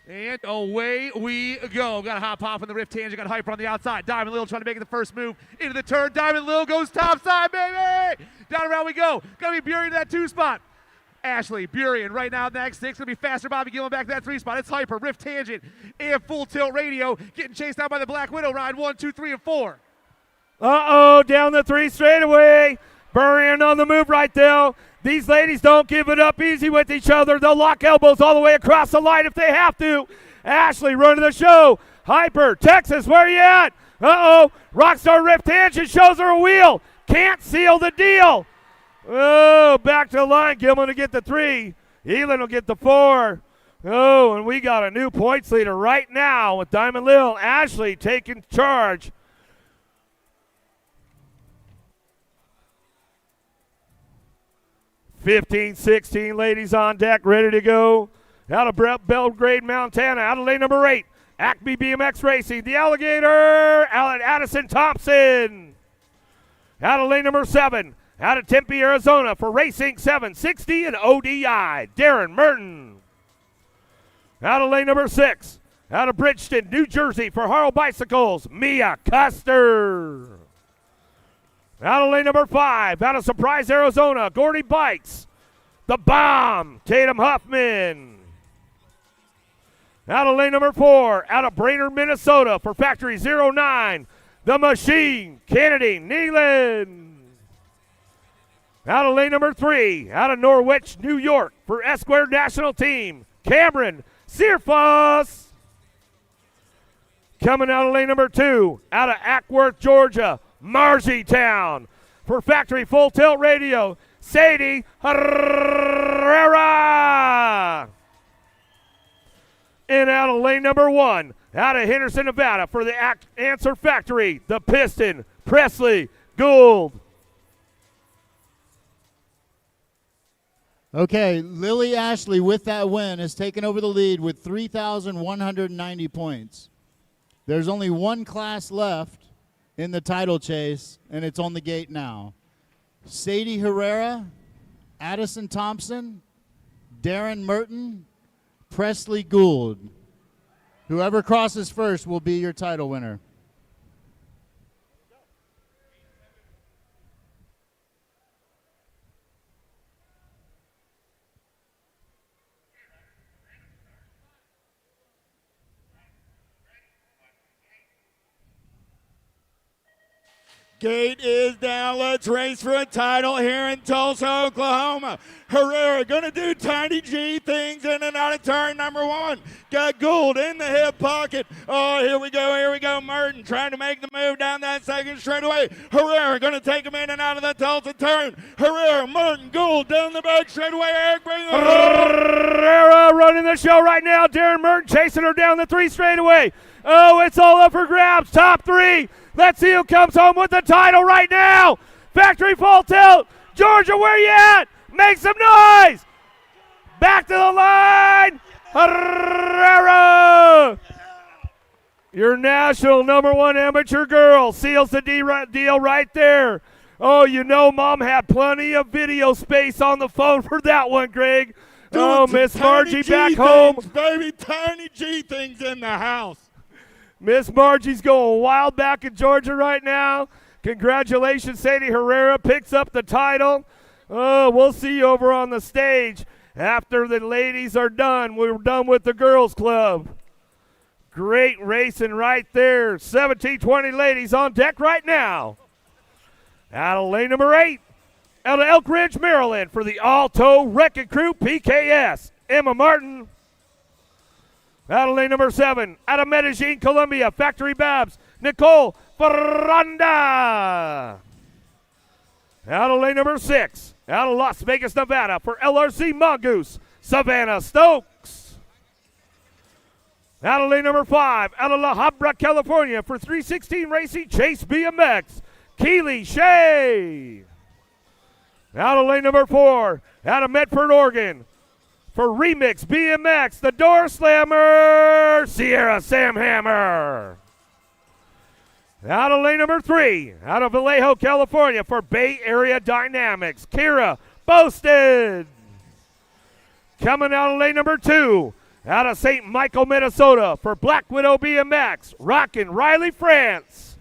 And away we go. Got a hop pop in the Rift Tangent. Got Hyper on the outside. Diamond Lil trying to make it the first move into the turn. Diamond Lil goes top side, baby. Down around we go. Got to be Burrian in that 2 spot. Ashley Burrian right now next. 6 going to be Faster Bobby Gilman back to that 3 spot. It's Hyper, Rift Tangent, and Full Tilt Radio. Getting chased down by the Black Widow. Ride 1, 2, 3, and 4. Uh-oh, down the 3 straightaway. Burrian on the move right there. These ladies don't give it up easy with each other. They'll lock elbows all the way across the line if they have to. Ashley running the show. Hyper, Texas, where you at? Uh-oh, Rockstar Rift Tangent shows her a wheel. Can't seal the deal. Oh, back to the line. Gilman will get the 3. Elin will get the 4. Oh, and we got a new points leader right now with Diamond Lil. Ashley taking charge. $15-16 ladies on deck, ready to go. Out of Belgrade, Montana, out of lane number 8, Acme BMX Racing, the Alligator, Addison Thompson. Out of lane number 7, out of Tempe, Arizona, for Racing 760 and ODI, Darren Merton. Out of lane number 6, out of Bridgeton, New Jersey, for Harl Bicycles, Mia Custer. Out of lane number 5, out of Surprise, Arizona, Gordy Bikes, the Bomb, Tatum Huffman. Out of lane number 4, out of Brainerd, Minnesota, for Factory 09, the Machine, Kennedy Nealon. Out of lane number 3, out of Norwich, New York, for Esquire National Team, Cameron Searfoss. Coming out of lane number 2, out of Ackworth, Georgia, Marzietown, for Factory Full Tilt Radio, Sadie Herrera. And out of lane number 1, out of Henderson, Nevada, for the Answer Factory, the Piston, Presley Gould. Okay, Lily Ashley with that win has taken over the lead with 3,190 points. There's only one class left in the title chase, and it's on the gate now. Sadie Herrera, Addison Thompson, Darren Merton, Presley Gould. Whoever crosses first will be your title winner. Gate is down. Let's race for a title here in Tulsa, Oklahoma. Herrera gonna do tiny G things in and out of turn number 1. Got Gould in the hip pocket. Oh, here we go. Merton trying to make the move down that second straightaway. Herrera gonna take him in and out of the Tulsa turn. Herrera, Merton, Gould down the back straightaway. Eric, bring him. Herrera running the show right now. Darren Merton chasing her down the 3 straightaway. Oh, it's all up for grabs. Top 3. Let's see who comes home with the title right now. Factory full tilt. Georgia, where you at? Make some noise. Back to the line. Herrera. Your national #1 amateur girl seals the deal right there. Oh, you know Mom had plenty of video space on the phone for that one, Greg. Oh, Miss Margie back home. Baby, tiny G things in the house. Miss Margie's going wild back in Georgia right now. Congratulations, Sadie Herrera picks up the title. Oh, we'll see you over on the stage after the ladies are done. We're done with the girls club. Great racing right there. 1720 ladies on deck right now. Out of lane number 8, out of Elk Ridge, Maryland, for the Alto Wrecking Crew PKS, Emma Martin. Out of lane number 7, out of Medellin, Colombia, Factory Babs, Nicole Ferranda. Out of lane number 6, out of Las Vegas, Nevada, for LRC Mongoose, Savannah Stokes. Out of lane number 5, out of La Habra, California, for 316 Racing, Chase BMX, Keely Shea. Out of lane number 4, out of Medford, Oregon, for Remix BMX, the Door Slammer, Sierra Sam Hammer. Out of lane number 3, out of Vallejo, California, for Bay Area Dynamics, Kira Boasted. Coming out of lane number 2, out of St. Michael, Minnesota, for Black Widow BMX, Rockin' Riley France.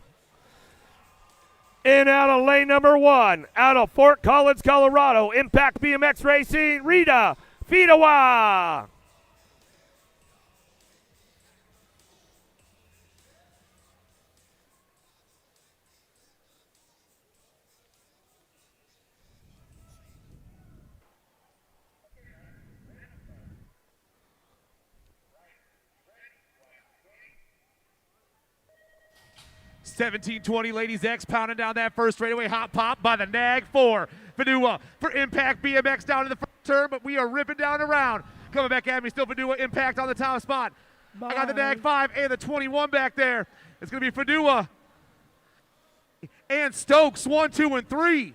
In out of lane number 1, out of Fort Collins, Colorado, Impact BMX Racing, Rita Fidawa. $17.20 ladies X pounding down that first straightaway. Hot pop by the Nag 4. Fadua for Impact BMX down in the first turn, but we are ripping down around. Coming back at me, still Fadua Impact on the top spot. I got the Nag 5 and the 21 back there. It's going to be Fadua and Stokes, 1, 2, and 3.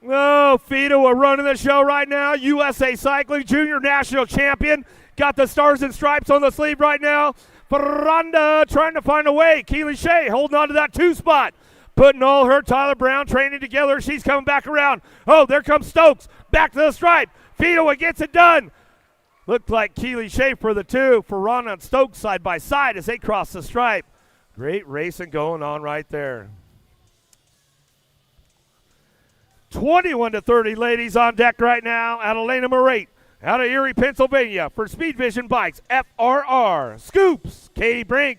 Oh, Fido running the show right now. USA Cycling Junior National Champion. Got the stars and stripes on the sleeve right now. Ferranda trying to find a way. Keely Shea holding on to that 2 spot. Putting all her Tyler Brown training together. She's coming back around. Oh, there comes Stokes. Back to the stripe. Fido gets it done. Looked like Keely Shea for the 2. Ferranda and Stokes side by side as they cross the stripe. Great racing going on right there. 21-30 ladies on deck right now out of lane number 8. Out of Erie, Pennsylvania, for Speed Vision Bikes, FRR, Scoops, Katie Brink.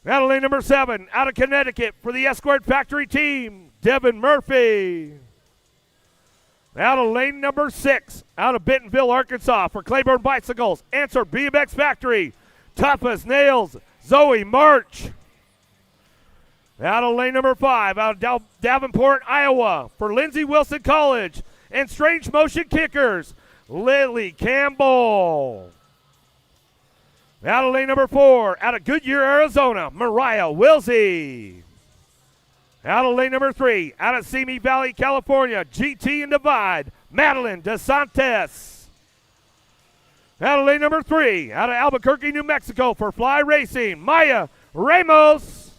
Out of lane number 7, out of Connecticut, for the Escort Factory team, Devin Murphy. Out of lane number 6, out of Bentonville, Arkansas, for Claiborne Bicycles, Answer BMX Factory, Tough as Nails, Zoe March. Out of lane number 5, out of Davenport, Iowa, for Lindsey Wilson College, and Strange Motion Kickers, Lily Campbell. Out of lane number 4, out of Goodyear, Arizona, Mariah Wilsey. Out of lane number 3, out of Simi Valley, California, GT and Divide, Madeline DeSantis. Out of lane number 3, out of Albuquerque, New Mexico, for Fly Racing, Maya Ramos.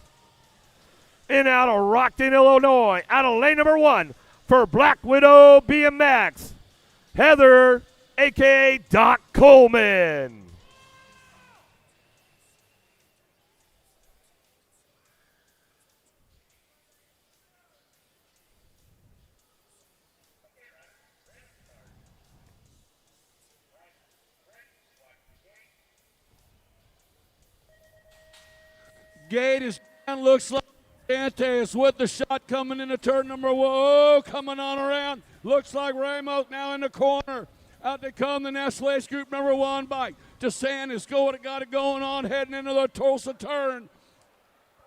And out of Rockton, Illinois, out of lane number 1, for Black Widow BMX, Heather, a.k.a. Doc Coleman. Gate is down, looks like Dantes with the shot coming into turn number 1. Oh, coming on around. Looks like Ramos now in the corner. Out they come the Nestle Group number 1 bike. DeSantis got it going on, heading into the Tulsa turn.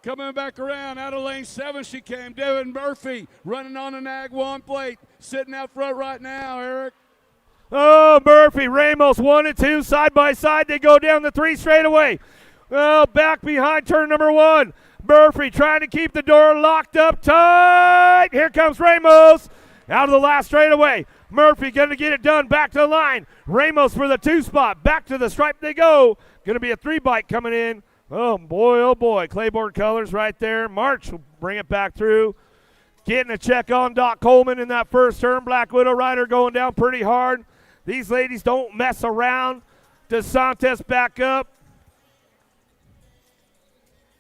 Coming back around, out of lane 7 she came. Devin Murphy running on the Nag 1 plate. Sitting out front right now, Eric. Oh, Murphy, Ramos, 1 and 2, side by side. They go down the 3 straightaway. Well, back behind turn number 1. Murphy trying to keep the door locked up tight. Here comes Ramos out of the last straightaway. Murphy going to get it done. Back to the line. Ramos for the 2 spot. Back to the stripe they go. Going to be a 3 bike coming in. Oh, boy. Claiborne colors right there. March will bring it back through. Getting a check on Doc Coleman in that first turn. Black Widow rider going down pretty hard. These ladies don't mess around. DeSantis back up.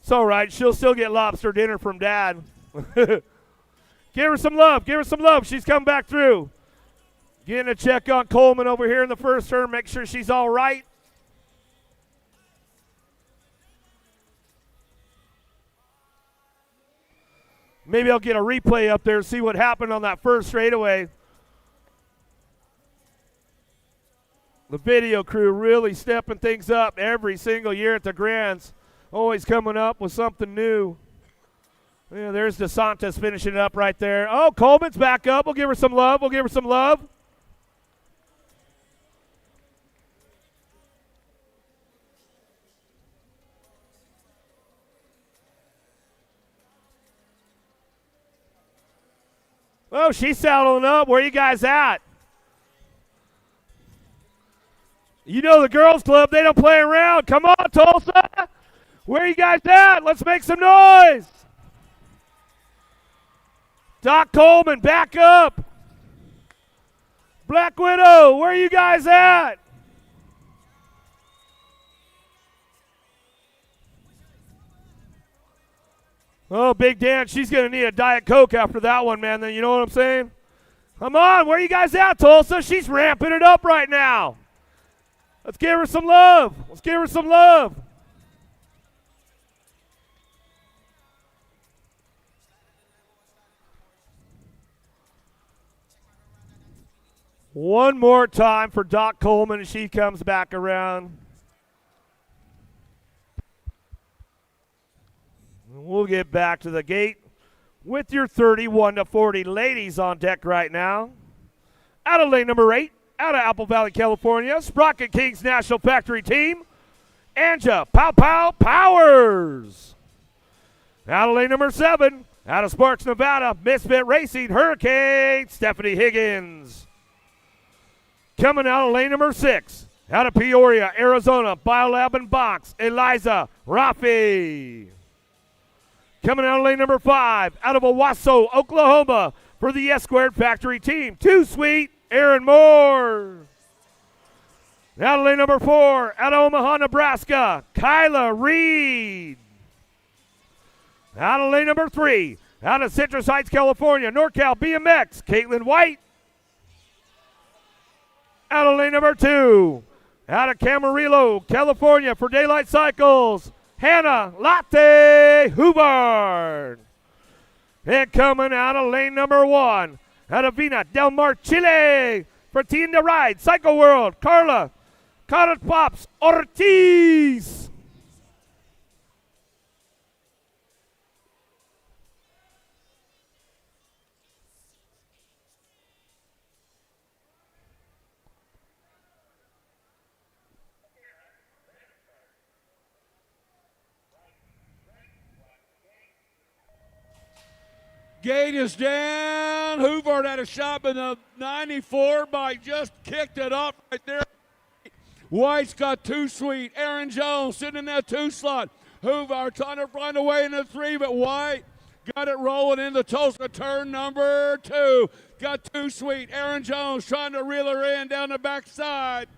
It's all right. She'll still get lobster dinner from Dad. Give her some love. She's come back through. Getting a check on Coleman over here in the first turn. Make sure she's all right. Maybe I'll get a replay up there and see what happened on that first straightaway. The video crew really stepping things up every single year at the Grands. Always coming up with something new. Yeah, there's DeSantis finishing it up right there. Oh, Coleman's back up. We'll give her some love. Oh, she's saddling up. Where you guys at? You know the girls club, they don't play around. Come on, Tulsa. Where you guys at? Let's make some noise. Doc Coleman, back up. Black Widow, where you guys at? Oh, Big Dan, she's going to need a Diet Coke after that one, man. Then you know what I'm saying? Come on, where you guys at, Tulsa? She's ramping it up right now. Let's give her some love. One more time for Doc Coleman, and she comes back around. We'll get back to the gate with your 31-40 ladies on deck right now. Out of lane number 8, out of Apple Valley, California, Sprocket Kings National Factory Team, Anja Pow Pow Powers. Out of lane number 7, out of Sparks, Nevada, Misfit Racing Hurricane, Stephanie Higgins. Coming out of lane number 6, out of Peoria, Arizona, Biolab and Box, Eliza Rafi. Coming out of lane number 5, out of Owasso, Oklahoma, for the S-Squared Factory Team, Too Sweet, Aaron Moore. Out of lane number 4, out of Omaha, Nebraska, Kyla Reed. Out of lane number 3, out of Citrus Heights, California, NorCal BMX, Caitlin White. Out of lane number 2, out of Camarillo, California, for Daylight Cycles, Hannah Latte Hubbard. And coming out of lane number 1, out of Vina Del Mar, Chile, for Team to Ride, Cycle World, Carla Carrot Pops Ortiz. Gate is down. Hoover had a shot in the 94 bike, just kicked it up right there. White's got Too Sweet. Aaron Jones sitting in that 2 slot. Hoover trying to find a way in the 3, but White got it rolling into Tulsa turn number 2. Got Too Sweet. Aaron Jones trying to reel her in down the backside.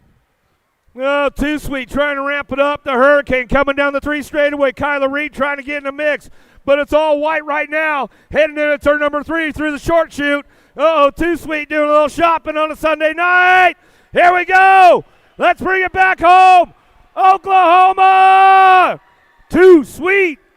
Oh, Too Sweet trying to ramp it up. The Hurricane coming down the 3 straightaway. Kyla Reed trying to get in the mix. But it's all White right now. Heading into turn number 3 through the short chute. Uh-oh, Too Sweet doing a little shopping on a Sunday night. Here we go. Let's bring it back home. Oklahoma. Too Sweet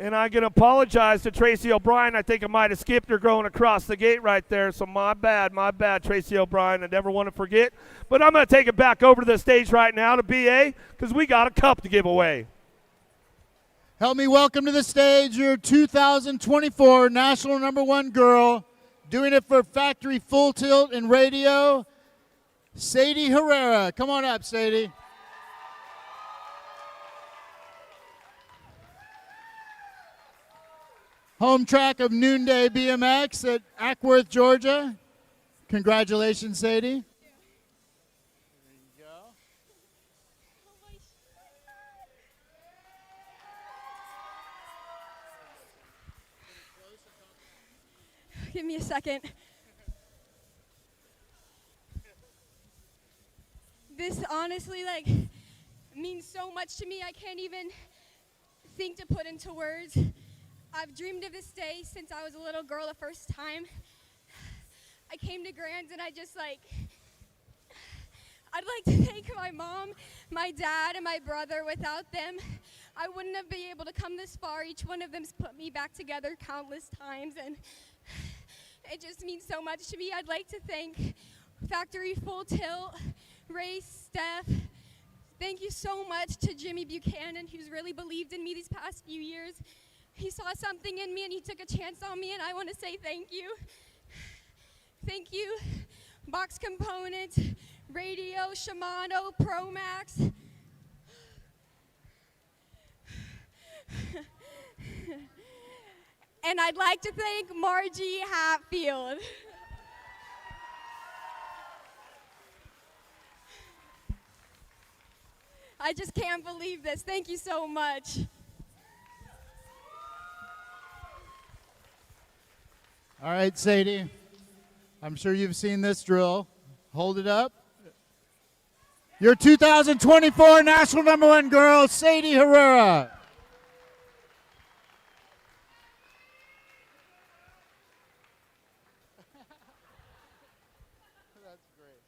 And I'm going to apologize to Tracy O'Brien. I think I might have skipped her going across the gate right there. So my bad, Tracy O'Brien. I never want to forget. But I'm going to take it back over to the stage right now to BA because we got a cup to give away. Help me welcome to the stage your 2024 National #1 girl, doing it for Factory Full Tilt and Radio, Sadie Herrera. Come on up, Sadie. Home track of Noonday BMX at Ackworth, Georgia. Congratulations, Sadie. Give me a second. This honestly, means so much to me. I can't even think to put into words. I've dreamed of this day since I was a little girl the first time. I came to Grands and I'd like to thank my mom, my dad, and my brother. Without them, I wouldn't have been able to come this far. Each one of them's put me back together countless times, and it just means so much to me. I'd like to thank Factory Full Tilt, Ray, Steph. Thank you so much to Jimmy Buchanan, who's really believed in me these past few years. He saw something in me and he took a chance on me, and I want to say thank you. Thank you, Box Components, Radio, Shimano, ProMax. And I'd like to thank Margie Hatfield. I just can't believe this. Thank you so much. All right, Sadie. I'm sure you've seen this drill. Hold it up. Your 2024 National #1 girl, Sadie Herrera. That's great.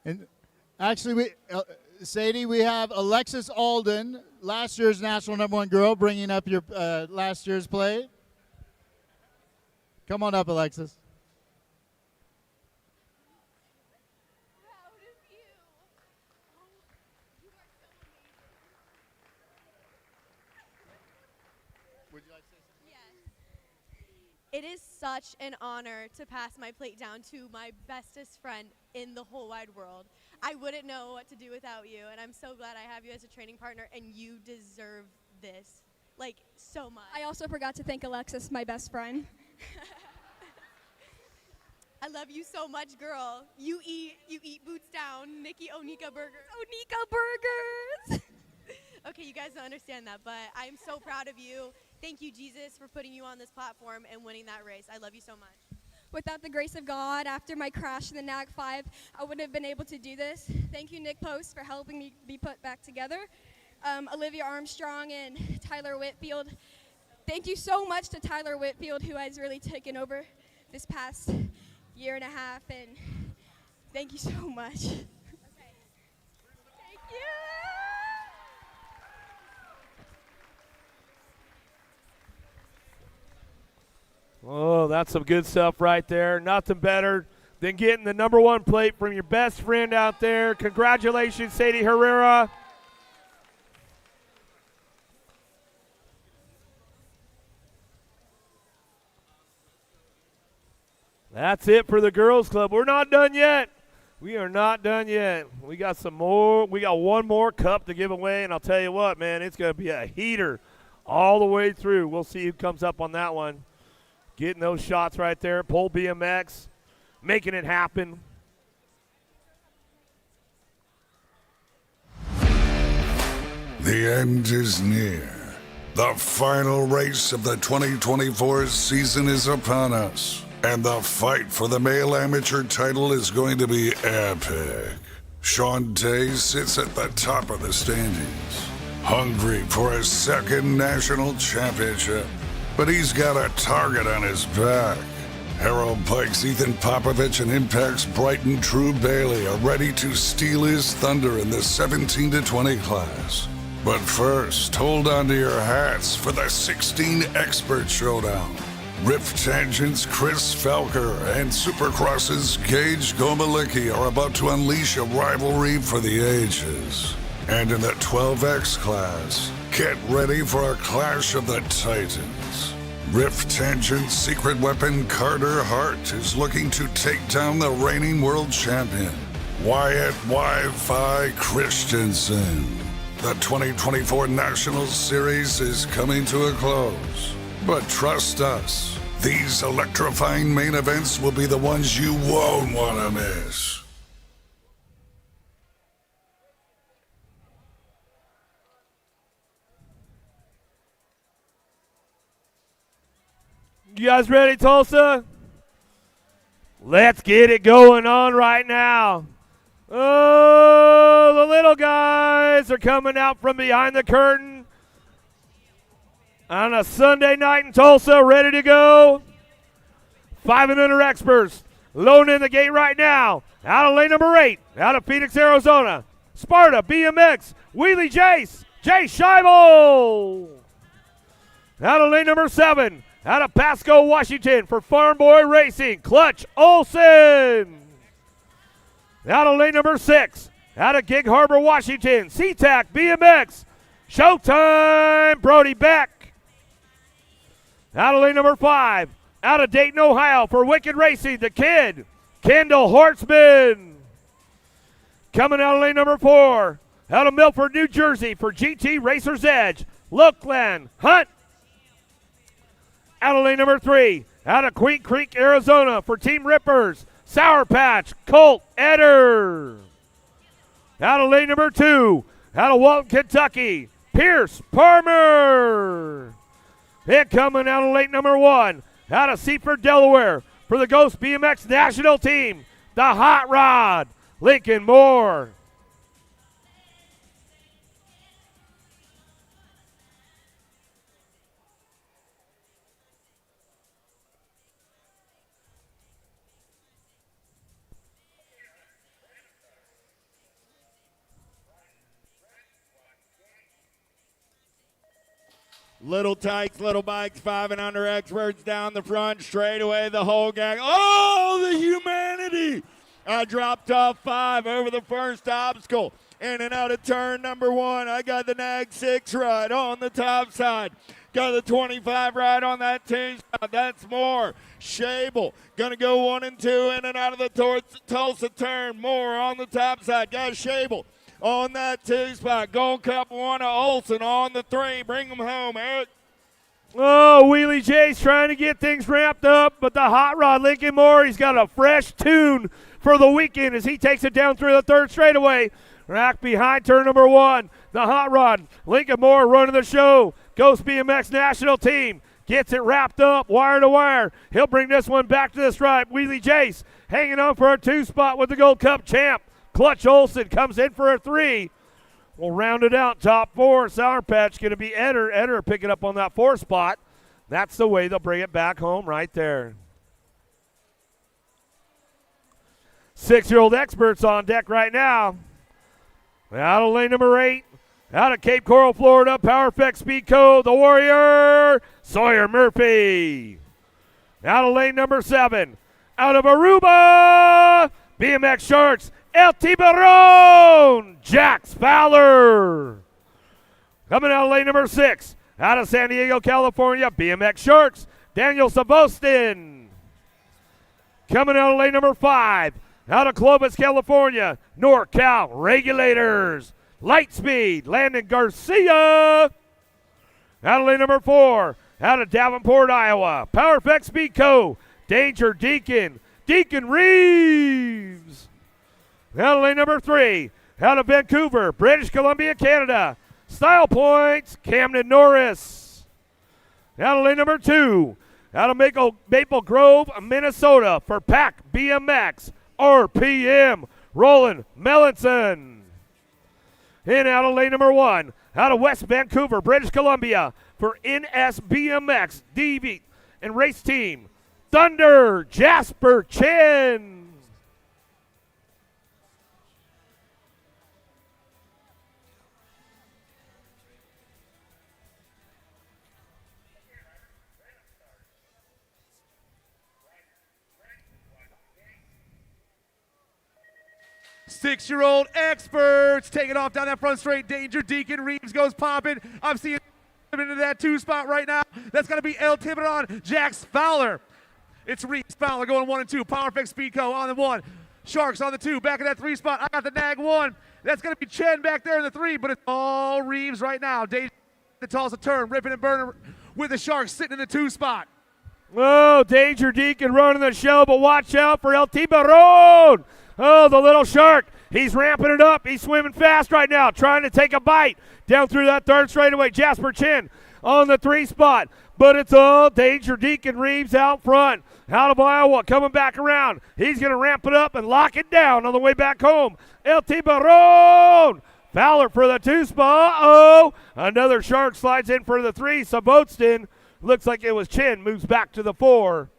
And actually, Sadie, we have Alexis Alden, last year's National #1 girl, bringing up your last year's plate. Come on up, Alexis. It is such an honor to pass my plate down to my bestest friend in the whole wide world. I wouldn't know what to do without you, and I'm so glad I have you as a training partner, and you deserve this, so much. I also forgot to thank Alexis, my best friend. I love you so much, girl. You eat boots down, Nikki Onika burgers. Onika burgers! Okay, you guys don't understand that, but I'm so proud of you. Thank you, Jesus, for putting you on this platform and winning that race. I love you so much. Without the grace of God, after my crash in the NAG 5, I wouldn't have been able to do this. Thank you, Nick Post, for helping me be put back together. Olivia Armstrong and Tyler Whitfield. Thank you so much to Tyler Whitfield, who has really taken over this past year and a half, and thank you so much. Thank you. Oh, that's some good stuff right there. Nothing better than getting the #1 plate from your best friend out there. Congratulations, Sadie Herrera. That's it for the girls club. We're not done yet. We are not done yet. We got some more. We got one more cup to give away, and I'll tell you what, man, it's going to be a heater all the way through. We'll see who comes up on that one. Getting those shots right there. Pole BMX, making it happen. The end is near. The final race of the 2024 season is upon us. And the fight for the male amateur title is going to be epic. Sean Day sits at the top of the standings, hungry for a second national championship. But he's got a target on his back, Harold Pikes, Ethan Popovich, and Impact's Brighton Drew Bailey are ready to steal his thunder in the 17 to 20 class. But first, hold on to your hats for the 16 Expert Showdown. Riff Tangent's Chris Falker and Supercross's Gage Gomalicki are about to unleash a rivalry for the ages. And in the 12X class, get ready for a clash of the titans. Riff Tangent's secret weapon Carter Hart is looking to take down the reigning world champion, Wyatt Wi-Fi Christensen. The 2024 National Series is coming to a close. But trust us, these electrifying main events will be the ones you won't want to miss. You guys ready, Tulsa? Let's get it going on right now. Oh, the little guys are coming out from behind the curtain on a Sunday night in Tulsa, ready to go. 5 and under experts loading in the gate right now. Out of lane number 8, out of Phoenix, Arizona. Sparta, BMX, Wheelie Jace, Jay Scheibel. Out of lane number 7, out of Pasco, Washington for Farm Boy Racing, Clutch Olson. Out of lane number 6, out of Gig Harbor, Washington, SeaTac BMX, Showtime Brody Beck. Out of lane number 5, out of Dayton, Ohio for Wicked Racing, the Kid, Kendall Hortzman. Coming out of lane number 4, out of Milford, New Jersey for GT Racer's Edge, Lookland Hunt. Out of lane number 3, out of Queen Creek, Arizona for Team Rippers, Sour Patch, Colt Eder. Out of lane number 2, out of Walton, Kentucky, Pierce Palmer. And coming out of lane number 1, out of Seaford, Delaware, for the Ghost BMX National Team, the Hot Rod, Lincoln Moore. Little Tykes, Little Bikes, 5 and under experts down the front, straight away the whole gang. Oh, the humanity! I dropped off 5 over the first obstacle. In and out of turn number 1, I got the Nag 6 ride on the top side. Got the 25 ride on that 2 side. That's more. Scheibel gonna go 1 and 2 in and out of the Tulsa turn. More on the top side. Got Scheibel on that 2 spot. Gold Cup 1 of Olson on the 3. Bring them home, Eric. Oh, Wheelie J's trying to get things ramped up, but the Hot Rod, Lincoln Moore, he's got a fresh tune for the weekend as he takes it down through the 3rd straightaway. Rack behind turn number 1. The Hot Rod, Lincoln Moore running the show. Ghost BMX National Team gets it wrapped up, wire to wire. He'll bring this one back to the stripe. Wheelie Jace hanging on for a 2 spot with the Gold Cup champ. Clutch Olson comes in for a 3. We'll round it out. Top 4, Sour Patch going to be Eder. Eder picking up on that 4 spot. That's the way they'll bring it back home right there. 6-year-old experts on deck right now. Out of lane number 8, out of Cape Coral, Florida, Power Effect Speed Co., the Warrior, Sawyer Murphy. Out of lane number 7, out of Aruba, BMX Sharks, El Tiburon, Jax Fowler. Coming out of lane number 6, out of San Diego, California, BMX Sharks, Daniel Savostin. Coming out of lane number 5, out of Clovis, California, NorCal Regulators, Lightspeed, Landon Garcia. Out of lane number 4, out of Davenport, Iowa, Power Effect Speed Co., Danger Deacon, Deacon Reeves. Out of lane number 3, out of Vancouver, British Columbia, Canada, Style Points, Camden Norris. Out of lane number 2, out of Maple Grove, Minnesota, for Pack BMX, RPM, Roland Melanson. In out of lane number 1, out of West Vancouver, British Columbia, for NSBMX, DV, and race team, Thunder, Jasper Chin. Six-year-old experts taking off down that front straight. Danger Deacon Reeves goes popping. I'm seeing into that 2 spot right now. That's going to be El Tiburon, Jax Fowler. It's Reeves, Fowler going 1 and 2. Power Effect Speedco on the 1. Sharks on the 2. Back in that 3 spot. I got the nag 1. That's going to be Chen back there in the 3, but it's all Reeves right now. Danger the Tulsa turn, ripping and burning with the Sharks sitting in the 2 spot. Oh, Danger Deacon running the show, but watch out for El Tiburon. Oh, the little shark. He's ramping it up. He's swimming fast right now, trying to take a bite down through that third straightaway. Jasper Chin on the 3 spot, but it's all Danger Deacon Reeves out front. Out of Iowa, coming back around. He's going to ramp it up and lock it down on the way back home. El Tiburon. Fowler for the 2 spot. Oh, another shark slides in for the 3. Sabotston, looks like it was Chin, moves back to the 4.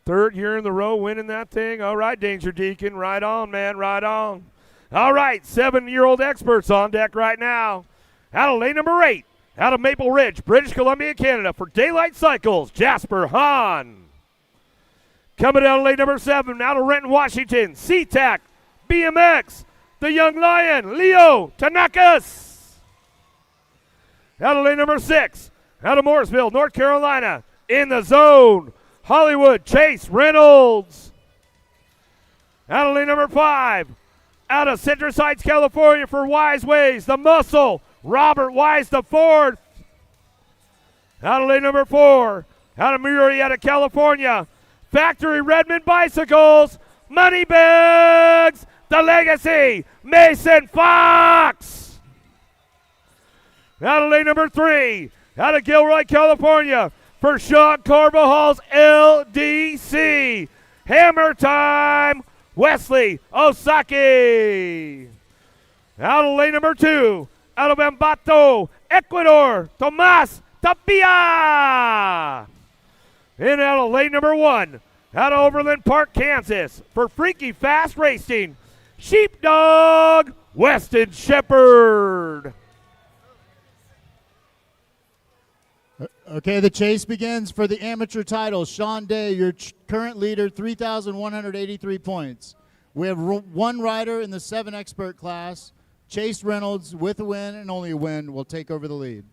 Third year in the row winning that thing. All right, Danger Deacon. Right on, man. Right on. All right, 7-year-old experts on deck right now. Out of lane number 8, out of Maple Ridge, British Columbia, Canada, for Daylight Cycles, Jasper Hahn. Coming out of lane number 7, out of Renton, Washington, SeaTac, BMX, the Young Lion, Leo Tanakas. Out of lane number 6, out of Morrisville, North Carolina, in the zone, Hollywood, Chase Reynolds. Out of lane number 5, out of Citrus Heights, California, for Wise Ways, the Muscle, Robert Wise the 4th. Out of lane number 4, out of Murrieta, California, Factory Redmond Bicycles, Moneybags, the Legacy, Mason Fox. Out of lane number 3, out of Gilroy, California, for Sean Carvajal's LDC, Hammer Time, Wesley Osaki. Out of lane number 2, out of Ambato, Ecuador, Tomas Tapia. In out of lane number 1, out of Overland Park, Kansas, for Freaky Fast Racing, Sheepdog, Weston Shepherd. Okay, the chase begins for the amateur title. Sean Day, your current leader, 3,183 points. We have one rider in the 7 expert class. Chase Reynolds, with a win and only a win, will take over the lead.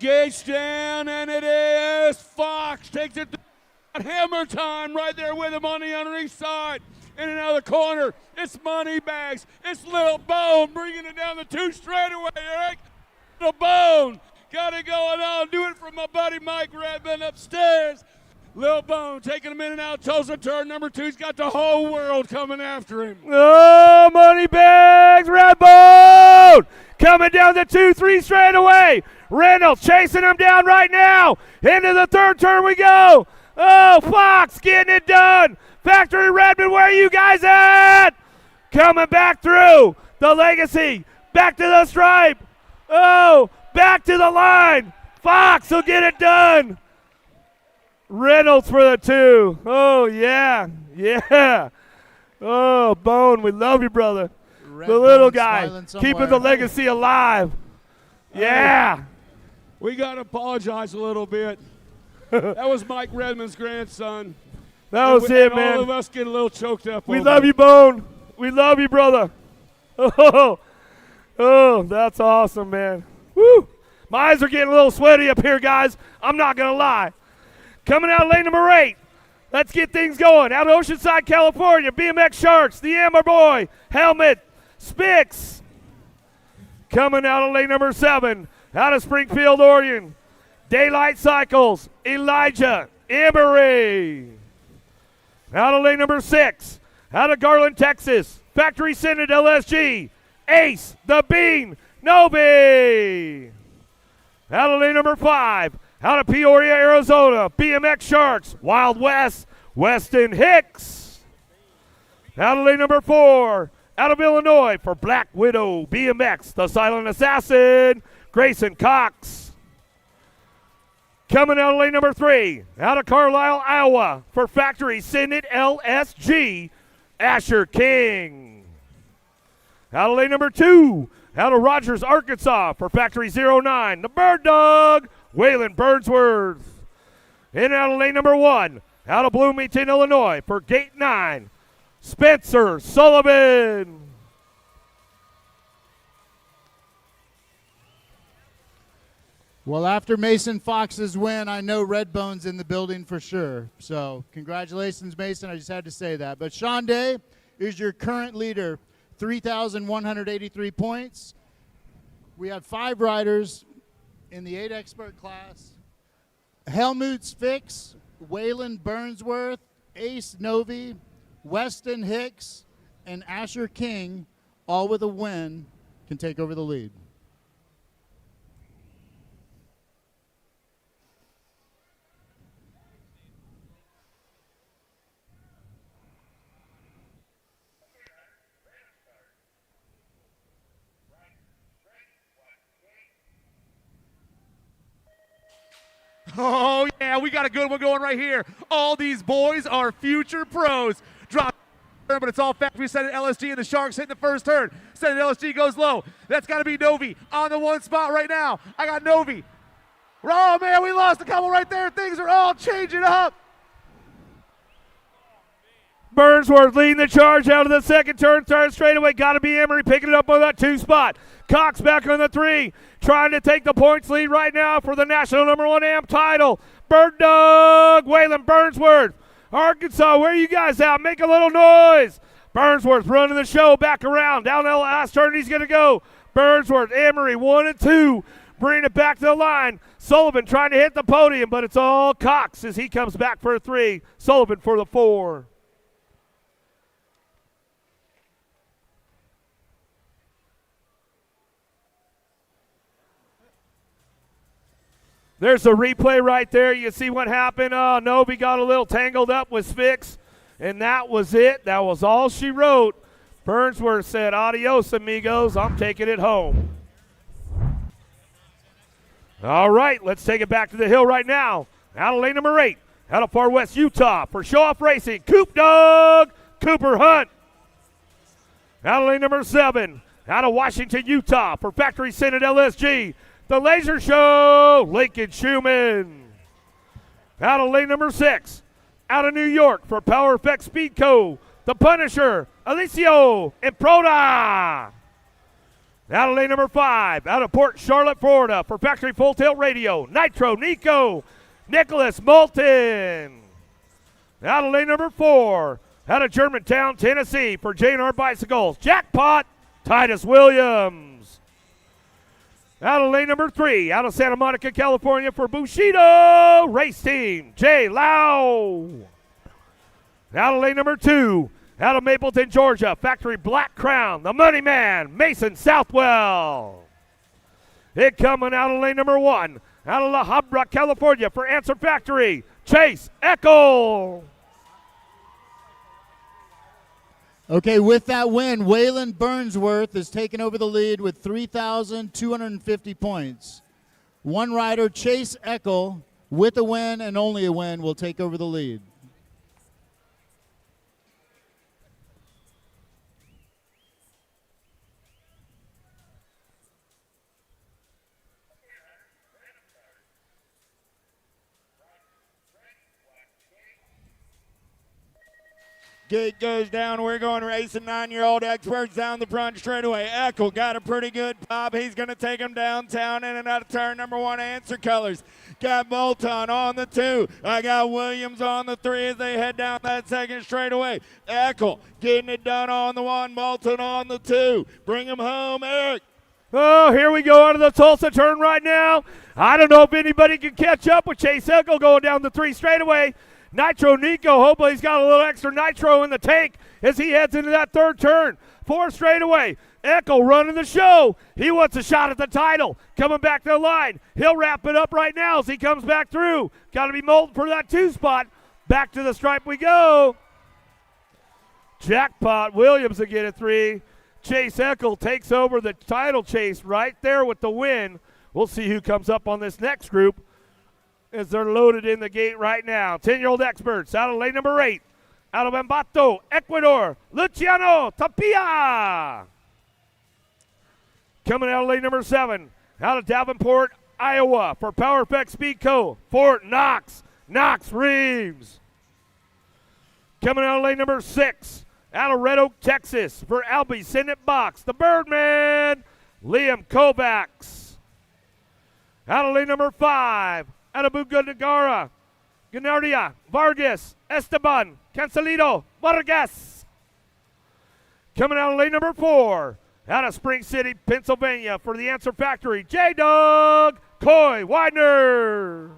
Gauge down, and it is Fox. Takes it to Hammer Time right there with him on the underneath side. In and out of the corner. It's Moneybags. It's Little Bone bringing it down the 2 straightaway. Eric, Little Bone got it going on. Do it from my buddy Mike Redmond upstairs. Little Bone taking him in and out. Tulsa turn number 2. He's got the whole world coming after him. Oh, Moneybags, Red Bone coming down the 2-3 straightaway. Reynolds chasing him down right now. Into the 3rd turn we go. Oh, Fox getting it done. Factory Redmond, where are you guys at? Coming back through. The Legacy, back to the stripe. Oh, back to the line. Fox will get it done. Reynolds for the 2. Oh, yeah. Yeah. Oh, Bone, we love you, brother. Red the little Bone's guy keeping the legacy alive. Yeah. We got to apologize a little bit. That was Mike Redmond's grandson. That was it, man. All of us get a little choked up. We love you, Bone. We love you, brother. Oh, that's awesome, man. Woo. My eyes are getting a little sweaty up here, guys. I'm not going to lie. Coming out of lane number 8. Let's get things going. Out of Oceanside, California, BMX Sharks, the Amber Boy, Helmet, Spix. Coming out of lane number 7. Out of Springfield, Oregon, Daylight Cycles, Elijah Emery. Out of lane number 6, out of Garland, Texas, Factory Senate LSG, Ace the Bean Novi. Out of lane number 5, out of Peoria, Arizona, BMX Sharks, Wild West, Weston Hicks. Out of lane number 4, out of Illinois for Black Widow BMX, the Silent Assassin, Grayson Cox. Coming out of lane number 3, out of Carlisle, Iowa, for Factory Senate LSG, Asher King. Out of lane number 2, out of Rogers, Arkansas, for Factory 09, the Bird Dog, Waylon Burnsworth. And out of lane number 1, out of Bloomington, Illinois, for Gate 9, Spencer Sullivan. Well, after Mason Fox's win, I know Redbone's in the building for sure. So congratulations, Mason. I just had to say that. But Sean Day is your current leader, 3,183 points. We have 5 riders in the 8 expert class. Helmut Fix, Waylon Burnsworth, Ace Novi, Weston Hicks, and Asher King, all with a win, can take over the lead. Oh, yeah, we got a good one going right here. All these boys are future pros. Drop, but it's all Factory Senate LSG, and the Sharks hitting the first turn. Senate LSG goes low. That's got to be Novi on the 1 spot right now. I got Novi. Oh, man, we lost a couple right there. Things are all changing up. Burnsworth leading the charge out of the second turn, third straightaway. Got to be Emery picking it up on that 2 spot. Cox back on the 3, trying to take the points lead right now for the national number 1 amp title. Bird Dog, Waylon Burnsworth. Arkansas, where are you guys at? Make a little noise. Burnsworth running the show back around. Down the last turn he's going to go. Burnsworth, Emery, 1 and 2. Bringing it back to the line. Sullivan trying to hit the podium, but it's all Cox as he comes back for a 3. Sullivan for the 4. There's a replay right there. You see what happened. Novi got a little tangled up with Fix, and that was it. That was all she wrote. Burnsworth said, adios, amigos. I'm taking it home. All right, let's take it back to the hill right now. Out of lane number 8, out of Far West Utah for Show Off Racing, Coop Dog, Cooper Hunt. Out of lane number 7, out of Washington, Utah for Factory Senate LSG, The Laser Show, Lincoln Schumann. Out of lane number 6, out of New York for Power Effect Speed Co., The Punisher, Alicio Improda. Out of lane number 5, out of Port Charlotte, Florida for Factory Full Tilt Radio, Nitro Nico, Nicholas Moulton. Out of lane number 4, out of Germantown, Tennessee for J&R Bicycles, Jackpot, Titus Williams. Out of lane number 3, out of Santa Monica, California for Bushido Race Team, Jay Lau. Out of lane number 2, out of Mapleton, Georgia, Factory Black Crown, the Money Man, Mason Southwell. It coming out of lane number 1, out of La Habra, California for Answer Factory, Chase Eckel. Okay, with that win, Waylon Burnsworth is taking over the lead with 3,250 points. One rider, Chase Eckel, with a win and only a win, will take over the lead. Gate goes down. We're going racing 9-year-old experts down the front straightaway. Eckel got a pretty good pop. He's going to take him downtown in and out of turn number 1, Answer Colors. Got Bolton on the 2. I got Williams on the 3 as they head down that second straightaway. Eckel getting it done on the 1. Bolton on the 2. Bring him home, Eric. Oh, here we go onto the Tulsa turn right now. I don't know if anybody can catch up with Chase Eckel going down the 3 straightaway. Nitro Nico, hopefully he's got a little extra nitro in the tank as he heads into that 3rd turn. 4 straightaway. Eckel running the show. He wants a shot at the title. Coming back to the line. He'll wrap it up right now as he comes back through. Got to be molded for that 2 spot. Back to the stripe we go. Jackpot Williams again at 3. Chase Eckel takes over the title chase right there with the win. We'll see who comes up on this next group as they're loaded in the gate right now. 10-year-old experts out of lane number 8. Out of Ambato, Ecuador, Luciano Tapia. Coming out of lane number 7. Out of Davenport, Iowa for Power Effect Speed Co. Fort Knox Reeves. Coming out of lane number 6. Out of Red Oak, Texas, for Albie Send It Box, the Birdman, Liam Kovacs. Out of lane number 5, out of Buganagara, Ganardia, Vargas, Esteban, Cancelido, Vargas. Coming out of lane number 4, out of Spring City, Pennsylvania, for the Answer Factory, J-Dog, Coy Widener.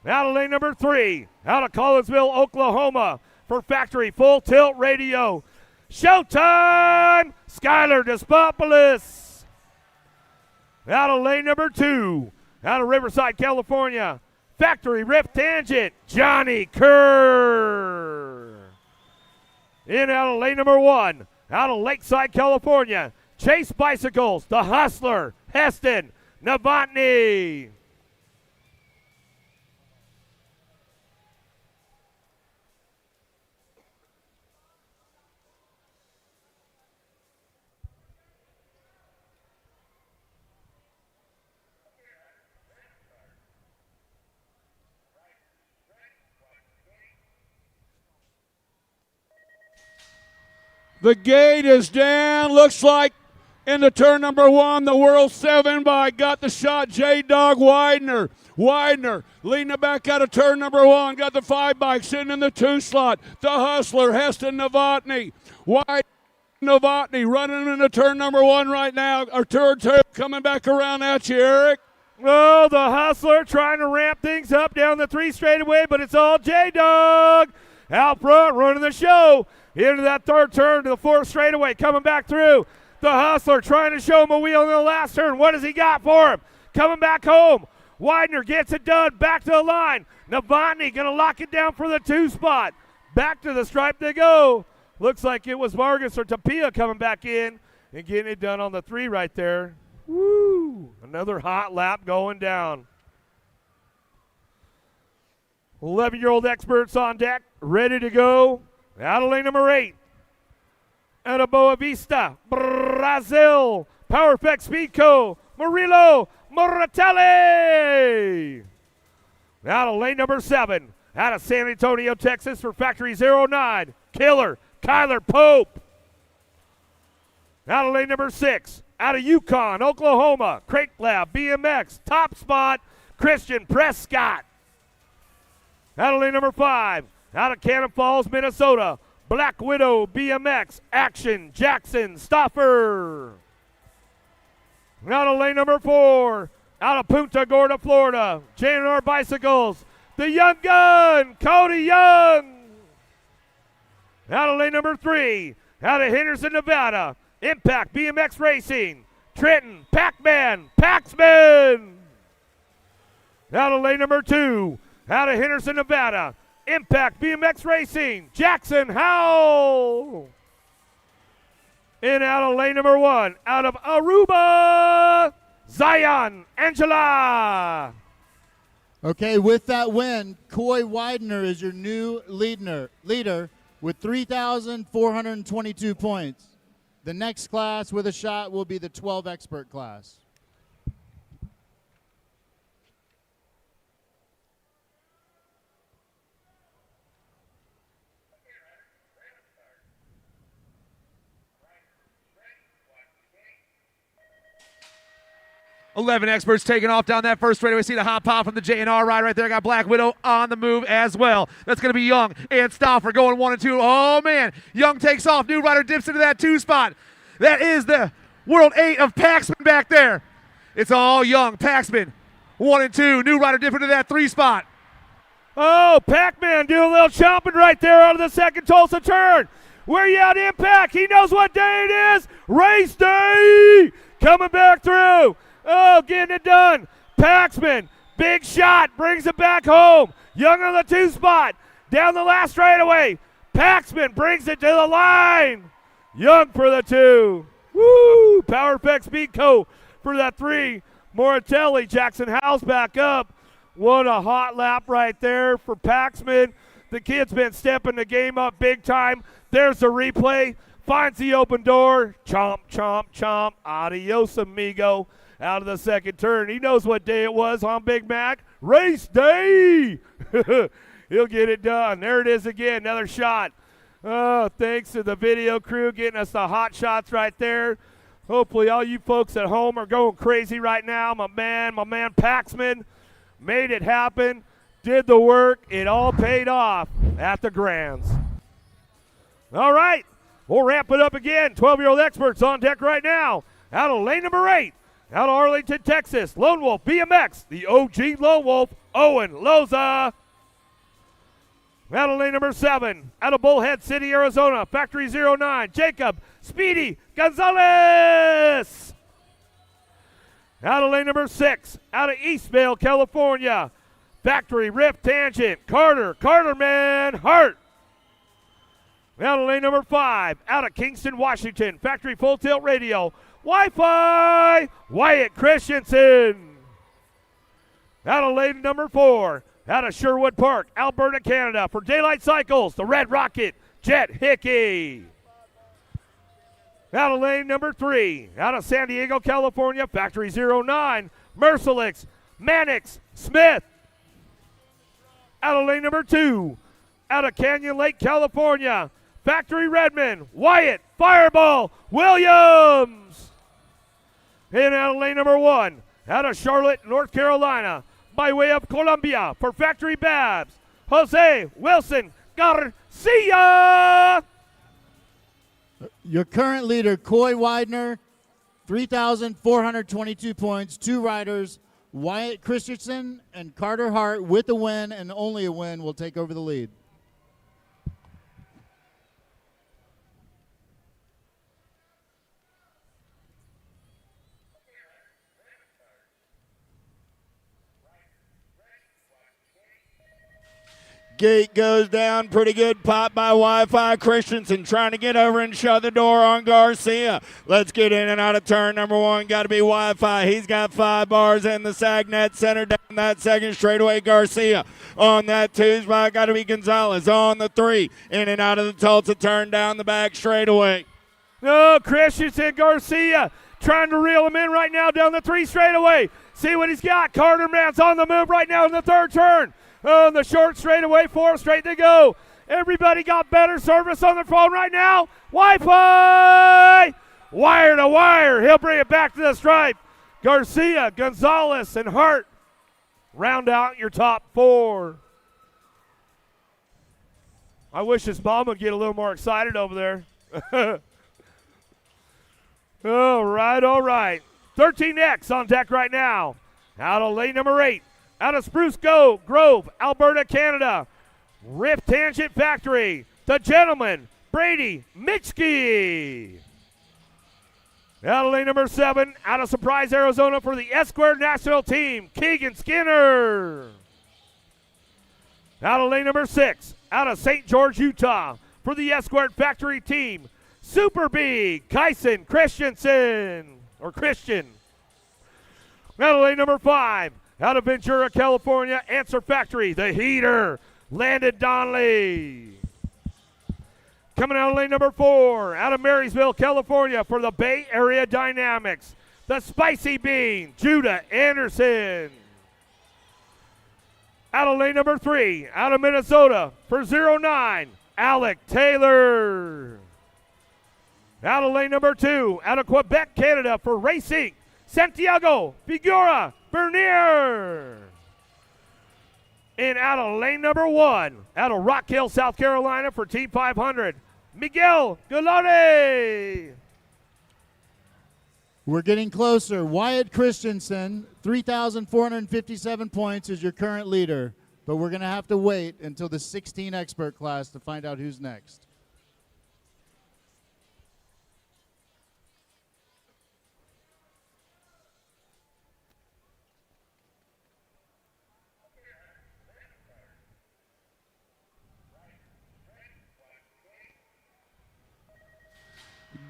Out of lane number 3, out of Collinsville, Oklahoma, for Factory Full Tilt Radio, Showtime, Skylar Despopoulos. Out of lane number 2, out of Riverside, California, Factory Rift Tangent, Johnny Kerr. In out of lane number 1, out of Lakeside, California, Chase Bicycles, the Hustler, Heston Novotny. The gate is down. Looks like in the turn number 1, the World 7 by got the shot, J-Dog Widener. Widener leading it back out of turn number 1. Got the 5 bike sitting in the 2 slot. The Hustler, Heston Novotny. Novotny running into turn number 1 right now. Or turn 2 coming back around at you, Eric. Oh, the Hustler trying to ramp things up down the 3 straightaway, but it's all J-Dog. Out front, running the show. Into that 3rd turn to the 4th straightaway, coming back through. The Hustler trying to show him a wheel in the last turn. What has he got for him? Coming back home. Widener gets it done. Back to the line. Novotny going to lock it down for the 2 spot. Back to the stripe they go. Looks like it was Vargas or Tapia coming back in and getting it done on the 3 right there. Woo! Another hot lap going down. 11-year-old experts on deck, ready to go. Out of lane number 8. Out of Boa Vista, Brazil. Power Effect Speed Co. Murillo Moratelli. Out of lane number 7. Out of San Antonio, Texas for Factory 09. Killer, Kyler Pope. Out of lane number 6. Out of Yukon, Oklahoma. Crate Lab, BMX. Top spot, Christian Prescott. Out of lane number 5. Out of Cannon Falls, Minnesota, Black Widow, BMX, Action, Jackson, Stoffer. Out of lane number 4, out of Punta Gorda, Florida, J&R Bicycles, the Young Gun, Cody Young. Out of lane number 3, out of Henderson, Nevada, Impact, BMX Racing, Trenton, Pac-Man, Paxman. Out of lane number 2, out of Henderson, Nevada, Impact BMX Racing, Jackson Howell. In out of lane number 1, out of Aruba, Zion Angela. Okay, with that win, Coy Widener is your new leader with 3,422 points. The next class with a shot will be the 12 expert class. Eleven experts taking off down that first straightaway. See the hot pop from the J&R ride right there. Got Black Widow on the move as well. That's going to be Young and Stauffer going 1 and 2. Oh, man. Young takes off. New rider dips into that 2 spot. That is the World 8 of Paxman back there. It's all young. Paxman, 1 and 2. New rider dipping to that 3 spot. Oh, Pac-Man doing a little chomping right there out of the second Tulsa turn. Where you at, Impact? He knows what day it is. Race day! Coming back through. Oh, getting it done. Paxman, big shot, brings it back home. Young on the 2 spot. Down the last straightaway. Paxman brings it to the line. Young for the 2. Woo! Power Pack Speed Co. for that 3. Moratelli, Jackson Howes back up. What a hot lap right there for Paxman. The kid's been stepping the game up big time. There's the replay. Finds the open door. Chomp, chomp, chomp. Adios, amigo. Out of the second turn. He knows what day it was on Big Mac. Race day! He'll get it done. There it is again. Another shot. Oh, thanks to the video crew getting us the hot shots right there. Hopefully all you folks at home are going crazy right now. My man Paxman made it happen, did the work. It all paid off at the Grands. All right, we'll ramp it up again. 12-year-old experts on deck right now. Out of lane number 8, out of Arlington, Texas, Lone Wolf BMX, the OG Lone Wolf, Owen Loza. Out of lane number 7, out of Bullhead City, Arizona, Factory 09, Jacob Speedy Gonzalez. Out of lane number 6, out of Eastvale, California, Factory Rift Tangent, Carterman Hart. Out of lane number 5, out of Kingston, Washington, Factory Full Tilt Radio, Wi-Fi, Wyatt Christensen. Out of lane number 4, out of Sherwood Park, Alberta, Canada, for Daylight Cycles, the Red Rocket, Jet Hickey. Out of lane number 3, out of San Diego, California, Factory 09, Mercilix, Mannix, Smith. Out of lane number 2, out of Canyon Lake, California, Factory Redmond, Wyatt, Fireball, Williams. And out of lane number 1, out of Charlotte, North Carolina, by way of Columbia, for Factory Babs, Jose Wilson Garcia. Your current leader, Coy Widener, 3,422 points, 2 riders, Wyatt Christensen and Carter Hart with a win and only a win will take over the lead. Gate goes down, pretty good pop by Wi-Fi Christensen, trying to get over and shut the door on Garcia. Let's get in and out of turn number 1, got to be Wi-Fi. He's got 5 bars in the Sagenet center down that second straightaway. Garcia on that 2 spot, got to be Gonzalez on the 3, in and out of the Tulsa turn down the back straightaway. Oh, Christensen Garcia trying to reel him in right now down the 3 straightaway. See what he's got. Carterman's on the move right now in the 3rd turn. On the short straightaway, 4 straight to go. Everybody got better service on their phone right now. Wi-Fi! Wire to wire. He'll bring it back to the stripe. Garcia, Gonzalez, and Hart round out your top 4. I wish his mom would get a little more excited over there. All right. 13X on deck right now. Out of lane number 8. Out of Spruce Grove, Alberta, Canada, Rift Tangent Factory, the gentleman, Brady Mitchke. Out of lane number 7, out of Surprise, Arizona, for the S-Squared National Team, Keegan Skinner. Out of lane number 6, out of St. George, Utah, for the S-Squared Factory Team, Super B, Kyson Christensen, or Christian. Out of lane number 5, out of Ventura, California, Answer Factory, the Heater, Landon Donnelly. Coming out of lane number 4, out of Marysville, California, for the Bay Area Dynamics, the Spicy Bean, Judah Anderson. Out of lane number 3, out of Minnesota, for 09, Alec Taylor. Out of lane number 2, out of Quebec, Canada, for Racing, Santiago Figueroa Bernier. And out of lane number 1, out of Rock Hill, South Carolina, for Team 500, Miguel Galone. We're getting closer. Wyatt Christensen, 3,457 points, is your current leader. But we're going to have to wait until the 16 expert class to find out who's next.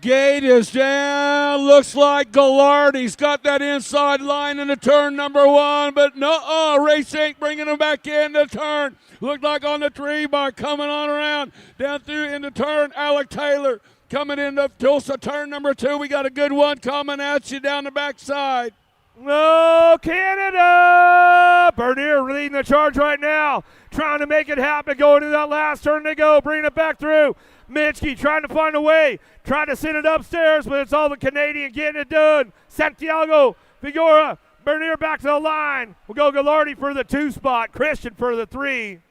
Gate is down. Looks like Gallardi's got that inside line into turn number 1, but no, Race Inc. bringing him back in the turn. Looked like on the tree bar coming on around down through into turn. Alec Taylor coming into Tulsa turn number 2. We got a good one coming at you down the backside. Oh, Canada! Bernier leading the charge right now, trying to make it happen, going to that last turn to go, bringing it back through. Minsky trying to find a way, trying to send it upstairs, but it's all the Canadian getting it done. Santiago Figueroa, Bernier back to the line. We'll go Gallardi for the 2 spot, Christian for the 3.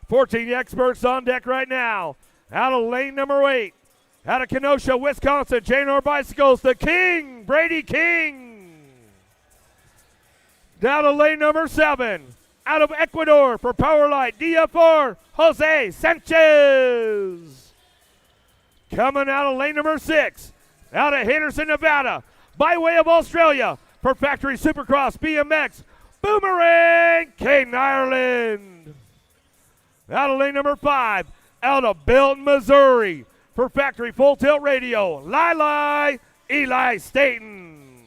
"14 experts on deck right now. Out of lane number 8. Out of Kenosha, Wisconsin, Janor Bicycles, the King, Brady King. Down to lane number 7. Out of Ecuador for Powerlight, DF4, Jose Sanchez. Coming out of lane number 6. Out of Henderson, Nevada, by way of Australia, for Factory Supercross BMX, Boomerang, Caden Ireland. Out of lane number 5, out of Belton, Missouri, for Factory Full Tilt Radio, Eli Staten.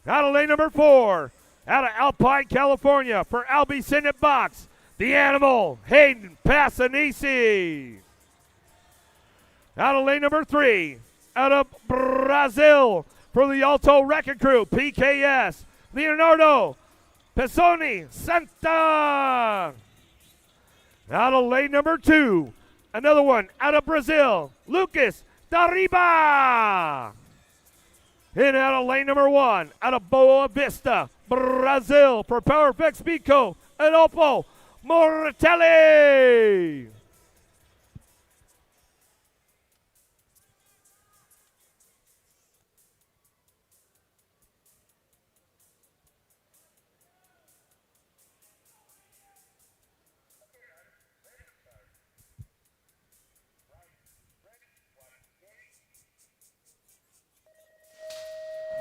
Out of lane number 4, out of Alpine, California, for Albie Senate Box, the Animal, Hayden Passanisi. Out of lane number 3, out of Brazil, for the Alto Wrecking Crew, PKS, Leonardo Pesoni Santa. Out of lane number 2, another one out of Brazil, Lucas Dariba. And out of lane number 1, out of Boa Vista, Brazil, for Powerflex Speedco, Adolfo Moratelli.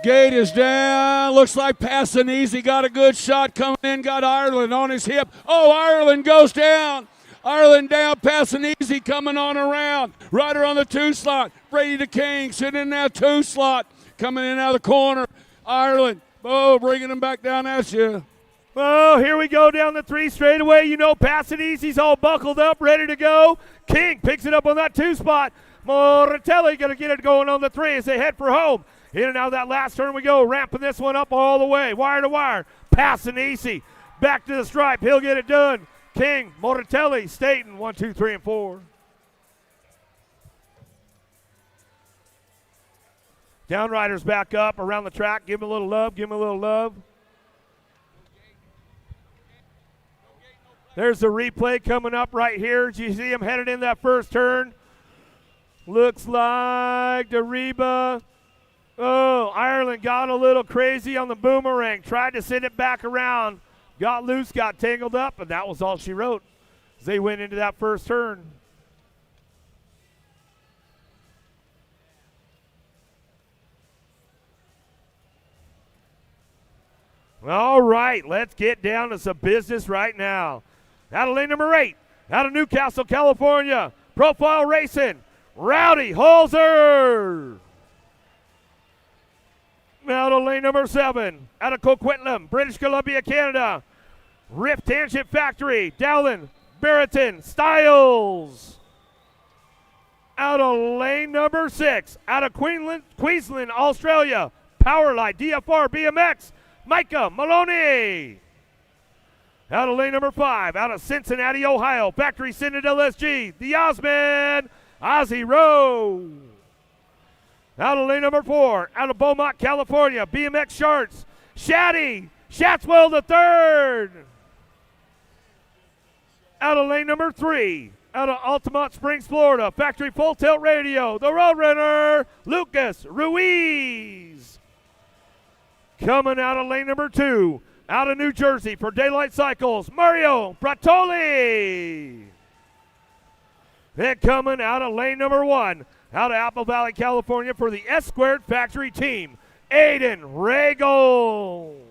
Gate is down. Looks like Passanisi got a good shot coming in. Got Ireland on his hip. Oh, Ireland goes down. Ireland down. Passanisi coming on around. Ryder on the 2 slot. Brady the King sitting in that 2 slot. Coming in out of the corner. Ireland. Oh, bringing him back down at you. Oh, here we go down the 3 straightaway. You know, Passanisi's all buckled up, ready to go. King picks it up on that 2 spot. Moratelli going to get it going on the 3 as they head for home. In and out of that last turn we go, ramping this one up all the way, wire to wire. Passanisi back to the stripe. He'll get it done. King, Moratelli, Staten, 1, 2, 3, and 4. Downriders back up around the track. Give him a little love. Give him a little love. There's the replay coming up right here. Do you see him headed in that first turn? Looks like Dariba. Oh, Ireland got a little crazy on the boomerang. Tried to send it back around. Got loose, got tangled up, and that was all she wrote as they went into that first turn. All right, let's get down to some business right now. Out of lane number 8, out of Newcastle, California, Profile Racing, Rowdy Holzer. Out of lane number 7, out of Coquitlam, British Columbia, Canada, Rift Tangent Factory, Dowlin, Barrington, Styles. Out of lane number 6, out of Queensland, Australia, Powerlight, DFR, BMX, Micah Maloney. Out of lane number 5, out of Cincinnati, Ohio, Factory Synod LSG, the Osman, Ozzy Rowe. Out of lane number 4, out of Beaumont, California, BMX Sharts, Shaddy, Shatswell the third. Out of lane number 3, out of Altamont Springs, Florida, factory full tilt radio, the road runner, Lucas Ruiz. Coming out of lane number 2, out of New Jersey for Daylight Cycles, Mario Bratoli. And coming out of lane number 1, out of Apple Valley, California for the S Squared factory team, Aiden Regal.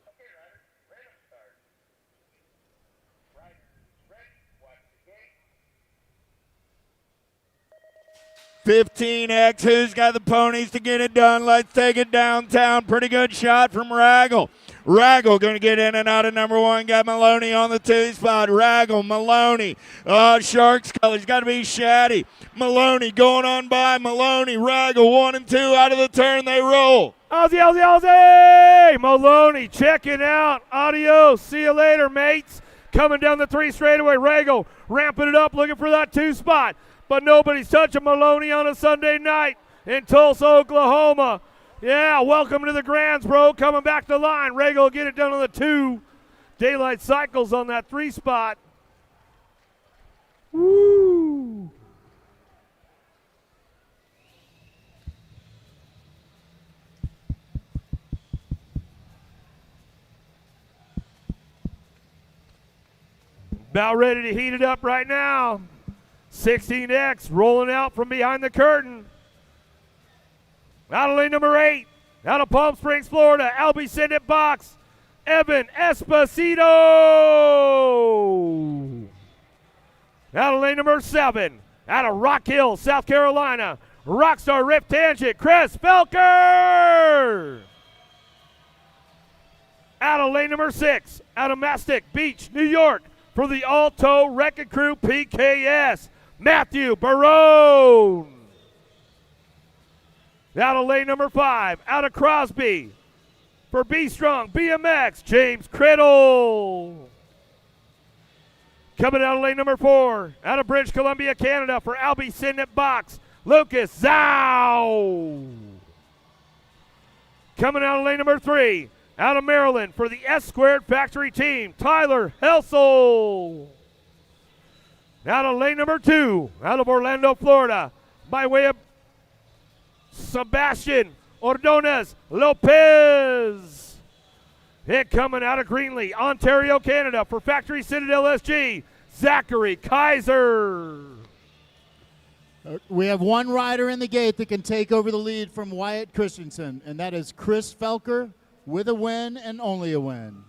Okay, riders, random start. Riders ready, watch the gate. 15X, who's got the ponies to get it done? Let's take it downtown. Pretty good shot from Raggle. Raggle going to get in and out of number 1. Got Maloney on the 2 spot. Raggle, Maloney. Sharks colors got to be Shaddy. Maloney going on by. Maloney, Raggle, 1 and 2 out of the turn. They roll. Aussie, Aussie, Aussie! Maloney checking out. Adios. See you later, mates. Coming down the 3 straightaway. Regal ramping it up, looking for that 2 spot. But nobody's touching Maloney on a Sunday night in Tulsa, Oklahoma. Yeah, welcome to the Grands, bro. Coming back to the line. Regal will get it done on the 2. Daylight Cycles on that 3 spot. Woo! About ready to heat it up right now. 16X rolling out from behind the curtain. Out of lane number 8, out of Palm Springs, Florida, Albie Sagenet box, Evan Esposito. Out of lane number 7, out of Rock Hill, South Carolina, Rockstar Rift Tangent, Chris Felker. Out of lane number 6, out of Mastic Beach, New York, for the Alto Wrecking Crew PKS, Matthew Barone. Out of lane number 5, out of Crosby, for B Strong BMX, James Criddle. Coming out of lane number 4, out of British Columbia, Canada, for Albie Sagenet box, Lucas Zhao. Coming out of lane number 3, out of Maryland, for the S Squared factory team, Tyler Helsel. Out of lane number 2, out of Orlando, Florida, by way of Sebastian Ordonez Lopez. Hit coming out of Greenlee, Ontario, Canada, for Factory Citadel SG, Zachary Kaiser. We have one rider in the gate that can take over the lead from Wyatt Christensen, and that is Chris Felker with a win and only a win.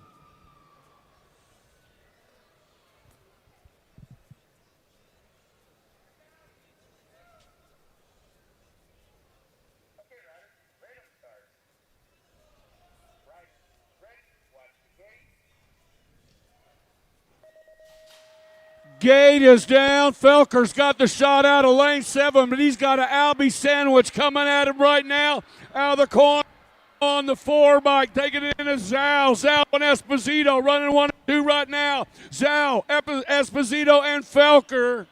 Gate is down. Felker's got the shot out of lane 7, but he's got an Albie sandwich coming at him right now. Out of the corner on the 4 bike, taking it into Zhao. Zhao and Esposito running 1 and 2 right now. Zhao, Esposito, and Felker.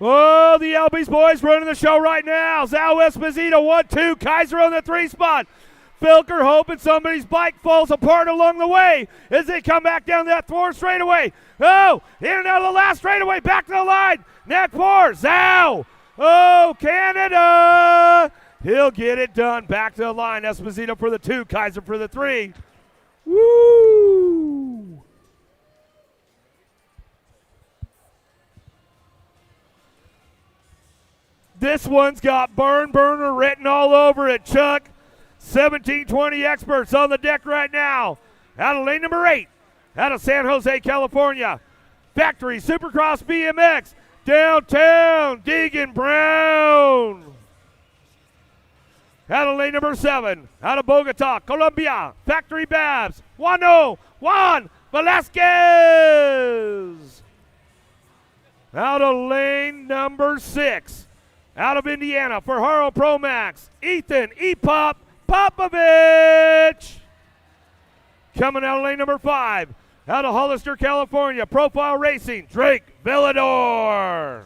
Oh, the Albies boys running the show right now. Zhao Esposito, 1-2. Kaiser on the 3 spot. Felker hoping somebody's bike falls apart along the way as they come back down that 4 straightaway. Oh, in and out of the last straightaway, back to the line. Net 4, Zhao. Oh, Canada. He'll get it done. Back to the line. Esposito for the 2, Kaiser for the 3. Woo! This one's got Burn Burner written all over it, Chuck. 1720 experts on the deck right now. Out of lane number 8, out of San Jose, California, Factory Supercross BMX, downtown, Deegan Brown. Out of lane number 7, out of Bogota, Colombia, Factory Babs, Juan Velasquez. Out of lane number 6, out of Indiana for Haro Pro Max, Ethan E-Pop Popovich. Coming out of lane number 5, Out of Hollister, California, Profile Racing, Drake Villador.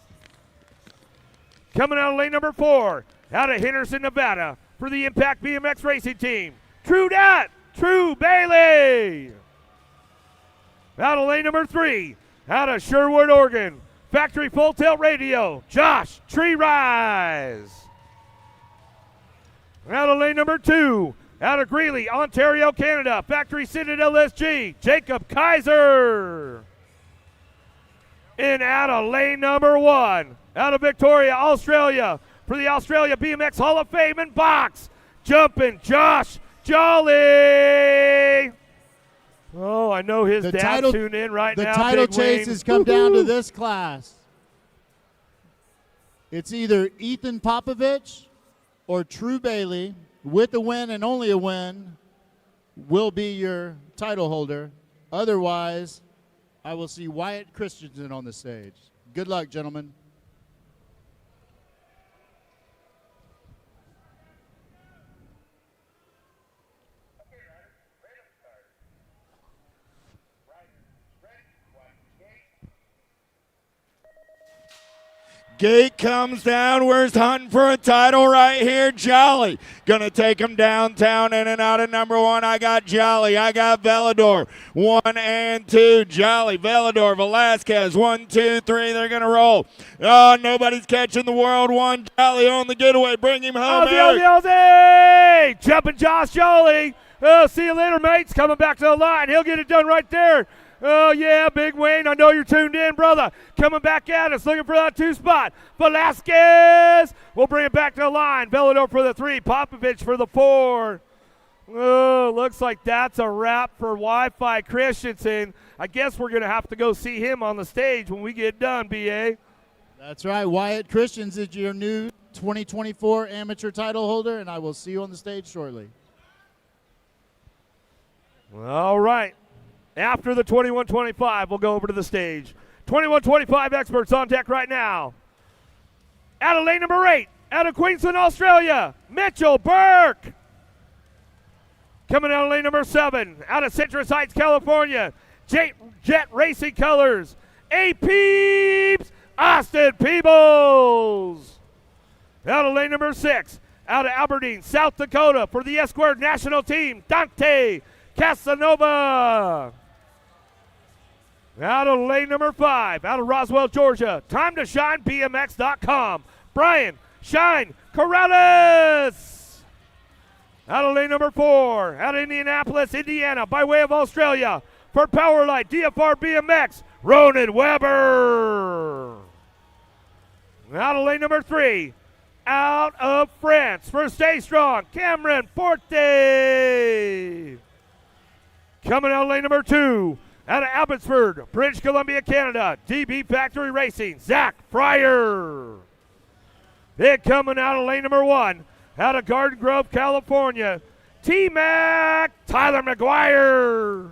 Coming out of lane number 4, out of Henderson, Nevada, for the Impact BMX Racing Team, True Dat, True Bailey. Out of lane number 3, out of Sherwood, Oregon, Factory Full Tilt Radio, Josh Tree Rise. Out of lane number 2, out of Greeley, Ontario, Canada, Factory Citadel SG, Jacob Kaiser. And out of lane number 1, out of Victoria, Australia, for the Australia BMX Hall of Fame and box, jumping Josh Jolly. Oh, I know his dad's tuned in right now. The title Big chase Wayne. has come down to this class. It's either Ethan Popovich or True Bailey, with a win and only a win, will be your title holder. Otherwise, I will see Wyatt Christensen on the stage. Good luck, gentlemen. Gate comes down. We're hunting for a title right here. Jolly gonna take him downtown in and out of number 1. I got Jolly. I got Velador. 1 and 2. Jolly, Velador, Velasquez. 1, 2, 3. They're gonna roll. Oh, nobody's catching the world. 1 Jolly on the getaway. Bring him home. Ozzy! Jumping Josh Jolly. Oh, see you later, mates. Coming back to the line. He'll get it done right there. Oh, yeah, Big Wayne, I know you're tuned in, brother. Coming back at us, looking for that 2 spot. Velasquez will bring it back to the line. Velador for the 3, Popovich for the 4. Oh, looks like that's a wrap for Wi-Fi Christensen. I guess we're going to have to go see him on the stage when we get done, B.A. That's right. Wyatt Christensen is your new 2024 amateur title holder, and I will see you on the stage shortly. All right. After the 21-25, we'll go over to the stage. 21-25 experts on deck right now. Out of lane number 8, out of Queensland, Australia, Mitchell Burke. Coming out of lane number 7, out of Citrus Heights, California, Jet Racing Colors, A-Peeps, Austin Peebles. Out of lane number 6, out of Aberdeen, South Dakota, for the S-Squared national team, Dante Casanova. Out of lane number 5, out of Roswell, Georgia, Time to Shine BMX.com, Brian Shine Corrales. Out of lane number 4, out of Indianapolis, Indiana, by way of Australia, for Powerlight DFR BMX, Ronan Weber. Out of lane number 3, out of France, for Stay Strong, Cameron Forte. Coming out of lane number 2, out of Abbotsford, British Columbia, Canada, DB Factory Racing, Zach Fryer. Then coming out of lane number 1, out of Garden Grove, California, T-Mac Tyler McGuire.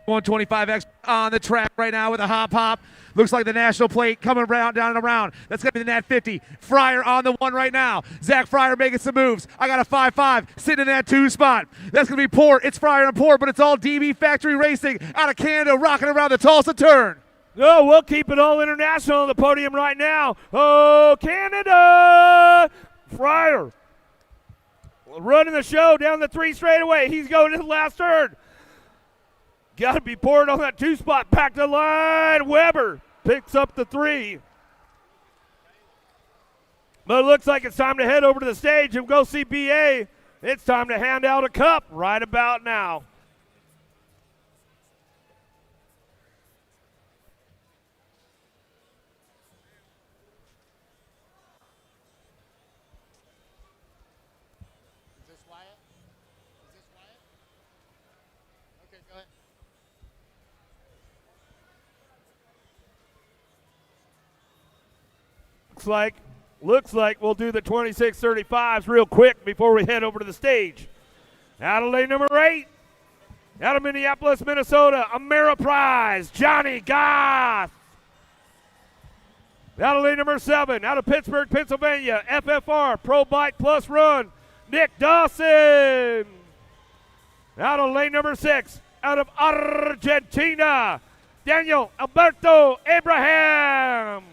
$125X on the track right now with a hop. Looks like the national plate coming around, down and around. That's going to be the Nat 50. Fryer on the 1 right now. Zach Fryer making some moves. I got a 5.5 sitting in that 2 spot. That's going to be Port. It's Fryer and Port, but it's all DB Factory Racing out of Canada, rocking around the Tulsa turn. Oh, we'll keep it all international on the podium right now. Oh, Canada! Fryer running the show down the 3 straightaway. He's going to the last turn. Got to be poured on that 2 spot. Back to the line. Weber picks up the 3. But it looks like it's time to head over to the stage and go see BA. It's time to hand out a cup right about now. Is this Wyatt? Okay, go ahead. Looks like Looks like we'll do the 26-35s real quick before we head over to the stage. Out of lane number 8, out of Minneapolis, Minnesota, Ameriprise, Johnny Goth. Out of lane number 7, out of Pittsburgh, Pennsylvania, FFR, Pro Bike Plus Run, Nick Dawson. Out of lane number 6, out of Argentina, Daniel Alberto Abraham.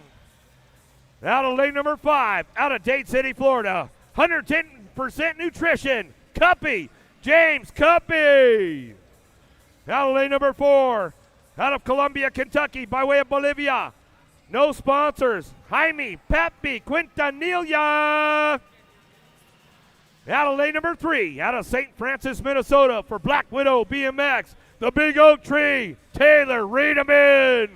Out of lane number 5, out of Dade City, Florida, 110% nutrition, Cuppy, James Cuppy. Out of lane number 4, out of Columbia, Kentucky, by way of Bolivia, no sponsors, Jaime Pappy Quintanilla. Out of lane number 3, out of St. Francis, Minnesota, for Black Widow BMX, the Big Oak Tree, Taylor Reedeman.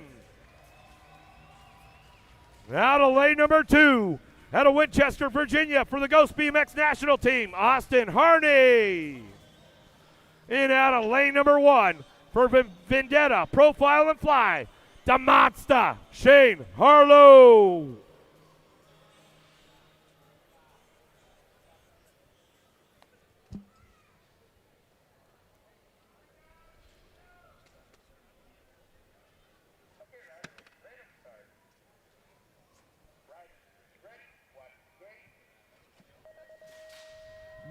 Out of lane number 2, out of Winchester, Virginia, for the Ghost BMX national team, Austin Harney. And out of lane number 1, for Vendetta, Profile and Fly, the Monster, Shane Harlow.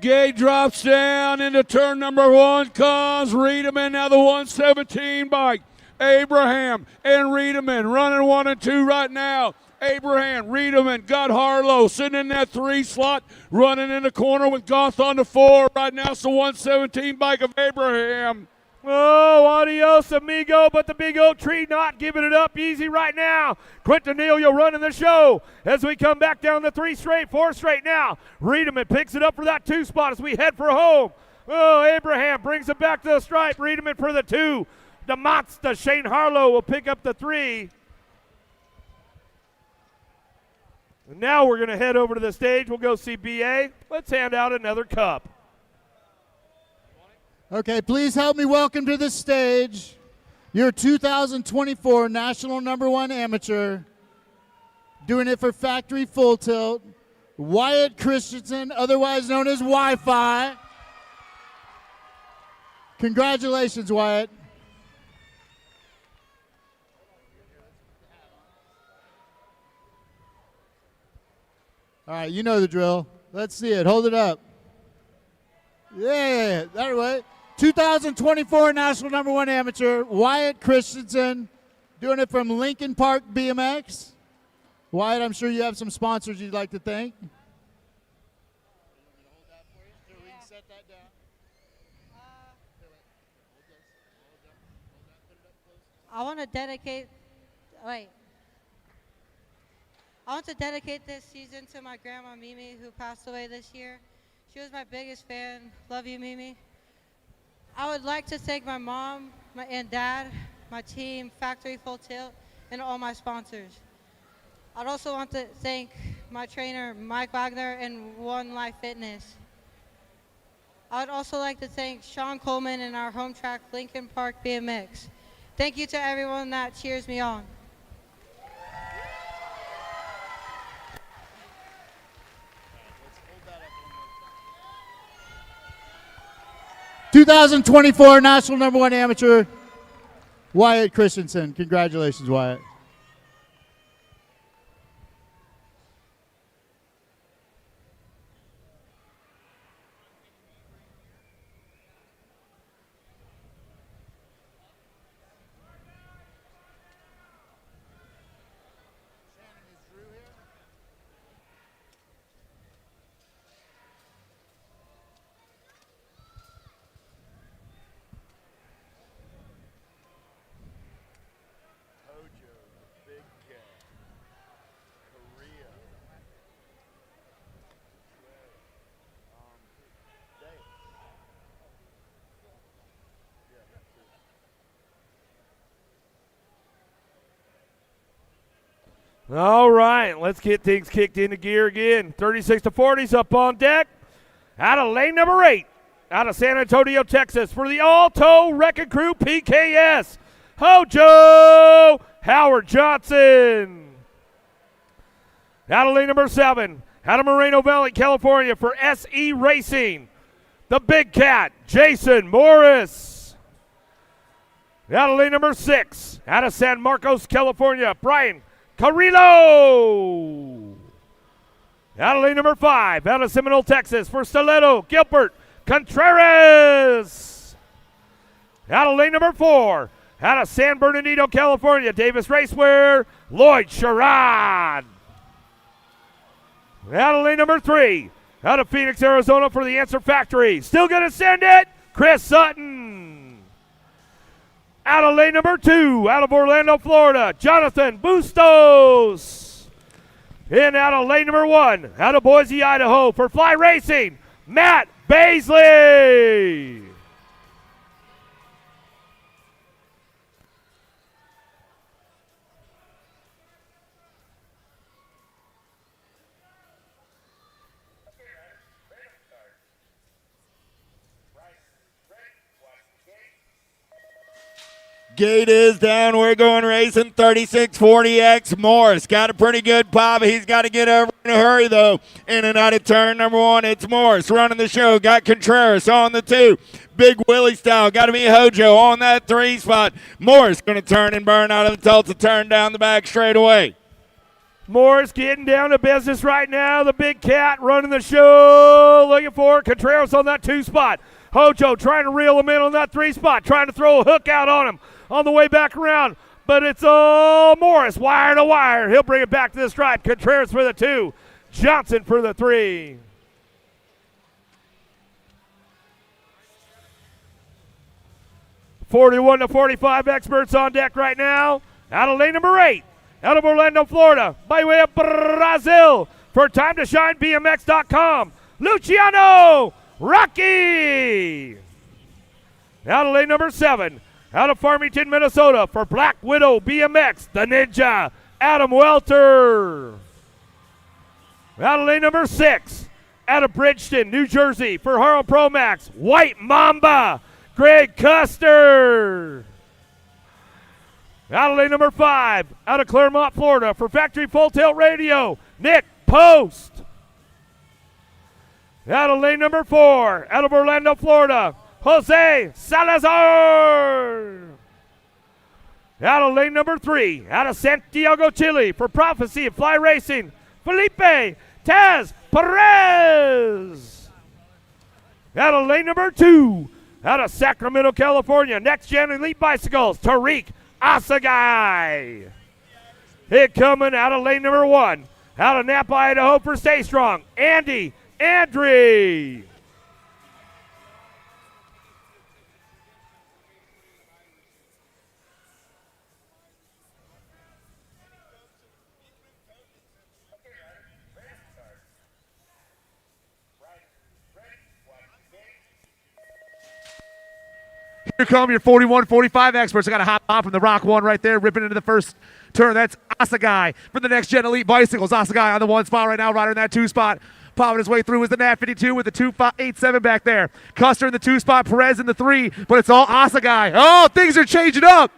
Gay drops down into turn number 1, comes Reedeman, now the 117 bike. Abraham and Reedeman running 1 and 2 right now. Abraham, Reedeman, got Harlow sitting in that 3 slot, running in the corner with Goth on the 4. Right now it's the 117 bike of Abraham. Oh, adios, amigo, but the Big Oak Tree not giving it up easy right now. Quintanilla running the show as we come back down the 3 straight, 4 straight now. Reedeman picks it up for that 2 spot as we head for home. Oh, Abraham brings it back to the stripe. Reedeman for the 2. The Monster, Shane Harlow, will pick up the 3. And now we're going to head over to the stage. We'll go see BA. Let's hand out another cup. Okay, please help me welcome to the stage your 2024 National #1 Amateur, doing it for Factory Full Tilt, Wyatt Christensen, otherwise known as Wi-Fi. Congratulations, Wyatt. All right, you know the drill. Let's see it. Hold it up. Yeah, that way. 2024 National #1 Amateur, Wyatt Christensen, doing it from Lincoln Park BMX. Wyatt, I'm sure you have some sponsors you'd like to thank. I want to dedicate this season to my grandma Mimi, who passed away this year. She was my biggest fan. Love you, Mimi. I would like to thank my mom and dad, my team, Factory Full Tilt, and all my sponsors. I'd also want to thank my trainer, Mike Wagner, and One Life Fitness. I would also like to thank Sean Coleman and our home track, Lincoln Park BMX. Thank you to everyone that cheers me on. 2024 National #1 Amateur, Wyatt Christensen. Congratulations, Wyatt. All right, let's get things kicked into gear again. 36 to 40s up on deck. Out of lane number 8, out of San Antonio, Texas, for the Alto Wrecking Crew PKS, Hojo Howard Johnson. Out of lane number 7, out of Moreno Valley, California for SE Racing, the Big Cat, Jason Morris. Out of lane number 6, out of San Marcos, California, Brian Carrillo. Out of lane number 5, out of Seminole, Texas for Stiletto, Gilbert Contreras. Out of lane number 4, out of San Bernardino, California, Davis Racewear, Lloyd Sherrod. Out of lane number 3, out of Phoenix, Arizona for the Answer Factory, still going to send it, Chris Sutton. Out of lane number 2, out of Orlando, Florida, Jonathan Bustos. In out of lane number 1, out of Boise, Idaho for Fly Racing, Matt Baisley. Gate is down. We're going racing 3640X Morris. Got a pretty good pop. He's got to get over in a hurry, though. In and out of turn number 1, it's Morris running the show. Got Contreras on the 2. Big Willie style. Got to be Hojo on that 3 spot. Morris going to turn and burn out of the Tulsa turn down the back straight away. Morris getting down to business right now. The Big Cat running the show. Looking for Contreras on that 2 spot. Hojo trying to reel him in on that 3 spot. Trying to throw a hook out on him on the way back around. But it's all Morris, wire to wire. He'll bring it back to the stripe. Contreras for the 2. Johnson for the 3. .41 to .45 experts on deck right now. Out of lane number 8. Out of Orlando, Florida. By way of Brazil. For Time to Shine, BMX.com. Luciano Rocky. Out of lane number 7. Out of Farmington, Minnesota for Black Widow BMX, the Ninja, Adam Welter. Out of lane number 6. Out of Bridgeton, New Jersey for Harlem Pro Max, White Mamba, Greg Custer. Out of lane number 5. Out of Claremont, Florida for Factory Full Tilt Radio, Nick Post. Out of lane number 4. Out of Orlando, Florida, Jose Salazar. Out of lane number 3, out of Santiago, Chile, for Prophecy of Fly Racing, Felipe Taz Perez. Out of lane number 2, out of Sacramento, California, Next Gen Elite Bicycles, Tariq Asagai. Hit coming out of lane number 1, out of Napa, Idaho for Stay Strong, Andy Andre. Here come your 41-45 experts. I got a hop on from the Rock 1 right there, ripping into the first turn. That's Asagai from the Next Gen Elite Bicycles. Asagai on the 1 spot right now, rider in that 2 spot. Popping his way through is the Nat 52 with the 2.87 back there. Custer in the 2 spot, Perez in the 3, but it's all Asagai. Oh, things are changing up.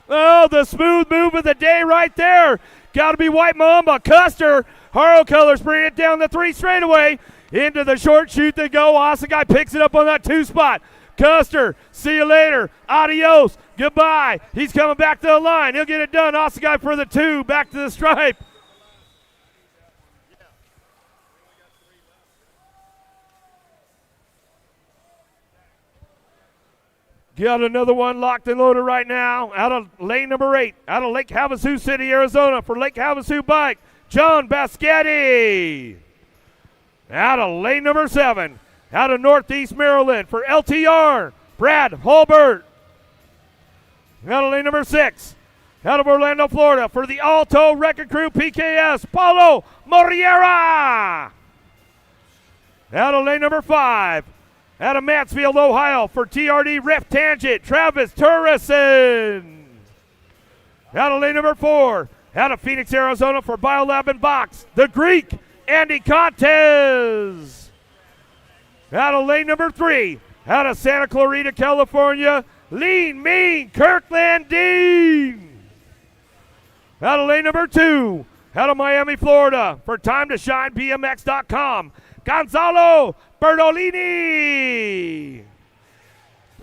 Oh, the smooth move of the day right there. Got to be White Mamba. Custer, Haro Colors bring it down the 3 straightaway. Into the short chute they go. Asagai picks it up on that 2 spot. Custer, see you later. Adios. Goodbye. He's coming back to the line. He'll get it done. Asagai for the 2. Back to the stripe. Got another one locked and loaded right now. Out of lane number 8. Out of Lake Havasu City, Arizona for Lake Havasu Bike, John Baschetti. Out of lane number 7. Out of Northeast Maryland for LTR, Brad Holbert. Out of lane number 6. Out of Orlando, Florida for the Alto Record Crew PKS, Paulo Moriera. Out of lane number 5. Out of Mansfield, Ohio for TRD Ref Tangent, Travis Turrison. Out of lane number 4. Out of Phoenix, Arizona for Biolab and Box, the Greek, Andy Contes. Out of lane number 3, out of Santa Clarita, California, Lean Mean Kirkland Dean. Out of lane number 2, out of Miami, Florida, for Time to Shine BMX.com, Gonzalo Bertolini.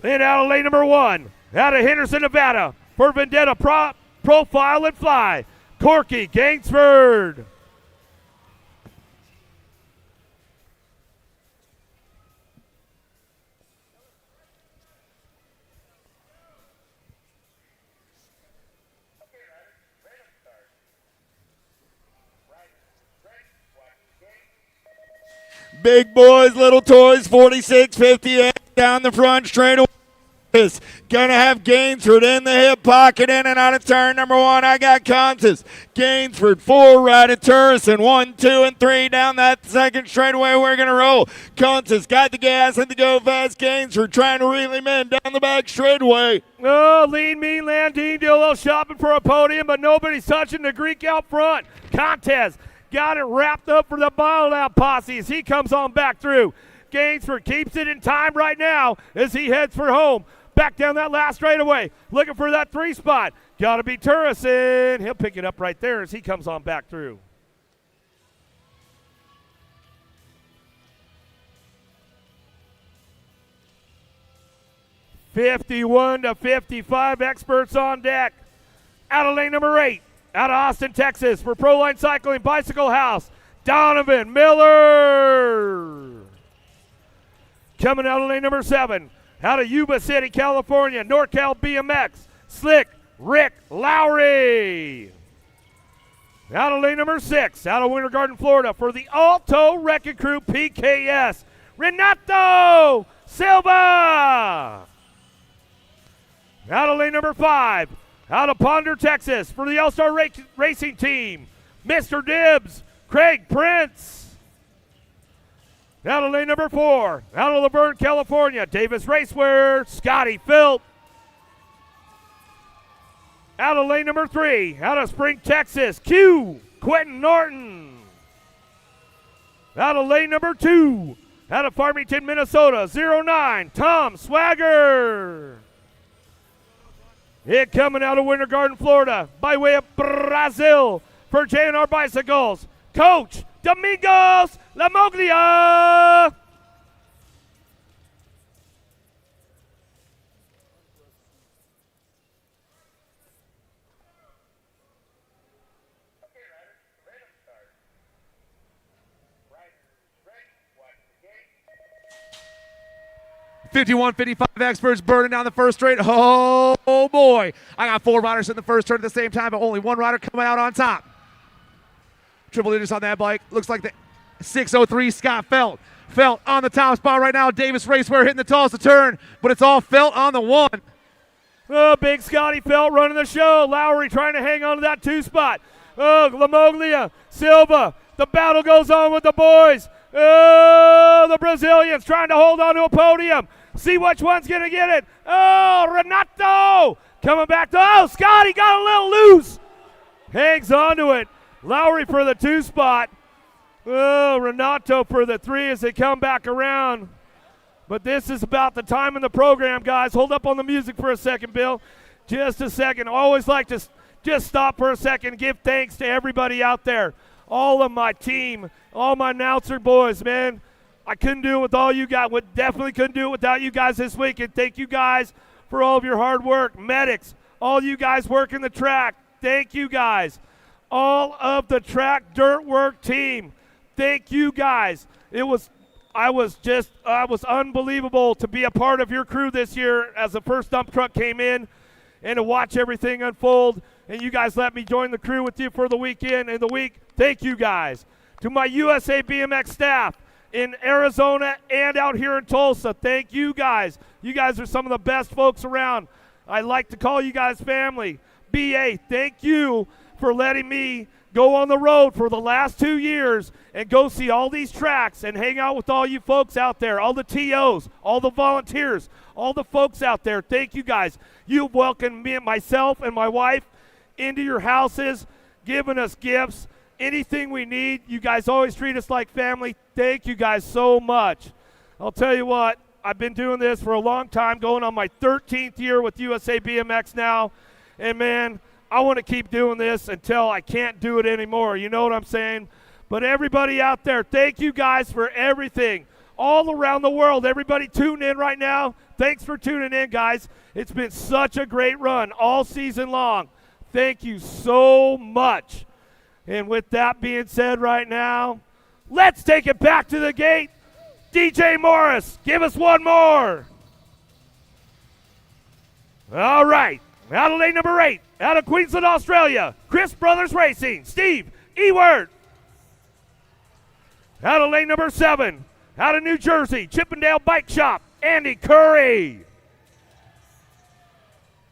Then out of lane number 1, out of Henderson, Nevada, for Vendetta Profile and Fly, Corky Gainsford. Big boys, little toys, 46-58 down the front straight away. Gonna have Gainsford in the hip pocket, in and out of turn number 1. I got Contis. Gainsford, 4 right at Turrison. 1, 2, and 3 down that second straightaway. We're gonna roll. Contis got the gas and the go fast. Gainsford trying to reel him in down the back straightaway. Oh, Lean Mean Landine do a little shopping for a podium, but nobody's touching the Greek out front. Contes got it wrapped up for the bottle out posse as he comes on back through. Gainsford keeps it in time right now as he heads for home. Back down that last straightaway, looking for that 3 spot. Got to be Turrison. He'll pick it up right there as he comes on back through. (51-55) experts on deck. Out of lane number 8, out of Austin, Texas, for Proline Cycling Bicycle House, Donovan Miller. Coming out of lane number 7, out of Yuba City, California, NorCal BMX, Slick Rick Lowry. Out of lane number 6, out of Winter Garden, Florida, for the Alto Wrecking Crew PKS, Renato Silva. Out of lane number 5, out of Ponder, Texas, for the All-Star Racing Team, Mr. Dibbs, Craig Prince. Out of lane number 4, out of Laverne, California, Davis Racewear, Scotty Filt. Out of lane number 3, out of Spring, Texas, Q, Quentin Norton. Out of lane number 2, out of Farmington, Minnesota, 09, Tom Swagger. It coming out of Winter Garden, Florida, by way of Brazil, for J&R Bicycles, Coach Domingos Lamoglia. Okay, riders, random start. Riders ready, watch the gate. 51-55 experts burning down the first straight. Oh boy. I got 4 riders in the first turn at the same time, but only 1 rider coming out on top. Triple digits on that bike. Looks like the 603 Scott Felt. Felt on the top spot right now. Davis Racewear hitting the Tulsa turn, but it's all Felt on the 1. Oh, big Scotty Felt running the show. Lowry trying to hang on to that 2 spot. Oh, Lamoglia, Silva. The battle goes on with the boys. Oh, the Brazilians trying to hold on to a podium. See which one's going to get it. Oh, Renato coming back to, oh, Scotty got a little loose. Hangs on to it. Lowry for the 2 spot. Oh, Renato for the 3 as they come back around. But this is about the time in the program, guys. Hold up on the music for a second, Bill. Just a second. I always like to just stop for a second, give thanks to everybody out there. All of my team, all my announcer boys, man. I couldn't do it with all you guys. Definitely couldn't do it without you guys this week. And thank you guys for all of your hard work. Medics, all you guys working the track, thank you guys. All of the track dirt work team, thank you guys. I was unbelievable to be a part of your crew this year as the first dump truck came in and to watch everything unfold. And you guys let me join the crew with you for the weekend and the week. Thank you guys. To my USA BMX staff in Arizona and out here in Tulsa, thank you guys. You guys are some of the best folks around. I like to call you guys family. BA, thank you for letting me go on the road for the last 2 years and go see all these tracks and hang out with all you folks out there, all the TOs, all the volunteers, all the folks out there. Thank you guys. You've welcomed me and myself and my wife into your houses, given us gifts, anything we need. You guys always treat us like family. Thank you guys so much. I'll tell you what, I've been doing this for a long time, going on my 13th year with USA BMX now, and man, I want to keep doing this until I can't do it anymore. You know what I'm saying? But everybody out there, thank you guys for everything. All around the world, everybody tuning in right now, thanks for tuning in, guys. It's been such a great run all season long. Thank you so much. And with that being said right now, let's take it back to the gate. DJ Morris, give us one more. All right, out of lane number 8, out of Queensland, Australia, Chris Brothers Racing, Steve Ewert. Out of lane number 7, out of New Jersey, Chippendale Bike Shop, Andy Curry.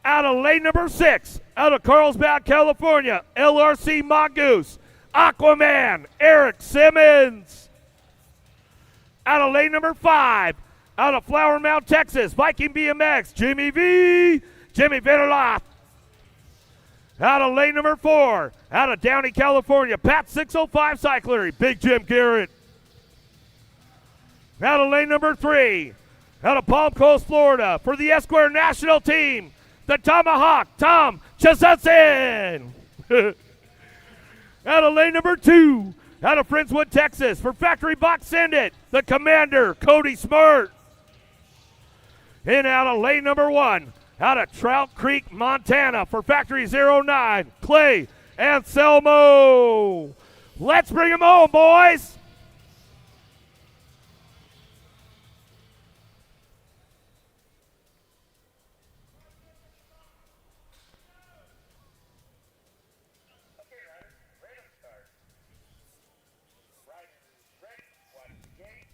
Out of lane number 6, out of Carlsbad, California, LRC Mongoose, Aquaman, Eric Simmons. Out of lane number 5, out of Flower Mound, Texas, Viking BMX, Jimmy V, Jimmy Vitterloth. Out of lane number 4, out of Downey, California, Pat 605 Cyclery, Big Jim Garrett. Out of lane number 3, out of Palm Coast, Florida, for the Esquire National Team, the Tomahawk, Tom Chasutson. Out of lane number 2, out of Friendswood, Texas, for Factory Box Send It, the Commander, Cody Smart. And out of lane number 1, out of Trout Creek, Montana, for Factory 09, Clay Anselmo. Let's bring him home, boys. Okay, riders, random start. Riders ready, watch the gate.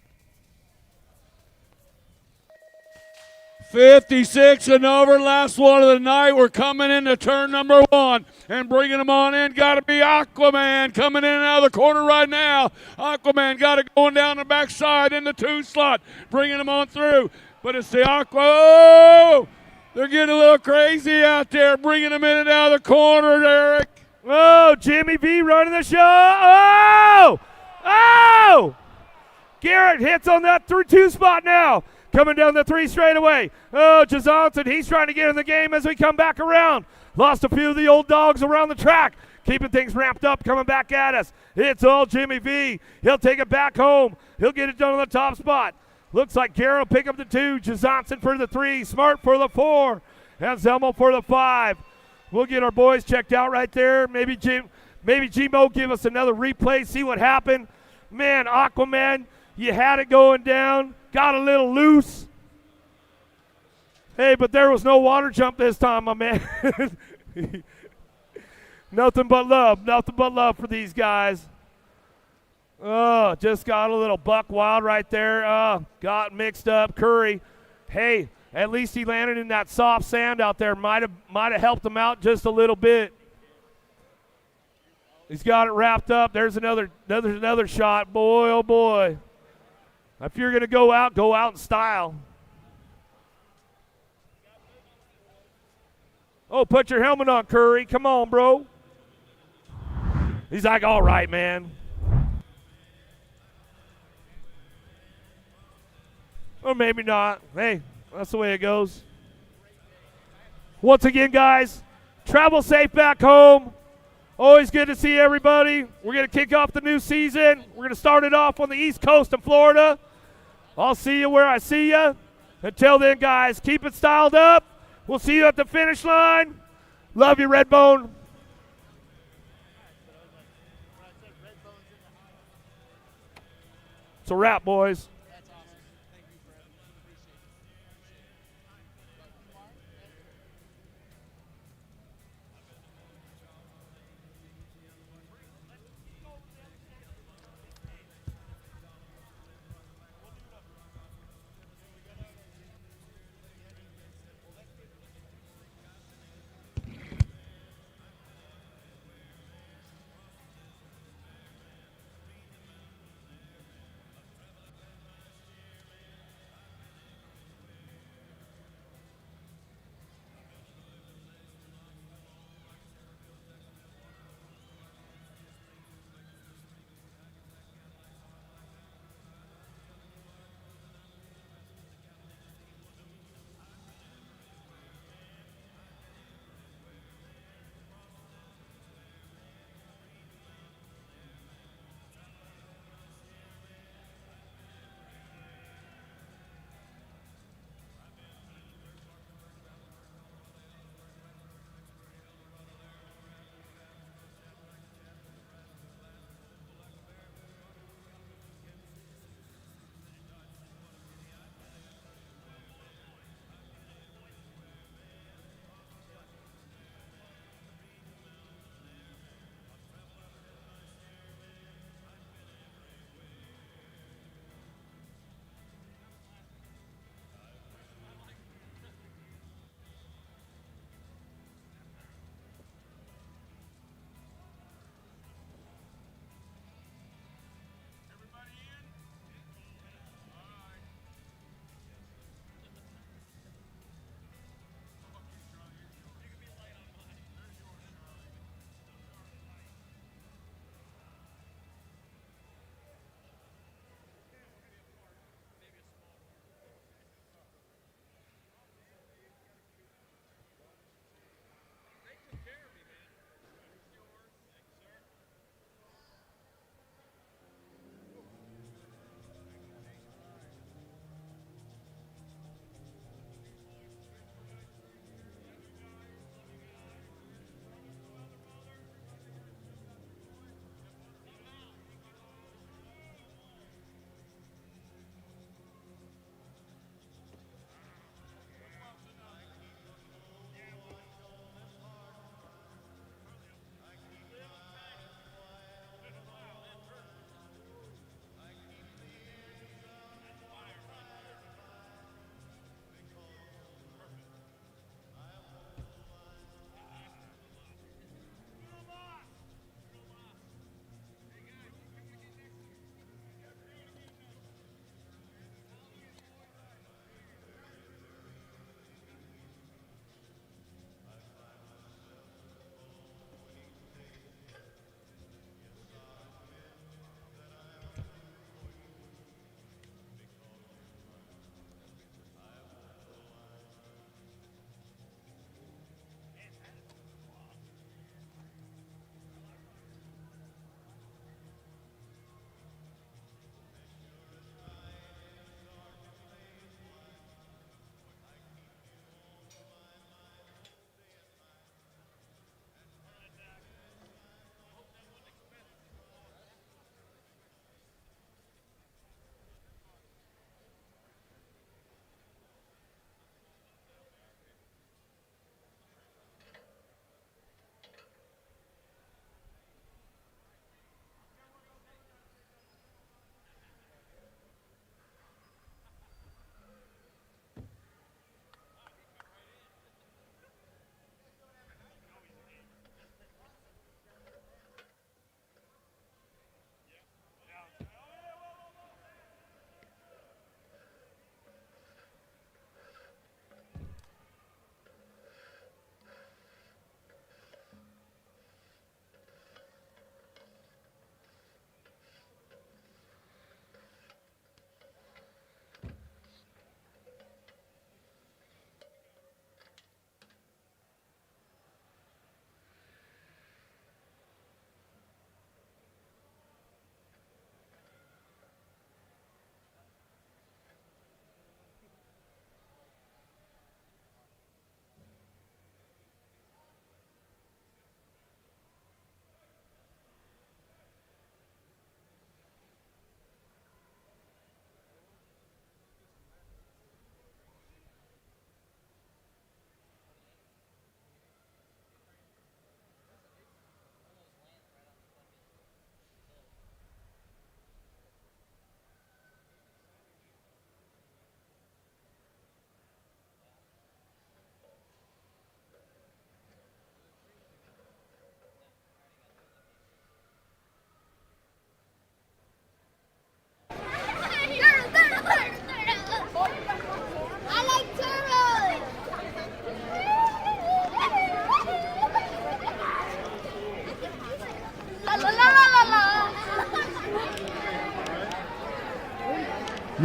56 and over, last one of the night. We're coming into turn number 1 and bringing them on in. Got to be Aquaman coming in and out of the corner right now. Aquaman got it going down the backside in the 2 slot, bringing them on through. But it's the Oh! They're getting a little crazy out there, bringing them in and out of the corner, Eric. Oh, Jimmy V running the show. Oh! Oh! Garrett hits on that 2 spot now. Coming down the 3 straightaway. Oh, Johnson, he's trying to get in the game as we come back around. Lost a few of the old dogs around the track. Keeping things ramped up, coming back at us. It's all Jimmy V. He'll take it back home. He'll get it done on the top spot. Looks like Garrett will pick up the 2. Johnson for the 3. Smart for the 4. And Zelmo for the 5. We'll get our boys checked out right there. Maybe G-Mo give us another replay, see what happened. Man, Aquaman, you had it going down. Got a little loose. Hey, but there was no water jump this time, my man. Nothing but love for these guys. Oh, just got a little buck wild right there. Got mixed up. Curry, hey, at least he landed in that soft sand out there. Might have helped him out just a little bit. He's got it wrapped up. There's another shot. Boy, oh boy. If you're going to go out in style. Oh, put your helmet on, Curry. Come on, bro. He's like, all right, man. Or maybe not. Hey, that's the way it goes. Once again, guys, travel safe back home. Always good to see everybody. We're going to kick off the new season. We're going to start it off on the East Coast of Florida. I'll see you where I see you. Until then, guys, keep it styled up. We'll see you at the finish line. Love you, Redbone. It's a wrap, boys.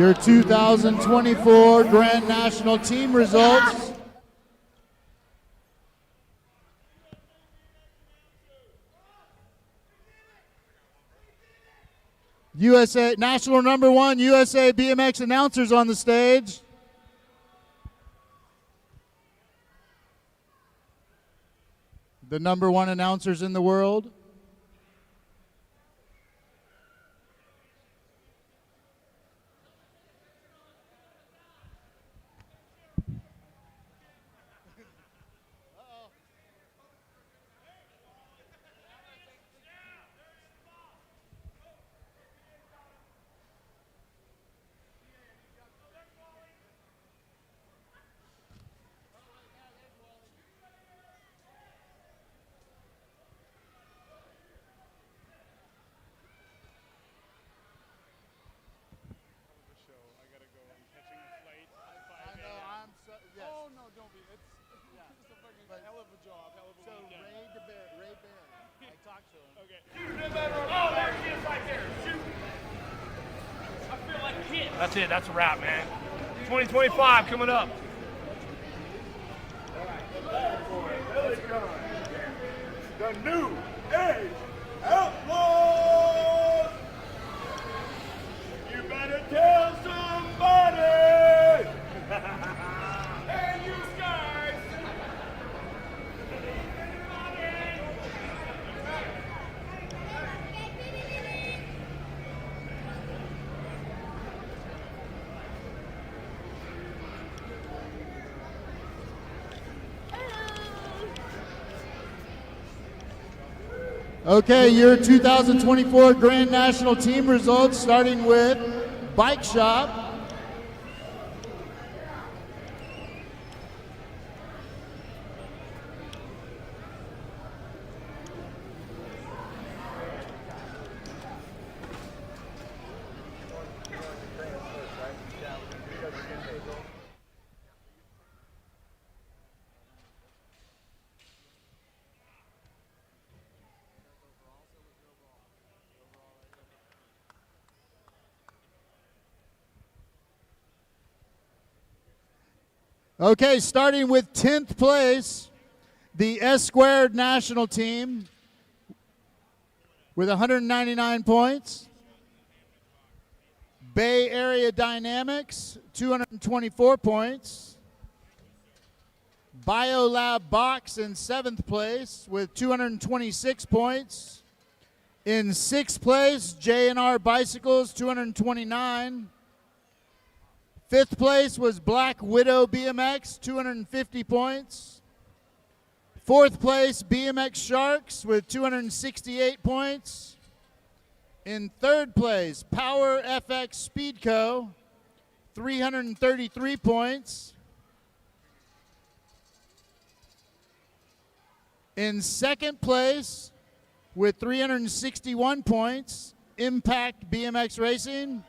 Your 2024 Grand National Team results. USA National number 1 USA BMX announcers on the stage. The number 1 announcers in the world. That's it. That's a wrap, man. 2025 coming up. The new age outlaws. You better tell somebody. Hey, you guys. Okay, your 2024 Grand National Team results, starting with Bike Shop. Okay, starting with 10th place, the S Squared National Team with 199 points. Bay Area Dynamics, 224 points. BioLab Box in 7th place with 226 points. In 6th place, J&R Bicycles, 229. 5th place was Black Widow BMX, 250 points. 4th place, BMX Sharks with 268 points. In 3rd place, Power FX Speed Co., 333 points. In 2nd place, with 361 points, Impact BMX Racing.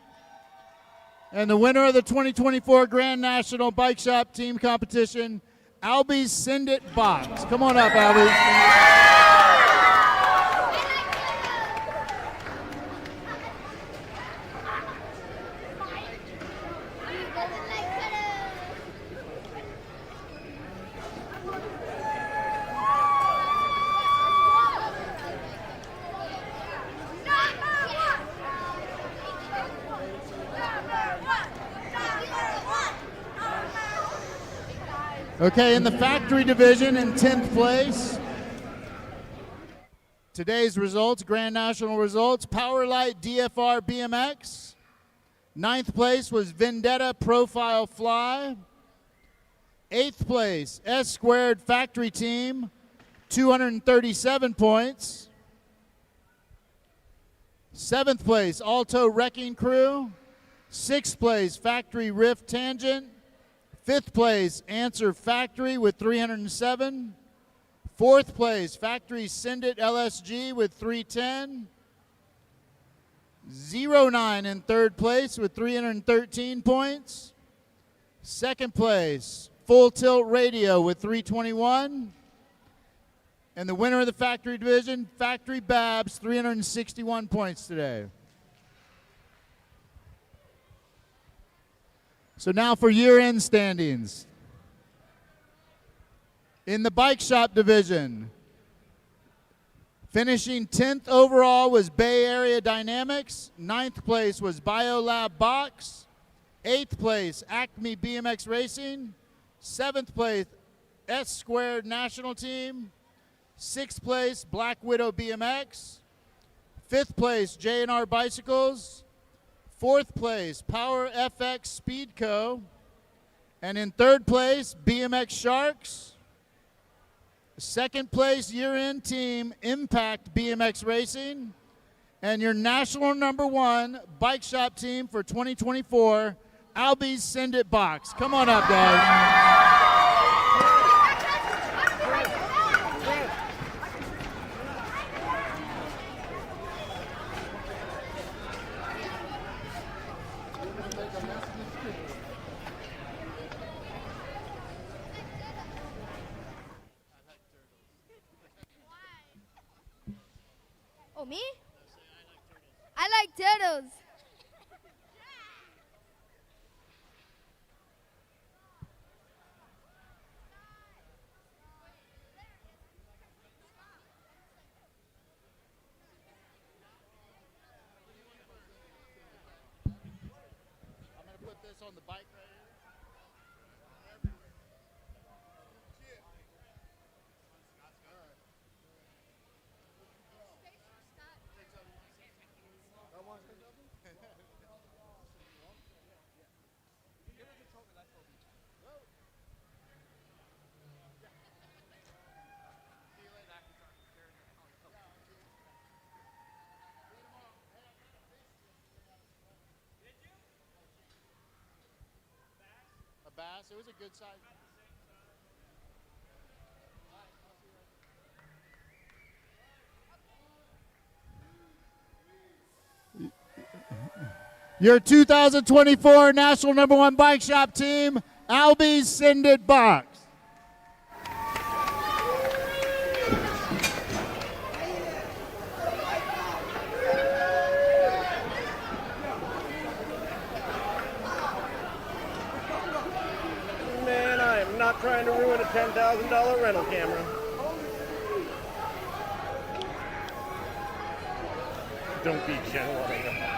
And the winner of the 2024 Grand National Bike Shop Team Competition, Albie Send It Box. Come on up, Albie. Okay, in the factory division in 10th place, today's results, Grand National results, Powerlight DFR BMX. 9th place was Vendetta Profile Fly. 8th place, S Squared Factory Team, 237 points. 7th place, Alto Wrecking Crew. 6th place, Factory Rift Tangent. 5th place, Answer Factory with 307. 4th place, Factory Send It LSG with 310. 09 in 3rd place with 313 points. 2nd place, Full Tilt Radio with 321. And the winner of the factory division, Factory Babs, 361 points today. So now for year-end standings. In the bike shop division, finishing 10th overall was Bay Area Dynamics. 9th place was BioLab Box. 8th place, Acme BMX Racing. 7th place, S Squared National Team. 6th place, Black Widow BMX. 5th place, J&R Bicycles. 4th place, Power FX Speed Co. And in 3rd place, BMX Sharks. 2nd place year-end team, Impact BMX Racing. And your national #1 bike shop team for 2024, Albies Send It Box. Come on up, guys. Oh, me? I like turtles. I'm going to put this on the bike right here. A bass, it was a good size. Your 2024 national #1 bike shop team, Albies Send It Box. Man, I am not trying to ruin a $10,000 rental camera. Don't be gentle on it.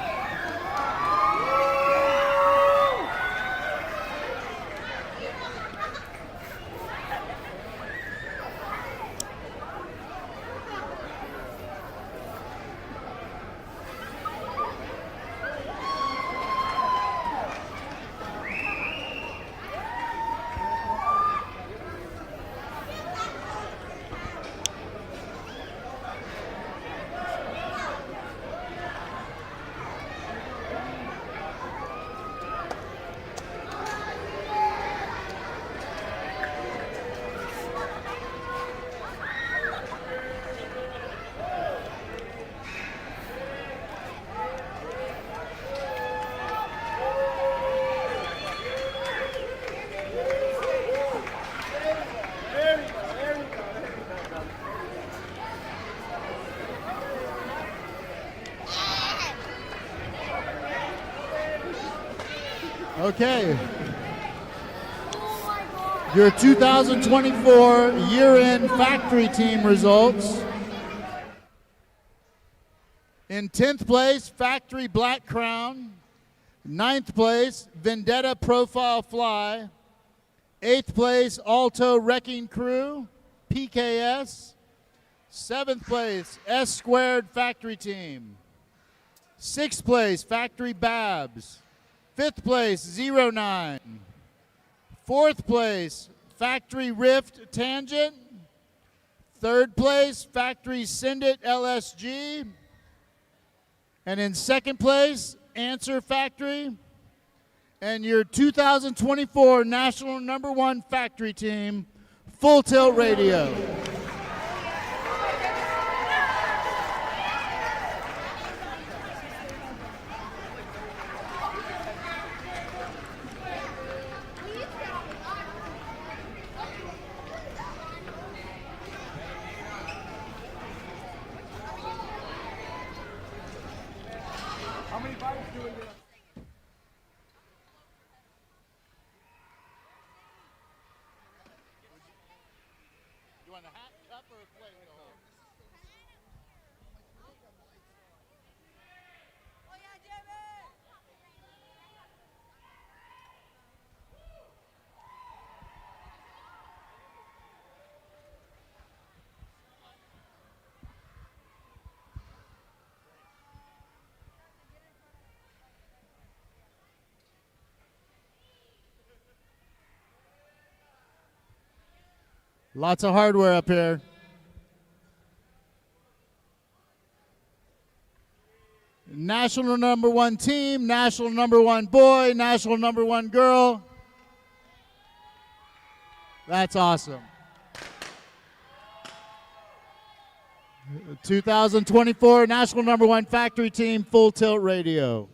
Okay. Your 2024 year-end factory team results. In 10th place, Factory Black Crown. 9th place, Vendetta Profile Fly. 8th place, Alto Wrecking Crew, PKS. 7th place, S Squared Factory Team. 6th place, Factory Babs. 5th place, 09. 4th place, Factory Rift Tangent. 3rd place, Factory Send It LSG. And in 2nd place, Answer Factory. And your 2024 national #1 factory team, Full Tilt Radio. How many bikes do we get? want a hat, cup, or a plate to hold? Lots of hardware up here. National number one team, national number one boy, national number one girl. That's awesome. 2024 national number one factory team, Full Tilt Radio.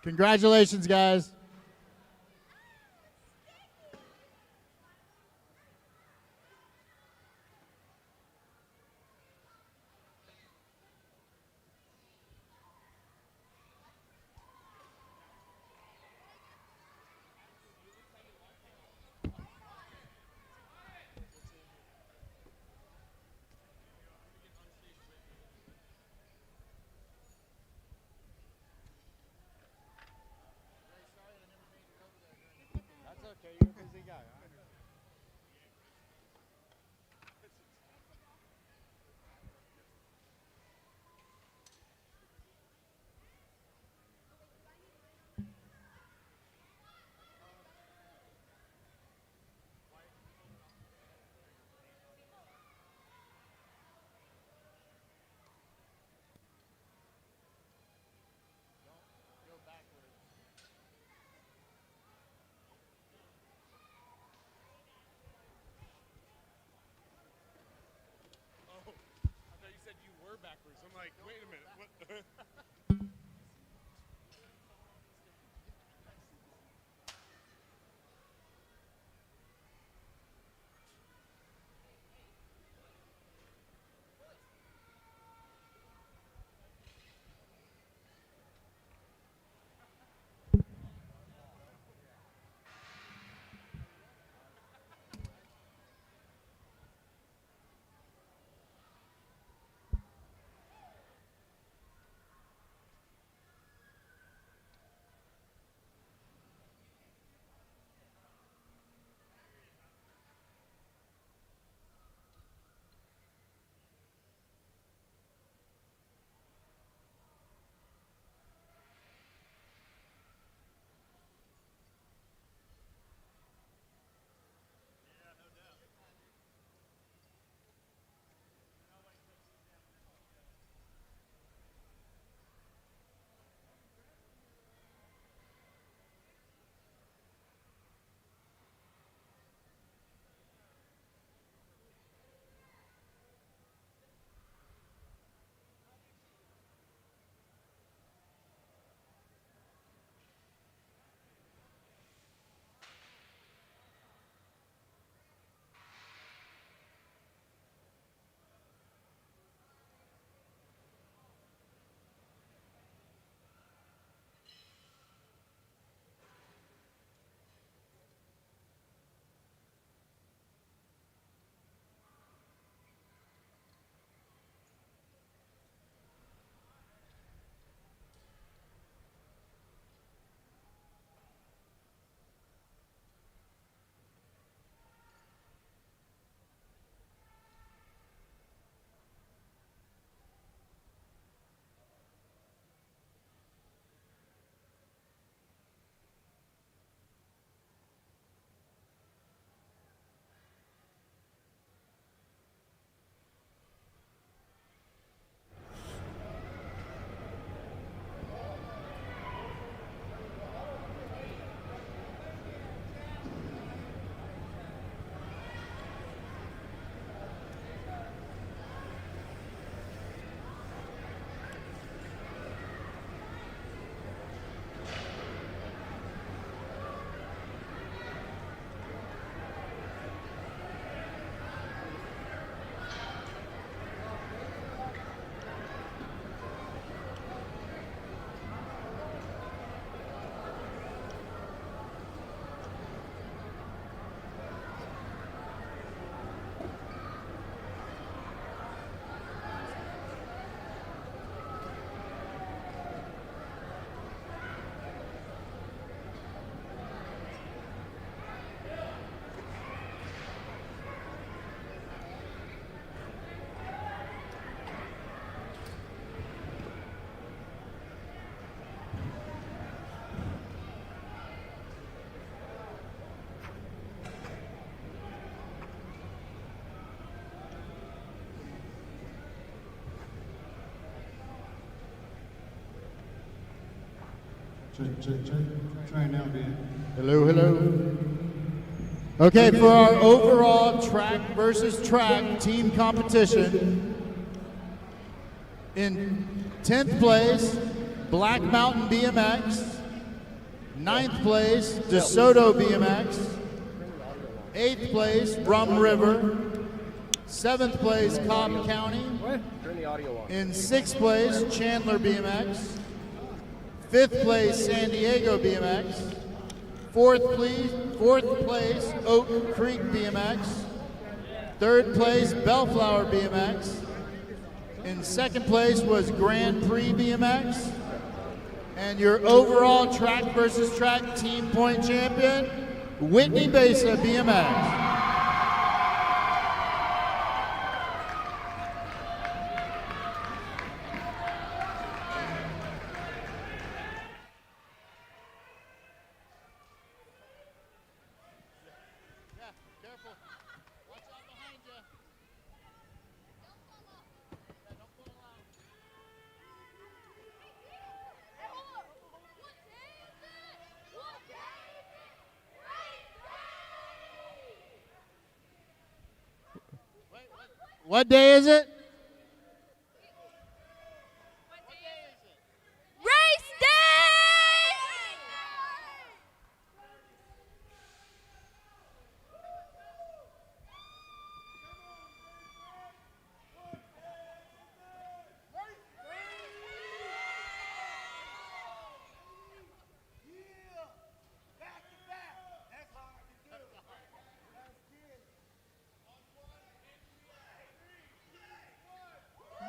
Congratulations, guys. That's okay, you're a busy guy. Oh, I thought you said you were backwards. I'm like, wait a minute. What the? Try now, Ben. Hello, hello. Okay, for our overall track versus track team competition, in 10th place, Black Mountain BMX. 9th place, DeSoto BMX. 8th place, Rum River. 7th place, Cobb County. In 6th place, Chandler BMX. 5th place, San Diego BMX. 4th place, Oak Creek BMX. 3rd place, Bellflower BMX. In 2nd place was Grand Prix BMX. And your overall track versus track team point champion, Whitney Besa BMX. What day is it? Race day!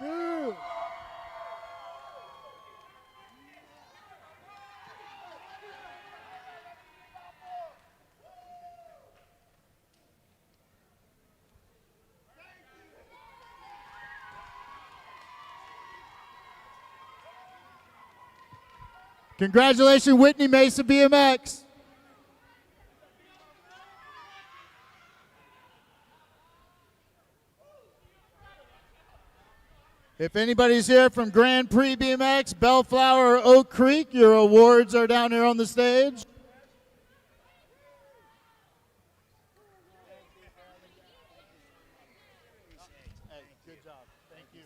Woo. Congratulations, Whitney Mesa BMX. If anybody's here from Grand Prix BMX, Bellflower, or Oak Creek, your awards are down here on the stage. Hey, good job. Thank you.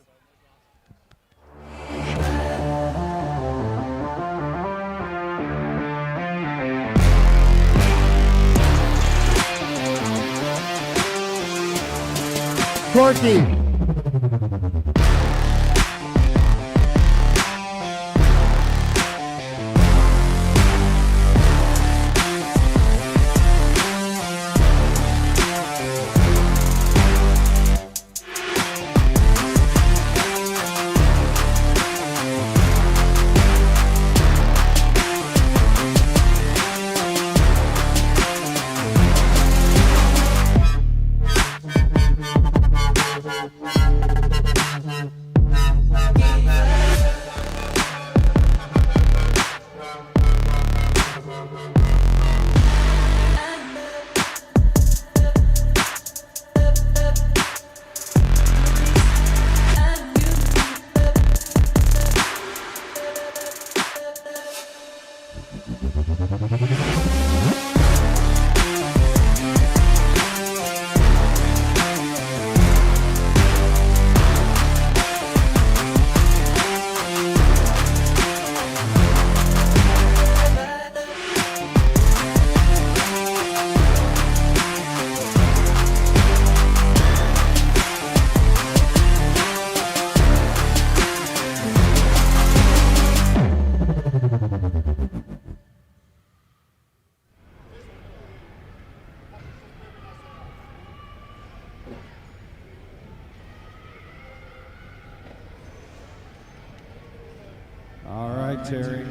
Corky. All right, Terry.